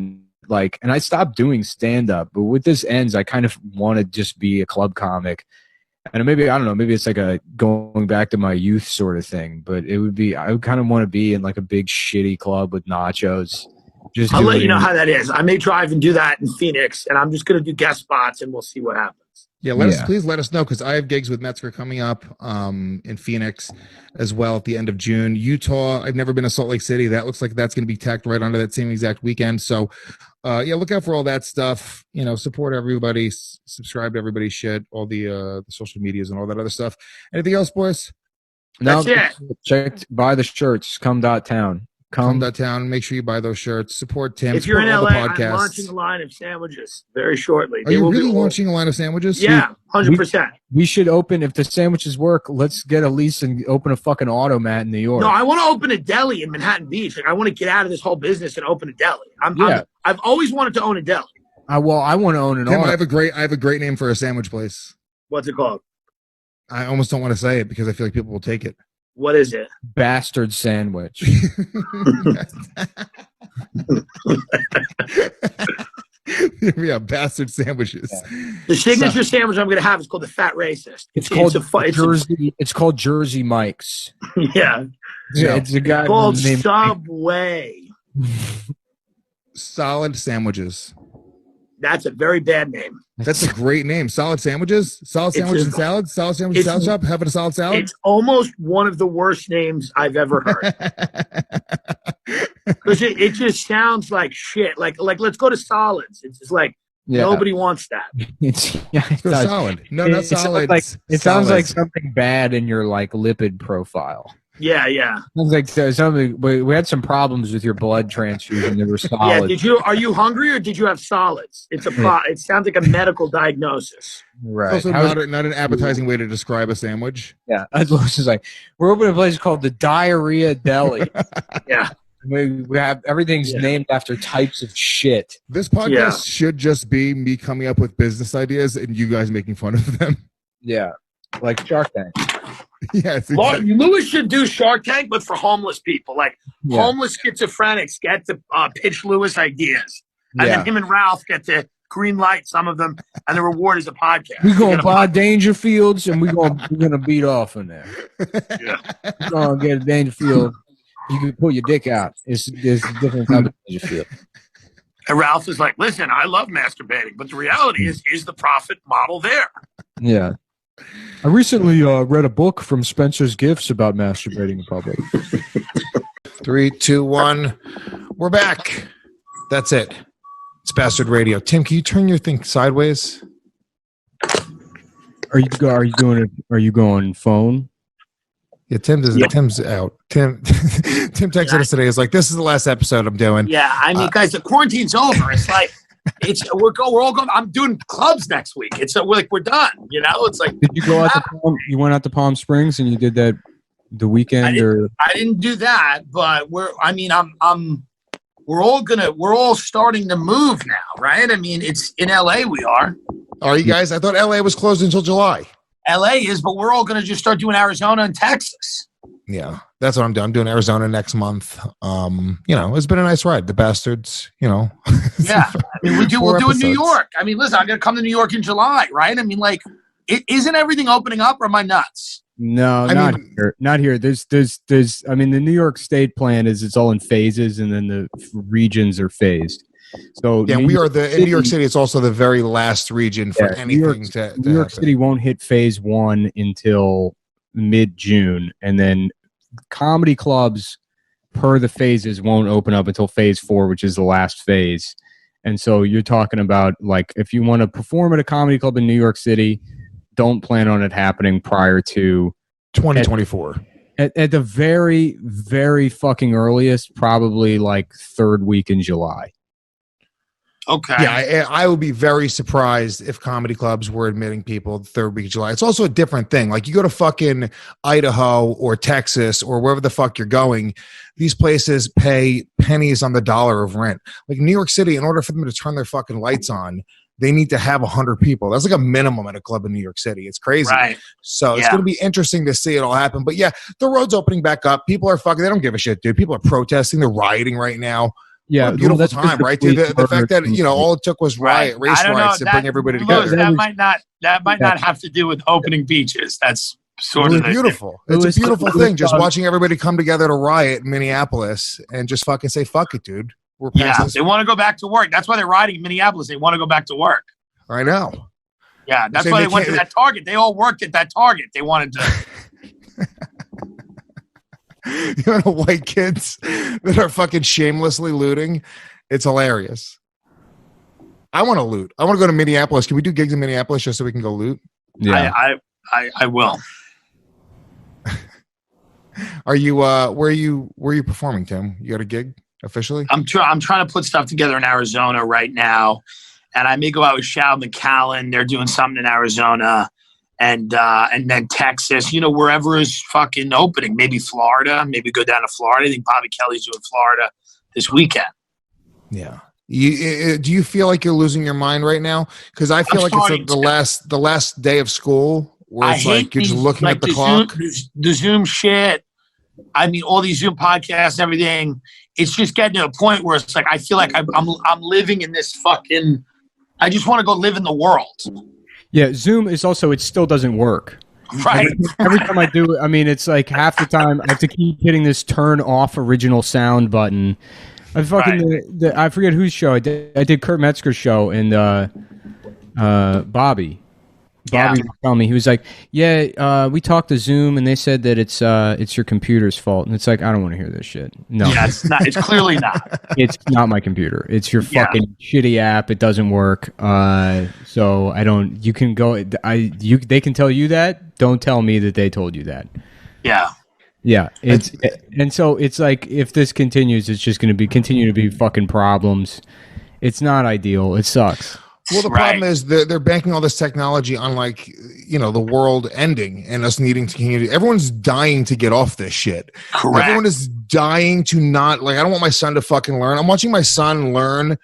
like, and I stopped doing stand up. But with this ends, I kind of want to just be a club comic, and maybe I don't know, maybe it's like a going back to my youth sort of thing. But I would kind of want to be in like a big shitty club with nachos. I'll let you know how that is. I may drive and do that in Phoenix, and I'm just going to do guest spots, and we'll see what happens. Yeah, please let us know, because I have gigs with Metzger coming up in Phoenix as well at the end of June. Utah, I've never been to Salt Lake City. That looks like that's going to be tacked right onto that same exact weekend. So, yeah, look out for all that stuff. You know, support everybody, subscribe to everybody's shit, all the social medias and all that other stuff. Anything else, boys? No, buy the shirts. Come.town. Come.town. Make sure you buy those shirts. Support Tim. If you're in LA, I'm podcasts. launching a line of sandwiches very shortly. Are you really launching a line of sandwiches? Yeah, 100%. We should open, if the sandwiches work, let's get a lease and open a fucking automat in New York. No, I want to open a deli in Manhattan Beach. Like, I want to get out of this whole business and open a deli. I've always wanted to own a deli. I want to own an Tim, I have a great name for a sandwich place. What's it called? I almost don't want to say it because I feel like people will take it. What is it? Bastard sandwich. Yeah, bastard sandwiches. Yeah. The signature sandwich I'm going to have is called the Fat Racist. It's called Jersey Mike's. Yeah. It's a guy called named Subway. Solid sandwiches. That's a very bad name. That's a great name. Solid sandwiches? Solid sandwiches and salads? Solid sandwich salad shop? Having a solid salad? It's almost one of the worst names I've ever heard. Because it just sounds like shit. Like let's go to solids. It's just like nobody wants that. It's solid. No, not solid. It sounds like something bad in your like lipid profile. Yeah, yeah. Sounds like something. We had some problems with your blood transfusion. They were solids. Yeah. Are you hungry or did you have solids? It sounds like a medical diagnosis. Right. Also, not an appetizing way to describe a sandwich. Yeah. It's just like we're opening a place called the Diarrhea Deli. Yeah. We have everything's named after types of shit. This podcast should just be me coming up with business ideas and you guys making fun of them. Yeah. Like Shark Tank. Yes, exactly. Lewis should do Shark Tank, but for homeless people. Like homeless schizophrenics get to pitch Lewis ideas. And then him and Ralph get to green light some of them, and the reward is a podcast. We're going to buy Dangerfields, and we're gonna beat off in there. Yeah. We're going to get a Dangerfield. You can pull your dick out. It's a different type of Dangerfield. And Ralph is like, listen, I love masturbating, but the reality is the profit model there? Yeah. I recently read a book from Spencer's Gifts about masturbating in public. 3, 2, 1. We're back. That's it. It's Basterd Radio. Tim, can you turn your thing sideways? Are you going phone? Yeah, Tim's out. Tim texted us today. He's like, "This is the last episode I'm doing." Yeah, I mean, guys, the quarantine's over. It's like we're all going. I'm doing clubs next week. It's like we're done. You know, it's like. Did you go out to you went out to Palm Springs and you did that the weekend I didn't do that, but we're all starting to move now, right? I mean, it's in LA. We are. Are you guys? I thought LA was closed until July. LA is, but we're all going to just start doing Arizona and Texas. Yeah, that's what I'm doing. I'm doing Arizona next month. It's been a nice ride. The Bastards, Yeah. I mean, we'll do in New York. I mean, listen, I'm going to come to New York in July, right? I mean, like, isn't everything opening up or am I nuts? No, not here. There's, I mean, the New York state plan is it's all in phases and then the regions are phased. So Yeah, we are in New York City. It's also the very last region for anything to New York happen. City won't hit phase 1 until mid-June, and then comedy clubs per the phases won't open up until phase 4, which is the last phase. And so you're talking about, like, if you want to perform at a comedy club in New York City, don't plan on it happening prior to 2024. At the very, very fucking earliest, probably like 3rd week in July. Okay. Yeah, I would be very surprised if comedy clubs were admitting people the 3rd week of July. It's also a different thing. Like, you go to fucking Idaho or Texas or wherever the fuck you're going, these places pay pennies on the dollar of rent. Like New York City, in order for them to turn their fucking lights on, they need to have 100 people. That's like a minimum at a club in New York City. It's crazy. Right. So it's going to be interesting to see it all happen. But yeah, the road's opening back up. People are fucking, they don't give a shit, dude. People are protesting. They're rioting right now. Yeah, what a beautiful time, right, dude? The fact that, you know, all it took was race riots to bring everybody together. That might not have to do with opening beaches. That's sort of beautiful. It's a beautiful thing, just watching everybody come together to riot in Minneapolis and just fucking say, fuck it, dude. We're past this. They want to go back to work. That's why they're rioting in Minneapolis. They want to go back to work. I know. Yeah, that's why they went to that Target. They all worked at that Target. They wanted to. You know, white kids that are fucking shamelessly looting. It's hilarious. I want to loot. I want to go to Minneapolis. Can we do gigs in Minneapolis just so we can go loot? Yeah, I will. Are you? Where are you performing, Tim? You got a gig officially? I'm trying to put stuff together in Arizona right now, and I may go out with Shao McCallan. They're doing something in Arizona. And then Texas, you know, wherever is fucking opening. Maybe Florida. Maybe go down to Florida. I think Bobby Kelly's doing Florida this weekend. Yeah. Do you feel like you're losing your mind right now? Because I feel like it's the last day of school where it's like you're just looking at the clock. The Zoom shit. I mean, all these Zoom podcasts and everything. It's just getting to a point where it's like I feel like I'm living in this fucking. I just want to go live in the world. Yeah, Zoom is also, it still doesn't work. Right. Every time I do it, I mean, it's like half the time I have to keep hitting this turn off original sound button. I fucking, I forget whose show I did Kurt Metzger's show, and Bobby was telling me, he was like, yeah, we talked to Zoom and they said that it's your computer's fault. And it's like, I don't want to hear this shit. No. Yeah, it's clearly not. It's not my computer. It's your fucking shitty app. It doesn't work. So I don't, you can go, they can tell you that. Don't tell me that they told you that. Yeah. Yeah. And so it's like, if this continues, it's just going to continue to be fucking problems. It's not ideal. It sucks. Well, the problem is they're banking all this technology on, like, you know, the world ending and us needing to continue. Everyone's dying to get off this shit. Correct. Everyone is dying to not, like, I don't want my son to fucking learn. I'm watching my son learn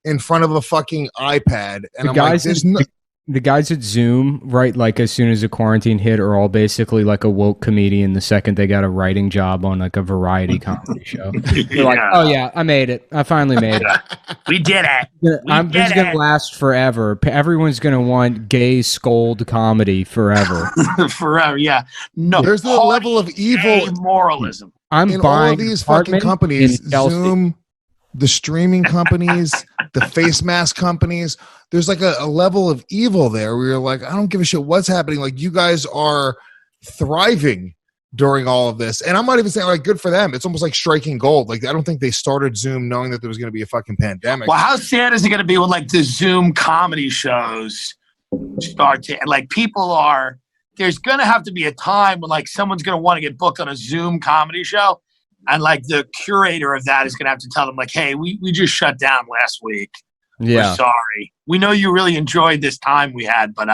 in front of a fucking iPad. And the guys at Zoom, right, like as soon as the quarantine hit, are all basically like a woke comedian the second they got a writing job on like a variety comedy show. They're like, oh yeah, I made it. I finally made it. We did it. This is going to last forever. Everyone's going to want gay scold comedy forever. Forever, yeah. No, there's the level of evil moralism. I'm in buying all of these fucking companies, Zoom, the streaming companies, the face mask companies. There's like a level of evil there where you're like, I don't give a shit what's happening. Like, you guys are thriving during all of this. And I'm not even saying, like, good for them. It's almost like striking gold. Like, I don't think they started Zoom knowing that there was going to be a fucking pandemic. Well, how sad is it going to be when, like, the Zoom comedy shows start to, like, there's going to have to be a time when, like, someone's going to want to get booked on a Zoom comedy show. And, like, the curator of that is going to have to tell them, like, hey, we just shut down last week. Yeah. We're sorry. We know you really enjoyed this time we had, but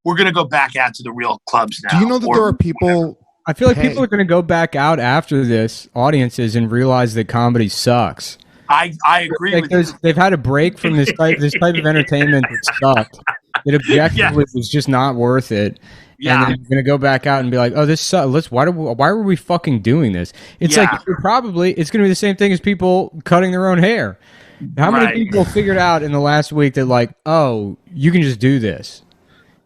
we're going to go back out to the real clubs now. Do you know that there are people... I feel like people are going to go back out after this, audiences, and realize that comedy sucks. I agree with you. They've had a break from this type of entertainment that sucked. It objectively was just not worth it. Yeah. And then you're going to go back out and be like, oh, this sucks. Why were we fucking doing this? It's like, it's going to be the same thing as people cutting their own hair. How many people figured out in the last week that, like, oh, you can just do this.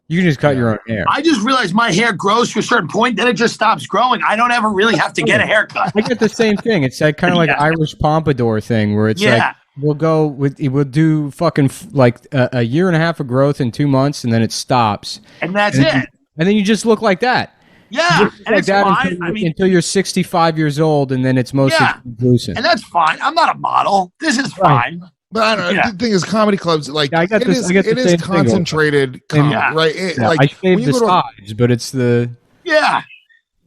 You can just cut your own hair. I just realized my hair grows to a certain point, then it just stops growing. I don't ever really have to get a haircut. I get the same thing. It's like kind of like Irish pompadour thing where it's like We'll do fucking like a year and a half of growth in 2 months, and then it stops. And that's it. And then you just look like that. Yeah, and like it's that fine. Until you're 65 years old, and then it's mostly translucent. And that's fine. I'm not a model. This is fine. But I don't know. The thing is, comedy clubs, like, it is concentrated, right? Like, I shaved the sides, but it's the... Yeah.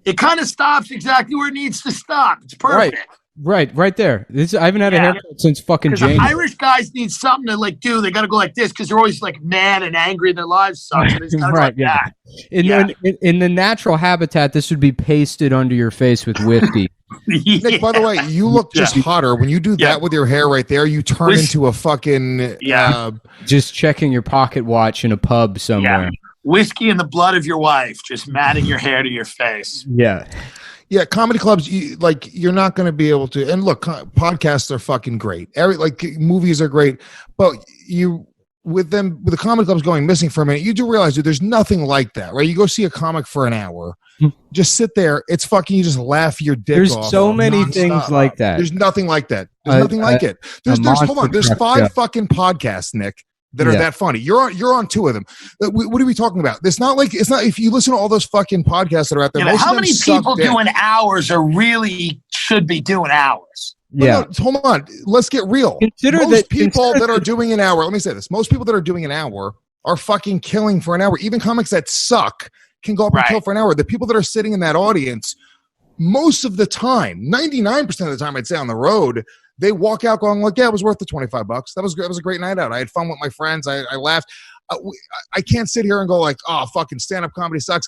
It kind of stops exactly where it needs to stop. It's perfect. Right there. I haven't had a haircut since fucking January. Irish guys need something to like do. They got to go like this because they're always like mad and angry. Their lives suck. So it's kind of like that. In the natural habitat, this would be pasted under your face with whiskey. Nick, by the way, you look just hotter when you do that with your hair right there. You turn into a fucking just checking your pocket watch in a pub somewhere. Whiskey in the blood of your wife, just matting your hair to your face. Yeah, comedy clubs, you're not going to be able to. And look, podcasts are fucking great. Movies are great, but with the comedy clubs going missing for a minute, you do realize, dude, there's nothing like that, right? You go see a comic for an hour, just sit there. It's fucking, you just laugh your dick off. There's so many things like that. There's nothing like that. There's nothing like it. Hold on. There's 5 fucking podcasts, Nick, that are that funny. You're on 2 of them. What are we talking about? It's not if you listen to all those fucking podcasts that are out there. Most how of them many people doing hours should be doing hours? No, hold on. Let's get real. Most people that are doing an hour, let me say this. Most people that are doing an hour are fucking killing for an hour. Even comics that suck can go up and kill for an hour. The people that are sitting in that audience, most of the time, 99% of the time, I'd say on the road, they walk out going like, yeah, it was worth the $25. That was a great night out. I had fun with my friends. I laughed. I can't sit here and go like, oh, fucking stand-up comedy sucks.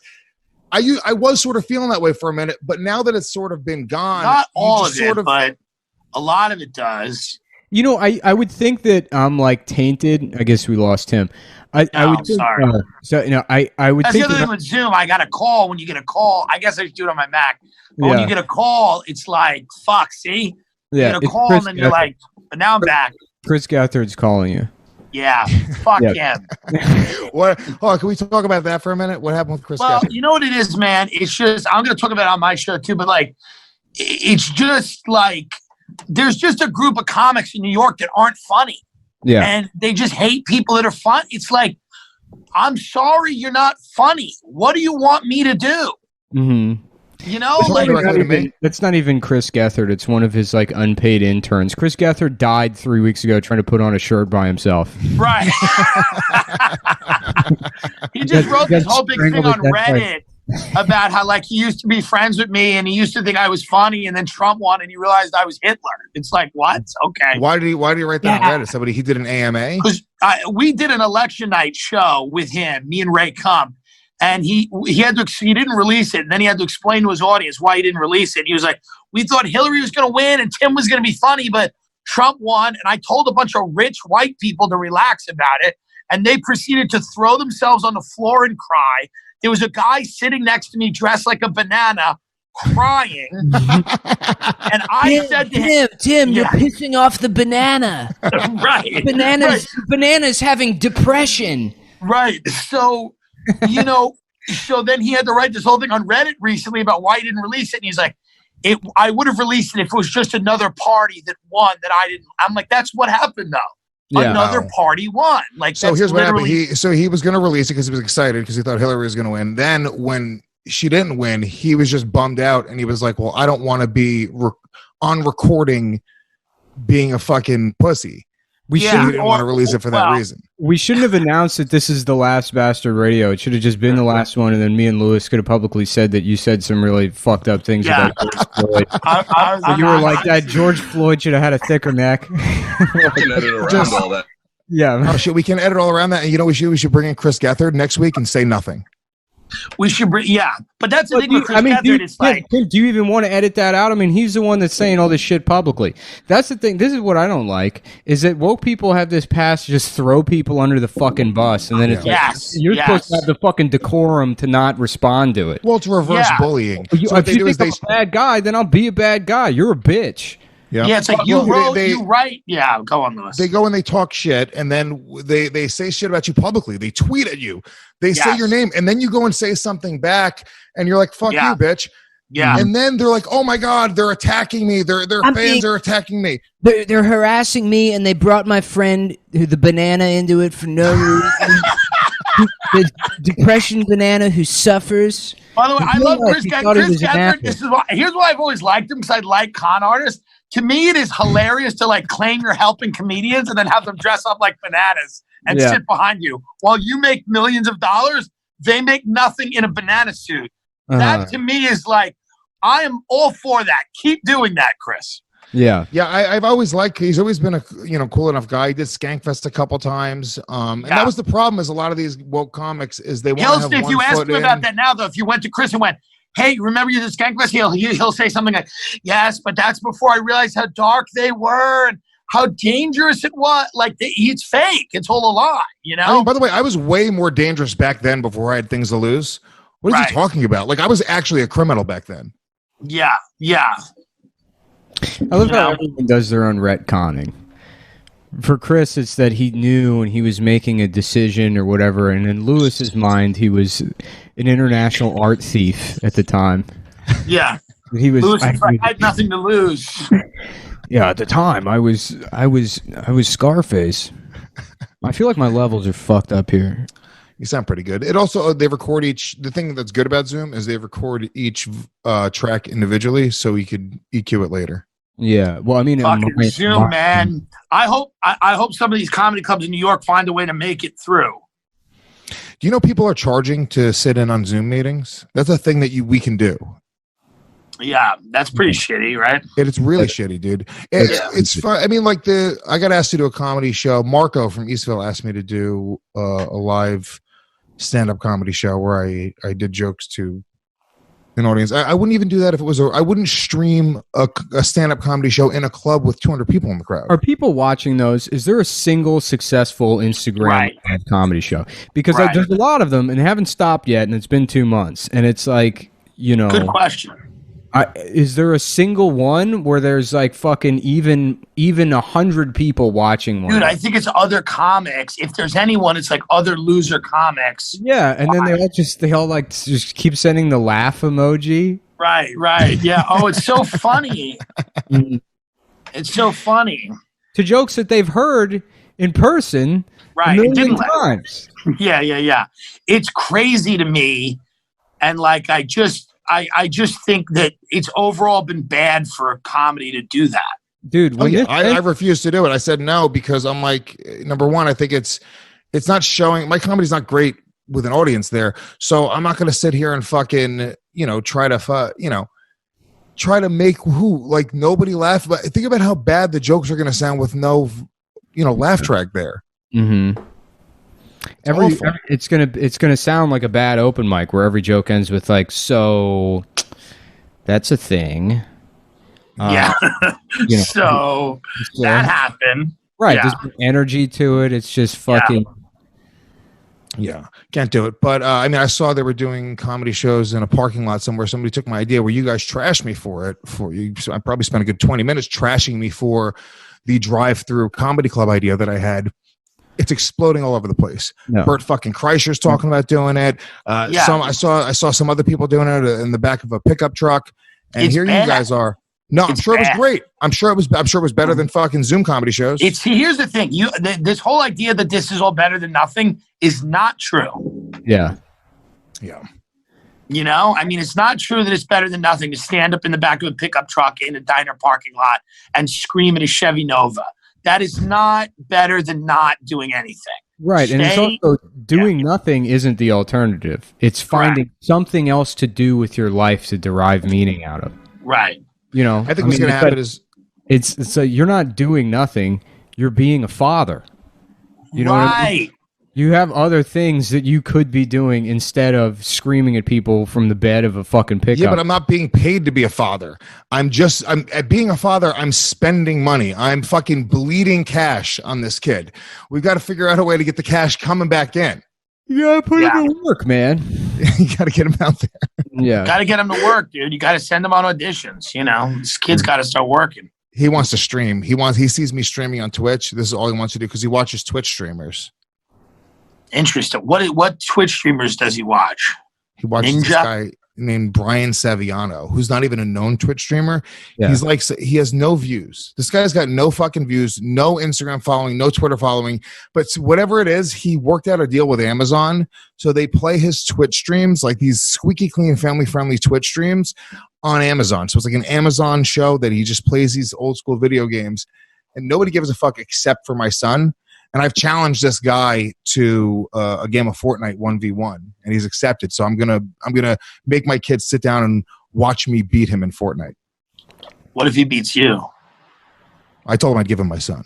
I was sort of feeling that way for a minute, but now that it's sort of been gone. Not all of it, but a lot of it does. You know, I would think that I'm like tainted. I guess we lost him. I would think, sorry. I would That's think the other thing with Zoom. I got a call. When you get a call, I guess I should do it on my Mac. But when you get a call, it's like, fuck, see? You get a call and then you're like, but now I'm back. Chris Gethard's calling you. Yeah, fuck him. What? Oh, can we talk about that for a minute? What happened with Chris Gethard? You know what it is, man? It's just, I'm going to talk about it on my show too, but like, it's just like, there's just a group of comics in New York that aren't funny. Yeah. And they just hate people that are fun. It's like, I'm sorry you're not funny. What do you want me to do? Mm-hmm. You know, that's not even Chris Gethard. It's one of his like unpaid interns. Chris Gethard died 3 weeks ago trying to put on a shirt by himself. Right. He just wrote this whole big thing on Reddit about how like he used to be friends with me and he used to think I was funny, and then Trump won and he realized I was Hitler. It's like, what? Okay. Why did he write that on Reddit? He did an AMA? Because we did an election night show with him, me and Ray Cum. And he didn't release it. And then he had to explain to his audience why he didn't release it. And he was like, we thought Hillary was going to win and Tim was going to be funny, but Trump won. And I told a bunch of rich white people to relax about it. And they proceeded to throw themselves on the floor and cry. There was a guy sitting next to me dressed like a banana crying. And I said to him, Tim, you're pissing off the banana. Right. Banana's having depression. Right. So... so then he had to write this whole thing on Reddit recently about why he didn't release it. And he's like, I would have released it if it was just another party that won that I didn't. I'm like, that's what happened though. Yeah. Another party won. Like, so here's what happened. He was going to release it because he was excited because he thought Hillary was going to win. Then when she didn't win, he was just bummed out. And he was like, well, I don't want to be on recording being a fucking pussy. We didn't want to release it for that reason. We shouldn't have announced that this is the last Basterd Radio. It should have just been the last one, and then me and Lewis could have publicly said that you said some really fucked up things about George Floyd. You were like, that George Floyd should have had a thicker neck. We can edit around all that. Yeah. Oh, shit, we can edit all around that. And you know what we should bring in Chris Gethard next week and say nothing. We should bring, but that's the thing with Chris Gethard. It's like, do you even want to edit that out? I mean, he's the one that's saying all this shit publicly. That's the thing. This is what I don't like, is that woke people have this past to just throw people under the fucking bus, and then it's like, you're supposed to have the fucking decorum to not respond to it. Well, it's reverse bullying. If you think I'm a bad guy, then I'll be a bad guy. You're a bitch. Yeah, it's like you write. Yeah, go on, Lewis. They go and they talk shit, and then they say shit about you publicly. They tweet at you. They say your name, and then you go and say something back, and you're like, fuck you, bitch. Yeah. And then they're like, "Oh my God, they're attacking me. Their fans are attacking me. They're harassing me, and they brought my friend the banana into it for no reason. The depression banana who suffers." By the way, I love Chris Gethard. Gethard. Here's why I've always liked him, because I like con artists. To me, it is hilarious to like claim you're helping comedians and then have them dress up like bananas and sit behind you while you make millions of dollars. They make nothing in a banana suit. That to me is like, I am all for that. Keep doing that, Chris. Yeah. I've always liked. He's always been a cool enough guy. He did Skankfest a couple times. And that was the problem. Is a lot of these woke comics is they want to have if you ask him about that now, though, if you went to Chris and went, "Hey, remember you did Skankfest?" He'll say something like, "Yes, but that's before I realized how dark they were and how dangerous it was. Like it's fake. It's all a lie." I mean, by the way, I was way more dangerous back then before I had things to lose. What is he talking about? Like I was actually a criminal back then. Yeah. I love how everyone does their own retconning. For Chris, it's that he knew and he was making a decision or whatever, and in Lewis's mind, he was an international art thief at the time. Yeah. He was. Lewis was like, I had nothing to lose. Yeah, at the time, I was Scarface. I feel like my levels are fucked up here. You sound pretty good. It also they record each. The thing that's good about Zoom is they record each track individually, so we could EQ it later. Yeah, well, I mean, fucking Zoom, man. I hope some of these comedy clubs in New York find a way to make it through. Do you know people are charging to sit in on Zoom meetings? That's a thing that we can do. Yeah, that's pretty shitty, right? It's really shitty, dude. It's fun. I mean, like I got asked to do a comedy show. Marco from Eastville asked me to do a live stand-up comedy show where I did jokes to an audience. I wouldn't even do that if it was I wouldn't stream a stand-up comedy show in a club with 200 people in the crowd. Are people watching those? Is there a single successful Instagram comedy show? Because there's a lot of them and they haven't stopped yet, and it's been 2 months, and it's like, good question. Is there a single one where there's like fucking even 100 people watching one? Dude, I think it's other comics. If there's anyone, it's like other loser comics. Yeah, and then they all like just keep sending the laugh emoji. Right. Yeah. Oh, it's so funny. It's so funny. To jokes that they've heard in person a million times. Yeah. It's crazy to me, and like I just think that it's overall been bad for comedy to do that. Dude, I refused to do it. I said no because I'm like, number one, I think it's not showing. My comedy's not great with an audience there, so I'm not going to sit here and fucking try to make nobody laugh. But think about how bad the jokes are going to sound with no laugh track there. Mm-hmm. It's gonna sound like a bad open mic where every joke ends with like, so that's a thing. So that happened. Right. There's energy to it. It's just fucking. Yeah, can't do it. But I mean, I saw they were doing comedy shows in a parking lot somewhere. Somebody took my idea where you guys trashed me for it. So I probably spent a good 20 minutes trashing me for the drive-through comedy club idea that I had. It's exploding all over the place. No. Bert fucking Kreischer's talking about doing it. I saw some other people doing it in the back of a pickup truck. And here you guys are. No, I'm sure it was great. I'm sure it was better than fucking Zoom comedy shows. Here's the thing. This whole idea that this is all better than nothing is not true. Yeah. I mean, it's not true that it's better than nothing to stand up in the back of a pickup truck in a diner parking lot and scream at a Chevy Nova. That is not better than not doing anything. Right. And it's also doing nothing isn't the alternative. It's finding something else to do with your life to derive meaning out of. Right. I think what's going to happen is it's you're not doing nothing. You're being a father. You know what I mean? You have other things that you could be doing instead of screaming at people from the bed of a fucking pickup. Yeah, but I'm not being paid to be a father. I'm at being a father, I'm spending money. I'm fucking bleeding cash on this kid. We've got to figure out a way to get the cash coming back in. You got to put him to work, man. You got to get him out there. Yeah. Got to get him to work, dude. You got to send him on auditions. This kid's got to start working. He wants to stream. He sees me streaming on Twitch. This is all he wants to do because he watches Twitch streamers. Interesting. What Twitch streamers does he watch? He watches this guy. named Brian Saviano, who's not even a known Twitch streamer. Yeah. He's like, he has no views. This guy's got no fucking views, no Instagram following, no Twitter following. But whatever it is, he worked out a deal with Amazon. So they play his Twitch streams, like these squeaky clean, family friendly Twitch streams on Amazon. So it's like an Amazon show that he just plays these old school video games. And nobody gives a fuck except for my son. And I've challenged this guy to a game of Fortnite 1v1, and he's accepted. So I'm gonna make my kids sit down and watch me beat him in Fortnite. What if he beats you? I told him I'd give him my son.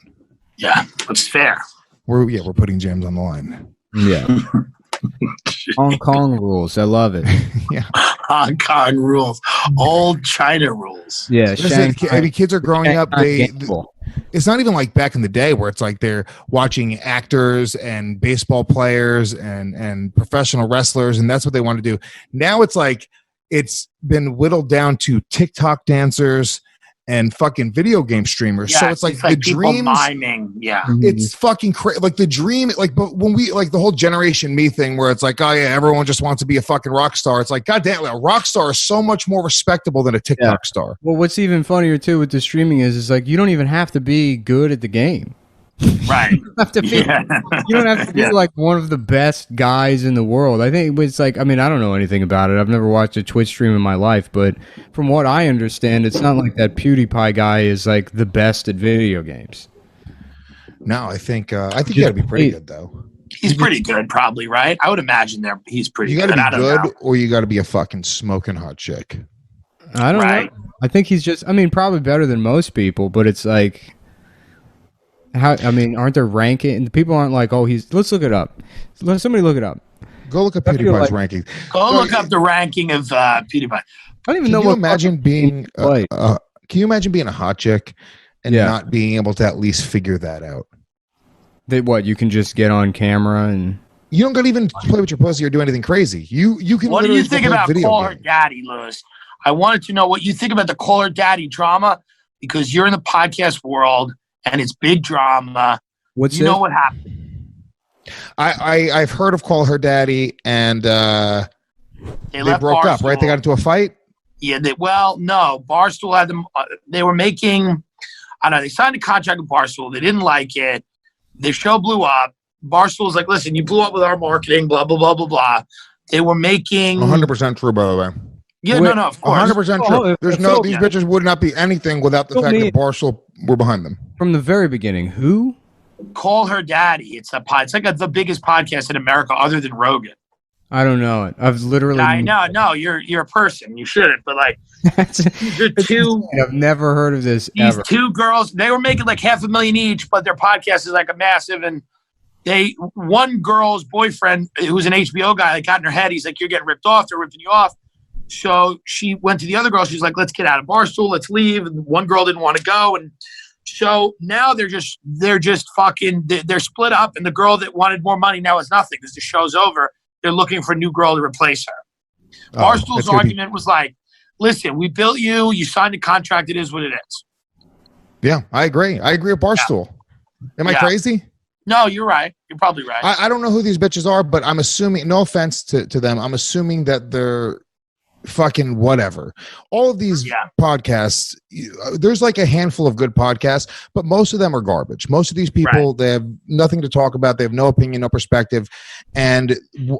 Yeah, that's fair. We're putting James on the line. Yeah. Hong Kong rules. I love it. Yeah. Hong Kong rules. Old China rules. Yeah. I mean, kids are growing up. It's not even like back in the day where it's like they're watching actors and baseball players and professional wrestlers, and that's what they want to do. Now it's like it's been whittled down to TikTok dancers and fucking video game streamers. Yeah, so it's like the people dreams miming. Yeah. It's fucking crazy. Like the dream, like, but when we like the whole Generation Me thing where it's like, oh yeah, everyone just wants to be a fucking rock star. It's like, goddamn, a rock star is so much more respectable than a TikTok star. Well, what's even funnier too with the streaming is like you don't even have to be good at the game. Right. You don't have to be, you don't have to be like one of the best guys in the world. I think it's like, I mean, I don't know anything about it. I've never watched a Twitch stream in my life, but from what I understand, it's not like that PewDiePie guy is like the best at video games. No, I think you got to be pretty good though. He's pretty good, probably, right? I would imagine he's pretty good. You got to be good, or you got to be a fucking smoking hot chick. I don't know. I think he's just, I mean, probably better than most people, but it's like, I mean, aren't there ranking? People aren't like, oh, let's look it up. Let somebody look it up. Go look up PewDiePie's ranking. Go look up the ranking of PewDiePie. I don't even know Can what. Can you imagine being a hot chick and not being able to at least figure that out? That what you can just get on camera and you don't got to even play with your pussy or do anything crazy. You can. What do you think about Call Her Daddy, Lewis? I wanted to know what you think about the Call Her Daddy drama because you're in the podcast world. And it's big drama. You know what happened? I've heard of Call Her Daddy, and they broke up, right? They got into a fight. Yeah. No. Barstool had them. They were making. I don't know. They signed a contract with Barstool. They didn't like it. The show blew up. Barstool's like, listen, you blew up with our marketing. Blah blah blah blah blah. They were making 100% true, by the way. Yeah, no, of course. 100% true. There's these bitches would not be anything without the fact that Barstool were behind them. From the very beginning, who? Call Her Daddy. It's like the biggest podcast in America other than Rogan. I don't know it. I've literally. I know. No, you're a person. You shouldn't. But like, you're two. I've never heard of this. These two girls. They were making like $500,000 each, but their podcast is like a massive. And one girl's boyfriend, who's an HBO guy, got in her head. He's like, "You're getting ripped off. They're ripping you off." So she went to the other girl. She's like, "Let's get out of Barstool. Let's leave." And one girl didn't want to go, and so now they're just fucking. They're split up, and the girl that wanted more money now has nothing because the show's over. They're looking for a new girl to replace her. Barstool's argument was like, "Listen, we built you. You signed a contract. It is what it is." Yeah, I agree. I agree with Barstool. Yeah. Am I crazy? No, you're right. You're probably right. I don't know who these bitches are, but I'm assuming. No offense to them. I'm assuming that they're fucking whatever. All of these podcasts, there's like a handful of good podcasts, but most of them are garbage. Most of these people, they have nothing to talk about. They have no opinion, no perspective. And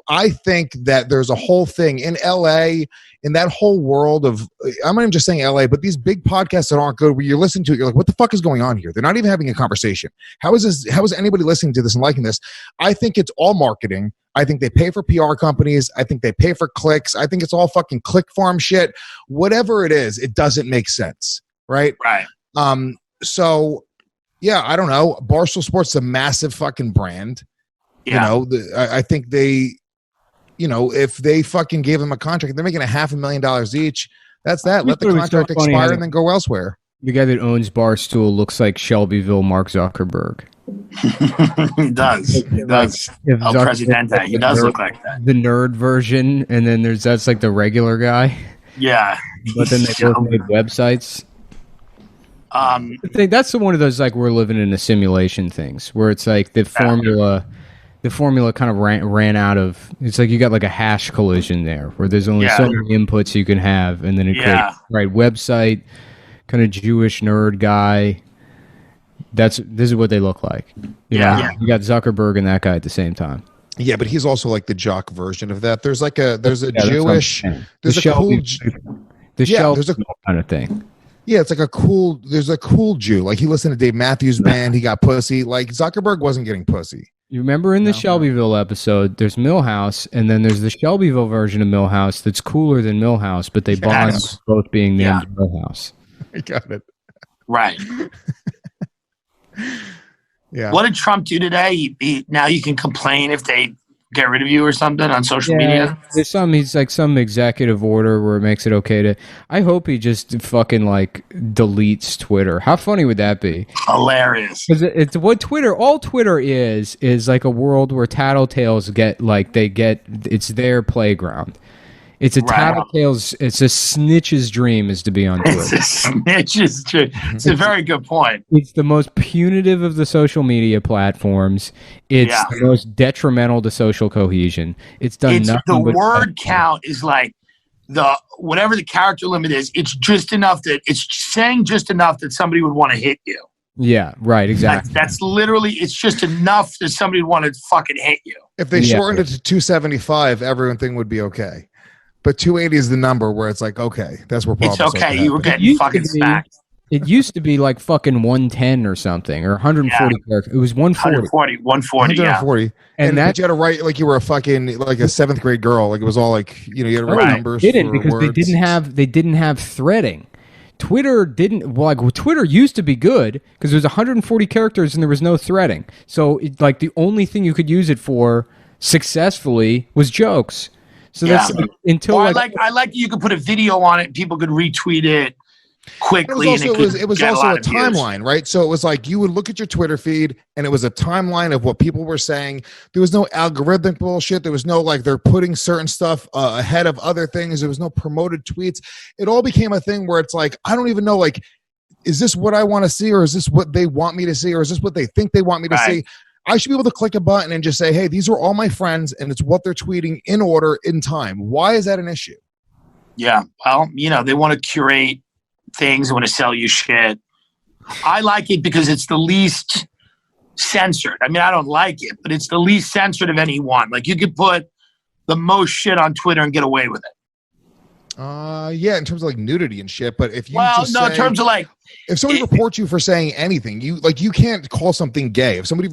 I think that there's a whole thing in LA, in that whole world of, I'm not even just saying LA, but these big podcasts that aren't good, where you're listening to it, you're like, what the fuck is going on here? They're not even having a conversation. How is anybody listening to this and liking this? I think it's all marketing. I think they pay for PR companies. I think they pay for clicks. I think it's all fucking click farm shit. Whatever it is, it doesn't make sense. Right? Right. So, yeah, I don't know. Barstool Sports is a massive fucking brand. Yeah. You know, I think they, you know, if they fucking gave them a contract, they're making $500,000 each. That's that. Let the contract expire and then go elsewhere. The guy that owns Barstool looks like Shelbyville Mark Zuckerberg. He does. He does. El Presidente. He does look like that. The nerd version, and then that's like the regular guy. Yeah. But then they both made websites. I think that's one of those like we're living in a simulation things where it's like the formula the formula kind of ran out of. It's like you got like a hash collision there, where there's only so many inputs you can have, and then it creates right website, kind of Jewish nerd guy. This is what they look like. You know? You got Zuckerberg and that guy at the same time. Yeah, but he's also like the jock version of that. There's a Jewish, there's a cool, there's a kind of thing. Yeah, it's like there's a cool Jew. Like he listened to Dave Matthews Band, he got pussy. Like Zuckerberg wasn't getting pussy. You remember in the Shelbyville episode, there's Millhouse, and then there's the Shelbyville version of Millhouse that's cooler than Millhouse, but they bond both being named Millhouse. I got it. Right. Yeah. What did Trump do today? Now you can complain if they get rid of you or something on social media. There's he's like some executive order where it makes it okay to. I hope he just fucking like deletes Twitter. How funny would that be? Hilarious. Because it's what Twitter. All Twitter is like a world where tattletales it's their playground. It's a tattletale's. It's a snitch's dream is to be on Twitter. It's a snitch's dream. It's a very good point. It's the most punitive of the social media platforms. It's the most detrimental to social cohesion. It's done nothing. The word count is like whatever the character limit is. It's just enough that it's saying just enough that somebody would want to hit you. Yeah, right, exactly. That's literally. It's just enough that somebody would want to fucking hit you. If they shortened it to 275, everything would be okay. But 280 is the number where it's like, okay, that's where problems. It's okay. You were getting fucking smacked. It used to be like fucking 110 or something, or 140 characters. It was 140. 140. And that you had to write like you were a fucking like a 7th grade girl. Like it was all like you had to write numbers. They didn't because they didn't have threading. Twitter didn't. Well, like Twitter used to be good because there was 140 characters and there was no threading. So like the only thing you could use it for successfully was jokes. So that's until I like you could put a video on it and people could retweet it quickly. It was also a timeline, right? So it was like you would look at your Twitter feed and it was a timeline of what people were saying. There was no algorithmic bullshit. There was no like they're putting certain stuff ahead of other things. There was no promoted tweets. It all became a thing where it's like, I don't even know, like, is this what I want to see or is this what they want me to see or is this what they think they want me to see? I should be able to click a button and just say, hey, these are all my friends, and it's what they're tweeting in order, in time. Why is that an issue? Yeah, well, they want to curate things, they want to sell you shit. I like it because it's the least censored. I mean, I don't like it, but it's the least censored of any one. Like, you could put the most shit on Twitter and get away with it. In terms of like nudity and shit, but if you in terms of like, if somebody reports you for saying anything, you can't call something gay. If somebody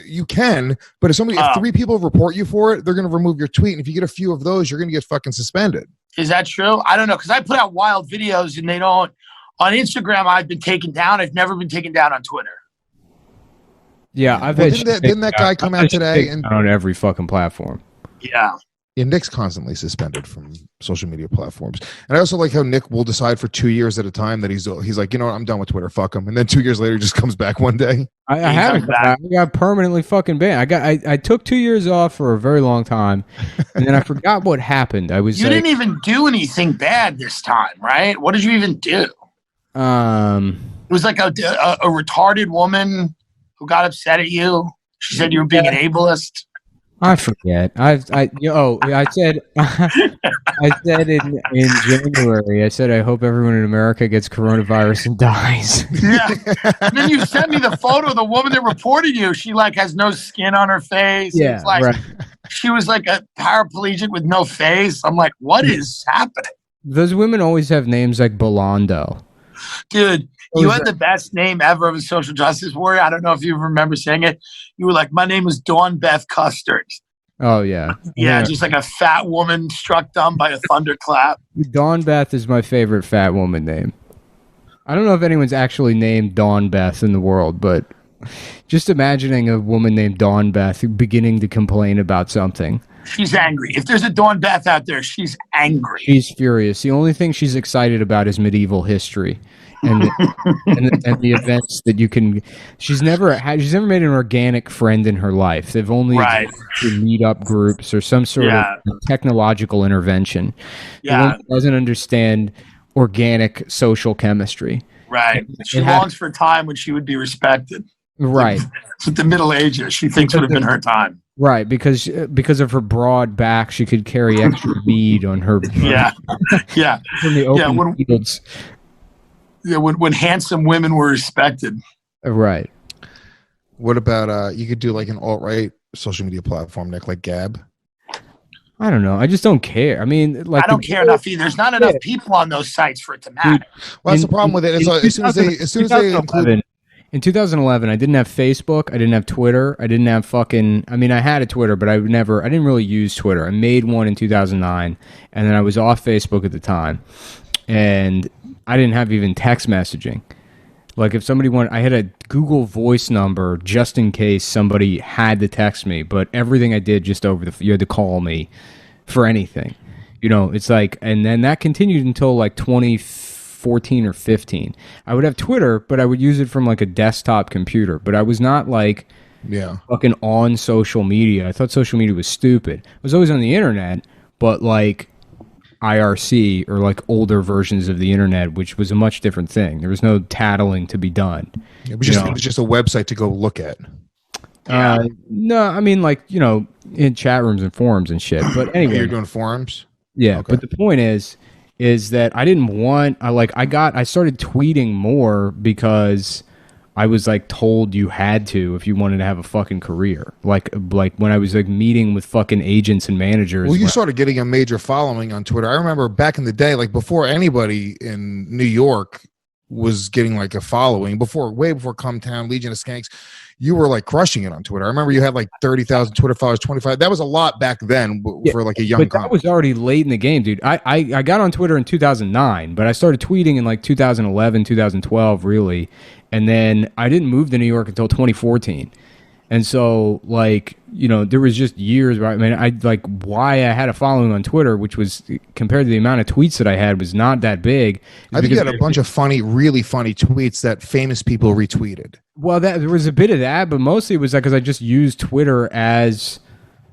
you can, but if 3 people report you for it, they're going to remove your tweet. And if you get a few of those, you're going to get fucking suspended. Is that true? I don't know because I put out wild videos and they don't on Instagram. I've been taken down. I've never been taken down on Twitter. Yeah, didn't that guy come out today and on every fucking platform? Yeah. Yeah, Nick's constantly suspended from social media platforms. And I also like how Nick will decide for 2 years at a time that he's like, you know what, I'm done with Twitter, fuck him. And then 2 years later, he just comes back one day. I haven't. I got permanently fucking banned. I took 2 years off for a very long time, and then I forgot what happened. You didn't even do anything bad this time, right? What did you even do? It was like a retarded woman who got upset at you. She said you were being an ableist. I forget. I said in January. I said I hope everyone in America gets coronavirus and dies. Yeah. And then you sent me the photo of the woman that reported you. She like has no skin on her face. Yeah, right. She was like a paraplegic with no face. I'm like, what is happening? Those women always have names like Belando. Dude, you had the best name ever of a social justice warrior. I don't know if you remember saying it. You were like, my name was Dawn Beth Custard. Oh, yeah. Yeah, just like a fat woman struck dumb by a thunderclap. Dawn Beth is my favorite fat woman name. I don't know if anyone's actually named Dawn Beth in the world, but just imagining a woman named Dawn Beth beginning to complain about something. She's angry. If there's a Dawn Beth out there, she's angry. She's furious. The only thing she's excited about is medieval history and the events that you can. She's never made an organic friend in her life. They've only to meet up groups or some sort of technological intervention. Yeah, doesn't understand organic social chemistry. Right. She longs for time when she would be respected. Right. It's the Middle Ages. She thinks would have been her time. Right, because of her broad back, she could carry extra meat on her. Yeah. From the open fields. Yeah, when handsome women were respected. Right. What about you could do like an alt-right social media platform, Nick, like Gab? I don't know. I just don't care. I mean, like I don't care enough either. There's not enough people on those sites for it to matter. Well, that's the problem with it. It's like, as soon as they include. In 2011, I didn't have Facebook. I didn't have Twitter. I didn't have I mean, I had a Twitter, but I didn't really use Twitter. I made one in 2009, and then I was off Facebook at the time. And I didn't have even text messaging. Like if somebody I had a Google Voice number just in case somebody had to text me, but everything I did just you had to call me for anything. You know, it's like, and then that continued until like 2014 or 15. I would have Twitter, but I would use it from like a desktop computer, but I was not like fucking on social media. I thought social media was stupid. I was always on the internet, but like IRC or like older versions of the internet, which was a much different thing. There was no tattling to be done. It was just a website to go look at. No, I mean like, you know, in chat rooms and forums and shit. But anyway, you're doing forums? Yeah, okay. But the point is that I didn't want I started tweeting more because I was like told you had to if you wanted to have a fucking career. Like when I was like meeting with fucking agents and managers. Well, you started getting a major following on Twitter. I remember back in the day, like before anybody in New York was getting like a following, way before CumTown, Legion of Skanks, you were like crushing it on Twitter. I remember you had like 30,000 Twitter followers, 25. That was a lot back then for like a young comic. That was already late in the game, dude. I got on Twitter in 2009, but I started tweeting in like 2011, 2012, really. And then I didn't move to New York until 2014. And so, like, you know, there was just years where, I mean, why I had a following on Twitter, which was, compared to the amount of tweets that I had, was not that big. I think you had a bunch of really funny tweets that famous people retweeted. Well, there was a bit of that, but mostly it was like because I just used Twitter as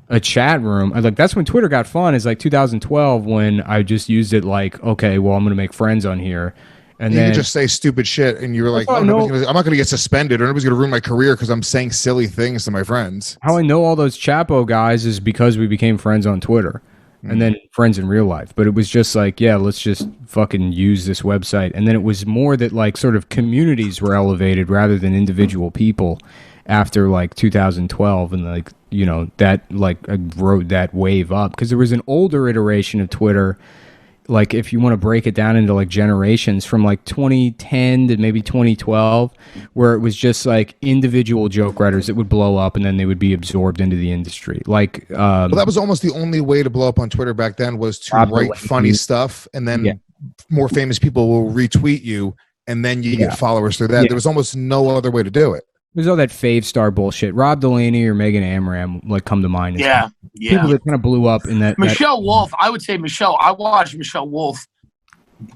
a chat room. That's when Twitter got fun, is like 2012, when I just used it like, okay, well, I'm going to make friends on here. And you then could just say stupid shit, and you were like, I'm not going to get suspended, or nobody's going to ruin my career because I'm saying silly things to my friends. How I know all those Chapo guys is because we became friends on Twitter, and then friends in real life. But it was just like, yeah, let's just fucking use this website. And then it was more that like sort of communities were elevated rather than individual people after like 2012, and like, you know, that like I rode that wave up because there was an older iteration of Twitter. Like if you want to break it down into like generations from like 2010 to maybe 2012, where it was just like individual joke writers that would blow up and then they would be absorbed into the industry. Like, well, that was almost the only way to blow up on Twitter back then, was to write funny stuff, and then more famous people will retweet you, and then you get followers through that. There was almost no other way to do it. There's all that fave star bullshit. Rob Delaney or Megan Amram like come to mind. People that kind of blew up in that. Michelle Wolf, I would say I watched Michelle Wolf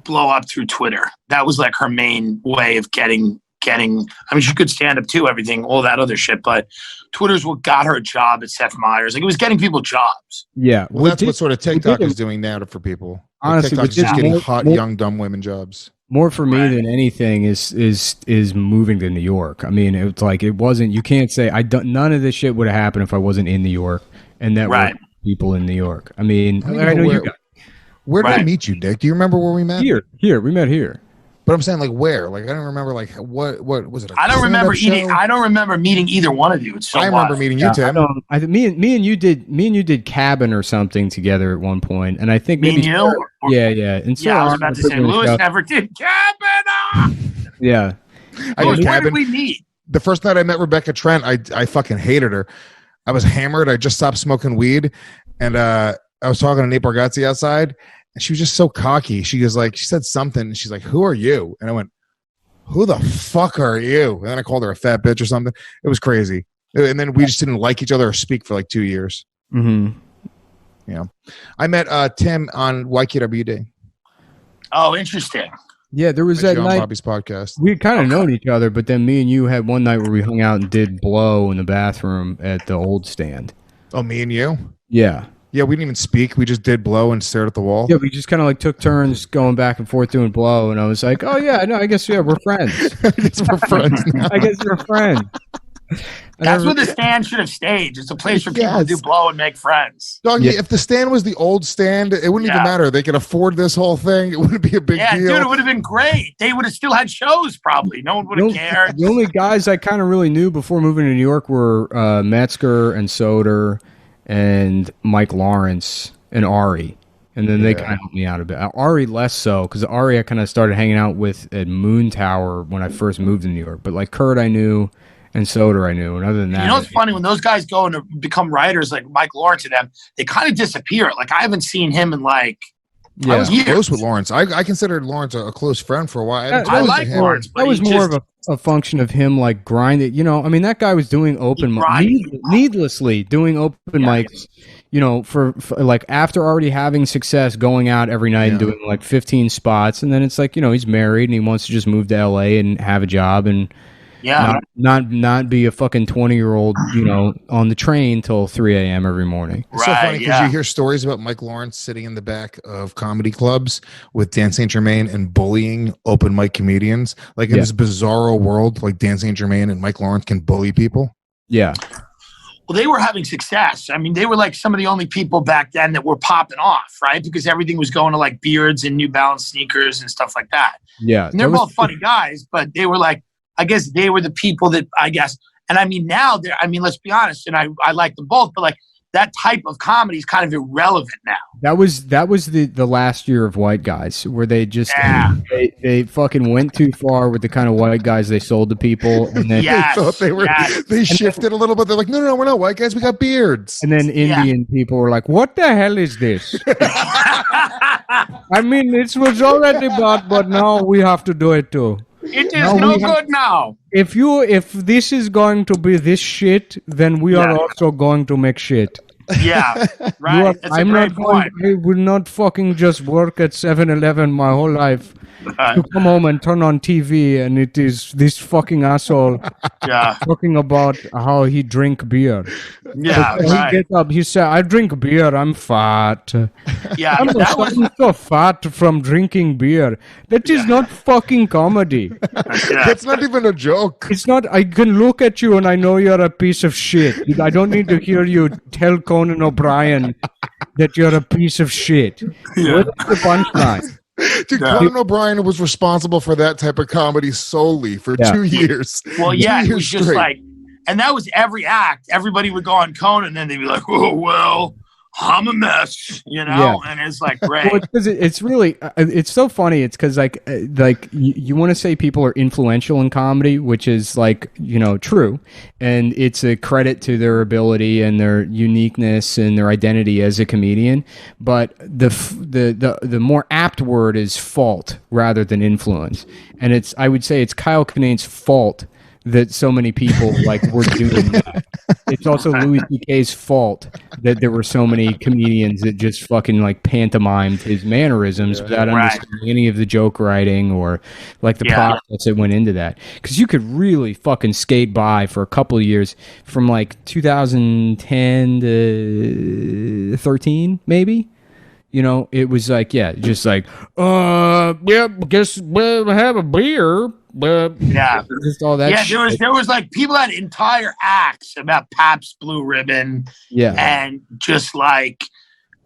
blow up through Twitter. That was like her main way of getting. I mean, she could stand up to everything, all that other shit, but Twitter's what got her a job at Seth Meyers. Like, it was getting people jobs. Yeah, well, that's what sort of TikTok is doing now for people. Honestly, TikTok's just getting hot, young, dumb women jobs. More for me than anything is moving to New York. I mean, it's like it wasn't. You can't say none of this shit would have happened if I wasn't in New York and network people in New York. I mean, I know you guys. Where did I meet you, Dick? Do you remember where we met? Here. We met here. But I'm saying, like, where? Like, I don't remember. Like, what was it? I don't remember meeting either one of you. It's so I remember meeting you, Tim. Me and you did Cabin or something together at one point, and I think me and you. Yeah. And so I was about to say Lewis never did Cabin. Yeah. Where did we meet? The first night I met Rebecca Trent, I fucking hated her. I was hammered. I just stopped smoking weed, and I was talking to Nate Bargatze outside. And she was just so cocky. She said something, and she's like, "Who are you?" And I went, "Who the fuck are you?" And then I called her a fat bitch or something. It was crazy. And then we just didn't like each other or speak for like 2 years. Mm-hmm. Yeah. I met Tim on YKWd. Oh, interesting. Yeah, there was that night. Bobby's podcast. We had kind of known each other, but then me and you had one night where we hung out and did blow in the bathroom at the old stand. Oh, me and you? Yeah. Yeah, we didn't even speak. We just did blow and stared at the wall. Yeah, we just kind of like took turns going back and forth doing blow, and I was like, "Oh yeah, no, I guess we're friends. I guess we're friends now. I guess we're friends." That's where the stand should have staged. It's a place for people to do blow and make friends. Doggy, if the stand was the old stand, it wouldn't even matter. They could afford this whole thing. It wouldn't be a big deal. Dude, it would have been great. They would have still had shows probably. No one would have cared. The only guys I kind of really knew before moving to New York were Metzger and Soder and Mike Lawrence and Ari. And then they kind of helped me out a bit. Ari less so, because Ari I kind of started hanging out with at Moon Tower when I first moved to New York. But like Kurt I knew, and Soder I knew, and other than that, you know, it's funny when those guys go and become writers like Mike Lawrence and them, they kind of disappear. Like I haven't seen him in like I was close with Lawrence. I considered Lawrence a close friend for a while. I like Lawrence, but that was more of a function of him like grinding. You know, I mean, that guy was doing open needlessly doing open mics. You know, for like after already having success, going out every night and doing like 15 spots, and then it's like, you know, he's married and he wants to just move to LA and have a job and not be a fucking 20-year-old, you know, on the train till 3 a.m. every morning. It's so funny because you hear stories about Mike Lawrence sitting in the back of comedy clubs with Dan St. Germain and bullying open mic comedians. Like in this bizarro world, like Dan St. Germain and Mike Lawrence can bully people. Yeah. Well, they were having success. I mean, they were like some of the only people back then that were popping off, right? Because everything was going to like Beards and New Balance sneakers and stuff like that. Yeah. And they're both funny guys, but they were like, I guess they were the people that and I mean, now let's be honest, and I like them both, but like that type of comedy is kind of irrelevant now. That was the last year of white guys where they just they fucking went too far with the kind of white guys they sold to people, and then they thought they shifted a little bit. They're like, no, we're not white guys, we got beards. And then Indian people were like, what the hell is this? I mean, it was already bad, but now we have to do it too. It is no good now. If this is going to be this shit, then we are also going to make shit. Yeah, right. That's a great point. I will not fucking just work at 7-Eleven my whole life to come home and turn on TV and it is this fucking asshole talking about how he drink beer. Yeah, so he gets up, he said, I drink beer, I'm fat. Yeah, I'm so fat from drinking beer. That is not fucking comedy. It's not even a joke. It's not. I can look at you and I know you're a piece of shit. I don't need to hear you tell Conan O'Brien that you're a piece of shit. Yeah. What's the punchline? Dude, Conan O'Brien was responsible for that type of comedy solely for 2 years. Well, it was just like, and that was every act. Everybody would go on Conan and they'd be like, oh, well, I'm a mess, you know? And it's like, great. Well, it's really, it's so funny. It's because like you want to say people are influential in comedy, which is like, you know, true. And it's a credit to their ability and their uniqueness and their identity as a comedian. But the more apt word is fault rather than influence. And I would say it's Kyle Kinane's fault that so many people like were doing that. It's also Louis C.K.'s fault that there were so many comedians that just fucking like pantomimed his mannerisms without understanding any of the joke writing or like the process that went into that. Because you could really fucking skate by for a couple of years from like 2010 to 13 maybe. You know, it was like, just like, guess we'll have a beer. Just all that shit. There was like people had entire acts about Pabst Blue Ribbon. Yeah. And just like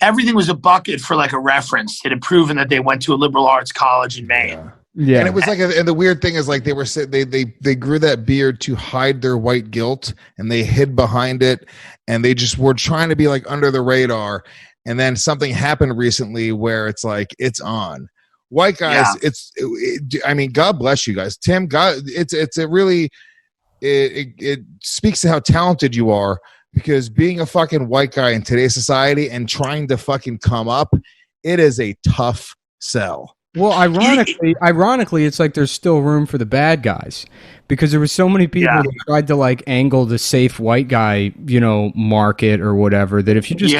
everything was a bucket for like a reference. It had proven that they went to a liberal arts college in Maine. Yeah. And it was like, and the weird thing is like they grew that beard to hide their white guilt and they hid behind it and they just were trying to be like under the radar. And then something happened recently where it's like, it's on. White guys, I mean, God bless you guys. Tim, it speaks to how talented you are because being a fucking white guy in today's society and trying to fucking come up, it is a tough sell. Well, ironically, it's like there's still room for the bad guys because there were so many people that tried to like angle the safe white guy, you know, market or whatever that if you just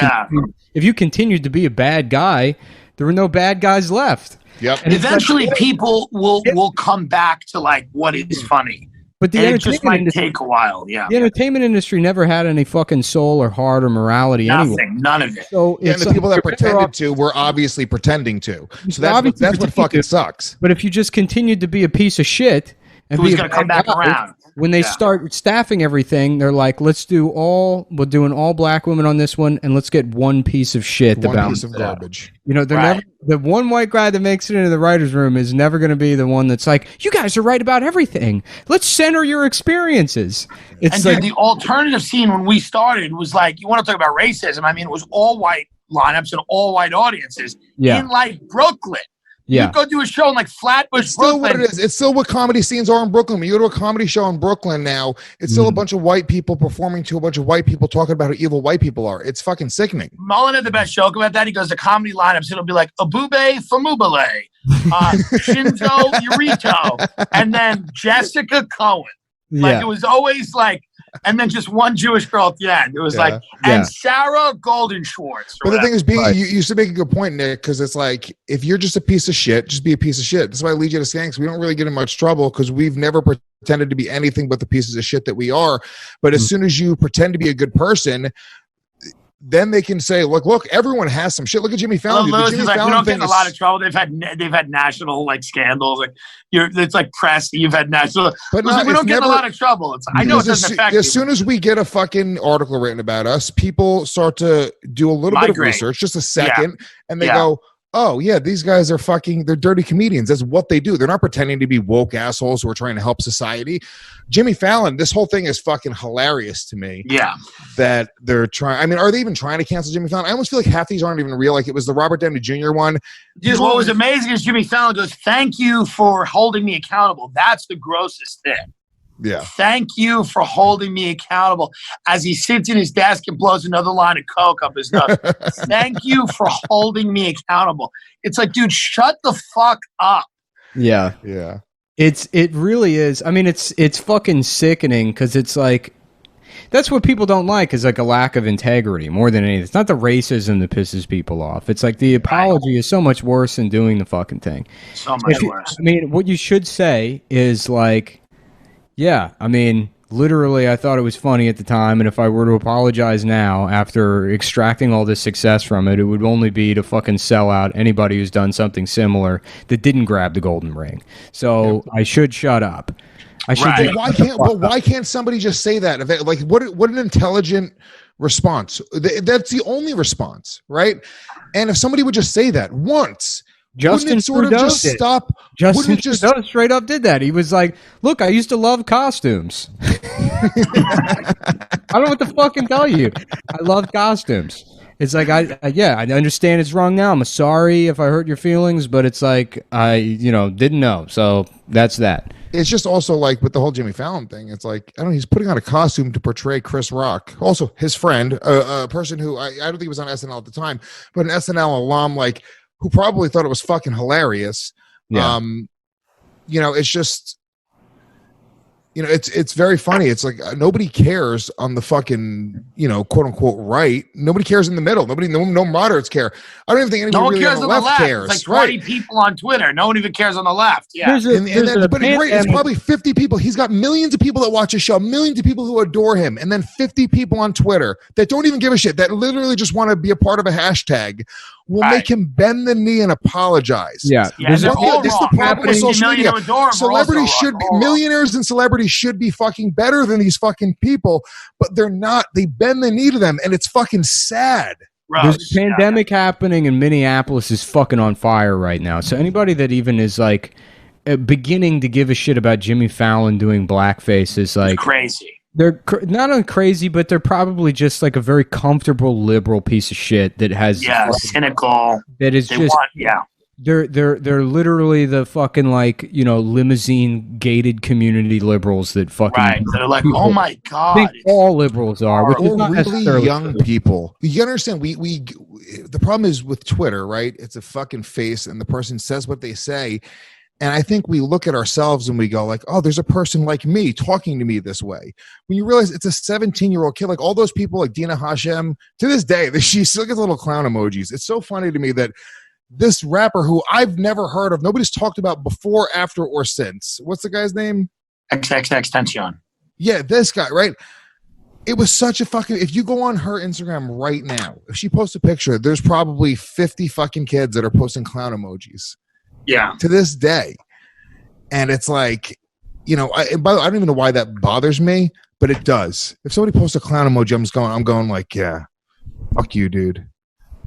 if you continued to be a bad guy, there were no bad guys left. Yep. And eventually people will come back to like what is funny. But it just might take a while, The entertainment industry never had any fucking soul or heart or morality anyway. None of it. So and the people that pretended to were obviously pretending to. So that's what fucking sucks. But if you just continued to be a piece of shit, and who's going to come back around? when they start staffing everything, they're like, we're doing all black women on this one, and let's get one piece of shit to balance piece of it out. garbage. You know, they're never, the one white guy that makes it into the writer's room is never going to be the one that's like, you guys are right about everything. Let's center your experiences. It's and dude, the alternative scene when we started was like, you want to talk about racism? I mean, it was all white lineups and all white audiences in like Brooklyn. Yeah. You go do a show in like Flatbush, Still Brooklyn. what it is. It's still what comedy scenes are in Brooklyn. When you go to a comedy show in Brooklyn now, it's still a bunch of white people performing to a bunch of white people talking about how evil white people are. It's fucking sickening. Mullen had the best joke about that. He goes, the comedy lineups, it'll be like Abube Famubale, Shinzo Yurito, and then Jessica Cohen. Like it was always like, and then just one Jewish girl at the end. It was like, and Sarah Golden Schwartz. But the thing is, you used to make a good point, Nick, because it's like, if you're just a piece of shit, just be a piece of shit. That's why I lead you to Skanks. We don't really get in much trouble because we've never pretended to be anything but the pieces of shit that we are. But as soon as you pretend to be a good person, then they can say, look, everyone has some shit. Look at Jimmy Fallon. Lewis is like, we don't get in a lot of trouble. They've had national like scandals. Like it's like press. You've had national, but we don't get in a lot of trouble. It's I know it doesn't affect. As soon as we get a fucking article written about us, people start to do a little bit of research, just a second, and they go, oh yeah, these guys are they're dirty comedians. That's what they do. They're not pretending to be woke assholes who are trying to help society. Jimmy Fallon, this whole thing is fucking hilarious to me. Yeah. That they're trying, I mean, are they even trying to cancel Jimmy Fallon? I almost feel like half these aren't even real. Like it was the Robert Downey Jr. one. Dude, what was amazing is Jimmy Fallon goes, thank you for holding me accountable. That's the grossest thing. Yeah. Thank you for holding me accountable. As he sits in his desk and blows another line of coke up his nose. Thank you for holding me accountable. It's like, dude, shut the fuck up. Yeah. Yeah. It really is. I mean, it's fucking sickening because it's like, that's what people don't like is like a lack of integrity more than anything. It's not the racism that pisses people off. It's like the apology is so much worse than doing the fucking thing. So much worse. I mean, what you should say is like, yeah, I mean, literally, I thought it was funny at the time, and if I were to apologize now after extracting all this success from it, it would only be to fucking sell out anybody who's done something similar that didn't grab the golden ring. So I should shut up. I should. Why can't somebody just say that? Like, what an intelligent response. That's the only response, right? And if somebody would just say that once. Justin Trudeau Trudeau straight up did that. He was like, look, I used to love costumes. I don't know what to fucking tell you. I love costumes. It's like, I understand it's wrong now. I'm sorry if I hurt your feelings, but it's like, I didn't know. So that's that. It's just also like with the whole Jimmy Fallon thing. It's like, I don't know, he's putting on a costume to portray Chris Rock. Also his friend, a person who I don't think he was on SNL at the time, but an SNL alum, like, who probably thought it was fucking hilarious. Yeah. It's just, it's very funny. It's like nobody cares on the fucking, quote unquote right. Nobody cares in the middle. No moderates care. I don't even think anyone really on the left cares. It's like 20 people on Twitter. No one even cares on the left. Yeah. It's probably 50 people. He's got millions of people that watch his show, millions of people who adore him, and then 50 people on Twitter that don't even give a shit, that literally just want to be a part of a hashtag. Will make him bend the knee and apologize. Yeah. This is the problem with social media. Celebrities millionaires and celebrities should be fucking better than these fucking people, but they're not. They bend the knee to them, and it's fucking sad. There's a pandemic happening, and Minneapolis is fucking on fire right now. So anybody that even is like beginning to give a shit about Jimmy Fallon doing blackface is like crazy. They're not only crazy, but they're probably just like a very comfortable liberal piece of shit that has cynical. That is They're literally the fucking like limousine gated community liberals that fucking They're like, oh my god, I think all liberals are, which is not really young people. You understand? We the problem is with Twitter, right? It's a fucking face, and the person says what they say. And I think we look at ourselves and we go like, oh, there's a person like me talking to me this way. When you realize it's a 17-year-old kid, like all those people like Dina Hashem, to this day, she still gets little clown emojis. It's so funny to me that this rapper who I've never heard of, nobody's talked about before, after, or since. What's the guy's name? XXXTentacion. Yeah, this guy, right? It was such a fucking, if you go on her Instagram right now, if she posts a picture, there's probably 50 fucking kids that are posting clown emojis. Yeah. To this day. And it's like, and by the way, I don't even know why that bothers me, but it does. If somebody posts a clown emoji, I'm going like, yeah, fuck you, dude.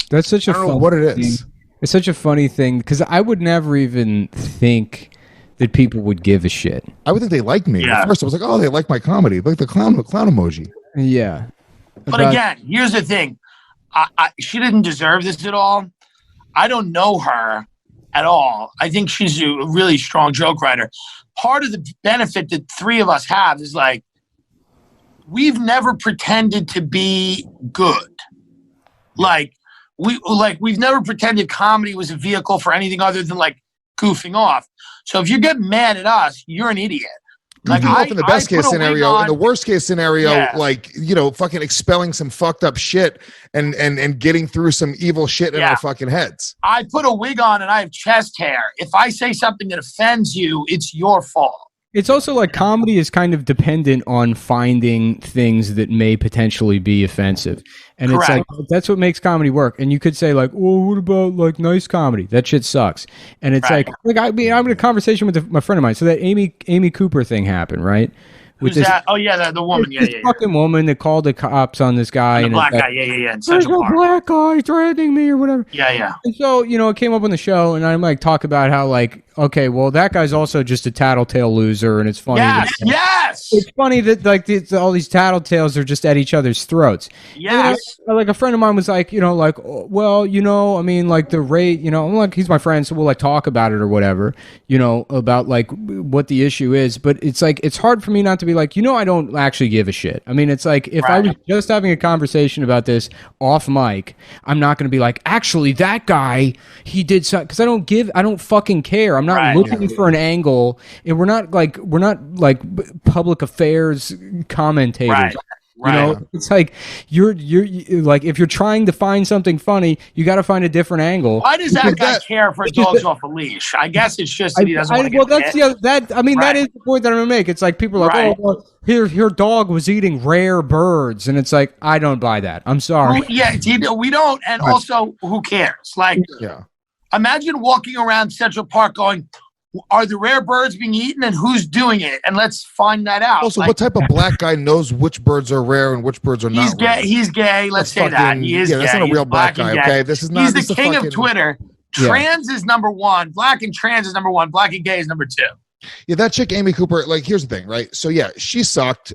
That's such I don't know what it is. It's such a funny thing because I would never even think that people would give a shit. I would think they like me. Yeah. At first, I was like, oh, they like my comedy, like the clown emoji. Yeah. But again, here's the thing. She didn't deserve this at all. I don't know her at all. I think she's a really strong joke writer. Part of the benefit that three of us have is like, we've never pretended to be good. We've never pretended comedy was a vehicle for anything other than like goofing off. So if you get mad at us, you're an idiot. Like in the best case scenario, in the worst case scenario, fucking expelling some fucked up shit and getting through some evil shit in our fucking heads. I put a wig on and I have chest hair. If I say something that offends you, it's your fault. It's also like comedy is kind of dependent on finding things that may potentially be offensive. And Correct. It's like, that's what makes comedy work. And you could say like, oh, what about like nice comedy? That shit sucks. And it's like I'm in a conversation with my friend of mine. So that Amy Cooper thing happened, right? Who's that? Oh yeah, the woman. Yeah. Fucking woman that called the cops on this guy. The black guy. Yeah. There's a black guy threatening me or whatever. Yeah. And so it came up on the show, and I'm like talk about how like, okay, well that guy's also just a tattletale loser, and it's funny. Yes. It's funny that like all these tattletales are just at each other's throats. Yes. Like a friend of mine was like, well, I mean, like the rate, I'm like, he's my friend, so we'll like talk about it or whatever, about like what the issue is. But it's like it's hard for me not to be like, I don't actually give a shit. I mean, it's like if I was just having a conversation about this off mic, I'm not going to be like, actually, that guy, he did something, because I don't fucking care. I'm not looking for an angle, and we're not like public affairs commentators. It's like you're like, if you're trying to find something funny, you got to find a different angle. Why does that guy care if his dog's off a leash? I guess it's just that he doesn't want to get hit. That is the point that I'm gonna make. It's like people are like, oh, well, your dog was eating rare birds, and it's like, I don't buy that. I'm sorry. Well, we don't, and also, who cares? Like, imagine walking around Central Park going, are the rare birds being eaten, and who's doing it? And let's find that out. Also, what type of black guy knows which birds are rare and which birds are not rare? He's gay. Let's say that. He is gay. That's not a real black guy, okay? This is not. He's the king of Twitter. Trans is number one. Black and trans is number one. Black and gay is number two. Yeah, that chick, Amy Cooper, like, here's the thing, right? So, yeah, she sucked.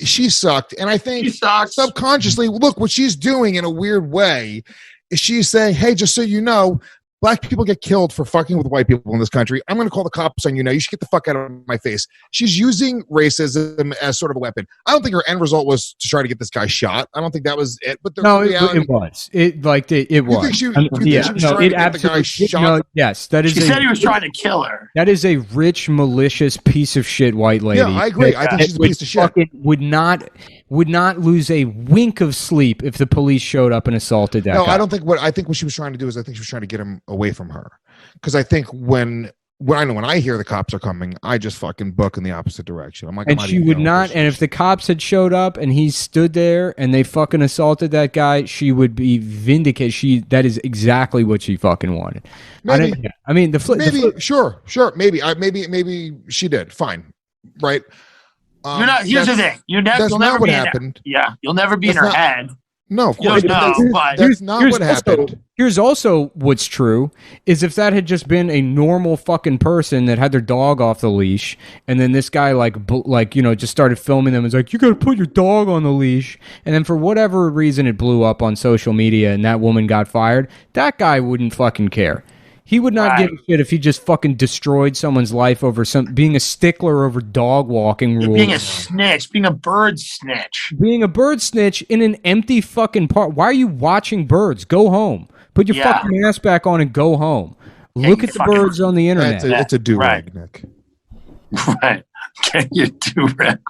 She sucked. And I think subconsciously, look, what she's doing in a weird way is she's saying, hey, just so you know, black people get killed for fucking with white people in this country. I'm going to call the cops on you now. You should get the fuck out of my face. She's using racism as sort of a weapon. I don't think her end result was to try to get this guy shot. I don't think that was it. But it was. It was. You think she was trying to get the guy shot? Yes, that is. She said he was trying to kill her. That is a rich, malicious piece of shit white lady. Yeah, I agree. I think she's a piece of shit. Would not lose a wink of sleep if the police showed up and assaulted that guy. I don't think I think what she was trying to do is I think she was trying to get him away from her. Because I think when I hear the cops are coming, I just fucking book in the opposite direction. I'm like, and she would not. And if the cops had showed up and he stood there and they fucking assaulted that guy, she would be vindicated. That is exactly what she fucking wanted. Maybe. Sure. Maybe she did. Fine. Right. Here's the thing. You'll never be happened. You'll never be in her head. No, of course. That's not what happened. Here's also what's true is if that had just been a normal fucking person that had their dog off the leash, and then this guy just started filming them and was like, you got to put your dog on the leash, and then for whatever reason it blew up on social media and that woman got fired, that guy wouldn't fucking care. He would not give a shit if he just fucking destroyed someone's life over being a stickler over dog walking rules. Being a snitch, being a bird snitch. Being a bird snitch in an empty fucking park. Why are you watching birds? Go home. Put your fucking ass back on and go home. Look at the birds on the internet. It's a do-rag, Nick. Right. Get your do-rag.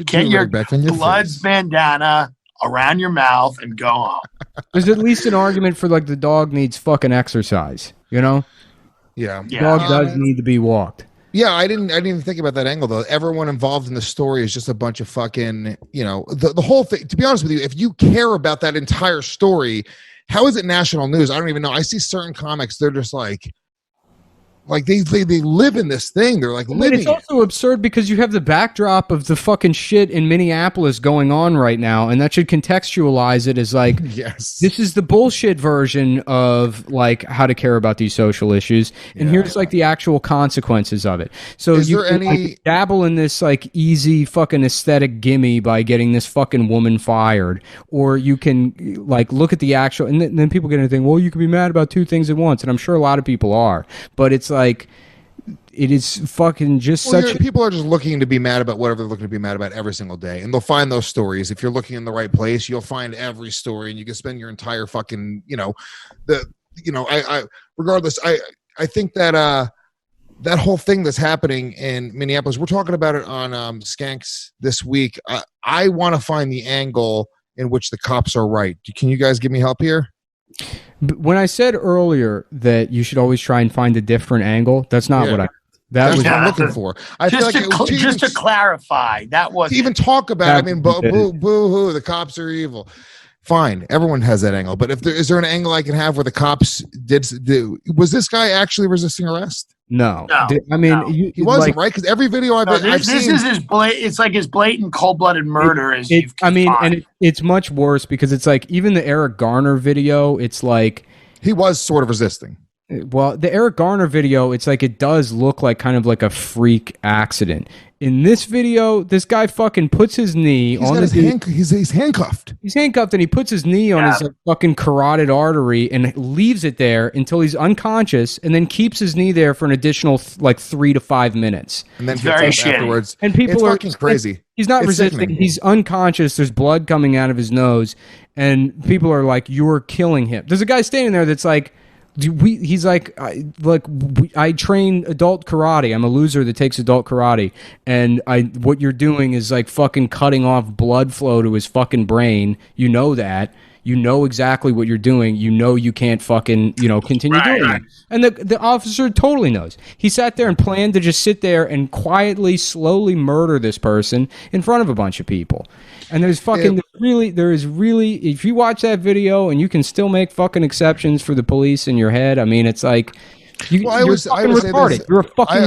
Get your Bloods bandana around your mouth and go home. There's at least an argument for like the dog needs fucking exercise. Yeah. The dog does need to be walked. Yeah, I didn't even think about that angle though. Everyone involved in the story is just a bunch of fucking, the whole thing. To be honest with you, if you care about that entire story, how is it national news? I don't even know. I see certain comics, they're just like, Like they live in this thing. They're like living. It's also absurd because you have the backdrop of the fucking shit in Minneapolis going on right now, and that should contextualize it as like, yes, this is the bullshit version of like how to care about these social issues, and here's like the actual consequences of it. So is you there can, any like, dabble in this like easy fucking aesthetic gimme by getting this fucking woman fired, or you can like look at the actual, and then people get into think, well, you can be mad about two things at once, and I'm sure a lot of people are, but it's like, it is fucking just people are just looking to be mad about whatever they're looking to be mad about every single day, and they'll find those stories. If you're looking in the right place, you'll find every story, and you can spend your entire fucking regardless. I think that that whole thing that's happening in Minneapolis, we're talking about it on Skanks this week. I want to find the angle in which the cops are right. Can you guys give me help here? When I said earlier that you should always try and find a different angle, that's not what I. That's what I'm looking for. I feel like just to clarify, that was even talk about. I mean, boo hoo, the cops are evil. Fine, everyone has that angle. But is there an angle I can have where the cops was this guy actually resisting arrest? No. I mean, he wasn't, right? Because every video I've seen, this is it's like his blatant cold-blooded murder. And it's much worse because it's like even the Eric Garner video. It's like he was sort of resisting. Well, the Eric Garner video, it's like it does look like kind of like a freak accident. In this video, this guy fucking puts his knee on his he's handcuffed. He's handcuffed, and he puts his knee on his fucking carotid artery and leaves it there until he's unconscious, and then keeps his knee there for an additional 3 to 5 minutes. And then gets up afterwards. And people are fucking crazy. He's not resisting. Sickening. He's unconscious. There's blood coming out of his nose, and people are like, "You're killing him." There's a guy standing there that's like, he's like, I train adult karate. I'm a loser that takes adult karate, and what you're doing is like fucking cutting off blood flow to his fucking brain. You know that. You know exactly what you're doing. You know you can't fucking continue doing it. And the officer totally knows. He sat there and planned to just sit there and quietly, slowly murder this person in front of a bunch of people. And there is really, if you watch that video and you can still make fucking exceptions for the police in your head, I mean, it's like, I always say this. You're a fucking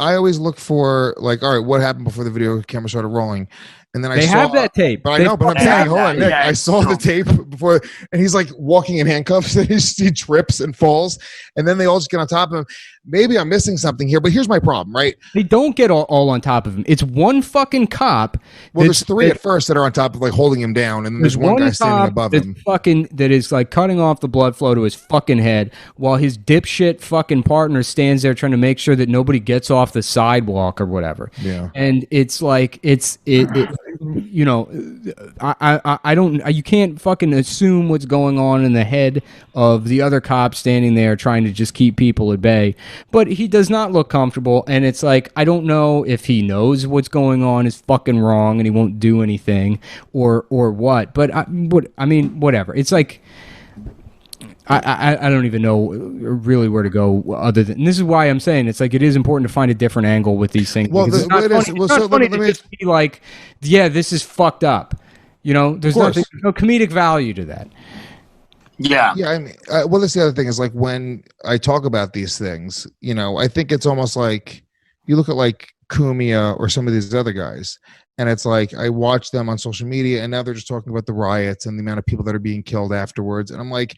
I always look for like, all right, what happened before the video camera started rolling? And then they have that tape. But I know, but I'm saying, hold on, Nick, I saw the tape before, and he's like walking in handcuffs, and he trips and falls, and then they all just get on top of him. Maybe I'm missing something here, but here's my problem, right? They don't get all on top of him. It's one fucking cop. Well, there's three at first that are on top of like holding him down, and then there's one guy standing above him. That is like cutting off the blood flow to his fucking head, while his dipshit fucking partner stands there trying to make sure that nobody gets off the sidewalk or whatever. Yeah. And it's like I don't. You can't fucking assume what's going on in the head of the other cop standing there trying to just keep people at bay. But he does not look comfortable, and it's like I don't know if he knows what's going on is fucking wrong and he won't do anything or what. But I mean, whatever. It's like I don't even know really where to go other than. And this is why I'm saying it's like it is important to find a different angle with these things. Well, it's not funny to just be like, yeah, this is fucked up. There's no comedic value to that. Yeah. I mean, well, that's the other thing is like when I talk about these things, I think it's almost like you look at like Kumia or some of these other guys, and it's like I watch them on social media, and now they're just talking about the riots and the amount of people that are being killed afterwards, and I'm like,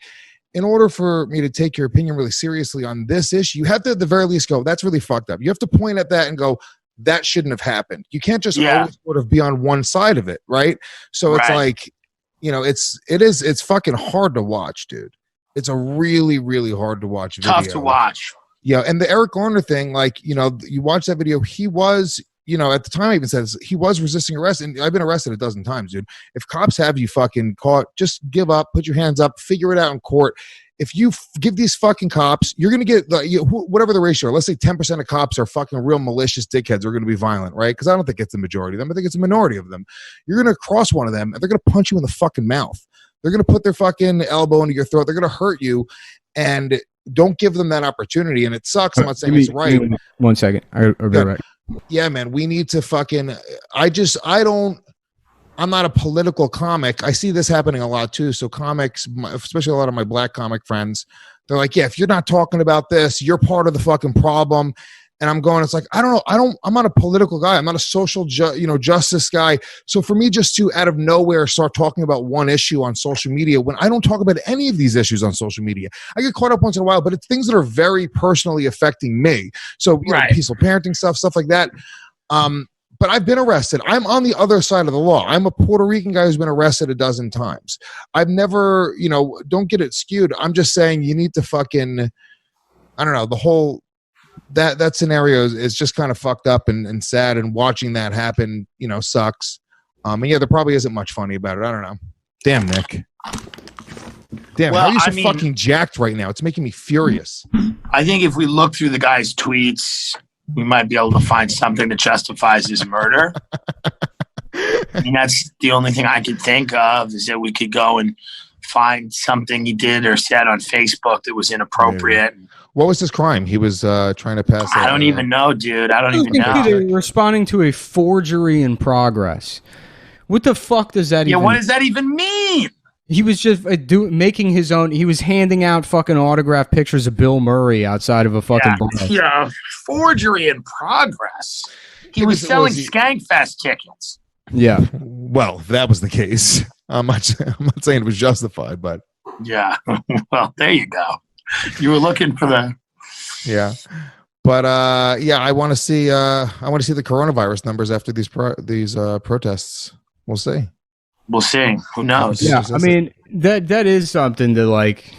in order for me to take your opinion really seriously on this issue, you have to at the very least go, that's really fucked up. You have to point at that and go, that shouldn't have happened. You can't just always sort of be on one side of it, right? So it's like, it's fucking hard to watch, dude. It's a really, really hard to watch video. Tough to watch. Yeah, and the Eric Garner thing, like, you watch that video, he was, at the time I even said this, he was resisting arrest, and I've been arrested a dozen times, dude. If cops have you fucking caught, just give up, put your hands up, figure it out in court. If you give these fucking cops, you're going to get, whatever the ratio, let's say 10% of cops are fucking real malicious dickheads who are going to be violent, right? Because I don't think it's the majority of them. I think it's a minority of them. You're going to cross one of them, and they're going to punch you in the fucking mouth. They're going to put their fucking elbow into your throat. They're going to hurt you, and don't give them that opportunity. And it sucks. I'm not saying it's right. 1 second. I'll be right. Yeah, man, we need to fucking, I I'm not a political comic. I see this happening a lot too. So comics, especially a lot of my black comic friends, they're like, yeah, if you're not talking about this, you're part of the fucking problem. And I'm going, it's like, I don't know. I'm not a political guy. I'm not a social, justice guy. So for me, just to out of nowhere start talking about one issue on social media when I don't talk about any of these issues on social media, I get caught up once in a while, but it's things that are very personally affecting me. So, you know, peaceful parenting stuff like that. But I've been arrested. I'm on the other side of the law. I'm a Puerto Rican guy who's been arrested a dozen times. I've never, don't get it skewed. I'm just saying you need to fucking, I don't know, the whole, that scenario is just kind of fucked up and sad, and watching that happen, sucks. And yeah, there probably isn't much funny about it. I don't know. Damn, Nick. Damn, how are you so fucking jacked right now? It's making me furious. I think if we look through the guy's tweets, we might be able to find something that justifies his murder. I mean, that's the only thing I could think of, is that we could go and find something he did or said on Facebook that was inappropriate. What was his crime? He was trying to pass. I don't even know, dude. I don't even know. Responding to a forgery in progress. What the fuck does that even? Yeah, what does that even mean? He was just making his own. He was handing out fucking autographed pictures of Bill Murray outside of a fucking bar. Yeah, forgery in progress. He was selling Skankfest tickets. Yeah. Well, if that was the case, I'm not saying it was justified, but yeah. Well, there you go. You were looking for the. Yeah, but I want to see. I want to see the coronavirus numbers after these protests. We'll see. We'll see. Who knows? Yeah, I mean that is something to like.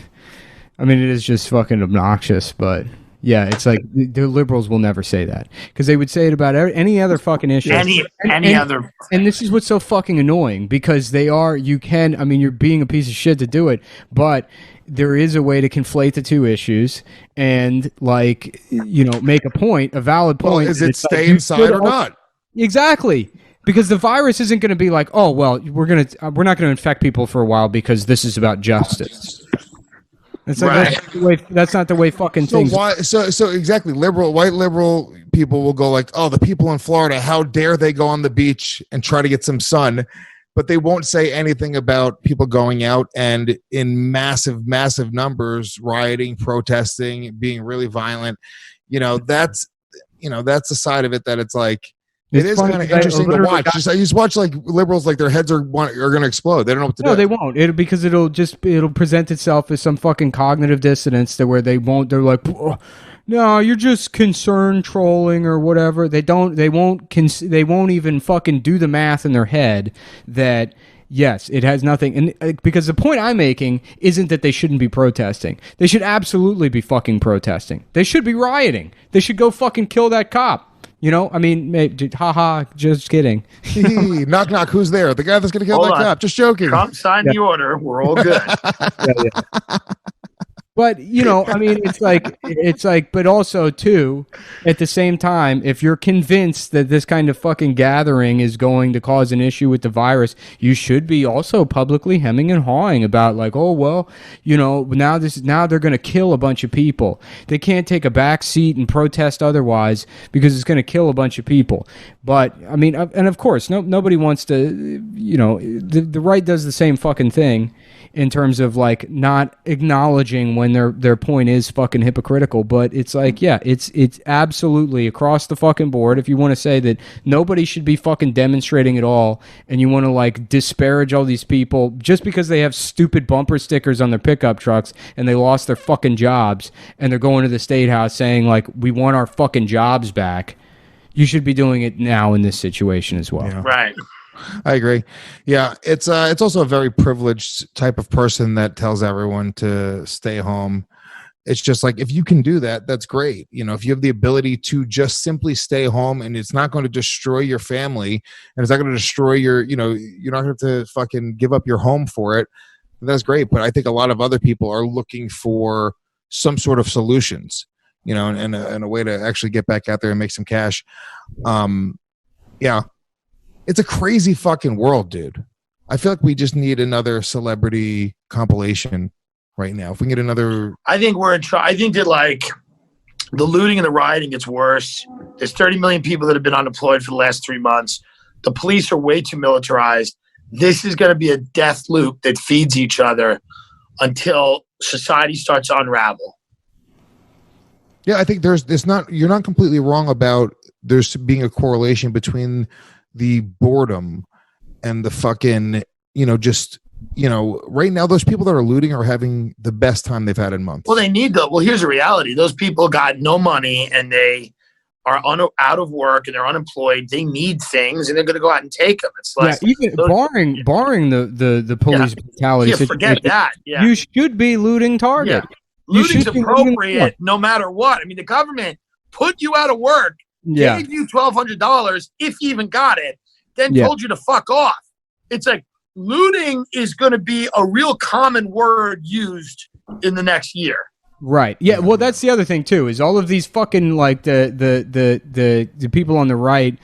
I mean, it is just fucking obnoxious, but yeah, it's like the liberals will never say that because they would say it about any other fucking issue. Any other. And this is what's so fucking annoying because they are. You can. I mean, you're being a piece of shit to do it, but there is a way to conflate the two issues and make a point, a valid point. Well, is it stay inside or not? Exactly. Because the virus isn't going to be like, oh, well, we're not going to infect people for a while because this is about justice. It's like, that's not the way fucking things. So exactly, white liberal people will go like, oh, the people in Florida, how dare they go on the beach and try to get some sun? But they won't say anything about people going out and in massive, massive numbers, rioting, protesting, being really violent. That's the side of it that it's like, it is kind of interesting to watch. I just watch like liberals, like their heads are going to explode. They don't know what to do. No, they won't. Because it'll present itself as some fucking cognitive dissonance where they won't. They're like, oh, no, you're just concern trolling or whatever. They won't even fucking do the math in their head that. Yes, it has nothing. And because the point I'm making isn't that they shouldn't be protesting. They should absolutely be fucking protesting. They should be rioting. They should go fucking kill that cop. I mean, haha, just kidding. Knock, knock, who's there? The guy that's going to kill that cop. Just joking. Trump signed the order. We're all good. But, I mean, it's like, but also, too, at the same time, if you're convinced that this kind of fucking gathering is going to cause an issue with the virus, you should be also publicly hemming and hawing about like, oh, well, now they're going to kill a bunch of people. They can't take a back seat and protest otherwise because it's going to kill a bunch of people. But, I mean, and of course, nobody wants to, the right does the same fucking thing in terms of like not acknowledging when their point is fucking hypocritical. But it's like, yeah, it's absolutely across the fucking board. If you want to say that nobody should be fucking demonstrating at all and you want to like disparage all these people just because they have stupid bumper stickers on their pickup trucks and they lost their fucking jobs and they're going to the State House saying like, we want our fucking jobs back. You should be doing it now in this situation as well. Yeah. Right. I agree. Yeah, it's also a very privileged type of person that tells everyone to stay home. It's just like, if you can do that, that's great. If you have the ability to just simply stay home and it's not going to destroy your family and it's not going to destroy your, you're not going to have to fucking give up your home for it. That's great. But I think a lot of other people are looking for some sort of solutions, and a way to actually get back out there and make some cash. Yeah. It's a crazy fucking world, dude. I feel like we just need another celebrity compilation right now. If we can get another... I think I think that, like, the looting and the rioting gets worse. There's 30 million people that have been unemployed for the last 3 months. The police are way too militarized. this is going to be a death loop that feeds each other until society starts to unravel. Yeah, I think you're not completely wrong about there's being a correlation between the boredom and the fucking, right now those people that are looting are having the best time they've had in months. Well, here's the reality. Those people got no money and they are out of work and they're unemployed. They need things and they're going to go out and take them. It's like, even barring the police brutality. Yeah, forget that. Yeah. You should be looting Target. Yeah. Looting's appropriate no matter what. I mean, the government put you out of work, gave you $1,200 if you even got it, then told you to fuck off. It's like looting is going to be a real common word used in the next year. Right. Yeah. Well, that's the other thing too. Is all of these fucking like the people on the right,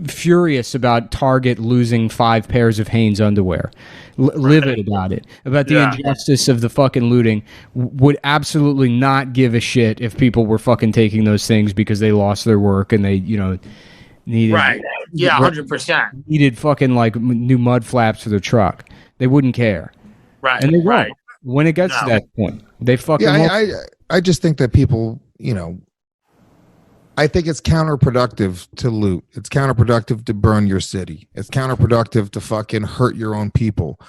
furious about Target losing 5 pairs of Hanes underwear, livid about it, about the injustice of the fucking looting. Would absolutely not give a shit if people were fucking taking those things because they lost their work and they needed 100% needed fucking like new mud flaps for their truck. They wouldn't care. Right. And they won't. When it gets to that point, they fucking. I just think that people, I think it's counterproductive to loot. It's counterproductive to burn your city. It's counterproductive to fucking hurt your own people.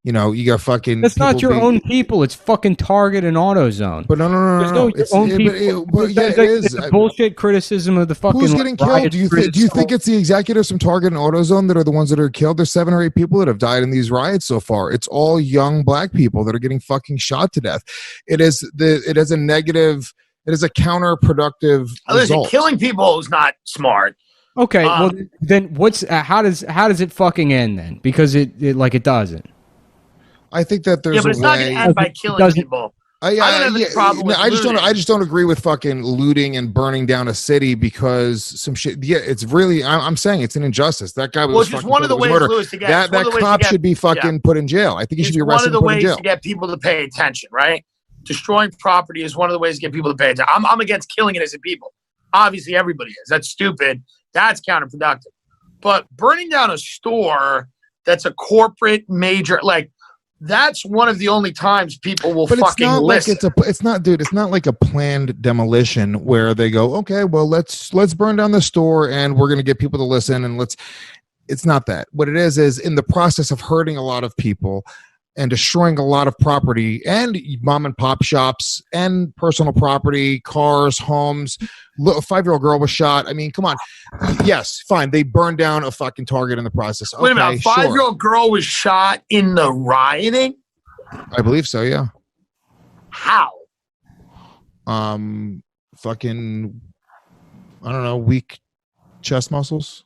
You got fucking. That's not your own people. It's fucking Target and AutoZone. But no. It's own people. It is. It's bullshit criticism of the fucking. Who's getting killed? Do you think it's the executives from Target and AutoZone that are the ones that are killed? There's 7 or 8 people that have died in these riots so far. It's all young black people that are getting fucking shot to death. It is a negative. It is a counterproductive result. Killing people is not smart. Okay, well then how does it fucking end then? Because it doesn't. I think that there's but it's not going to end by killing people. I just don't agree with fucking looting and burning down a city because some shit. Yeah, it's really. I'm saying it's an injustice. That guy was just one of the ways, Louis, to get that cop should be fucking put in jail. I think he should be arrested and put in jail. One of the ways to get people to pay attention, right? Destroying property is one of the ways to get people to pay attention. I'm against killing innocent people. Obviously, everybody is. That's stupid. That's counterproductive. But burning down a store that's a major that's one of the only times people will fucking listen. It's not like a planned demolition where they go, okay, well, let's burn down the store and we're going to get people to listen and it's not that. What it is in the process of hurting a lot of people and destroying a lot of property and mom and pop shops and personal property, cars, homes. A 5-year-old girl was shot. I mean, come on. Yes, fine. They burned down a fucking Target in the process. Wait a minute. A 5-year-old girl was shot in the rioting? I believe so, yeah. How? Fucking, I don't know, weak chest muscles.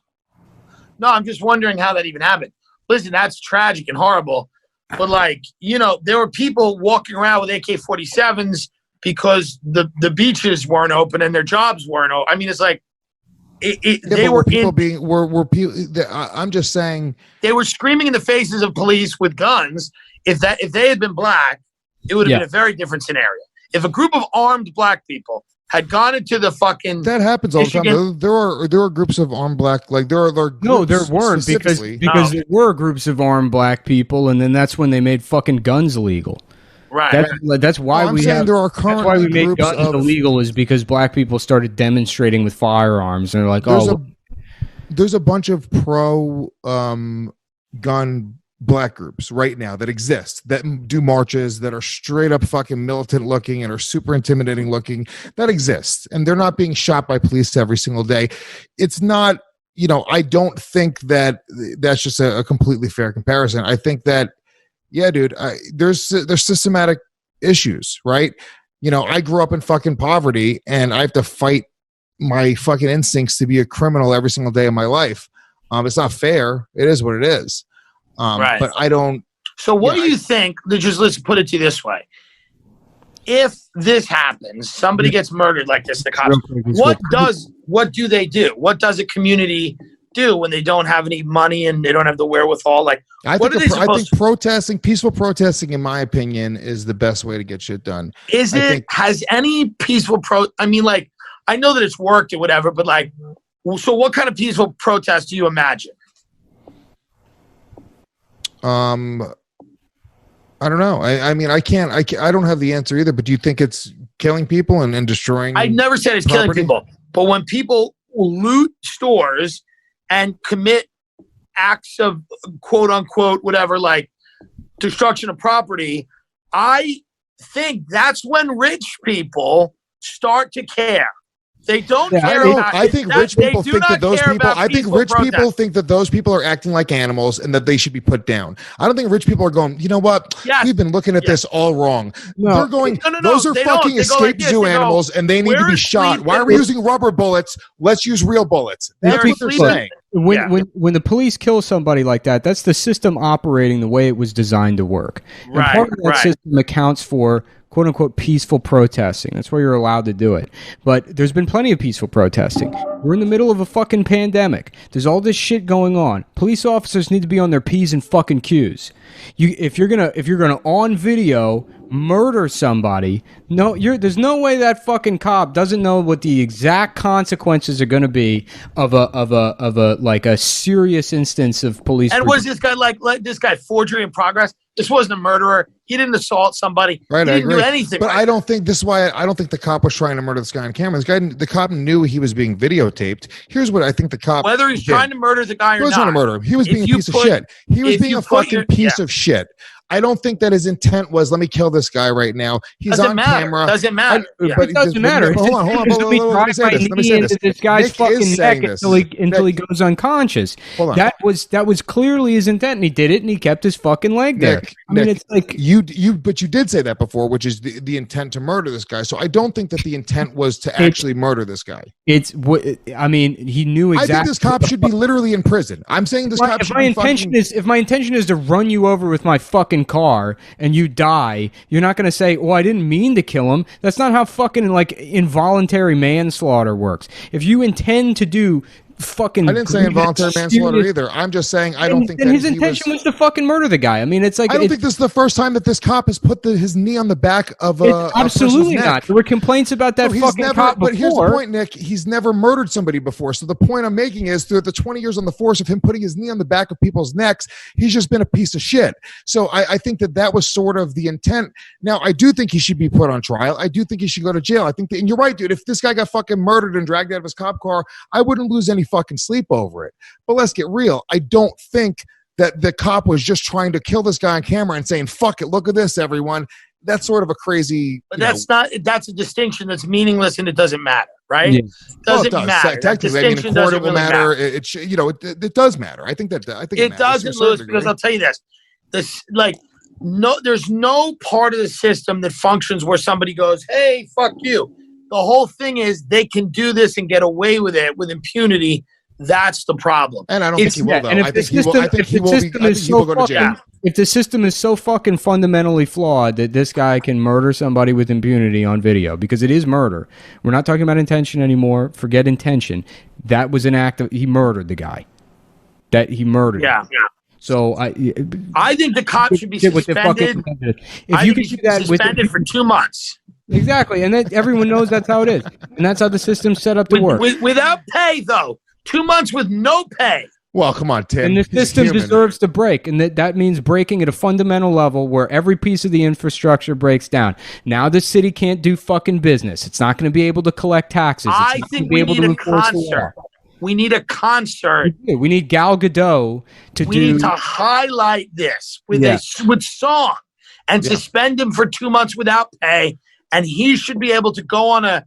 No, I'm just wondering how that even happened. Listen, that's tragic and horrible. But there were people walking around with AK-47s because the beaches weren't open and their jobs weren't open. I mean, it's like I'm just saying they were screaming in the faces of police with guns. If they had been black, it would have been a very different scenario. If a group of armed black people had gone into the fucking that happens all the time. There are groups of armed black there weren't because there were groups of armed black people, and then that's when they made fucking guns illegal. Right. That's why we made guns illegal is because black people started demonstrating with firearms, and they're like, there's a bunch of pro gun black groups right now that exist, that do marches, that are straight up fucking militant looking and are super intimidating looking, that exist, and they're not being shot by police every single day. It's not, I don't think that that's just a completely fair comparison. I think that, yeah, dude, there's systematic issues, right? I grew up in fucking poverty and I have to fight my fucking instincts to be a criminal every single day of my life. It's not fair. It is what it is. Right. But I don't. So what do you think? Let's put it to you this way. If this happens, somebody gets murdered like this, the cops, what do they do? What does a community do when they don't have any money and they don't have the wherewithal? I think peaceful protesting, in my opinion, is the best way to get shit done. Has any peaceful I know that it's worked or whatever, but so what kind of peaceful protest do you imagine? I don't know. I mean, I don't have the answer either, but do you think it's killing people and destroying? I never said it's property? killing people, but when people loot stores and commit acts of quote unquote, whatever, like destruction of property, I think that's when rich people start to care. They don't care about I think rich people think that those people. I think rich protest. people think that those people are acting like animals and that they should be put down. I don't think rich people are going, you know what? Yes. We've been looking at this all wrong. No. They're going, No, those are they don't. fucking They go like escaped this. zoo They go, animals and they need to "Where be is shot. Fleet Why are we using rubber bullets? Let's use real bullets. That's what they're saying. When the police kill somebody like that, that's the system operating the way it was designed to work. And Right, part of that right. system accounts for quote unquote peaceful protesting. That's where you're allowed to do it. But there's been plenty of peaceful protesting. We're in the middle of a fucking pandemic. There's all this shit going on. Police officers need to be on their P's and fucking Q's. If you're gonna on video murder somebody, there's no way that fucking cop doesn't know what the exact consequences are going to be of a like a serious instance of police. And was this guy like this guy forgery in progress? This wasn't a murderer. He didn't assault somebody. Right, he I didn't do agree. anything. But right. I don't think this is why I don't think the cop was trying to murder this guy on camera. The cop knew he was being videotaped. Here's what I think the cop Whether he's did. trying to murder the guy or He wasn't not. trying to murder him. He was If being a you piece of put- shit. He was if being you a put fucking your- piece yeah. of shit. I don't think that his intent was, let me kill this guy right now. He's Doesn't on matter. camera. Doesn't matter. Yeah. But It doesn't matter. Hold on. Let me say this. Let me say this. Into this guy's Nick fucking is neck saying this. until he Nick, goes unconscious. Hold on. That was clearly his intent, and he did it, and he kept his fucking leg there. Nick, I mean, Nick, it's like but you did say that before, which is the intent to murder this guy. So I don't think that the intent was to actually murder this guy. I mean, he knew exactly. I think this cop should be literally in prison. I'm saying this cop should be if my intention is to run you over with my fucking car and you die, you're not going to say, "Well, I didn't mean to kill him." That's not how fucking like involuntary manslaughter works. If you intend to do fucking, I didn't say involuntary manslaughter either. I'm just saying I don't think that his intention was to fucking murder the guy. I mean, it's like I don't think this is the first time that this cop has put his knee on the back of a absolutely person's not. neck. There were complaints about that fucking cop before. But here's the point, Nick. He's never murdered somebody before. So the point I'm making is, through the 20 years on the force of him putting his knee on the back of people's necks, he's just been a piece of shit. So I think that was sort of the intent. Now, I do think he should be put on trial. I do think he should go to jail. I think and you're right, dude. If this guy got fucking murdered and dragged out of his cop car, I wouldn't lose any fucking sleep over it. But let's get real. I don't think that the cop was just trying to kill this guy on camera and saying, fuck it, look at this, everyone. That's sort of a crazy. But that's a distinction that's meaningless and it doesn't matter, right? Yeah. Doesn't does. matter. Technically, I mean, in court it will matter. It does matter. I think it doesn't, Louis, because I'll tell you this. There's no part of the system that functions where somebody goes, hey, fuck you. The whole thing is they can do this and get away with it with impunity. That's the problem. And I don't think he will, though. And I think he will go to jail. If the system is so fucking fundamentally flawed that this guy can murder somebody with impunity on video, because it is murder. We're not talking about intention anymore. Forget intention. That was an act of, he murdered the guy. That he murdered him. So I think the cop should be suspended. If you can do that suspended for 2 months. Exactly. And everyone knows that's how it is. And that's how the system's set up to work. Without pay, though. 2 months with no pay. Well, come on, Tim. And the system deserves to break. And that means breaking at a fundamental level where every piece of the infrastructure breaks down. Now the city can't do fucking business. It's not going to be able to collect taxes. I think we need a concert. We need a concert. We need Gal Gadot to We need to highlight this with song and suspend him for 2 months without pay. And he should be able to go on a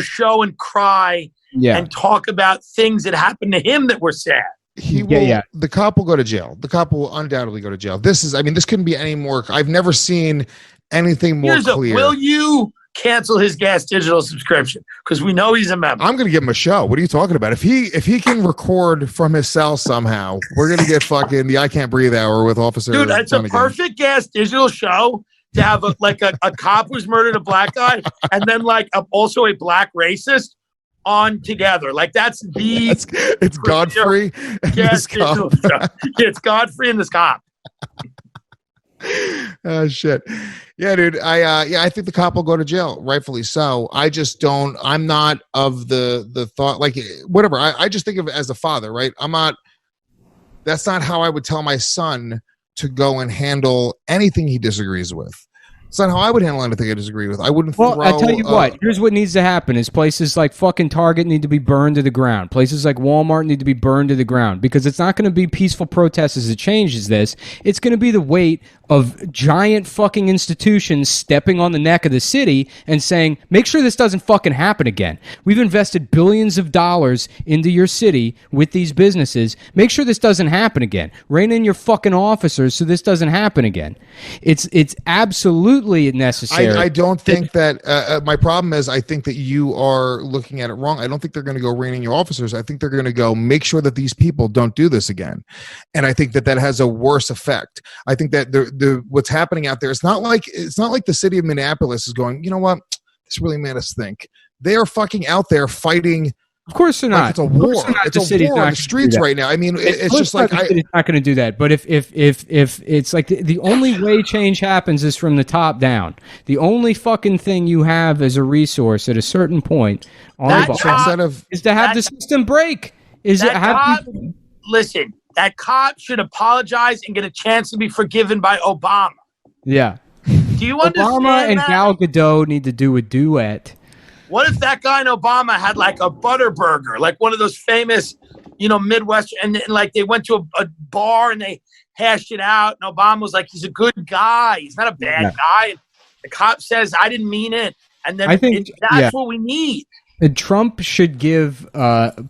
show and cry and talk about things that happened to him that were sad. He will. The cop will go to jail. The cop will undoubtedly go to jail. This couldn't be any more. I've never seen anything more clear. Will you cancel his gas digital subscription? Because we know he's a member. I'm going to give him a show. What are you talking about? If he can record from his cell somehow, we're going to get fucking the I Can't Breathe hour with Officer. Dude, it's a perfect gas digital show to have a cop who's murdered a black guy and then also a black racist on together. That's the it's Godfrey and this cop. It's Godfrey and this cop. Oh shit. Yeah, dude. I think the cop will go to jail, rightfully so. I just don't. I'm not of the thought, whatever. I just think of it as a father, right? I'm not. That's not how I would tell my son to go and handle anything he disagrees with. It's not how I would handle anything I disagree with. I wouldn't. Well, I tell you what. Here's what needs to happen: is places like fucking Target need to be burned to the ground. Places like Walmart need to be burned to the ground, because it's not going to be peaceful protests as it changes this. It's going to be the weight of giant fucking institutions stepping on the neck of the city and saying, make sure this doesn't fucking happen again. We've invested billions of dollars into your city with these businesses. Make sure this doesn't happen again. Rein in your fucking officers so this doesn't happen again. It's absolutely necessary. I don't think that my problem is I think that you are looking at it wrong. I don't think they're going to go rein in your officers. I think they're going to go make sure that these people don't do this again. And I think that has a worse effect. I think that what's happening out there, it's not like the city of Minneapolis is going, you know what, this really made us think. They are fucking out there fighting. Of course they're not. It's a war. It's a war on the streets right now. I mean, it's just like it's not going to do that. But if it's like the only way change happens is from the top down. The only fucking thing you have as a resource at a certain point is to have the system break. Listen, that cop should apologize and get a chance to be forgiven by Obama. Yeah. Do you understand Obama and that? Gal Gadot need to do a duet. What if that guy and Obama had like a butter burger, like one of those famous, Midwestern, and like they went to a bar and they hashed it out, and Obama was like, he's a good guy. He's not a bad guy. And the cop says, I didn't mean it. And then that's what we need. Trump should give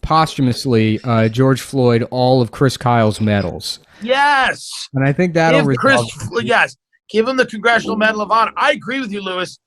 posthumously George Floyd all of Chris Kyle's medals. Yes. And I think that'll give him the Congressional Medal of Honor. I agree with you, Lewis.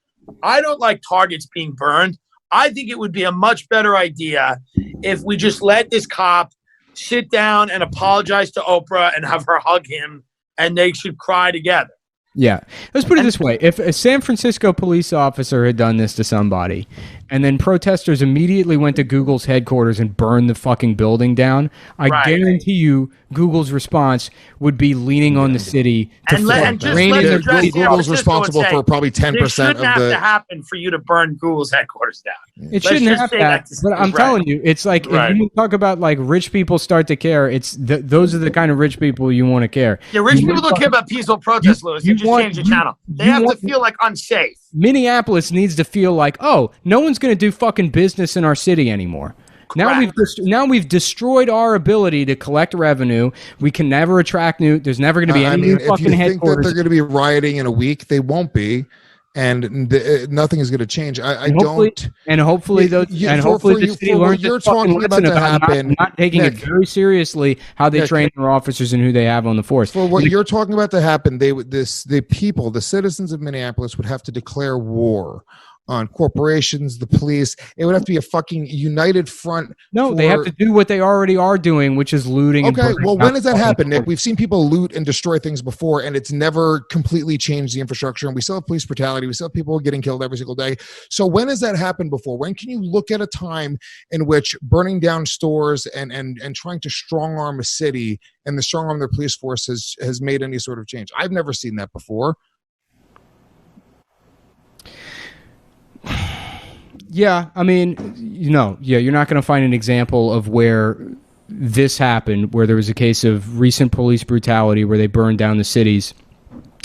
I don't like targets being burned. I think it would be a much better idea if we just let this cop sit down and apologize to Oprah and have her hug him, and they should cry together. Yeah. Let's put it this way. If a San Francisco police officer had done this to somebody, and then protesters immediately went to Google's headquarters and burned the fucking building down, I guarantee you Google's response would be leaning on the city to Google's responsible for probably 10% of the... It shouldn't have to happen for you to burn Google's headquarters down. It shouldn't have that, but I'm telling you, it's like if you talk about like rich people start to care, it's those are the kind of rich people you want to care. Yeah, rich people don't care about peaceful protests, Lewis. You just change the channel. They have to feel like unsafe. Minneapolis needs to feel like, oh, no one's going to do fucking business in our city anymore. Correct. Now we've destroyed our ability to collect revenue. We can never attract new. There's never going to be any new fucking headquarters. If you think that they're going to be rioting in a week, they won't be, and nothing is going to change. Hopefully the city learns you're talking about to happen. Not taking it very seriously how they train their officers and who they have on the force. For what you're talking about to happen, the citizens of Minneapolis would have to declare war on corporations, the police. It would have to be a fucking united front. No, they have to do what they already are doing, which is looting. Okay, well, when does that happen, Nick? We've seen people loot and destroy things before, and it's never completely changed the infrastructure, and we still have police brutality. We still have people getting killed every single day. So when has that happened before? When can you look at a time in which burning down stores and trying to strong-arm a city and the strong-arm their police force has made any sort of change? I've never seen that before. Yeah, I mean, you're not going to find an example of where this happened, where there was a case of recent police brutality where they burned down the cities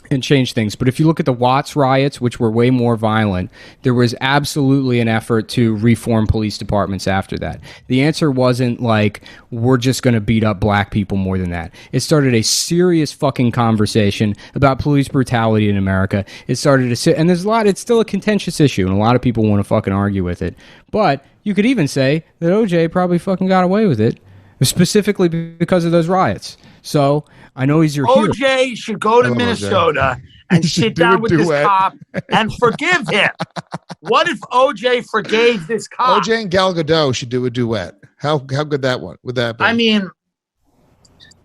and changed things. But if you look at the Watts riots, which were way more violent, there was absolutely an effort to reform police departments after that. The answer wasn't like, we're just going to beat up black people more than that. It started a serious fucking conversation about police brutality in America. It started and it's still a contentious issue, and a lot of people want to fucking argue with it. But you could even say that OJ probably fucking got away with it, specifically because of those riots. So I know he's your hero. OJ should go to Minnesota and sit down with this cop and forgive him. What if OJ forgave this cop? OJ and Gal Gadot should do a duet. How good would that be? I mean,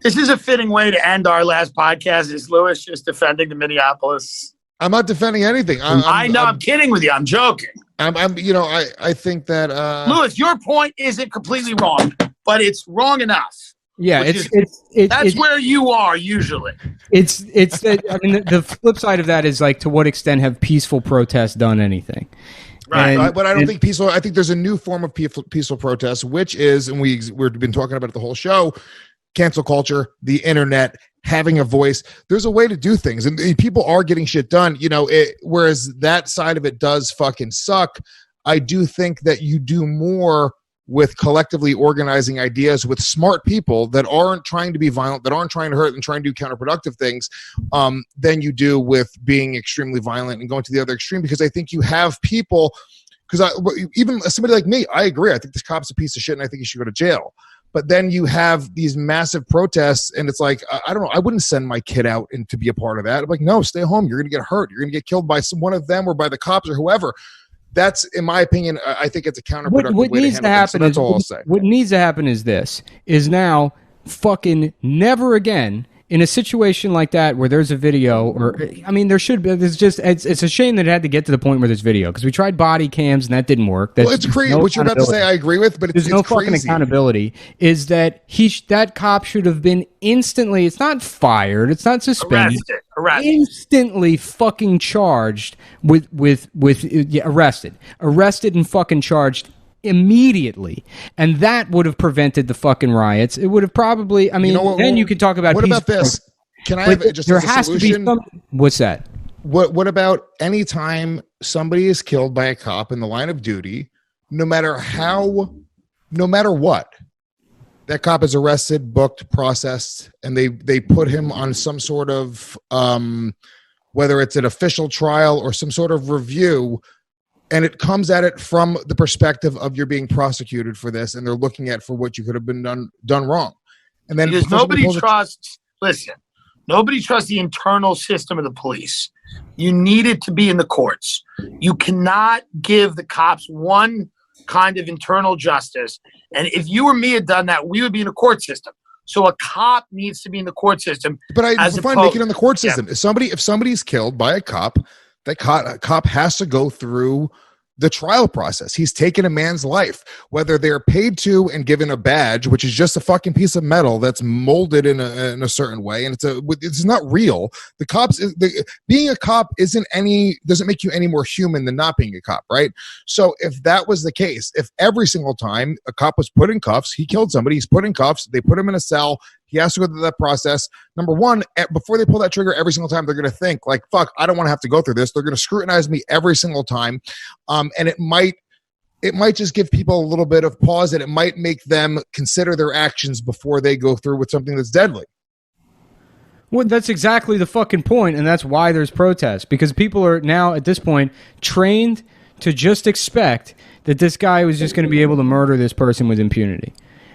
this is a fitting way to end our last podcast. Is Lewis just defending the Minneapolis? I'm not defending anything. I'm kidding with you. I'm joking. I think that Lewis, your point isn't completely wrong, but it's wrong enough. Yeah, that's where you are usually. The flip side of that is like, to what extent have peaceful protests done anything? Right, but I don't think peaceful. I think there's a new form of peaceful protest, which is, and we've been talking about it the whole show. cancel culture, the internet, having a voice. There's a way to do things, and people are getting shit done. Whereas that side of it does fucking suck. I do think that you do more with collectively organizing ideas with smart people that aren't trying to be violent, that aren't trying to hurt and trying to do counterproductive things, than you do with being extremely violent and going to the other extreme. Because I think you have people, because even somebody like me, I agree. I think this cop's a piece of shit and I think he should go to jail. But then you have these massive protests, and it's like, I don't know, I wouldn't send my kid out and to be a part of that. I'm like, no, stay home. You're going to get hurt. You're going to get killed by one of them or by the cops or whoever. That's, in my opinion, I think it's a counterproductive way to handle things. So that's all I'll say. What needs to happen is this, is now fucking never again in a situation like that where there's a video, or I mean, there should be. There's just it's a shame that it had to get to the point where there's video, because we tried body cams and that didn't work. Well, it's crazy. What you're about to say, I agree with, but there's no fucking crazy. Accountability. Is that that cop should have been instantly? It's not fired. It's not suspended. Arrested. Instantly fucking charged with arrested and fucking charged immediately, and that would have prevented the fucking riots. It would have probably, I mean, then you could talk about what about this? Can I have just there as a has solution? to be what's that? What about any time somebody is killed by a cop in the line of duty, no matter what, that cop is arrested, booked, processed, and they put him on some sort of whether it's an official trial or some sort of review, and it comes at it from the perspective of you're being prosecuted for this, and they're looking at for what you could have been done wrong. And then because nobody trusts the internal system of the police. You need it to be in the courts. You cannot give the cops one kind of internal justice. And if you or me had done that, we would be in a court system. So a cop needs to be in the court system. But I find make it in the court system. Yeah. If somebody's killed by a cop, that cop has to go through the trial process. He's taken a man's life, whether they're paid to and given a badge, which is just a fucking piece of metal that's molded in a certain way, and it's not real. The cops, being a cop doesn't make you any more human than not being a cop, right? So if that was the case, if every single time a cop was put in cuffs, he killed somebody, he's put in cuffs, they put him in a cell. He has to go through that process. Number one, before they pull that trigger every single time, they're going to think like, fuck, I don't want to have to go through this. They're going to scrutinize me every single time. And it might just give people a little bit of pause, and it might make them consider their actions before they go through with something that's deadly. Well, that's exactly the fucking point, and that's why there's protests, because people are now at this point trained to just expect that this guy was just going to be able to murder this person with impunity.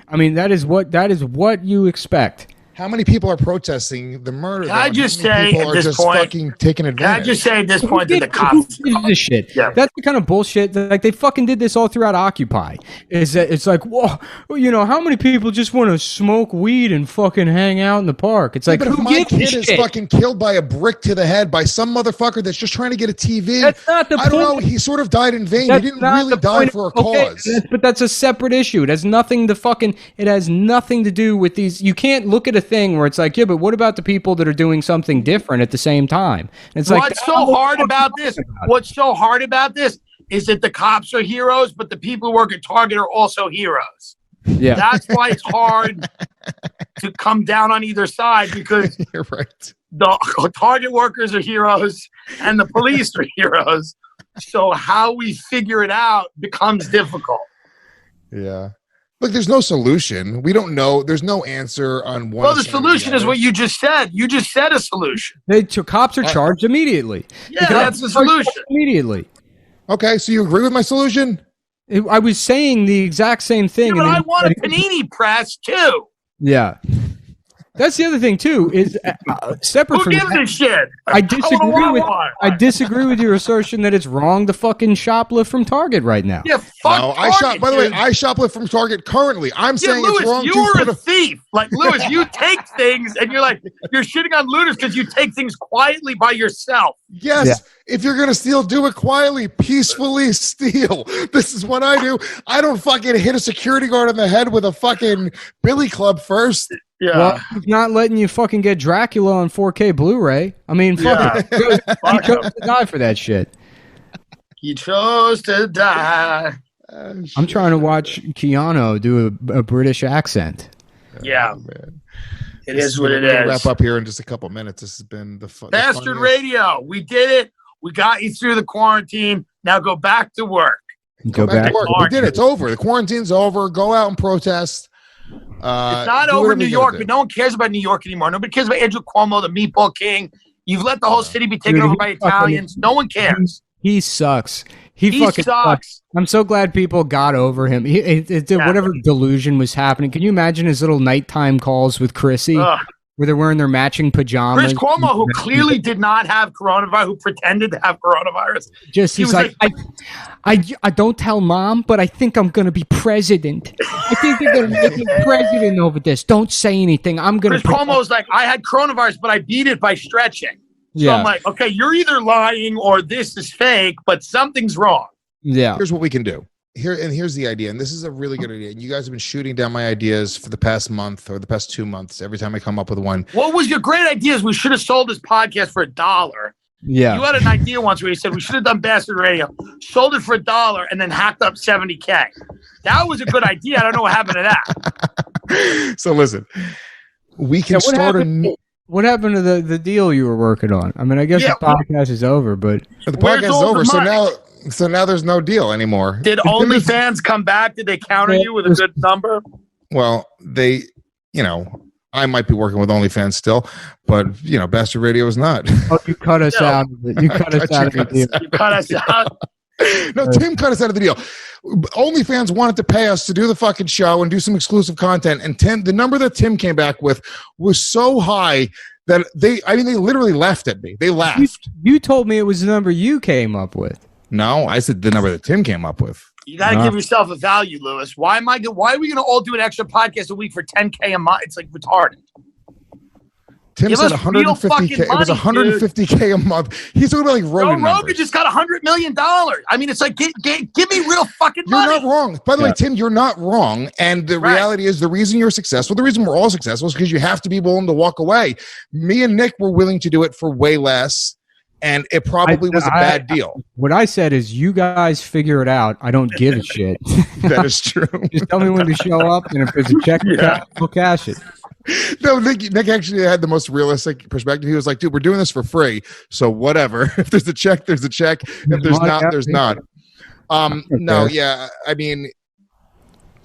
I mean, that is what you expect. How many people are protesting the murder? Can I just say at this point, fucking taking advantage? Can I just say at this point that the cops this shit? Yeah. That's the kind of bullshit that, like, they fucking did this all throughout Occupy. Is that it's like, whoa, how many people just want to smoke weed and fucking hang out in the park? It's like, but if my kid is fucking killed by a brick to the head by some motherfucker that's just trying to get a TV, that's not the point. I don't know. He sort of died in vain. He didn't really die for a cause. But that's a separate issue. It has nothing to do with these. You can't look at a thing where it's like, yeah, but what about the people that are doing something different at the same time? And it's What's so hard about this is that the cops are heroes, but the people who work at Target are also heroes. Yeah, that's why it's hard to come down on either side, because you're right. The Target workers are heroes and the police are heroes. So how we figure it out becomes difficult. Yeah. Look, there's no solution. We don't know. There's no answer on one. Well, the solution is what you just said. You just said a solution. Cops are charged immediately. Yeah, that's the solution. Immediately. Okay, so you agree with my solution? I was saying the exact same thing. Yeah, but I want a panini press too. Yeah. That's the other thing too. Is separate from gives a shit? I disagree with your assertion that it's wrong to fucking shoplift from Target right now. Yeah, fuck no, Target, by the way, I shoplift from Target currently. I'm saying Louis, it's wrong. You're a thief. Like, Louis, you take things and you're shitting on looters because you take things quietly by yourself. Yes. Yeah. If you're going to steal, do it quietly, peacefully steal. This is what I do. I don't fucking hit a security guard on the head with a fucking billy club first. Yeah. Well, he's not letting you fucking get Dracula on 4K Blu-ray. I mean, fuck it. He chose to die for that shit. He chose to die. I'm trying to watch Keanu do a British accent. Yeah. Man. It is what it is. We'll wrap up here in just a couple minutes. This has been the Basterd Radio. We did it. We got you through the quarantine. Now go back to work. Go back to work. We did it. It's over. The quarantine's over. Go out and protest. It's not over in New York, but no one cares about New York anymore. Nobody cares about Andrew Cuomo, the Meatball King. You've let the whole city be taken over by Italians. No one cares. He sucks. He fucking sucks. I'm so glad people got over him. Whatever delusion was happening. Can you imagine his little nighttime calls with Chrissy, where they're wearing their matching pajamas? Chris Cuomo, who clearly did not have coronavirus, who pretended to have coronavirus. He's like, I don't tell mom, but I think I'm going to be president. I think they're going to make me president over this. Don't say anything. I'm going to. Chris Cuomo's like, I had coronavirus, but I beat it by stretching. So I'm like, okay, you're either lying or this is fake, but something's wrong. Yeah. Here's what we can do. Here's the idea, and this is a really good idea. And you guys have been shooting down my ideas for the past month or the past 2 months. Every time I come up with one. What was your great idea? Is we should have sold this podcast for $1. Yeah. You had an idea once where you said we should have done Basterd Radio, sold it for $1, and then hacked up $70K. That was a good idea. I don't know what happened to that. So listen, we can start What happened to the deal you were working on? I mean, I guess the podcast is over, but the podcast is over. So now there's no deal anymore. Did OnlyFans come back? Did they counter you with a good number? Well, I might be working with OnlyFans still, but Basterd Radio is not. Oh, you cut us out of it. You cut us out of the deal. You cut us out. No, Tim cut us out of the deal. OnlyFans wanted to pay us to do the fucking show and do some exclusive content, and the number that Tim came back with was so high that they literally laughed at me. They laughed. You told me it was the number you came up with. No, I said the number that Tim came up with. You got to give yourself a value, Lewis. Why are we going to all do an extra podcast a week for $10K a month? It's like retarded. Tim said 150K. It was 150K a month. He's talking about like Rogan. Rogan just got $100 million. I mean, it's like, give me real fucking money. You're not wrong. By the way, Tim, you're not wrong. And the reality is the reason you're successful, the reason we're all successful is because you have to be willing to walk away. Me and Nick were willing to do it for way less. And it probably was a bad deal. What I said is, you guys figure it out. I don't give a shit. That is true. Just tell me when to show up, and if there's a check, we'll cash it. No, Nick actually had the most realistic perspective. He was like, dude, we're doing this for free. So whatever. If there's a check, there's a check. If there's not, there's not. No, yeah. I mean,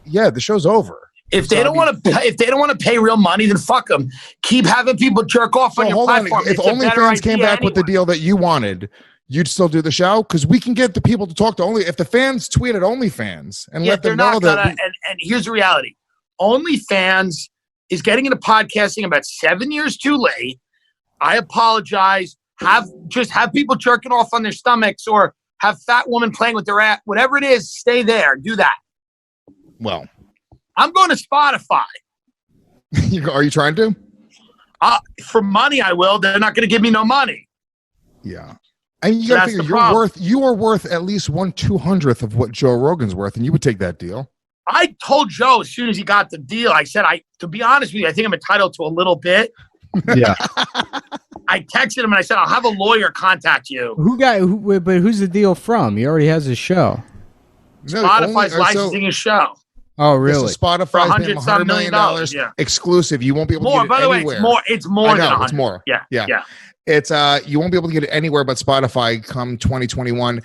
yeah, the show's over. If they don't want to pay real money, then fuck them. Keep having people jerk off on your platform. If OnlyFans came back with the deal that you wanted, you'd still do the show? Because we can get the people to talk to if the fans tweet at OnlyFans and let them know that. And here's the reality: OnlyFans is getting into podcasting about 7 years too late. I apologize. Have people jerking off on their stomachs, or have fat women playing with their ass. Whatever it is, stay there. Do that. Well, I'm going to Spotify. Are you trying to? For money, I will. They're not going to give me no money. Yeah. And you got to figure you are worth at least 1/200th of what Joe Rogan's worth, and you would take that deal. I told Joe as soon as he got the deal, I said, to be honest with you, I think I'm entitled to a little bit. Yeah. I texted him and I said, I'll have a lawyer contact you. But who's the deal from? He already has a show. Spotify's licensing his show. Oh, really? So Spotify's paying $100 million exclusive. You won't be able to get it anywhere. It's more than $100. It's more. Yeah. It's you won't be able to get it anywhere but Spotify come 2021.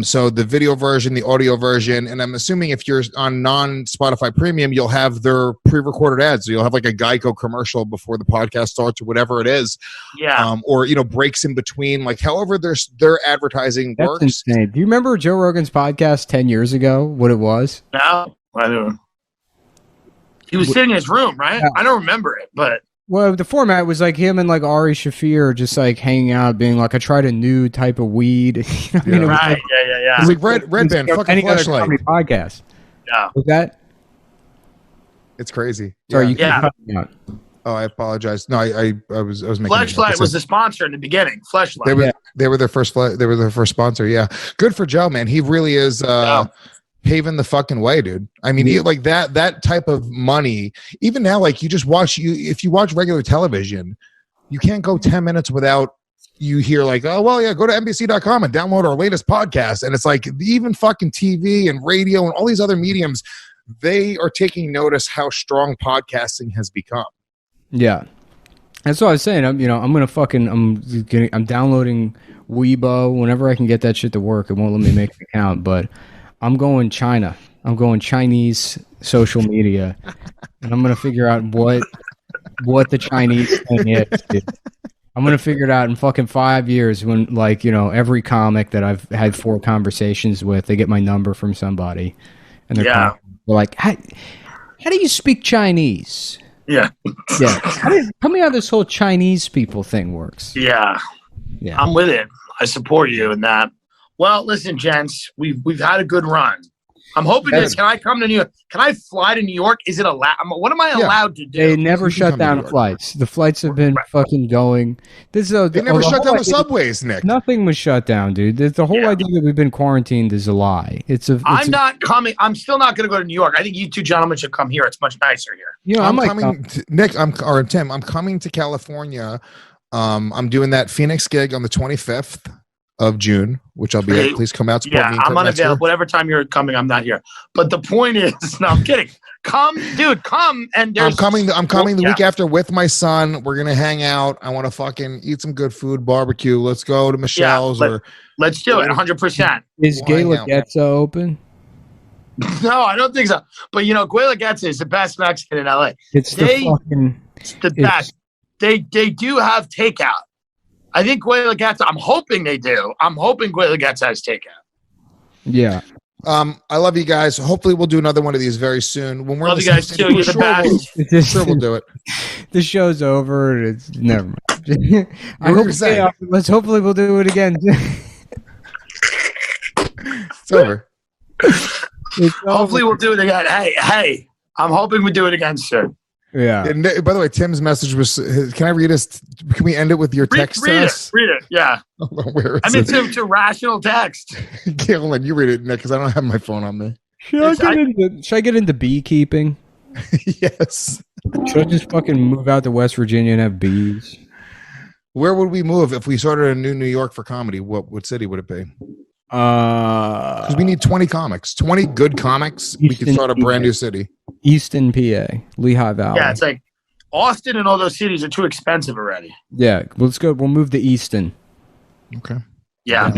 So the video version, the audio version, and I'm assuming if you're on non-Spotify Premium, you'll have their pre-recorded ads. So you'll have like a Geico commercial before the podcast starts or whatever it is. Yeah. Or breaks in between, like however their advertising works. That's insane. Do you remember Joe Rogan's podcast 10 years ago? What it was? No, I don't. He was sitting in his room, right? Yeah. I don't remember it, but. Well, the format was like him and like Ari Shaffir just like hanging out, being like, I tried a new type of weed. Yeah. It's like Red Band, fucking Fleshlight podcast. Yeah. Was that? It's crazy. Sorry, you can't cut me out. Oh, I apologize. No, I was making. Fleshlight was the sponsor in the beginning. Fleshlight. They were their first. They were their first sponsor. Yeah, good for Joe, man. He really is. Paving the fucking way, dude. I mean, like that type of money, even now, like if you watch regular television, you can't go 10 minutes without you hear like, oh, well, yeah, go to NBC.com and download our latest podcast. And it's like even fucking TV and radio and all these other mediums, they are taking notice how strong podcasting has become. Yeah. That's what I was saying. I'm downloading Weibo whenever I can get that shit to work. It won't let me make an account, but I'm going China. I'm going Chinese social media, and I'm gonna figure out what the Chinese thing is. Dude. I'm gonna figure it out in fucking 5 years when, like, you know, every comic that I've had 4 conversations with, they get my number from somebody, and they're like, "How do you speak Chinese?" Yeah. Tell me how this whole Chinese people thing works. Yeah. I'm with it. I support you in that. Well, listen, gents, we've had a good run. I'm hoping can I come to New York? Can I fly to New York? Is it allowed? What am I allowed to do? They never shut down flights. The flights have been fucking going. They never shut down the subways, Nick. Nothing was shut down, dude. The whole idea that we've been quarantined is a lie. I'm not coming. I'm still not going to go to New York. I think you two gentlemen should come here. It's much nicer here. You know, I'm coming. Nick, Tim. I'm coming to California. I'm doing that Phoenix gig on the 25th of June, which I'll be at. Please come out. Yeah, I'm unavailable. Whatever time you're coming, I'm not here. But the point is, no, I'm kidding. Come, dude, come. And I'm coming the week after with my son. We're gonna hang out. I want to fucking eat some good food, barbecue. Let's go to Michelle's let's do it. 100%. Is Gay Lagetza open? No, I don't think so. But you know, Gay Lagetza is the best Mexican in LA. It's the best. They do have takeout. I think Gay Lagetza, I'm hoping they do. I'm hoping Gay Lagetza has takeout. Yeah. I love you guys. Hopefully we'll do another one of these very soon. When we're love you guys too. You're the best. Sure we'll do it. The show's over. It's never mind. Hopefully we'll do it again. It's over. Hopefully we'll do it again. Hey, I'm hoping we do it again soon. Yeah. And by the way, Tim's message was, can I read us? Can we end it with your text to us? Read it. Yeah. Where is it? To rational text. Okay, hold on. You read it, Nick, because I don't have my phone on me. Should I get into beekeeping? Yes. Should I just fucking move out to West Virginia and have bees? Where would we move if we started a new New York for comedy? What city would it be? Because we need 20 comics, 20 good comics. We could start a brand new city. Easton, PA, Lehigh Valley. Yeah, it's like Austin and all those cities are too expensive already. Yeah, let's go. We'll move to Easton. Okay. Yeah.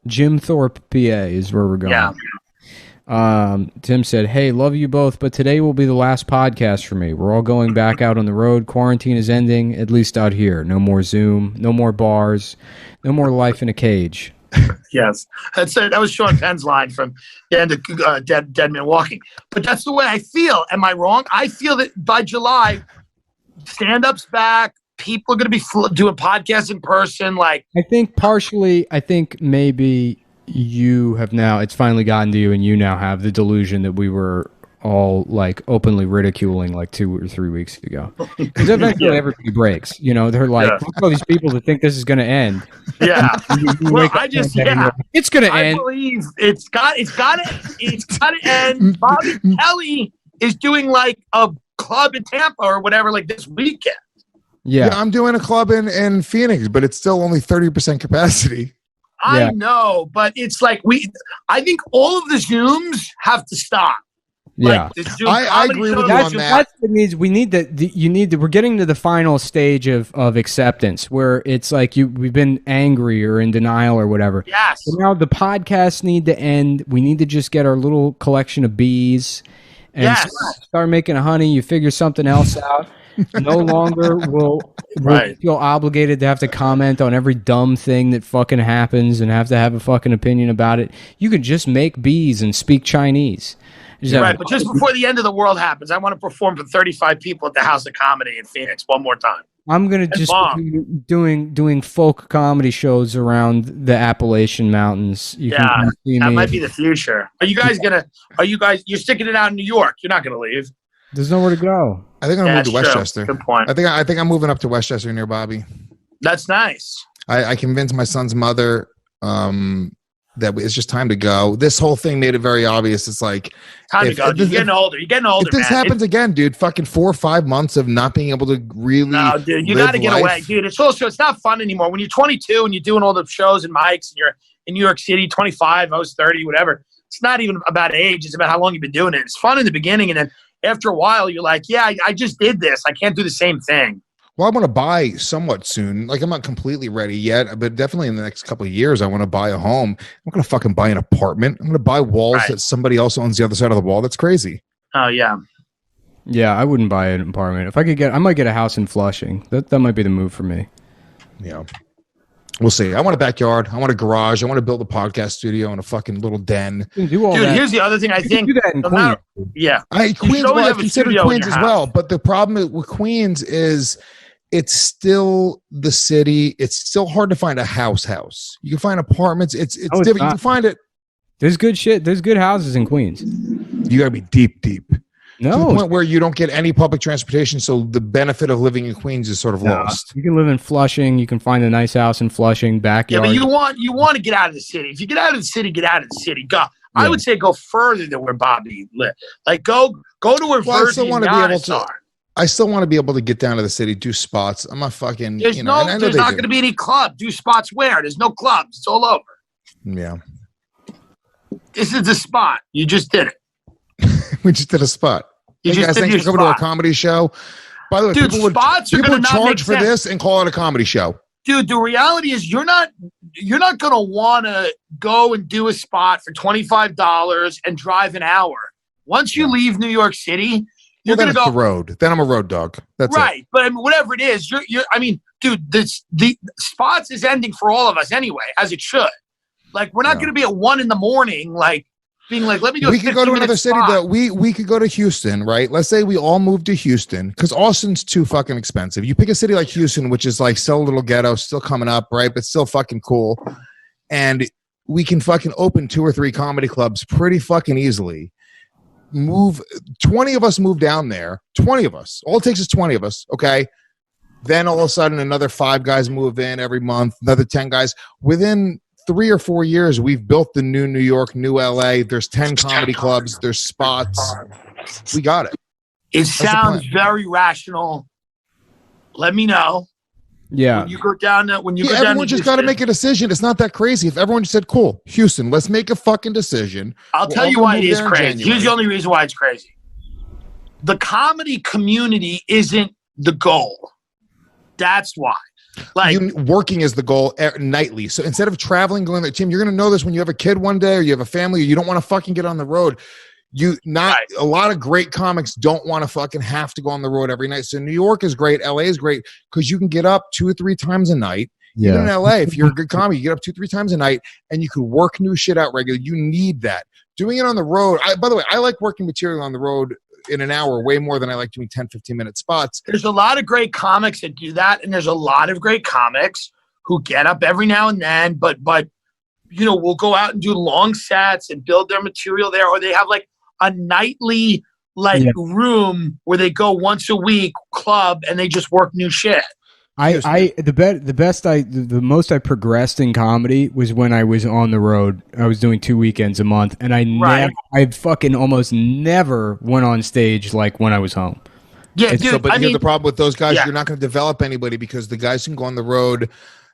Jim Thorpe, PA is where we're going. Yeah. Tim said, "Hey, love you both, but today will be the last podcast for me. We're all going back out on the road. Quarantine is ending, at least out here. No more Zoom, no more bars, no more life in a cage." Yes, that's it. That was Sean Penn's line from the end of Dead Man Walking. But that's the way I feel. Am I wrong? I feel that by July, stand-up's back. People are going to be doing podcasts in person. Like, I think maybe you have now. It's finally gotten to you, and you now have the delusion that we were all like openly ridiculing like 2 or 3 weeks ago. Because eventually everybody breaks. You know, they're like, look at all these people that think this is going to end. Yeah. Well, it's going to end. I believe it's got to end. Bobby Kelly is doing like a club in Tampa or whatever, like this weekend. Yeah, I'm doing a club in Phoenix, but it's still only 30% capacity. I know, but it's like I think all of the Zooms have to stop. Yeah, I agree with you on that. That's what needs. We need we're getting to the final stage of acceptance where it's like we've been angry or in denial or whatever. Yes. So now the podcasts need to end. We need to just get our little collection of bees and start making honey. You figure something else out. No longer will feel obligated to have to comment on every dumb thing that fucking happens and have to have a fucking opinion about it. You can just make bees and speak Chinese. Right, but just before the end of the world happens, I want to perform for 35 people at the House of Comedy in Phoenix one more time. I'm gonna just be doing folk comedy shows around the Appalachian Mountains. You can see that me. Might be the future. You're sticking it out in New York? You're not gonna leave. There's nowhere to go. I think I'm gonna move to Westchester. Good point. I think I'm moving up to Westchester near Bobby. That's nice. I convinced my son's mother that it's just time to go. This whole thing made it very obvious. It's like time to go. You're getting older. You're getting older. If this happens again, dude, fucking 4 or 5 months of not being able to really. No, dude, you got to get away, dude. It's not fun anymore. When you're 22 and you're doing all the shows and mics and you're in New York City, 25, I was 30, whatever. it's not even about age. It's about how long you've been doing it. It's fun in the beginning. And then after a while, you're like, yeah, I just did this. I can't do the same thing. Well, I want to buy somewhat soon. Like, I'm not completely ready yet, but definitely in the next couple of years, I want to buy a home. I'm going to fucking buy an apartment. I'm going to buy walls that somebody else owns the other side of the wall. That's crazy. Oh, yeah. Yeah, I wouldn't buy an apartment. If I could I might get a house in Flushing. That might be the move for me. Yeah. We'll see. I want a backyard. I want a garage. I want to build a podcast studio and a fucking little den. Do all Dude, that. here's the other thing I think. Do that in Queens. Yeah. Queens, well, I consider Queens as well. But the problem with Queens is it's still the city. It's still hard to find a house. You can find apartments. It's different. You can find it. There's good shit. There's good houses in Queens. You got to be deep. No. To the point where you don't get any public transportation, so the benefit of living in Queens is sort of lost. You can live in Flushing. You can find a nice house in Flushing, backyard. Yeah, but you want to get out of the city. If you get out of the city, get out of the city. Go. Yeah. I would say go further than where Bobby lived. Like go to where Virgin are. I still want to be able to get down to the city, do spots. I'm not fucking. There's not going to be any club. Do spots where? There's no clubs. It's all over. Yeah. This is the spot. You just did it. We just did a spot. You just guys, thanks for coming to a comedy show. By the way, dude, people would charge for this and call it a comedy show. Dude, the reality is you're not going to want to go and do a spot for $25 and drive an hour. Once you leave New York City, you're going to go the road. Then I'm a road dog. That's right. It. But I mean, whatever it is, dude, the spots is ending for all of us anyway, as it should. Like we're not going to be at 1 a.m, like being like, let me do. We could go to another city though. We could go to Houston, right? Let's say we all move to Houston because Austin's too fucking expensive. You pick a city like Houston, which is like still a little ghetto, still coming up, right? But still fucking cool. And we can fucking open 2 or 3 comedy clubs pretty fucking easily. 20 of us move down there. 20 of us. All it takes is 20 of us. Okay. Then all of a sudden another 5 guys move in every month, another 10 guys. Within 3 or 4 years, we've built the new New York, new LA. There's 10 comedy clubs. There's spots. We got it. It sounds very rational. Let me know. Yeah. When you go down to everyone just got to make a decision. It's not that crazy. If everyone just said, cool, Houston, let's make a fucking decision. I'll tell you why it is crazy. Here's the only reason why it's crazy. The comedy community isn't the goal. That's why. Like working is the goal nightly. So instead of traveling, going to Tim, you're going to know this when you have a kid one day or you have a family, or you don't want to fucking get on the road. A lot of great comics don't want to fucking have to go on the road every night. So New York is great. LA is great because you can get up 2 or 3 times a night. Yeah. Even in LA, if you're a good comic, you get up 2 or 3 times a night and you can work new shit out regularly. You need that. Doing it on the road. By the way, I like working material on the road in an hour way more than I like doing 10, 15-minute spots. There's a lot of great comics that do that, and there's a lot of great comics who get up every now and then, but will go out and do long sets and build their material there, or they have like a nightly room where they go once a week club and they just work new shit. The most I progressed in comedy was when I was on the road. I was doing 2 weekends a month, and I fucking almost never went on stage like when I was home. Yeah, dude. The problem with those guys, you're not going to develop anybody because the guys who can go on the road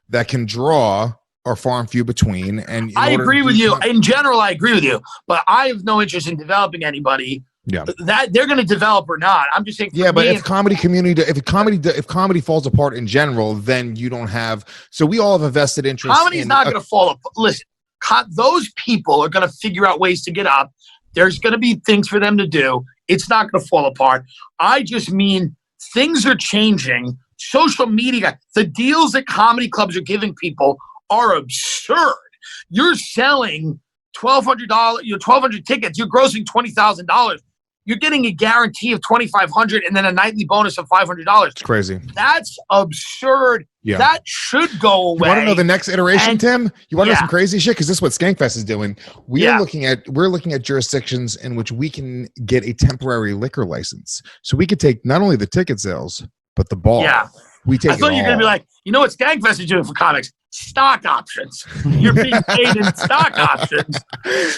that can draw are far and few between. And I agree with you. In general, I agree with you, but I have no interest in developing anybody. Yeah, that they're going to develop or not. I'm just saying. Yeah, but if comedy falls apart in general, then you don't have. So we all have a vested interest. Comedy's not going to fall apart. Listen, those people are going to figure out ways to get up. There's going to be things for them to do. It's not going to fall apart. I just mean things are changing. Social media, the deals that comedy clubs are giving people are absurd. You're selling $1,200, 1,200 tickets. You're grossing $20,000. You're getting a guarantee of $2,500 and then a nightly bonus of $500. It's crazy. That's absurd. Yeah. That should go away. You want to know the next iteration, Tim? You want to know some crazy shit? Because this is what Skankfest is doing. We're looking at jurisdictions in which we can get a temporary liquor license. So we could take not only the ticket sales, but the ball. Yeah. I thought you were going to be like, you know what Skankfest is doing for comics? Stock options. You're being paid in stock options.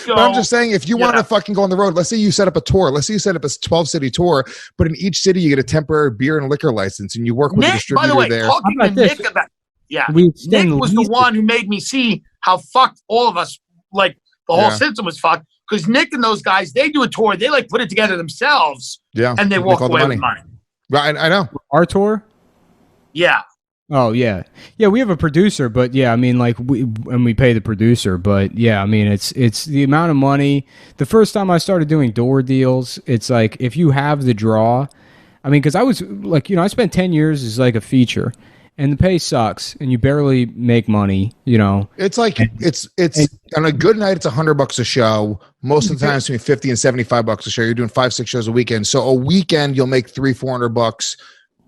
So, but I'm just saying, if you want to fucking go on the road, let's say you set up a tour. Let's say you set up a 12-city tour, but in each city you get a temporary beer and liquor license, and you work with a distributor there. By the way, talking to Nick about Nick was the one who made me see how fucked all of us, like the whole system was fucked, Because Nick and those guys, they do a tour. They like put it together themselves. Yeah. And they walk away with money. Right. I know. Our tour? Yeah. Oh yeah, yeah. We have a producer, but yeah, I mean, like we pay the producer, but yeah, I mean, it's the amount of money. The first time I started doing door deals, it's like if you have the draw, I mean, because I was like, I spent 10 years as like a feature, and the pay sucks, and you barely make money. It's like it's on a good night, it's $100 a show. Most of the time, it's between $50 and $75 a show. You're doing 5-6 shows a weekend, so a weekend you'll make $300-400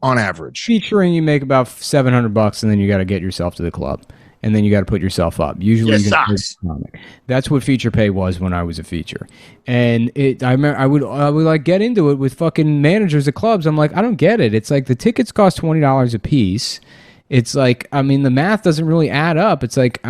on average. Featuring, you make about $700, and then you got to get yourself to the club, and then you got to put yourself up. Usually, you can comic. That's what feature pay was when I was a feature, and I remember I would like get into it with fucking managers of clubs. I'm like, I don't get it. It's like the tickets cost $20 a piece. It's like, I mean, the math doesn't really add up. It's like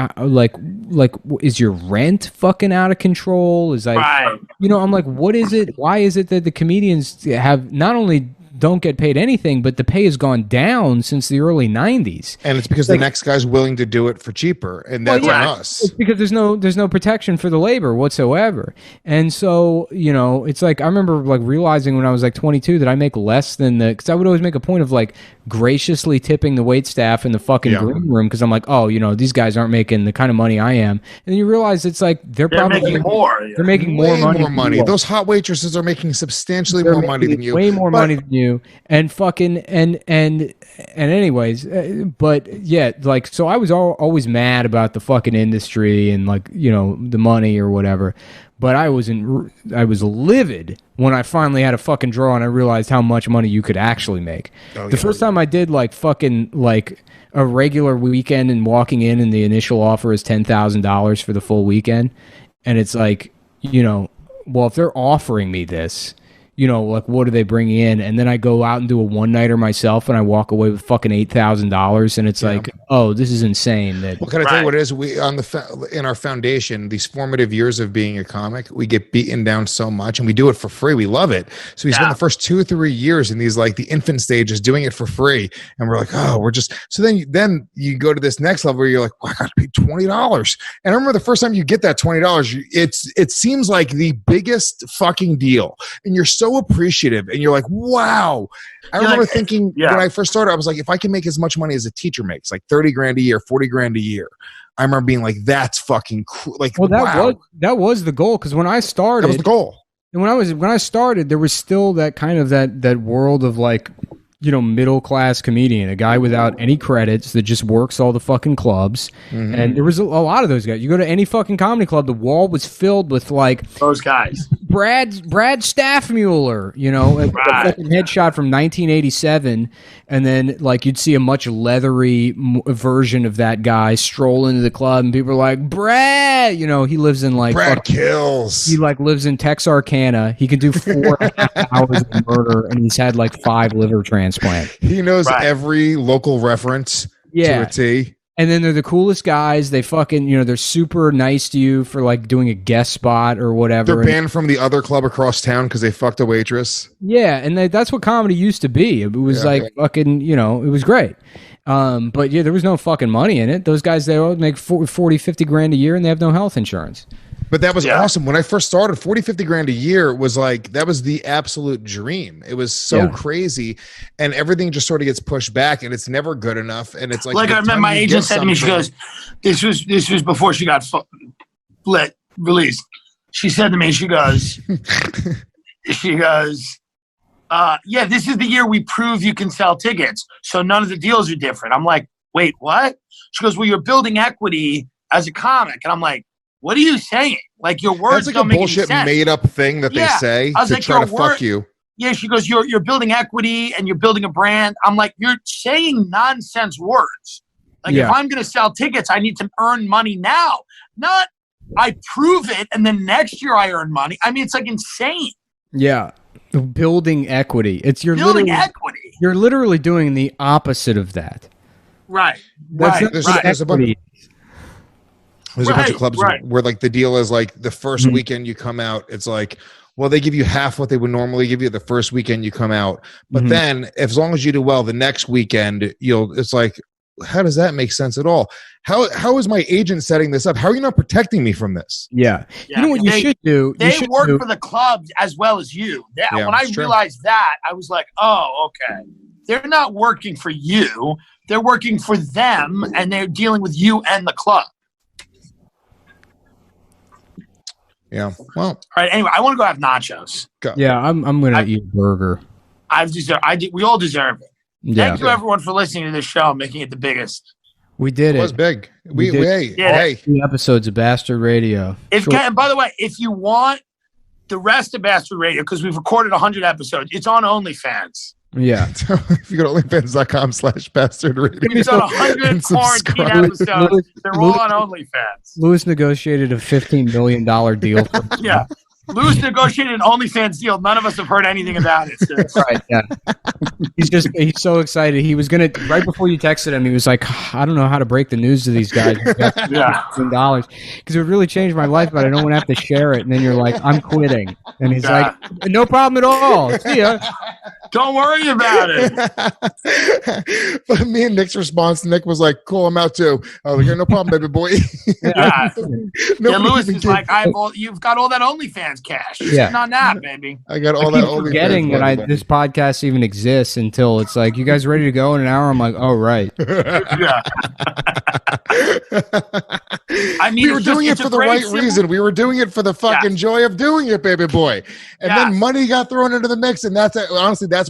is your rent fucking out of control? Is like, right. I'm like, what is it? Why is it that the comedians have not only don't get paid anything, but the pay has gone down since the early 90s. And it's because the next guy's willing to do it for cheaper, and that's on us. It's because there's no protection for the labor whatsoever. And so, it's like I remember like realizing when I was like 22 that I make less than because I would always make a point of like graciously tipping the wait staff in the fucking green room because I'm like, oh, these guys aren't making the kind of money I am. And then you realize it's like they're probably making more. They're making more money. Those hot waitresses are making substantially more money than you. Way more money than you. And fucking and anyways, but yeah, like so I was always mad about the fucking industry and like the money or whatever. But I was livid when I finally had a fucking draw and I realized how much money you could actually make. The first time I did like fucking like a regular weekend and walking in and the initial offer is $10,000 for the full weekend, and it's like well, if they're offering me this, like what are they bringing in? And then I go out and do a one-nighter myself and I walk away with fucking $8,000, and it's like, oh, this is insane. Well, can I tell you what it is? We in our foundation, these formative years of being a comic, we get beaten down so much, and we do it for free. We love it. So we spend the first 2 or 3 years in these like the infant stages doing it for free, and we're like, oh, we're just so then you go to this next level where you're like, well, I got to pay $20. And I remember the first time you get that $20, it seems like the biggest fucking deal, and you're so appreciative, and you're like, wow. I remember thinking when I first started, I was like, if I can make as much money as a teacher makes, like $30,000 a year, $40,000 a year, I remember being like, that's fucking cool. Like, well, that was the goal, because when I started, that was the goal. And when I started, there was still that kind of that world of like, middle class comedian, a guy without any credits that just works all the fucking clubs. Mm-hmm. And there was a lot of those guys. You go to any fucking comedy club, the wall was filled with like those guys. Brad Staffmuller, a fucking headshot from 1987, and then like you'd see a much leathery version of that guy stroll into the club, and people are like, Brad, he lives in like Brad kills. He like lives in Texarkana. He can do 4.5 hours of murder, and he's had like 5 liver transplants. He knows every local reference to a T. And then they're the coolest guys. They fucking, they're super nice to you for like doing a guest spot or whatever. They're banned from the other club across town because they fucked a waitress. Yeah, and that's what comedy used to be. It was fucking, it was great. But yeah, there was no fucking money in it. Those guys, they all make 40, 50 grand a year, and they have no health insurance. But that was awesome. When I first started, 40, 50 grand a year was like, that was the absolute dream. It was so crazy, and everything just sort of gets pushed back, and it's never good enough. And it's like I remember my agent said to me, she goes, this was before she got released. She said to me, she goes, this is the year we prove you can sell tickets. So none of the deals are different. I'm like, wait, what? She goes, well, you're building equity as a comic. And I'm like, what are you saying? Like your words That's like don't a make bullshit any sense. made up thing that they say to try to fuck you. Yeah, she goes, you're building equity and you're building a brand. I'm like, you're saying nonsense words. Like if I'm going to sell tickets, I need to earn money now. Not I prove it and then next year I earn money. I mean, it's like insane. Yeah. Building equity. Building equity. You're literally doing the opposite of that. Right. There's a bunch of clubs where like the deal is like the first weekend you come out, it's like, well, they give you half what they would normally give you the first weekend you come out. But then as long as you do well, the next weekend, it's like, how does that make sense at all? How is my agent setting this up? How are you not protecting me from this? Yeah. You know what you should do? They work for the clubs as well as you. When I realized that, I was like, oh, okay. They're not working for you. They're working for them, and they're dealing with you and the club. Yeah. Well. All right. Anyway, I want to go have nachos. Go. Yeah, I'm gonna eat a burger. We all deserve it. Yeah. Thank you, everyone, for listening to this show, making it the biggest. We did it. It was big. We hey. 3 episodes of Basterd Radio. And by the way, if you want the rest of Basterd Radio, because we've recorded 100 episodes, it's on OnlyFans. Yeah. If you go to OnlyFans.com/Basterd Radio. We've done 100 quarantine episodes. They're all on OnlyFans. Lewis negotiated a $15 million deal. Yeah. Lewis negotiated an OnlyFans deal. None of us have heard anything about it. Right, yeah. He's so excited. He was going to, right before you texted him, he was like, I don't know how to break the news to these guys. Yeah. $15. Because it would really change my life, but I don't want to have to share it. And then you're like, I'm quitting. And he's like, no problem at all. See ya. Don't worry about it. But me and Nick's response, Nick was like, cool, I'm out too. I was like, no problem, baby boy. Yeah. Lewis is like, you've got all that OnlyFans cash. Yeah. Not that, baby. I got all that OnlyFans. Forgetting that this podcast even exists until it's like, you guys ready to go in an hour? I'm like, oh, right. Yeah. I mean, we were doing it for the right reason. We were doing it for the fucking joy of doing it, baby boy. And then money got thrown into the mix, and that's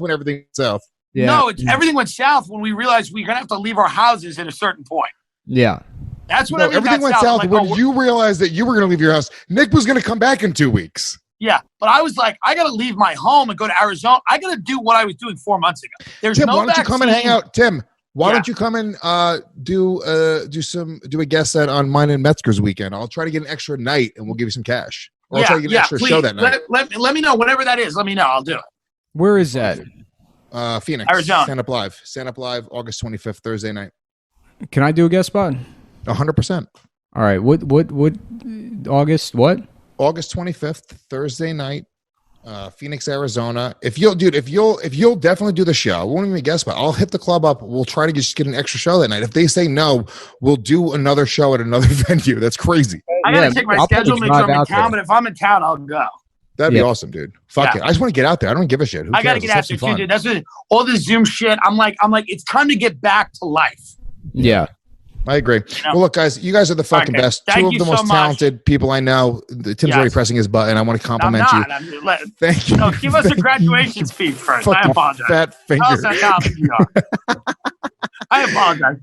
when everything went south. Yeah. No, everything went south when we realized we're gonna have to leave our houses at a certain point. Yeah. That's when everything went south. When you realized that you were going to leave your house, Nick was going to come back in 2 weeks. Yeah, but I was like, I got to leave my home and go to Arizona. I got to do what I was doing 4 months ago. There's Tim, no why don't you come and hang out? Tim, why don't you come and do a guest set on mine and Metzger's weekend? I'll try to get an extra night, and we'll give you some cash. Or I'll try to get an extra show that night. Let me know whenever that is. Let me know. I'll do it. Where is that? Phoenix, Arizona. Stand Up Live, August 25th, Thursday night. Can I do a guest spot? 100%. All right. What August? What? August 25th, Thursday night, Phoenix, Arizona. If you'll definitely do the show. We won't even guess, but I'll hit the club up. We'll try to just get an extra show that night. If they say no, we'll do another show at another venue. That's crazy. I gotta check my schedule, make sure I'm in town. But if I'm in town, I'll go. That'd be awesome, dude. Fuck it. I just want to get out there. I don't give a shit. I gotta get out there too, dude. That's what, all this Zoom shit. I'm like, it's time to get back to life. Yeah. I agree. Well, look, guys, you guys are the fucking best. Two of the most talented people I know. Tim's already pressing his button. I want to compliment you. Thank you. No, give us a graduation speech first. I apologize. Fat finger. Tell us how talented you are. I apologize.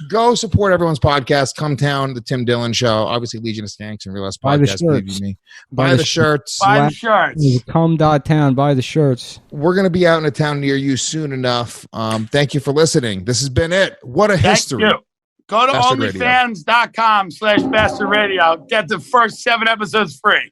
Go support everyone's podcast. CumTown, the Tim Dillon Show. Obviously, Legion of Skanks and Real Ass Podcast. Believe you me. Buy the shirts. Buy the shirts. Cum.town. Buy the shirts. We're going to be out in a town near you soon enough. Thank you for listening. This has been it. What a history. Thank you. Go to onlyfans.com/Basterd Radio. Get the first 7 episodes free.